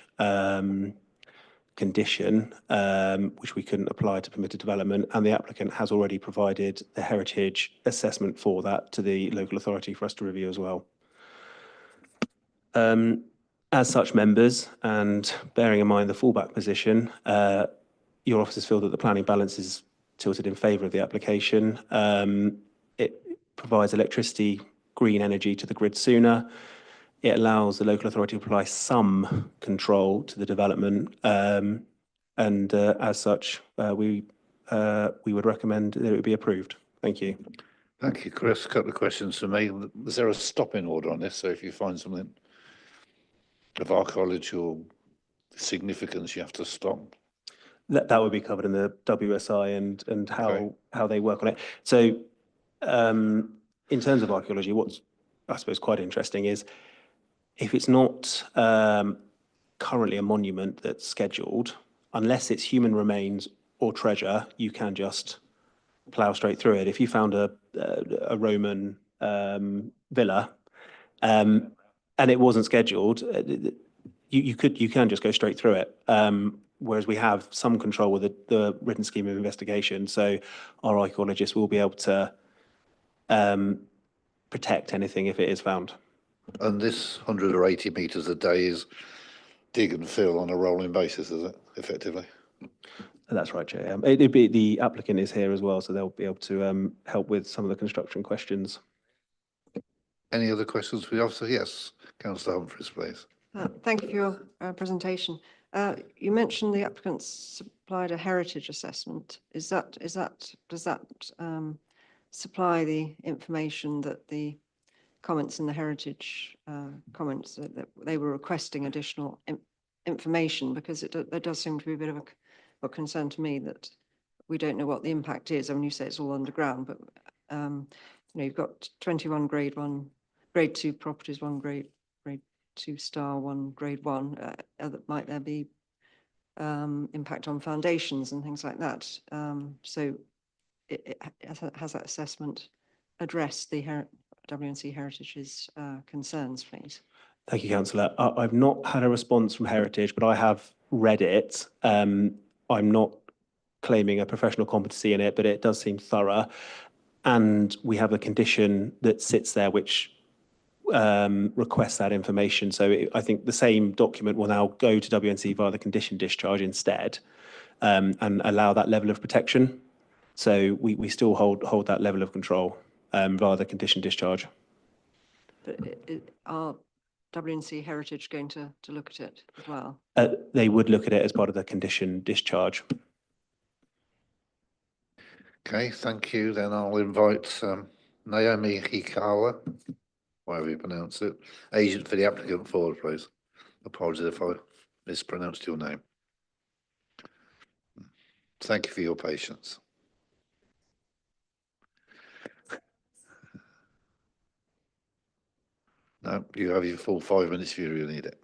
Speaker 20: condition, which we couldn't apply to permitted development, and the applicant has already provided the heritage assessment for that to the local authority for us to review as well. As such, members, and bearing in mind the fallback position, your officers feel that the planning balance is tilted in favour of the application. It provides electricity, green energy to the grid sooner. It allows the local authority to apply some control to the development, and as such, we would recommend that it be approved. Thank you.
Speaker 1: Thank you, Chris. A couple of questions for me. Was there a stopping order on this? So if you find something of archaeological significance, you have to stop?
Speaker 20: That would be covered in the WSI and how they work on it. So in terms of archaeology, what's I suppose quite interesting is if it's not currently a monument that's scheduled, unless it's human remains or treasure, you can just plough straight through it. If you found a Roman villa and it wasn't scheduled, you can just go straight through it. Whereas we have some control with the written scheme of investigation, so our archaeologists will be able to protect anything if it is found.
Speaker 1: And this 100 or 80 metres a day is dig and fill on a rolling basis, is it, effectively?
Speaker 20: That's right, Chair. It'd be, the applicant is here as well, so they'll be able to help with some of the construction questions.
Speaker 1: Any other questions for the officer? Yes, Councillor Humphreys, please.
Speaker 14: Thank you for your presentation. You mentioned the applicants supplied a heritage assessment. Does that supply the information that the comments in the heritage comments that they were requesting additional information? Because there does seem to be a bit of a concern to me that we don't know what the impact is. I mean, you say it's all underground, but you've got 21 grade 1, grade 2 properties, 1 grade 2 star, 1 grade 1. Might there be impact on foundations and things like that? So has that assessment addressed the W&C Heritage's concerns, please?
Speaker 20: Thank you, Councillor. I've not had a response from Heritage, but I have read it. I'm not claiming a professional competency in it, but it does seem thorough. And we have a condition that sits there which requests that information. So I think the same document will now go to WNC via the condition discharge instead, and allow that level of protection. So we still hold that level of control via the condition discharge.
Speaker 14: But are WNC Heritage going to look at it as well?
Speaker 20: They would look at it as part of the condition discharge.
Speaker 1: Okay, thank you. Then I'll invite Naomi Hikawa, however you pronounce it, agent for the applicant forward, please. Apologies if I mispronounced your name. Thank you for your patience. No, you have your full 5 minutes if you really need it.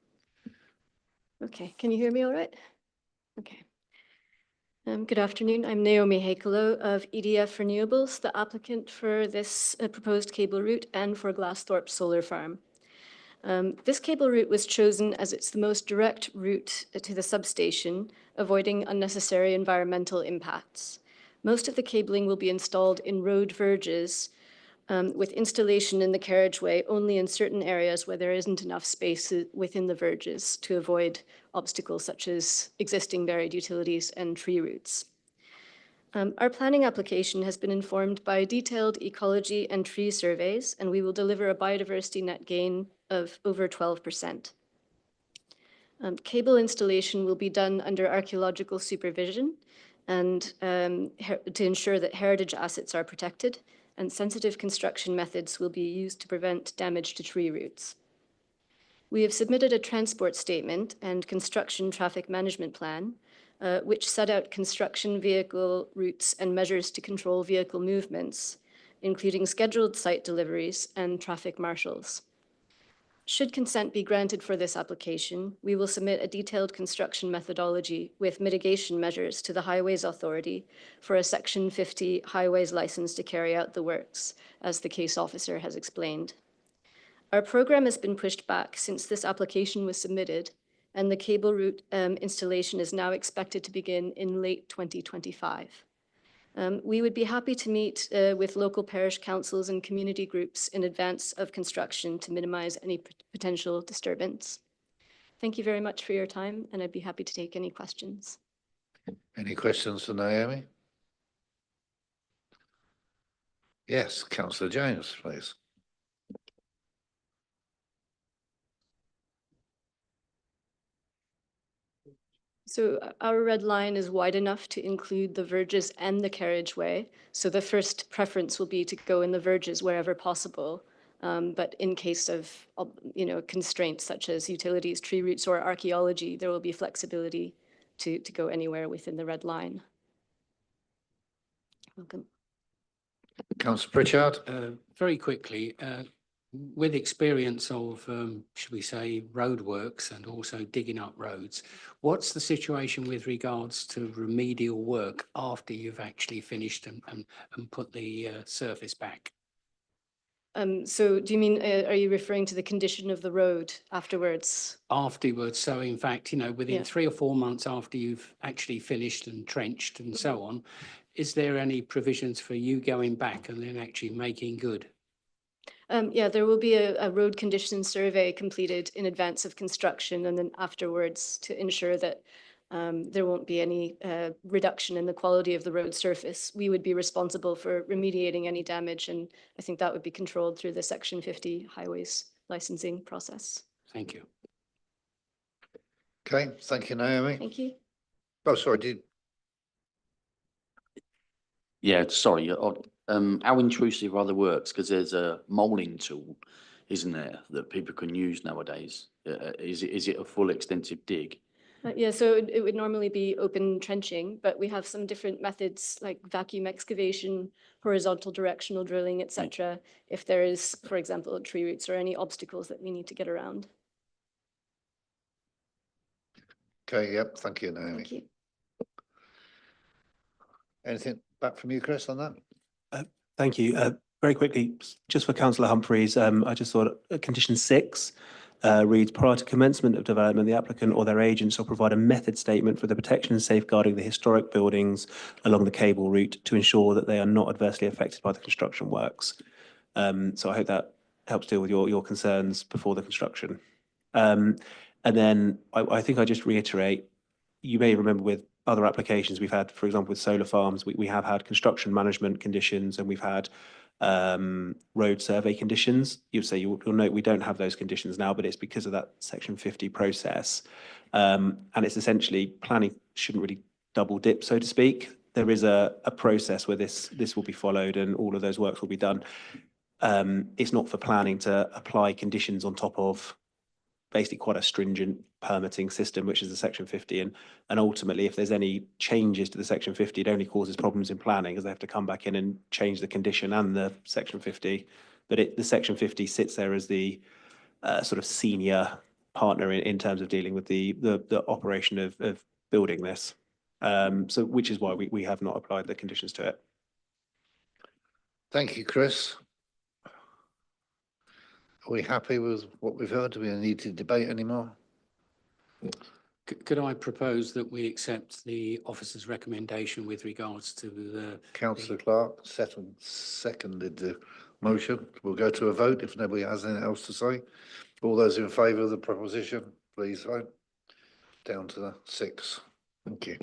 Speaker 6: Okay, can you hear me all right? Okay. Good afternoon. I'm Naomi Hakelo of EDF Renewables, the applicant for this proposed cable route and for Glassthorpe Solar Farm. This cable route was chosen as it's the most direct route to the substation, avoiding unnecessary environmental impacts. Most of the cabling will be installed in road verges, with installation in the carriageway only in certain areas where there isn't enough space within the verges to avoid obstacles such as existing buried utilities and tree roots. Our planning application has been informed by detailed ecology and tree surveys, and we will deliver a biodiversity net gain of over 12%. Cable installation will be done under archaeological supervision and to ensure that heritage assets are protected, and sensitive construction methods will be used to prevent damage to tree roots. We have submitted a transport statement and construction traffic management plan, which set out construction vehicle routes and measures to control vehicle movements, including scheduled site deliveries and traffic marshals. Should consent be granted for this application, we will submit a detailed construction methodology with mitigation measures to the Highways Authority for a Section 50 highways license to carry out the works, as the case officer has explained. Our program has been pushed back since this application was submitted, and the cable route installation is now expected to begin in late 2025. We would be happy to meet with local parish councils and community groups in advance of construction to minimize any potential disturbance. Thank you very much for your time, and I'd be happy to take any questions.
Speaker 1: Any questions for Naomi? Yes, Councillor James, please.
Speaker 6: So our red line is wide enough to include the verges and the carriageway. So the first preference will be to go in the verges wherever possible. But in case of constraints such as utilities, tree roots, or archaeology, there will be flexibility to go anywhere within the red line. Welcome.
Speaker 1: Councillor Pritchard.
Speaker 5: Very quickly, with experience of, should we say, roadworks and also digging up roads, what's the situation with regards to remedial work after you've actually finished and put the surface back?
Speaker 6: So do you mean, are you referring to the condition of the road afterwards?
Speaker 5: Afterwards, so in fact, within
Speaker 6: Yeah.
Speaker 5: 3 or 4 months after you've actually finished and trenched and so on, is there any provisions for you going back and then actually making good?
Speaker 6: Yeah, there will be a road condition survey completed in advance of construction and then afterwards to ensure that there won't be any reduction in the quality of the road surface. We would be responsible for remediating any damage, and I think that would be controlled through the Section 50 highways licensing process.
Speaker 5: Thank you.
Speaker 1: Okay, thank you, Naomi.
Speaker 6: Thank you.
Speaker 1: Oh, sorry,
Speaker 8: Yeah, sorry. How intrusive are the works? Because there's a molding tool, isn't there, that people can use nowadays? Is it a full extensive dig?
Speaker 6: Yeah, so it would normally be open trenching, but we have some different methods like vacuum excavation, horizontal directional drilling, etc. If there is, for example, tree roots or any obstacles that we need to get around.
Speaker 1: Okay, yep, thank you, Naomi.
Speaker 6: Thank you.
Speaker 1: Anything back from you, Chris, on that?
Speaker 20: Thank you. Very quickly, just for Councillor Humphreys, I just thought condition 6, reads, prior to commencement of development, the applicant or their agent shall provide a method statement for the protection and safeguarding of the historic buildings along the cable route to ensure that they are not adversely affected by the construction works. So I hope that helps deal with your concerns before the construction. And then I think I just reiterate, you may remember with other applications we've had, for example, with solar farms, we have had construction management conditions and we've had road survey conditions. You'll note we don't have those conditions now, but it's because of that Section 50 process. And it's essentially planning shouldn't really double dip, so to speak. There is a process where this will be followed and all of those works will be done. It's not for planning to apply conditions on top of basically quite a stringent permitting system, which is the Section 50. And ultimately, if there's any changes to the Section 50, it only causes problems in planning because they have to come back in and change the condition and the Section 50. But the Section 50 sits there as the sort of senior partner in terms of dealing with the operation of building this. So which is why we have not applied the conditions to it.
Speaker 1: Thank you, Chris. Are we happy with what we've heard? Do we need to debate anymore?
Speaker 5: Could I propose that we accept the officer's recommendation with regards to the...
Speaker 1: Councillor Clark seconded the motion. We'll go to a vote if nobody has anything else to say. All those in favour of the proposition, please vote. Down to the 6. Thank you.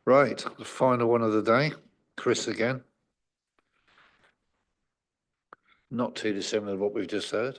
Speaker 1: Right, the final one of the day. Chris again. Not too dissimilar to what we've just heard.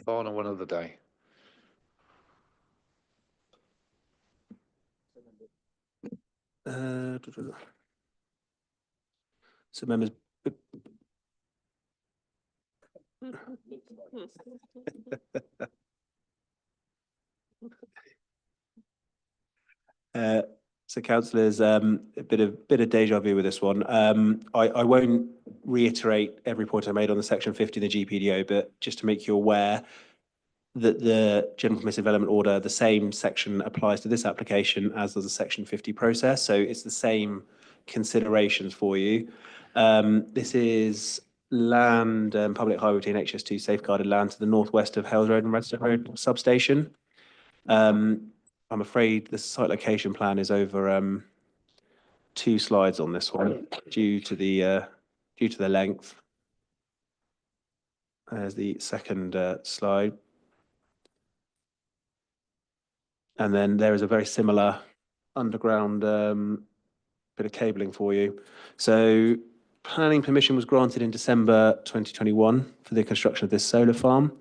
Speaker 1: Final one of the day.
Speaker 20: So members. So councillors, a bit of deja vu with this one. I won't reiterate every point I made on the Section 50 of the GPDO, but just to make you aware that the General Permissive Development Order, the same section applies to this application as does the Section 50 process. So it's the same considerations for you. This is land, public highway between HS2 safeguarded land to the northwest of Hales Road and Redstone Road substation. I'm afraid the site location plan is over 2 slides on this one due to the length. There's the second slide. And then there is a very similar underground bit of cabling for you. So planning permission was granted in December 2021 for the construction of this solar farm.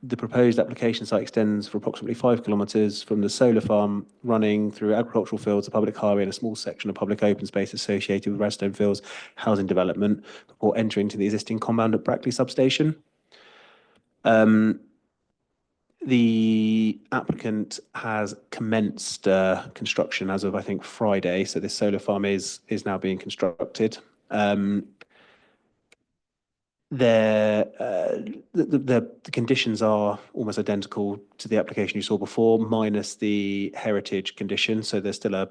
Speaker 20: The proposed application site extends for approximately 5 kilometres from the solar farm running through agricultural fields, a public highway and a small section of public open space associated with Redstone Fields housing development before entering to the existing compound at Brackley substation. The applicant has commenced construction as of, I think, Friday. So this solar farm is now being constructed. The conditions are almost identical to the application you saw before, minus the heritage condition. So there's still a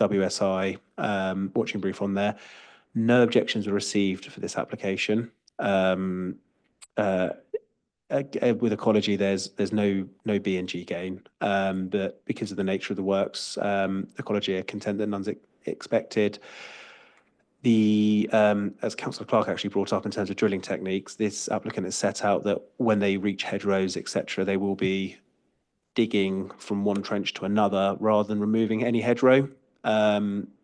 Speaker 20: WSI watching brief on there. No objections were received for this application. With ecology, there's no B&G gain, but because of the nature of the works, ecology are content that none's expected. As Councillor Clark actually brought up in terms of drilling techniques, this applicant has set out that when they reach hedgerows, etc., they will be digging from one trench to another rather than removing any hedgerow.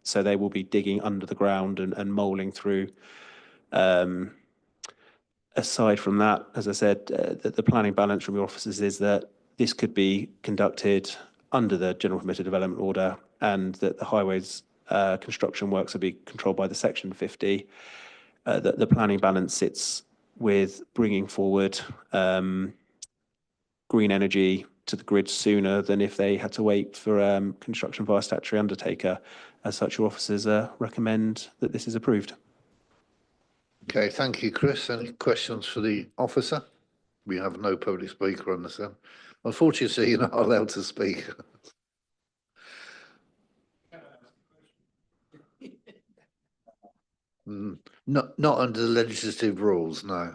Speaker 20: So they will be digging under the ground and molding through. Aside from that, as I said, the planning balance from your officers is that this could be conducted under the general permitted development order, and that the highways construction works will be controlled by the section 50. That the planning balance sits with bringing forward green energy to the grid sooner than if they had to wait for construction via statutory undertaker. As such, your officers recommend that this is approved.
Speaker 1: Okay, thank you, Chris. Any questions for the officer? We have no public speaker on this. Unfortunately, you're not allowed to speak. Not under the legislative rules, no.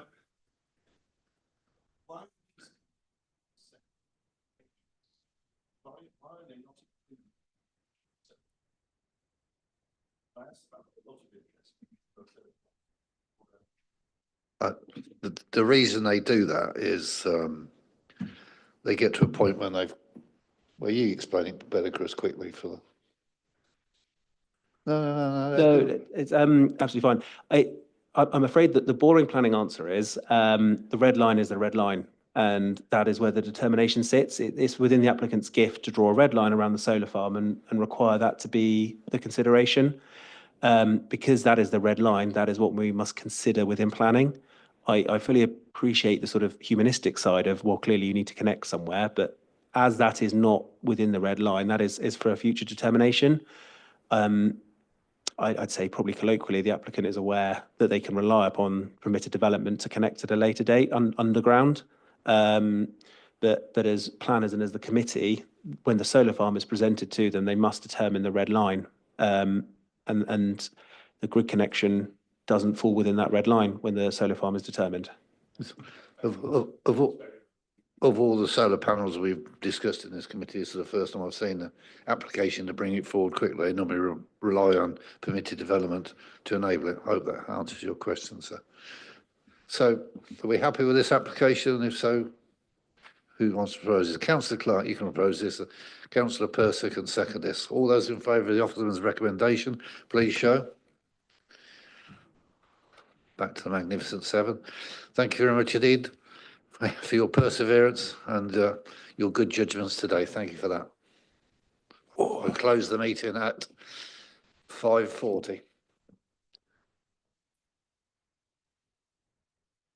Speaker 1: The reason they do that is they get to a point when they've, well, you explain it better, Chris, quickly for them.
Speaker 20: No, it's absolutely fine. I'm afraid that the boring planning answer is the red line is the red line, and that is where the determination sits. It's within the applicant's gift to draw a red line around the solar farm and require that to be the consideration. Because that is the red line, that is what we must consider within planning. I fully appreciate the sort of humanistic side of, well, clearly you need to connect somewhere, but as that is not within the red line, that is for a future determination. I'd say probably colloquially, the applicant is aware that they can rely upon permitted development to connect at a later date underground. But as planners and as the committee, when the solar farm is presented to them, they must determine the red line. And the grid connection doesn't fall within that red line when the solar farm is determined.
Speaker 1: Of all the solar panels we've discussed in this committee, this is the first time I've seen the application to bring it forward quickly. They normally rely on permitted development to enable it. I hope that answers your question, sir. So are we happy with this application? And if so, who wants to propose this? Councillor Clark, you can propose this. Councillor Persa can second this. All those in favour of the officer's recommendation, please show. Back to the Magnificent Seven. Thank you very much indeed for your perseverance and your good judgments today. Thank you for that. We'll close the meeting at 5:40.